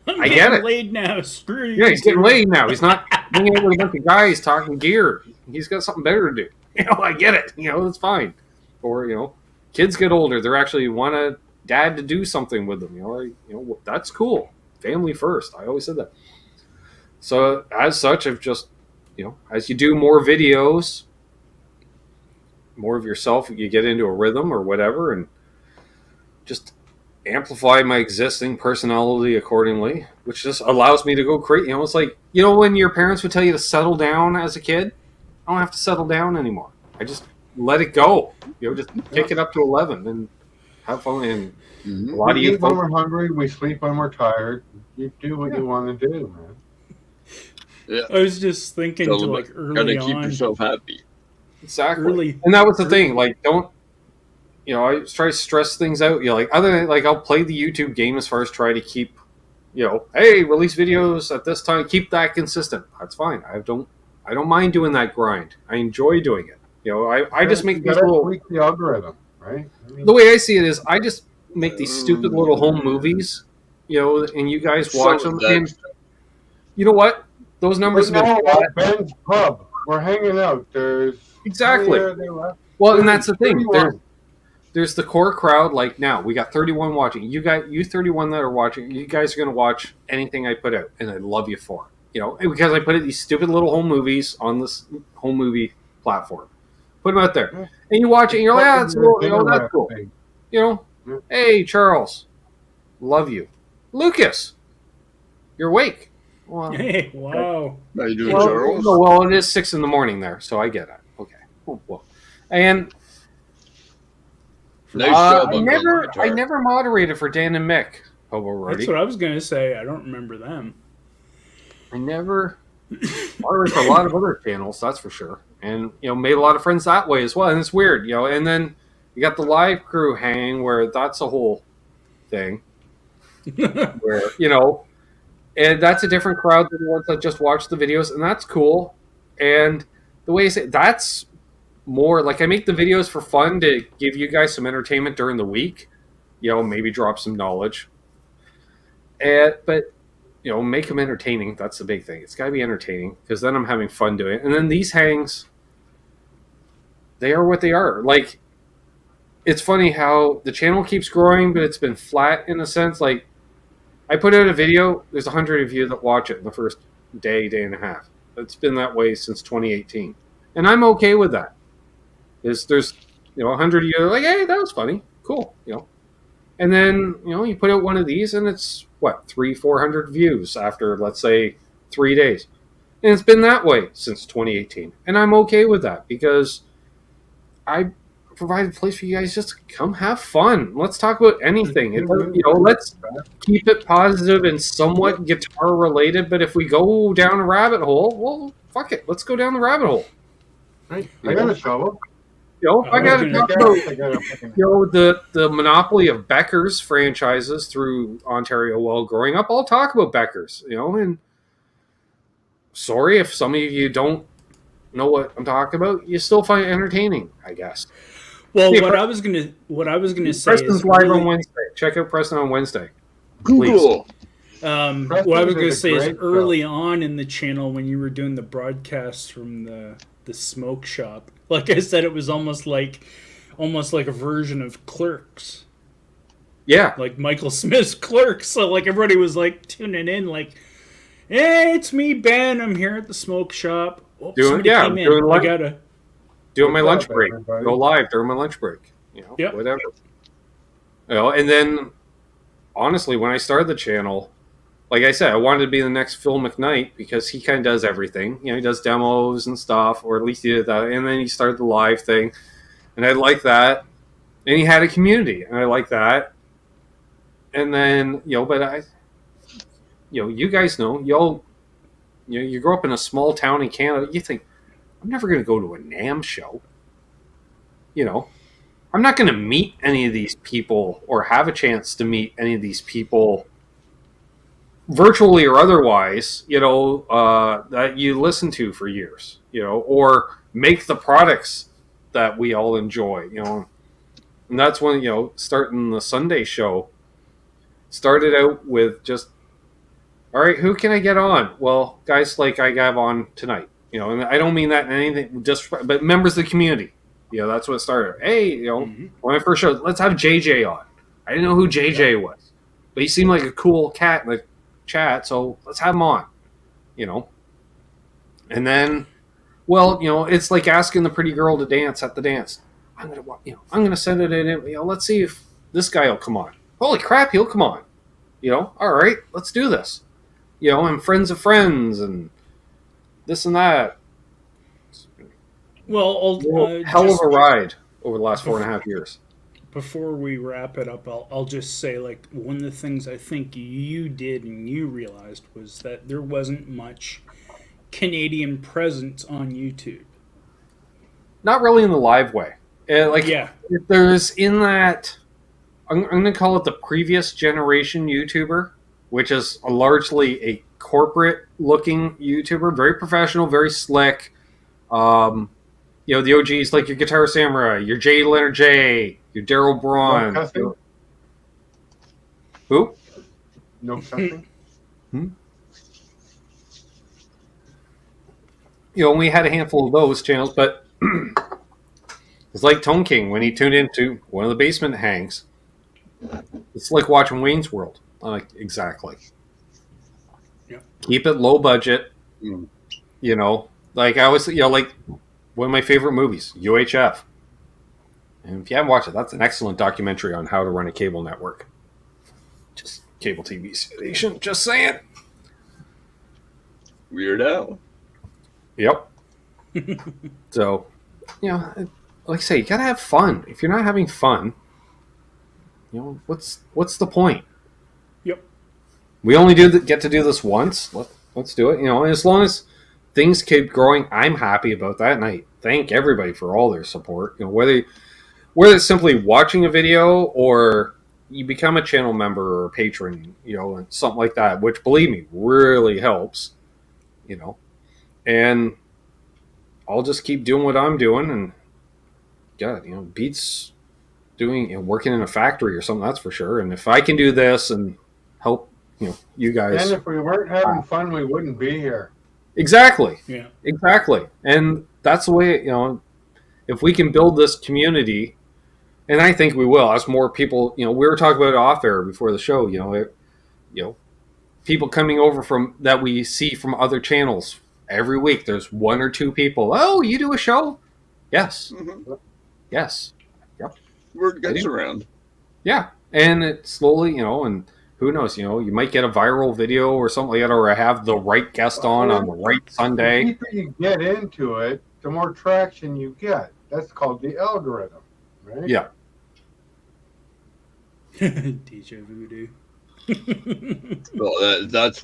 I get it. Laid now. Screw you. Yeah, he's getting laid now. He's not hanging out with a bunch of guys talking gear. He's got something better to do. You know, I get it. You know, that's fine. Or, you know, kids get older. They're actually want a dad to do something with them. You know, that's cool. Family first. I always said that. So as such, I've just, you know, as you do more videos, more of yourself, you get into a rhythm or whatever, and just amplify my existing personality accordingly, which just allows me to go crazy. You know, it's like, you know, when your parents would tell you to settle down as a kid, I don't have to settle down anymore. I just let it go. You know, just kick it up to 11 and have fun. And a lot we of you eat when we're hungry, we sleep when we're tired. You do what you want to do, man. Yeah. I was just thinking to like early gotta keep on. yourself happy. Exactly. And that was the thing. Like, don't, you know, I try to stress things out. You know, like, other than, like, I'll play the YouTube game as far as try to keep, you know, hey, release videos at this time. Keep that consistent. That's fine. I don't mind doing that grind. I enjoy doing it. You know, I just make these little. Tweak the algorithm, right? I mean, the way I see it is, I just make these stupid little home movies, you know, and you guys watch them. And you know what? Those numbers have been flat. Ben's Pub. We're hanging out. There's exactly. Well, and that's the thing. There's the core crowd. Like now, we got 31 watching. You 31 that are watching. You guys are going to watch anything I put out, and I love you for it. You know, because I put it these stupid little home movies on this home movie platform. Put them out there, and you watch it. And you're like, yeah, that's cool. You know, that's cool. You know, hey Charles, love you, Lucas. You're awake. Well, hey, wow. How you doing, Charles? Well, it is 6 a.m. there, so I get it. Okay. Well, and nice job I never moderated for Dan and Mick. Hobo Roadie. That's what I was going to say. I don't remember them. I never moderated for a lot of other channels, that's for sure. And, you know, made a lot of friends that way as well. And it's weird, you know. And then you got the live crew hang where that's a whole thing. Where, you know, and that's a different crowd than the ones that just watch the videos, and that's cool. And the way I say that's more like I make the videos for fun to give you guys some entertainment during the week. You know, maybe drop some knowledge. But you know, make them entertaining. That's the big thing. It's got to be entertaining because then I'm having fun doing it. And then these hangs, they are what they are. Like, it's funny how the channel keeps growing, but it's been flat in a sense. Like, I put out a video, there's 100 of you that watch it in the first day and a half. It's been that way since 2018. And I'm okay with that. There's you know, 100 of you are like, hey, that was funny. Cool, you know. And then, you know, you put out one of these and it's, what, 300-400 views after, let's say, 3 days. And it's been that way since 2018. And I'm okay with that because I provide a place for you guys just to come have fun. Let's talk about anything. Let's keep it positive and somewhat guitar related. But if we go down a rabbit hole, well, fuck it. Let's go down the rabbit hole. Right. I got a shovel. I got to talk about the monopoly of Becker's franchises through Ontario while growing up. I'll talk about Becker's, and sorry if some of you don't know what I'm talking about. You still find it entertaining, I guess. Well, what I was gonna say Preston's is live on Wednesday. Check out Preston on Wednesday. Google. What I was going to say is early on in the channel when you were doing the broadcasts from the smoke shop, like I said, it was almost like a version of Clerks. Yeah, like Michael Smith's Clerks. So like everybody was like tuning in, like, "Hey, it's me, Ben. I'm here at the smoke shop." Oh, doing my lunch break. Everybody. Go live during my lunch break. Whatever. And then honestly, when I started the channel, like I said, I wanted to be the next Phil McKnight because he kind of does everything. He does demos and stuff, or at least he did that. And then he started the live thing, and I like that. And he had a community, and I like that. And then but I, you guys know, you grow up in a small town in Canada. You think, I'm never going to go to a NAMM show. I'm not going to meet any of these people or have a chance to meet any of these people virtually or otherwise, that you listen to for years, or make the products that we all enjoy, And that's when, starting the Sunday show started out with just, all right, who can I get on? Well, guys like I have on tonight, and I don't mean that in anything, but members of the community. That's what it started. Hey, when I first showed, let's have JJ on. I didn't know who JJ was, but he seemed like a cool cat in the chat, so let's have him on. And then, it's like asking the pretty girl to dance at the dance. I'm gonna send it in. Let's see if this guy will come on. Holy crap, he'll come on. All right, let's do this. And friends of friends and this and that. Well, hell of a ride over the last 4.5 years. Before we wrap it up, I'll just say, like, one of the things I think you did and you realized was that there wasn't much Canadian presence on YouTube. Not really in the live way. There's in that, I'm going to call it the previous generation YouTuber, which is largely a corporate-looking YouTuber, very professional, very slick. The OGs like your Guitar Samurai, your Jay Leonard J, your Daryl Braun. No cussing? Who? No cussing? We had a handful of those channels, but it's like Tone King when he tuned into one of the basement hangs. It's like watching Wayne's World. Exactly. Yeah. Keep it low budget. Like I always, like one of my favorite movies, UHF. And if you haven't watched it, that's an excellent documentary on how to run a cable network. Just cable TV station. Just saying. Weird Al. Yep. So, like I say, you gotta have fun. If you're not having fun, what's the point? Yep. We only get to do this once. Let's do it. And as long as things keep growing, I'm happy about that, and I thank everybody for all their support. Whether it's simply watching a video or you become a channel member or a patron, and something like that, which believe me really helps. And I'll just keep doing what I'm doing, and God, beats doing working in a factory or something, that's for sure. And if I can do this and help, you guys. And if we weren't having fun, we wouldn't be here. Exactly. Yeah. Exactly. And that's the way, if we can build this community, and I think we will, as more people, we were talking about it off air before the show, people coming over that we see from other channels every week. There's one or two people. Oh, you do a show? Yes. Mm-hmm. Yes. Yep. Word gets around. Yeah. And it slowly, and who knows, you might get a viral video or something like that, or have the right guest on the right Sunday. The deeper you get into it, the more traction you get. That's called the algorithm, right? Yeah. Deja voodoo. Well, that's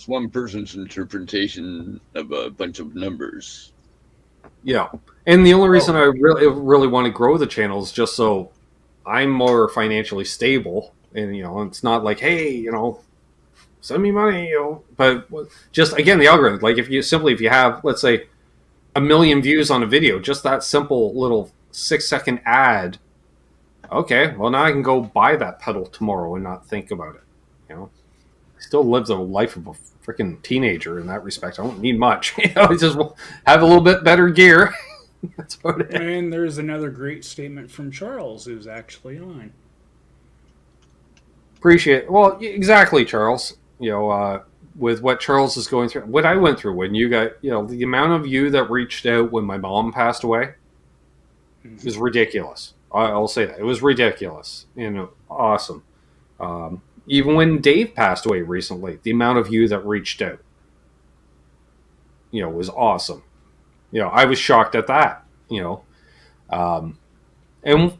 one person's interpretation of a bunch of numbers. Yeah, and the only reason I really want to grow the channel is just so I'm more financially stable, and it's not like, hey, send me money, but just again the algorithm. Like if you have, let's say, 1 million views on a video, just that simple little 6-second ad. Okay, well now I can go buy that pedal tomorrow and not think about it. Still lives a life of a freaking teenager in that respect. I don't need much. I just have a little bit better gear. That's about it. And there's another great statement from Charles, who's actually on. Appreciate it. Well, exactly, Charles. With what Charles is going through, what I went through when you got, the amount of you that reached out when my mom passed away is ridiculous. I'll say that. It was ridiculous and awesome. Even when Dave passed away recently, the amount of you that reached out, was awesome. I was shocked at that, and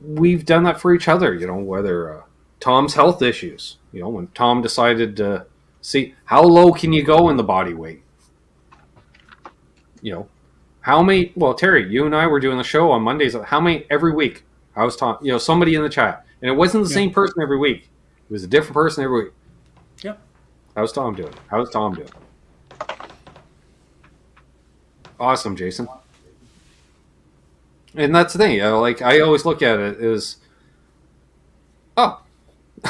we've done that for each other, whether Tom's health issues, when Tom decided to see how low can you go in the body weight, how many, Terry, you and I were doing the show on Mondays, how many every week? How's Tom, somebody in the chat, and it wasn't the same person every week. It was a different person every week. Yep. How's Tom doing? Awesome, Jason. And that's the thing. Like I always look at it as, I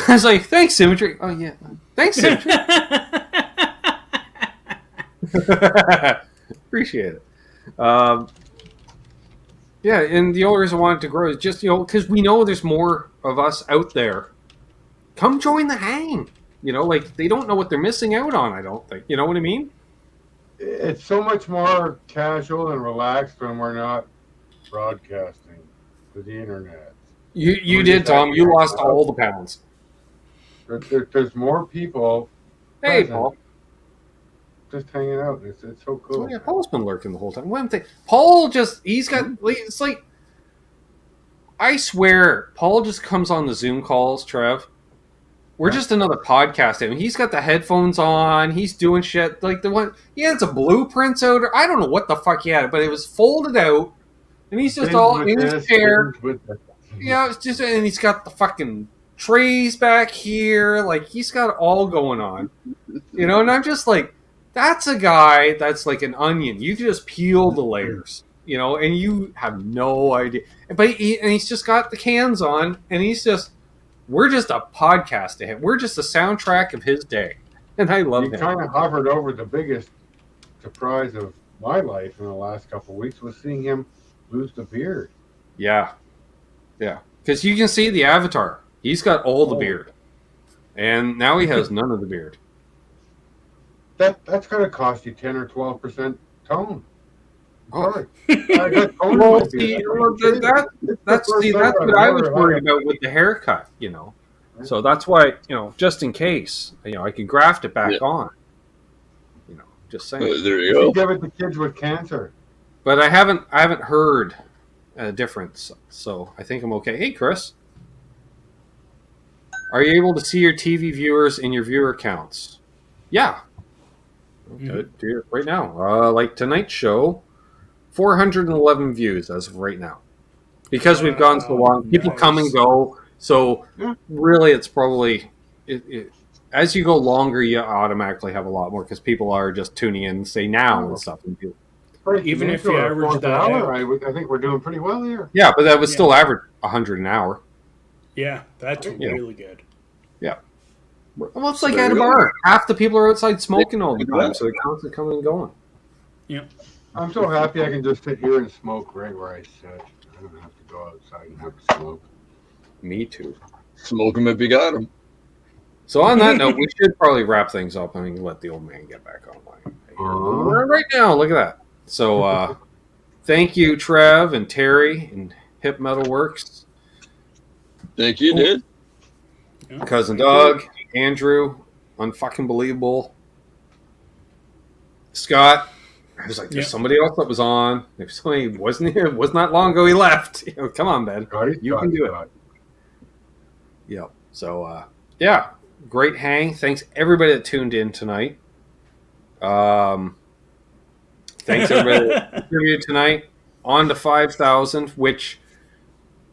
was like, thanks, Symmetry. Oh yeah, thanks, Symmetry. Appreciate it. Yeah, and the only reason I wanted to grow is just because we know there's more of us out there. Come join the hang. Like they don't know what they're missing out on. I don't think. You know what I mean? It's so much more casual and relaxed when we're not broadcasting to the internet. You did, Tom. You lost all the pounds. There's more people. Hey, present, Paul. just hanging out. It's so cool. Oh, yeah, Paul's been lurking the whole time. One thing, Paul he's got. It's like, I swear, Paul just comes on the Zoom calls, Trev. We're just another podcast. I mean, he's got the headphones on. He's doing shit like the one. He had some blueprints out. Or I don't know what the fuck he had, but it was folded out, and he's just all in his chair. Yeah, it's just, and he's got the fucking trays back here. Like he's got it all going on, And I'm just like, that's a guy that's like an onion. You just peel the layers, and you have no idea. But he's just got the cans on, and we're just a podcast to him. We're just a soundtrack of his day. And I love him. He kind of hovered over the biggest surprise of my life in the last couple of weeks was seeing him lose the beard. Yeah. Yeah. Because you can see the avatar. He's got all the beard. And now he has none of the beard. That's going to cost you 10 or 12% tone. Oh. That's what I was worried about with the haircut, So that's why, just in case, I can graft it back on. Just saying. There you go. Give it to kids with cancer. But I haven't heard a difference, so I think I'm okay. Hey, Chris. Are you able to see your TV viewers in your viewer counts? Yeah. Okay, do it right now. Like tonight's show, 411 views as of right now. Because we've gone so long, people come and go. So really, it's probably as you go longer, you automatically have a lot more because people are just tuning in, say now and stuff. Even if you average that out, I think we're doing pretty well here. Yeah, but that would still average 100 an hour. Yeah, that's really good. Yeah. Well, it's like at a bar. Half the people are outside smoking all the time, so they're constantly coming and going. Yeah. I'm so happy I can just sit here and smoke right where I sit. I don't have to go outside and have a smoke. Me too. Smoke them if you got them. So on that note, we should probably wrap things up and let the old man get back online. Right now, look at that. So thank you, Trev and Terry and Hip Metal Works. Thank you, dude. Cousin Doug, Andrew, unfucking believable. Scott, I was like, there's somebody else that was on. If somebody wasn't here, it was not long ago he left. Come on, Ben. You can do it. Yep. So, yeah, great hang. Thanks everybody that tuned in tonight. Thanks everybody that contributed tonight. On to 5,000, which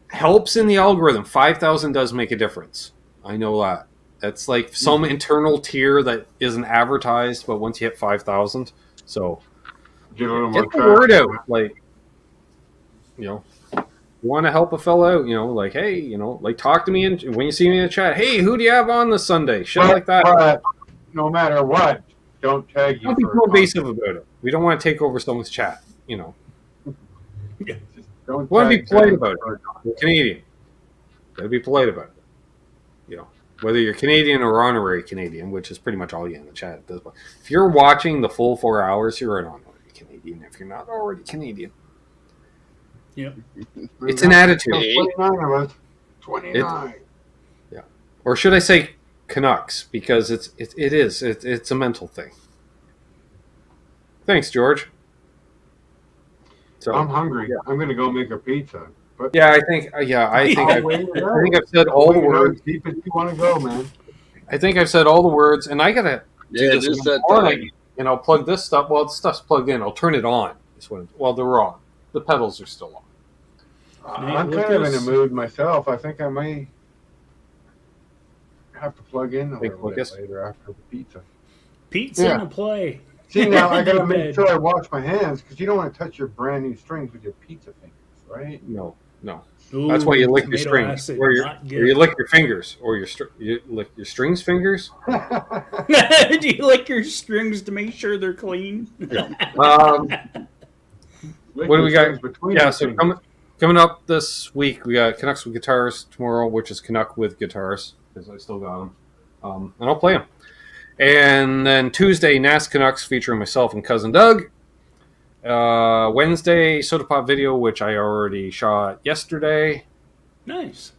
helps in the algorithm. 5,000 does make a difference. I know that. That's like some internal tier that isn't advertised, but once you hit 5,000, so get the word out. Like, you want to help a fellow out, like, hey, like, talk to me when you see me in the chat. Hey, who do you have on this Sunday? Shit like that. But no matter what, don't tag you. Don't be too invasive about it. We don't want to take over someone's chat. Don't want to be polite about it. You're Canadian. Gotta be polite about it. Whether you're Canadian or honorary Canadian, which is pretty much all you in the chat at this point. If you're watching the full 4 hours, you're an honorary Canadian. If you're not already Canadian. Yep. It's an attitude. 29 of us. 29. Yeah. Or should I say Canucks? Because it's a mental thing. Thanks, George. So, I'm hungry. Yeah. I'm going to go make a pizza. But yeah, I think I've said all the words. Deep as you want to go, man. I think I've said all the words, and I gotta do this just that morning, and I'll plug this stuff. Well, the stuff's plugged in. I'll turn it on. They're on. The pedals are still on. I'm kind of in a mood myself. I think I may have to plug in a little bit later after the pizza. Pizza to play. See, now I got to make sure I wash my hands because you don't want to touch your brand new strings with your pizza fingers, right? No. Ooh, that's why you lick your strings, or you lick your fingers, or you lick your strings fingers. Do you lick your strings to make sure they're clean? Yeah. What do we got? Yeah, so coming up this week, we got Canucks with Guitars tomorrow, which is Canuck with Guitars, because I still got them, and I'll play them. And then Tuesday, NAS Canucks featuring myself and Cousin Doug. Wednesday, Soda Pop video, which I already shot yesterday. Nice.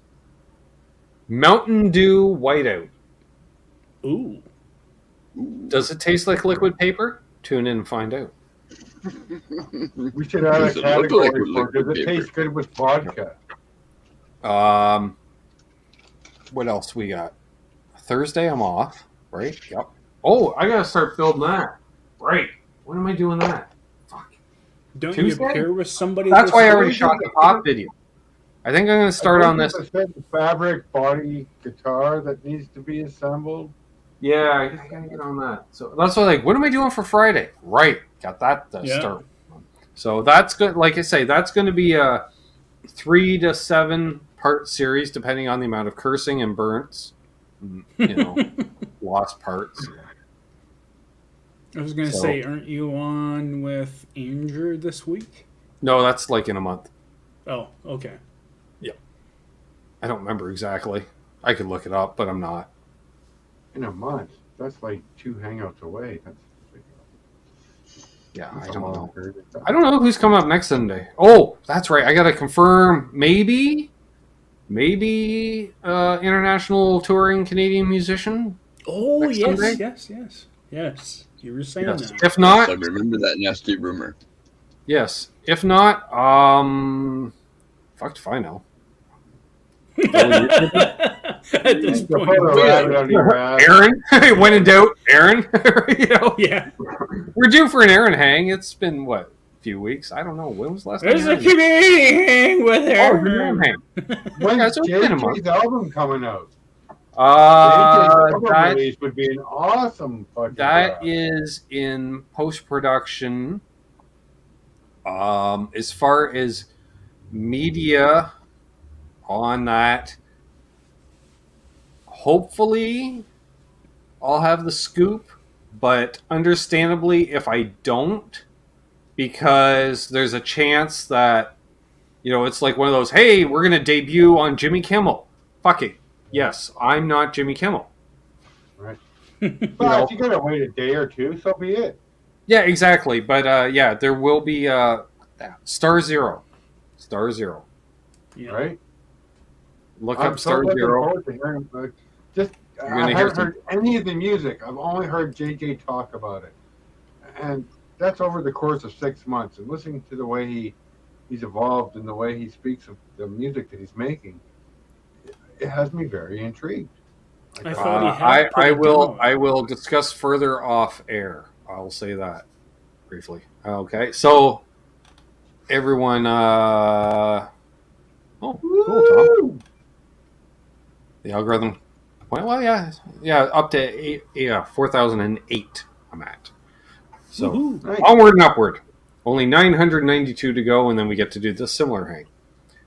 Mountain Dew Whiteout. Ooh. Does it taste like liquid paper? Tune in and find out. We should add a category for does it taste good with vodka? What else we got? Thursday, I'm off. Right? Yep. Oh, I gotta start building that. Right. When am I doing that? Don't Tuesday? you pair with somebody? That's why I already shot the pop video. I think I'm going to start on this. The fabric body guitar that needs to be assembled. Yeah, I got to get on that. So that's why, what am I doing for Friday? Right, got that to start. So that's good. Like I say, that's going to be a 3 to 7 part series, depending on the amount of cursing and burns, lost parts. I was going to say, aren't you on with Andrew this week? No, that's in a month. Oh, okay. Yeah. I don't remember exactly. I could look it up, but I'm not. In a month? That's 2 hangouts away. I don't know. I don't know who's coming up next Sunday. Oh, that's right. I got to confirm maybe international touring Canadian musician. Oh, yes. You were saying that. If not, I remember that nasty rumor. Yes. If not, fuck if I know. At this point, Aaron, when in doubt, Aaron. Yeah. We're due for an Aaron hang. It's been a few weeks. I don't know. When was the last time? There's a Canadian hang with Aaron. When's JJ's album coming out? That would be an awesome fucking that is in post-production. As far as media on that, hopefully I'll have the scoop, but understandably if I don't, because there's a chance that it's like one of those, hey, we're gonna debut on Jimmy Kimmel. Fuck it. Yes, I'm not Jimmy Kimmel. Right. But if you gotta wait a day or two, so be it. Yeah, exactly. But there will be Star Zero. Yeah. Right? Look up Star Zero. I haven't heard any of the music. I've only heard JJ talk about it. And that's over the course of 6 months. And listening to the way he's evolved and the way he speaks of the music that he's making, it has me very intrigued. I thought he had I will discuss further off air. I'll say that briefly. Okay, so everyone, cool, Tom. The algorithm. Well, yeah, up to 4,008. I'm at. So nice. Onward and upward. Only 992 to go, and then we get to do the similar hang,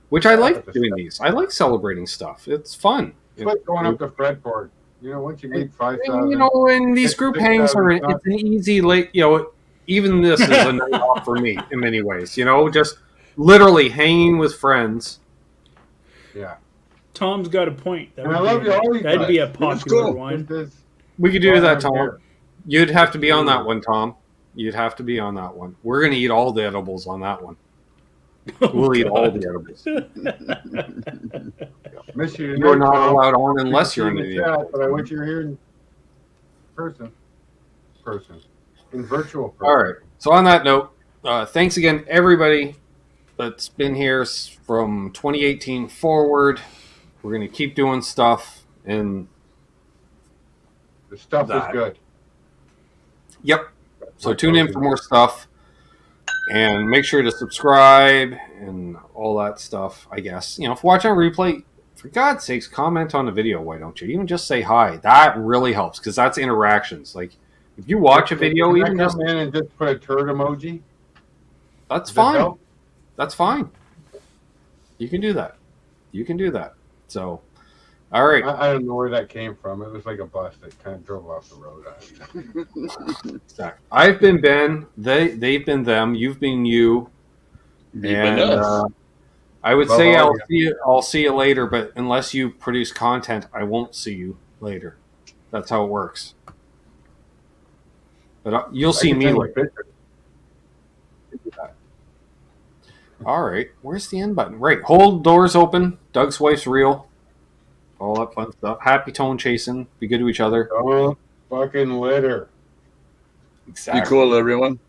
which I like doing these. I like celebrating stuff. It's fun. It's like going up to fretboard. Once you reach 5,000. And these group hangs are it's an easy late. Even this is a night off for me in many ways. Just literally hanging with friends. Yeah. Tom's got a point. That'd be a popular one. We could do that, Tom. You'd have to be on that one, Tom. You'd have to be on that one. We're going to eat all the edibles on that one. We'll eat all the edibles. You're not allowed on unless you're in the chat, but I want you to hear in person. In virtual person. All right. So on that note, thanks again, everybody that's been here from 2018 forward. We're going to keep doing stuff, and the stuff is good. Yep. So tune in for more stuff, and make sure to subscribe and all that stuff, I guess. If you're watching on replay, for God's sakes, comment on the video. Why don't you? Even just say hi. That really helps, because that's interactions. Like, if you watch a video, even just come in and just put a turd emoji. That's fine. That's fine. You can do that. So, all right. I don't know where that came from. It was like a bus that kind of drove off the road. Exactly. I've been Ben. They've been them. You've been you. And I would say I'll see you later, but unless you produce content, I won't see you later. That's how it works. But you'll see me later. All right. Where's the end button? Right. Hold doors open. Doug's wife's real. All that fun stuff. Happy tone chasing. Be good to each other. Don't fucking litter. Exactly. Be cool, everyone.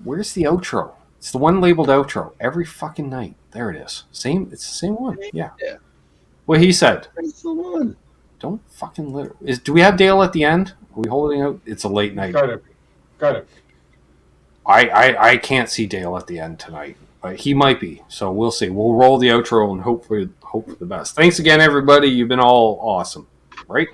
Where's the outro? It's the one labeled outro every fucking night. There it is. It's the same one. Yeah. What he said. That's the one. Don't fucking litter. Do we have Dale at the end? Are we holding out? It's a late night. Got it. I can't see Dale at the end tonight, but he might be. So we'll see. We'll roll the outro and hope for the best. Thanks again, everybody. You've been all awesome. Right?